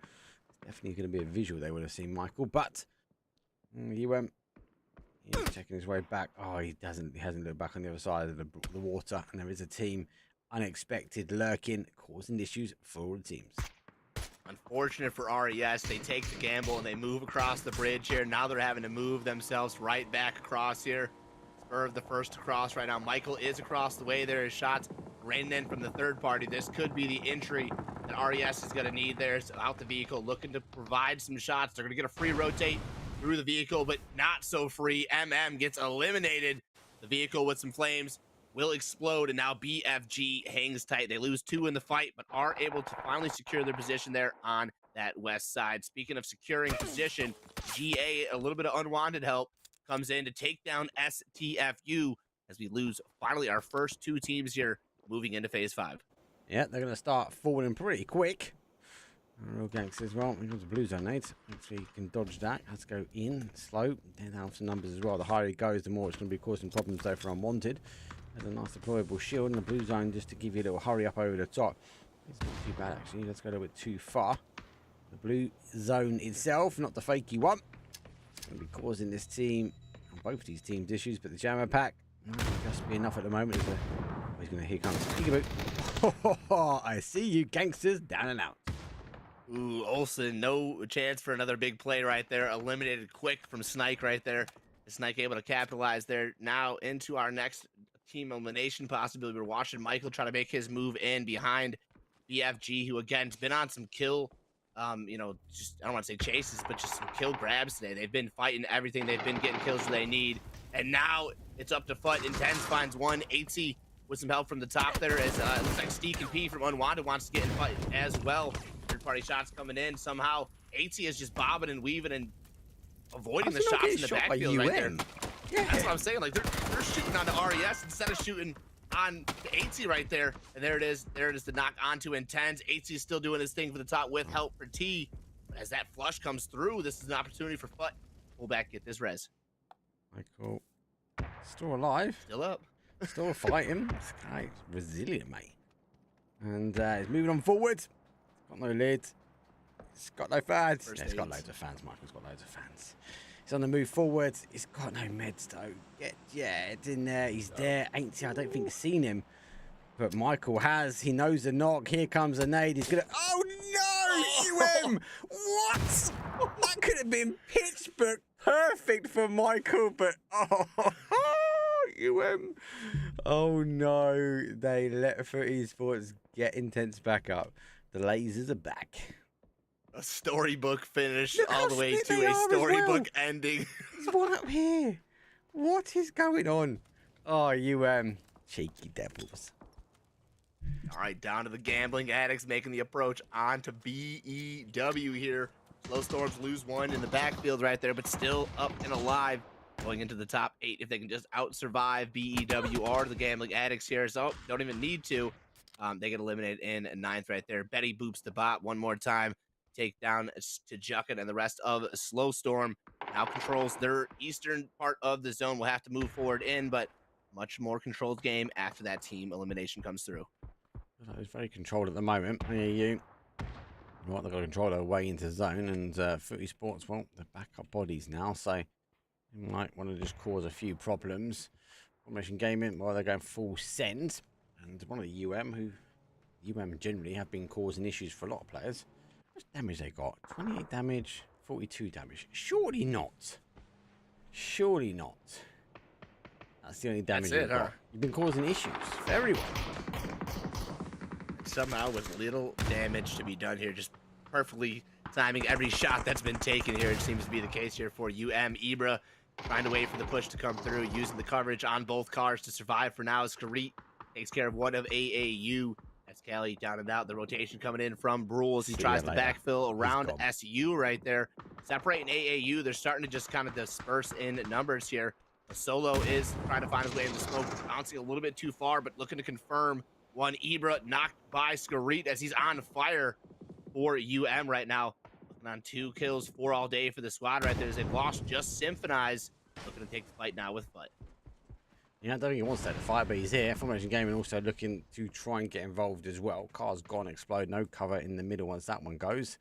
It's definitely going to be a visual they would have seen, Michael. But he's checking his way back. Oh, he hasn't looked back on the other side of the water. And there is a team unexpected lurking, causing issues for all the teams. Unfortunate for RES, they take the gamble and they move across the bridge here. Now they're having to move themselves right back across here. Spur of the first across right now. Michael is across the way. There is shots raining in from the third party. This could be the entry that RES is going to need there. So out the vehicle, looking to provide some shots. They're going to get a free rotate through the vehicle, but not so free. MM gets eliminated. The vehicle with some flames will explode, and now BFG hangs tight. They lose 2 in the fight, but are able to finally secure their position there on that west side. Speaking of securing position, GA, a little bit of unwanted help, comes in to take down STFU as we lose finally our first 2 teams here moving into phase 5. Yeah, they're going to start falling pretty quick. Real gangsters, well, we got the blue zone nades. Hopefully he can dodge that. Has to go in slow. Then have some numbers as well. The higher he goes, the more it's going to be causing problems though for unwanted. There's a nice deployable shield in the blue zone just to give you a little hurry up over the top. It's not too bad actually. Let's go a little bit too far. The blue zone itself, not the fakey one. It's going to be causing this team, both these teams, issues, but the jammer pack might just be enough at the moment. He's going to, here comes Peekaboo. I see you gangsters down and out. Ooh, Olsen, no chance for another big play right there. Eliminated quick from Snike right there. Snike able to capitalize there. Now into our next team elimination possibility. We're watching Michael try to make his move in behind BFG, who again has been on some kill, just I don't want to say chases, but just some kill grabs today. They've been fighting everything. They've been getting kills they need, and now it's up to FUT. Intense finds one. 80 with some help from the top there, as it looks like Steak and P from Unwanted wants to get in fight as well. Third party shots coming in. Somehow 80 is just bobbing and weaving and avoiding the shots in the backfield right there. Yeah. That's what I'm saying. Like they're shooting on the RES instead of shooting on the 80 right there. And there it is. There it is, the knock onto Intense. 80 is still doing his thing for the top with help for T. But as that flush comes through, this is an opportunity for FUT. Pull back, get this res. Michael, still alive. Still up. Still fighting. This guy's resilient, mate. And he's moving on forward. Got no lid. It's got no fans. First Yeah, it's got aids. loads of fans. Michael's got loads of fans. He's on the move forward. He's got no meds though. Yeah, it's in there. He's there. Ain't I don't think seen him. But Michael has. He knows the knock. Here comes a nade. He's gonna. Oh no! UM! What? That could have been pitch perfect for Michael, but oh, UM. Oh no! They let 30 Sports get intense back up. The lasers are back. A storybook finish Look all how the way split to they a are as storybook well. ending. There's one up here. What is going on? Oh, cheeky devils. All right, down to the gambling addicts making the approach on to BEW here. Slow Storms lose one in the backfield right there, but still up and alive. Going into the top 8 if they can just out-survive BEW or the gambling addicts here. So don't even need to. They get eliminated in 9th right there. Betty boops the bot one more time. Take down to Jucket, and the rest of Slow Storm now controls their eastern part of the zone. Will have to move forward in, but much more controlled game after that team elimination comes through. It's very controlled at the moment. I hear you. Right, they've got to control their way into zone, and 30 Sports, well, they're backup bodies now, so you might want to just cause a few problems. Formation Gaming, well, they're going full send, and one of the UM generally have been causing issues for a lot of players. How much damage they got? 28 damage, 42 damage. Surely not. Surely not. That's the only damage That's it, you've got. huh? You've been causing issues for everyone. Somehow with little damage to be done here, just perfectly timing every shot that's been taken here. It seems to be the case here for Ibra, trying to wait for the push to come through, using the coverage on both cars to survive for now. Skarit takes care of one of AAU. That's Cali down and out. The rotation coming in from Brule as he tries to backfill around SU right there. Separating AAU, they're starting to just kind of disperse in numbers here. The Solo is trying to find his way in the smoke, bouncing a little bit too far, but looking to confirm one. Ibra knocked by Skarit as he's on fire for UM right now. Looking on 2 kills, 4 all day for the squad right there as they've lost just Symphonize. Looking to take the fight now with Foot. Yeah, I don't think he wants to take the fight, but he's here. Formation Gaming also looking to try and get involved as well. Car's gone, explode, no cover in the middle once that one goes.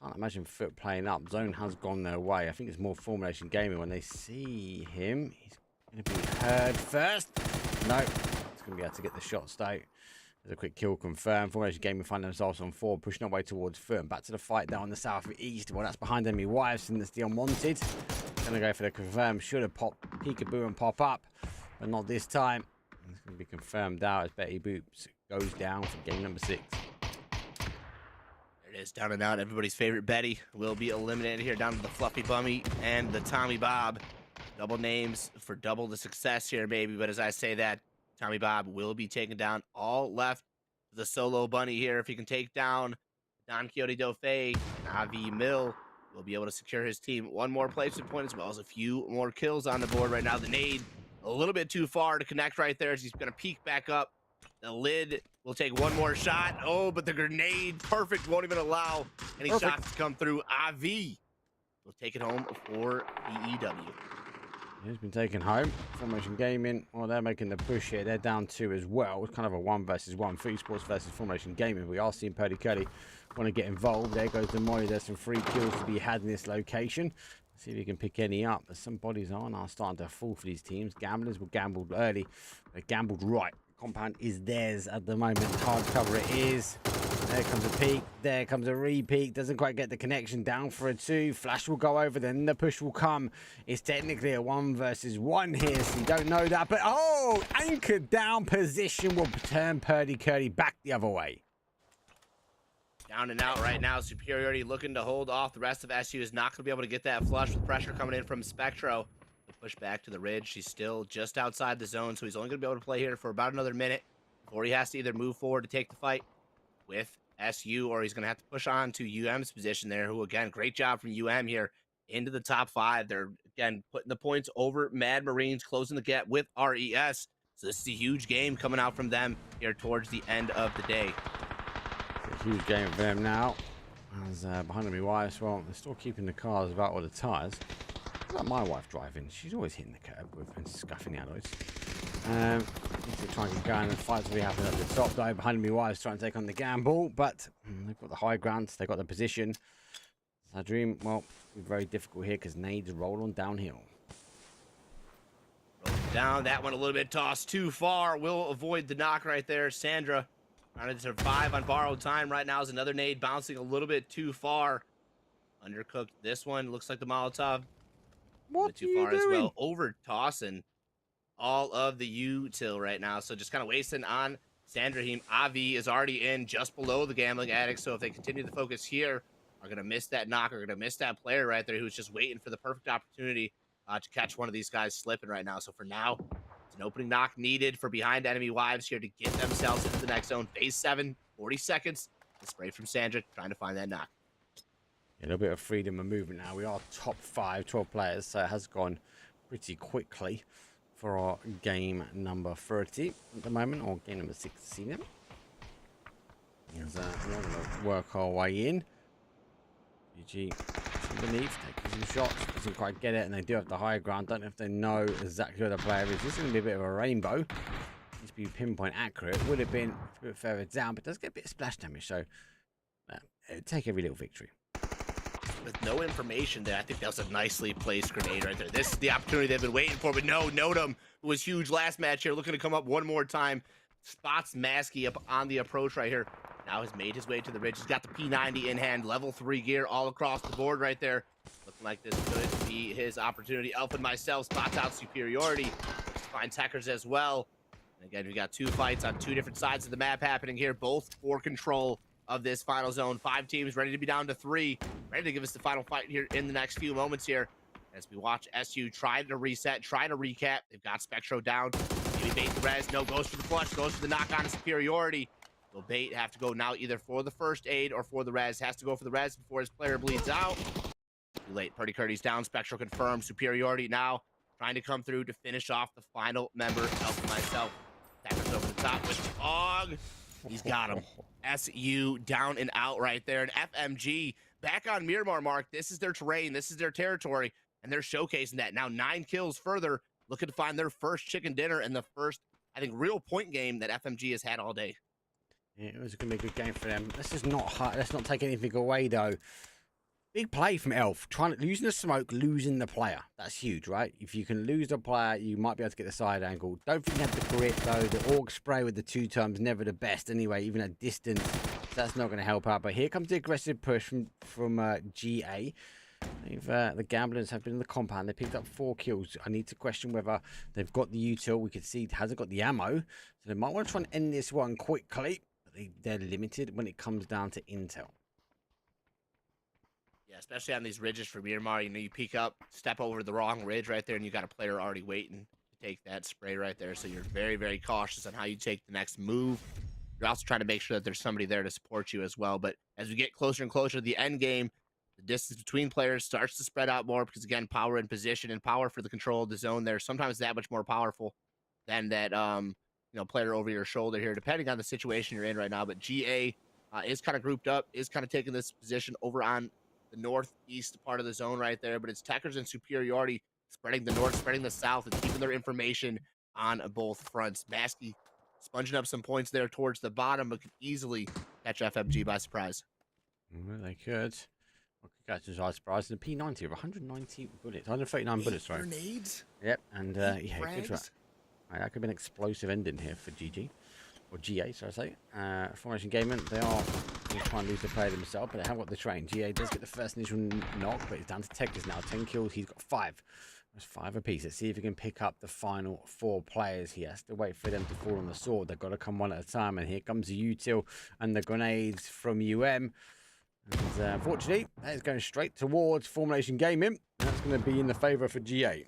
Can't imagine Foot playing up. Zone has gone their way. I think it's more Formation Gaming when they see him. He's going to be heard first. No, he's going to be able to get the shot straight. There's a quick kill confirmed. Formation Gaming find themselves on 4, pushing their way towards Foot. And back to the fight down the southeast. Well, that's behind enemy wives, and that's the unwanted. Going to go for the confirm. Should have popped peekaboo and pop up, but not this time. It's going to be confirmed out as Betty Boops goes down for game number 6. There it is, down and out. Everybody's favorite Betty will be eliminated here, down to the Fluffy Bummy and the Tommy Bob. Double names for double the success here, baby. But as I say that, Tommy Bob will be taken down. All left the Solo Bunny here. If he can take down Don Quixote Dauphin, Navi Mill will be able to secure his team one more placement point as well as a few more kills on the board right now. The nade a little bit too far to connect right there as he's going to peek back up. The lid will take one more shot. Oh, but the grenade, perfect, won't even allow any shots to come through. IV will take it home for BEW. He's been taken home. Formation Gaming, well, they're making the push here. They're down 2 as well. It's kind of a 1 versus 1. 30 Sports versus Formation Gaming. We are seeing Purdy Curly want to get involved. There goes the Molly. There's some free kills to be had in this location. See if he can pick any up. But some bodies are now starting to fall for these teams. Gamblers were gambled early. They gambled right. Compound is theirs at the moment. Hard cover it is. There comes a peek. There comes a re-peek. Doesn't quite get the connection. Down for a 2. Flash will go over. Then the push will come. It's technically a 1 versus 1 here. So you don't know that. But, oh, anchored down position will turn Purdy Curly back the other way. Down and out right now. Superiority looking to hold off. The rest of SU is not going to be able to get that flush with pressure coming in from Spectro. The push back to the ridge. She's still just outside the zone, so he's only going to be able to play here for about another minute before he has to either move forward to take the fight with SU, or he's going to have to push on to UM's position there, who, again, great job from UM here into the top 5. They're, again, putting the points over Mad Marines, closing the gap with RES. So this is a huge game coming out from them here towards the end of the day. It's a huge game for them now. As behind me wires, well, they're still keeping the cars about all the tires. like my wife driving. She's always hitting the curb and scuffing the alloys. Need to try and get going. The fight's already happening at the top though. Behind me, wife's trying to take on the gamble, but they've got the high ground. They've got the position. So Dream, well, it's very difficult here because nades roll on downhill. Rolling down, that one a little bit tossed too far. Will avoid the knock right there. Sandra trying to survive on borrowed time right now is another nade bouncing a little bit too far. Undercooked this one. Looks like the Molotov. What A bit too far as well. Over tossing all of the util right now. So just kind of wasting on Sandraheem. Avi is already in just below the gambling addict. So if they continue to focus here, are going to miss that knock. Are going to miss that player right there who's just waiting for the perfect opportunity to catch one of these guys slipping right now. So for now, it's an opening knock needed for behind enemy wives here to get themselves into the next zone. Phase 7, 40 seconds. The spray from Sandra trying to find that knock. A little bit of freedom of movement now. We are top 5, 12 players, so it has gone pretty quickly for our game number 30 at the moment, or game number 16. We're going to work our way in. GG from beneath, taking some shots, doesn't quite get it, and they do have the high ground. Don't know if they know exactly where the player is. This is going to be a bit of a rainbow. Needs to be pinpoint accurate. Would have been a bit further down, but does get a bit of splash damage, so take every little victory. With no information there, I think that was a nicely placed grenade right there. This is the opportunity they've been waiting for, but no, Notum, who was huge last match here, looking to come up one more time, spots Masky up on the approach right here. Now has made his way to the ridge. He's got the P90 in hand, level 3 gear all across the board right there. Looking like this could be his opportunity. Elf and myself spots out superiority. Looks to find Techers as well. And again, we got 2 fights on 2 different sides of the map happening here, both for control of this final zone. 5 teams ready to be down to 3, ready to give us the final fight here in the next few moments here as we watch SU try to reset, try to recap. They've got Spectro down. Maybe bait the res. No, goes for the flush, goes for the knock on superiority. Will bait have to go now either for the first aid or for the res. Has to go for the res before his player bleeds out. Too late. Purdy Curdy's down. Spectral confirmed. Superiority now trying to come through to finish off the final member of myself. Tackers over the top with Og. He's got him. SU down and out right there. And FMG back on Miramar, Mark. This is their terrain. This is their territory. And they're showcasing that. Now 9 kills further. Looking to find their first chicken dinner and the first, I think, real point game that FMG has had all day. Yeah, it was going to be a good game for them. Let's not take anything away, though. Big play from Elf. Losing the smoke, losing the player. That's huge, right? If you can lose the player, you might be able to get the side angle. Don't think you have the grip, though. The Orc spray with the 2 times never the best anyway, even at distance. That's not going to help out. But here comes the aggressive push from GA. The Gamblers have been in the compound. They picked up 4 kills. I need to question whether they've got the util. We could see it hasn't got the ammo. So they might want to try and end this one quickly. They're limited when it comes down to intel. Yeah, especially on these ridges for Miramar. You know, you peek up, step over the wrong ridge right there, and you got a player already waiting to take that spray right there. So you're very, very cautious on how you take the next move. You're also trying to make sure that there's somebody there to support you as well. But as we get closer and closer to the end game, the distance between players starts to spread out more because, again, power in position and power for the control of the zone there. Sometimes that much more powerful than that player over your shoulder here, depending on the situation you're in right now. But GA is kind of grouped up, is kind of taking this position over on the northeast part of the zone right there. But it's Techers and superiority spreading the north, spreading the south, and keeping their information on both fronts. Masky sponging up some points there towards the bottom, but could easily catch FMG by surprise. Well, they could. Catch us by surprise. And the P90 of 190 bullets, 139 bullets, right? Grenades? Yep, and yeah, good try. Frags? Right, that could be an explosive ending here for GG. Or GA, so I say. Formation Gaming, they are going to try and lose the player themselves, but they have got the train. GA does get the first initial knock, but it's down to Techers now. 10 kills, he's got 5. That's 5 apiece. Let's see if he can pick up the final 4 players. He has to wait for them to fall on the sword. They've got to come one at a time, and here comes the util and the grenades from UM. And unfortunately, that is going straight towards Formation Gaming. That's going to be in the favor for GA.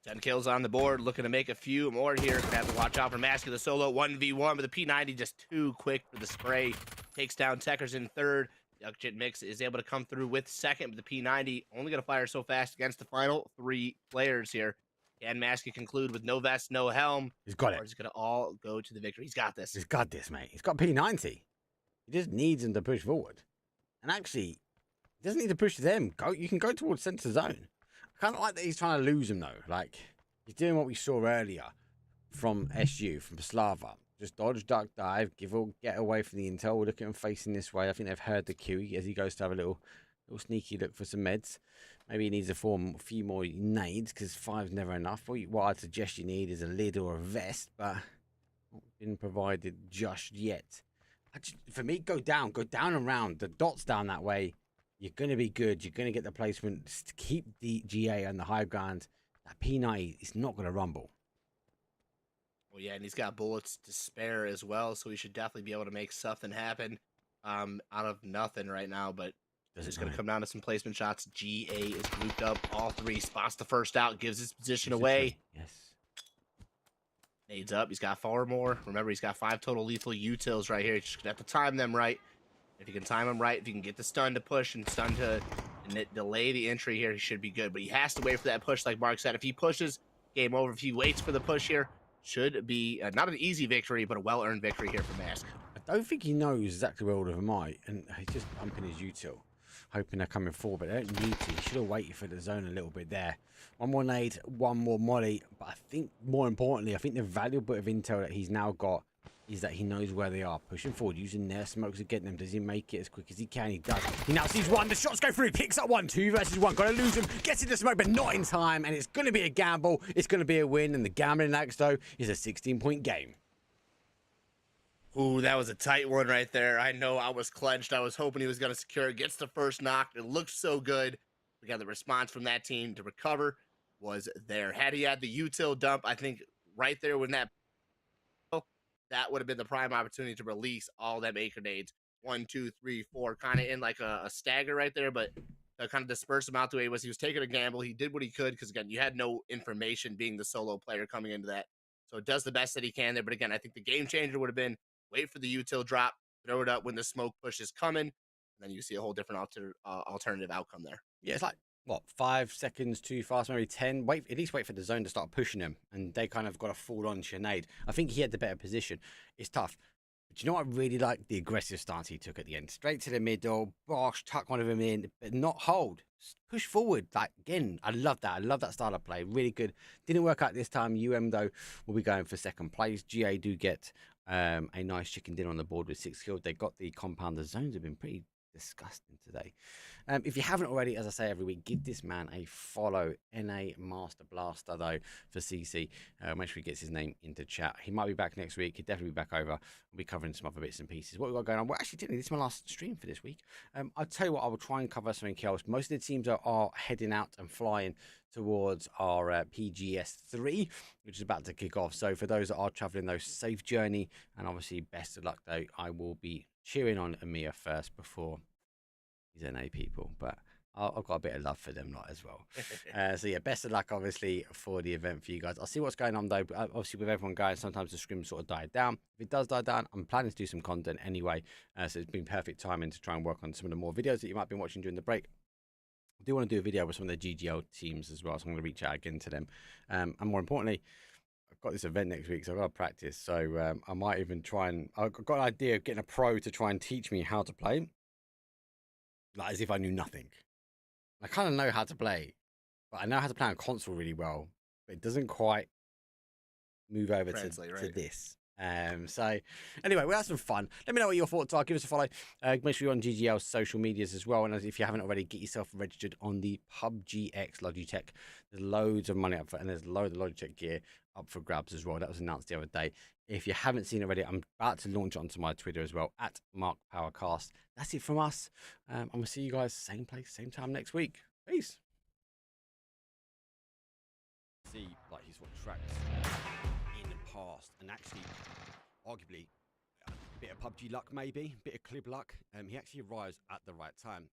10 kills on the board, looking to make a few more here. Gonna have to watch out for Masky, the solo 1v1, but the P90 just too quick for the spray. Takes down Techers in third. Yuckjit Mix is able to come through with second, but the P90 only going to fire so fast against the final 3 players here. Can Masky conclude with no vest, no helm? He's got it. Or is it going to all go to the victory? He's got this. He's got this, mate. He's got P90. He just needs him to push forward. And actually, He doesn't need to push them. You can go towards centre zone. I kind of like that he's trying to lose him though. Like he's doing what we saw earlier from SU, from Slava. Just dodge, duck, dive, get away from the intel. We'll look at him facing this way. I think they've heard the cue as he goes to have a little sneaky look for some meds. Maybe he needs a few more nades because 5's never enough. What I'd suggest you need is a lid or a vest, but not been provided just yet. For me, go down and round. The dots down that way. You're going to be good. You're going to get the placement. Just keep the GA on the high ground. That P90 is not going to rumble. Well, yeah, and he's got bullets to spare as well, so he should definitely be able to make something happen out of nothing right now. But it's just going to come down to some placement shots. GA is grouped up. All 3 spots the first out, gives his position away. Yes. Nades up. He's got 4 more. Remember, he's got 5 total lethal utils right here. He's just going to have to time them right. If you can time them right, if you can get the stun to push and stun to delay the entry here, he should be good. But he has to wait for that push, like Mark said. If he pushes, game over. If he waits for the push here, should be not an easy victory, but a well-earned victory here for Mask. I don't think he knows exactly where all of them are, and he's just bumping his util, hoping they're coming forward, but they don't need to. He should have waited for the zone a little bit there. 1 more nade, 1 more molly, but I think more importantly, I think the valuable bit of intel that he's now got is that he knows where they are. Pushing forward, using their smokes to get them. Does he make it as quick as he can? He does. He now sees 1. The shots go through. Picks up 1. 2 versus 1. Got to lose him. Gets in the smoke, but not in time. And it's going to be a gamble. It's going to be a win. And the gambling axe, though, is a 16-point game. Ooh, that was a tight one right there. I know I was clenched. I was hoping he was going to secure it. Gets the first knock. It looks so good. We got the response from that team to recover was there. Had he had the util dump, I think right there when that would have been the prime opportunity to release all them 8 grenades. 1, 2, 3, 4, kind of in like a stagger right there, but to kind of disperse them out the way he was taking a gamble. He did what he could because, again, you had no information being the solo player coming into that. So it does the best that he can there. But, again, I think the game changer would have been wait for the util drop, throw it up when the smoke push is coming, and then you see a whole different alternative outcome there. Yeah, it's like, what, 5 seconds too fast, maybe 10. At least wait for the zone to start pushing them, and they kind of got to fall on Sinead. I think he had the better position. It's tough. But you know what I really like? The aggressive stance he took at the end. Straight to the middle, bosh, tuck one of them in, but not hold. Push forward. Like, again, I love that. I love that style of play. Really good. Didn't work out this time. UM, though, will be going for second place. GA do get a nice chicken dinner on the board with 6 kills. They got the compound. The zones have been pretty disgusting today. If you haven't already, as I say every week, give this man a follow. NA Master Blaster, though, for CC. Make sure he gets his name into chat. He might be back next week. He'll definitely be back over. We'll be covering some other bits and pieces. What we've got going on? Well, actually, this is my last stream for this week. I'll tell you what, I will try and cover something else. Most of the teams are heading out and flying towards our PGS3, which is about to kick off. So for those that are traveling, though, safe journey. And obviously, best of luck, though. I will be cheering on Amir first before these NA people, but I've got a bit of love for them lot as well. So yeah, best of luck obviously for the event for you guys. I'll see what's going on though. Obviously with everyone going, sometimes the scrim sort of died down. If it does die down, I'm planning to do some content anyway. So it's been perfect timing to try and work on some of the more videos that you might be watching during the break. I do want to do a video with some of the GGL teams as well, so I'm going to reach out again to them. And more importantly, I've got this event next week, so I've got to practice. So I might even try and... I've got an idea of getting a pro to try and teach me how to play. Like, as if I knew nothing. I kind of know how to play, but I know how to play on console really well, but it doesn't quite move over to this. So anyway, we'll have some fun. Let me know what your thoughts are. Give us a follow. Make sure you're on GGL's social medias as well. And if you haven't already, get yourself registered on the PUBG X Logitech. There's loads of money up for, and there's loads of Logitech gear up for grabs as well. That was announced the other day. If you haven't seen it already, I'm about to launch it onto my Twitter as well, at MarkPowercasts. That's it from us. I'm going to see you guys same place, same time next week. Peace. See, like, he's what tracks in the past, and actually, arguably, a bit of PUBG luck maybe, a bit of clib luck. He actually arrives at the right time.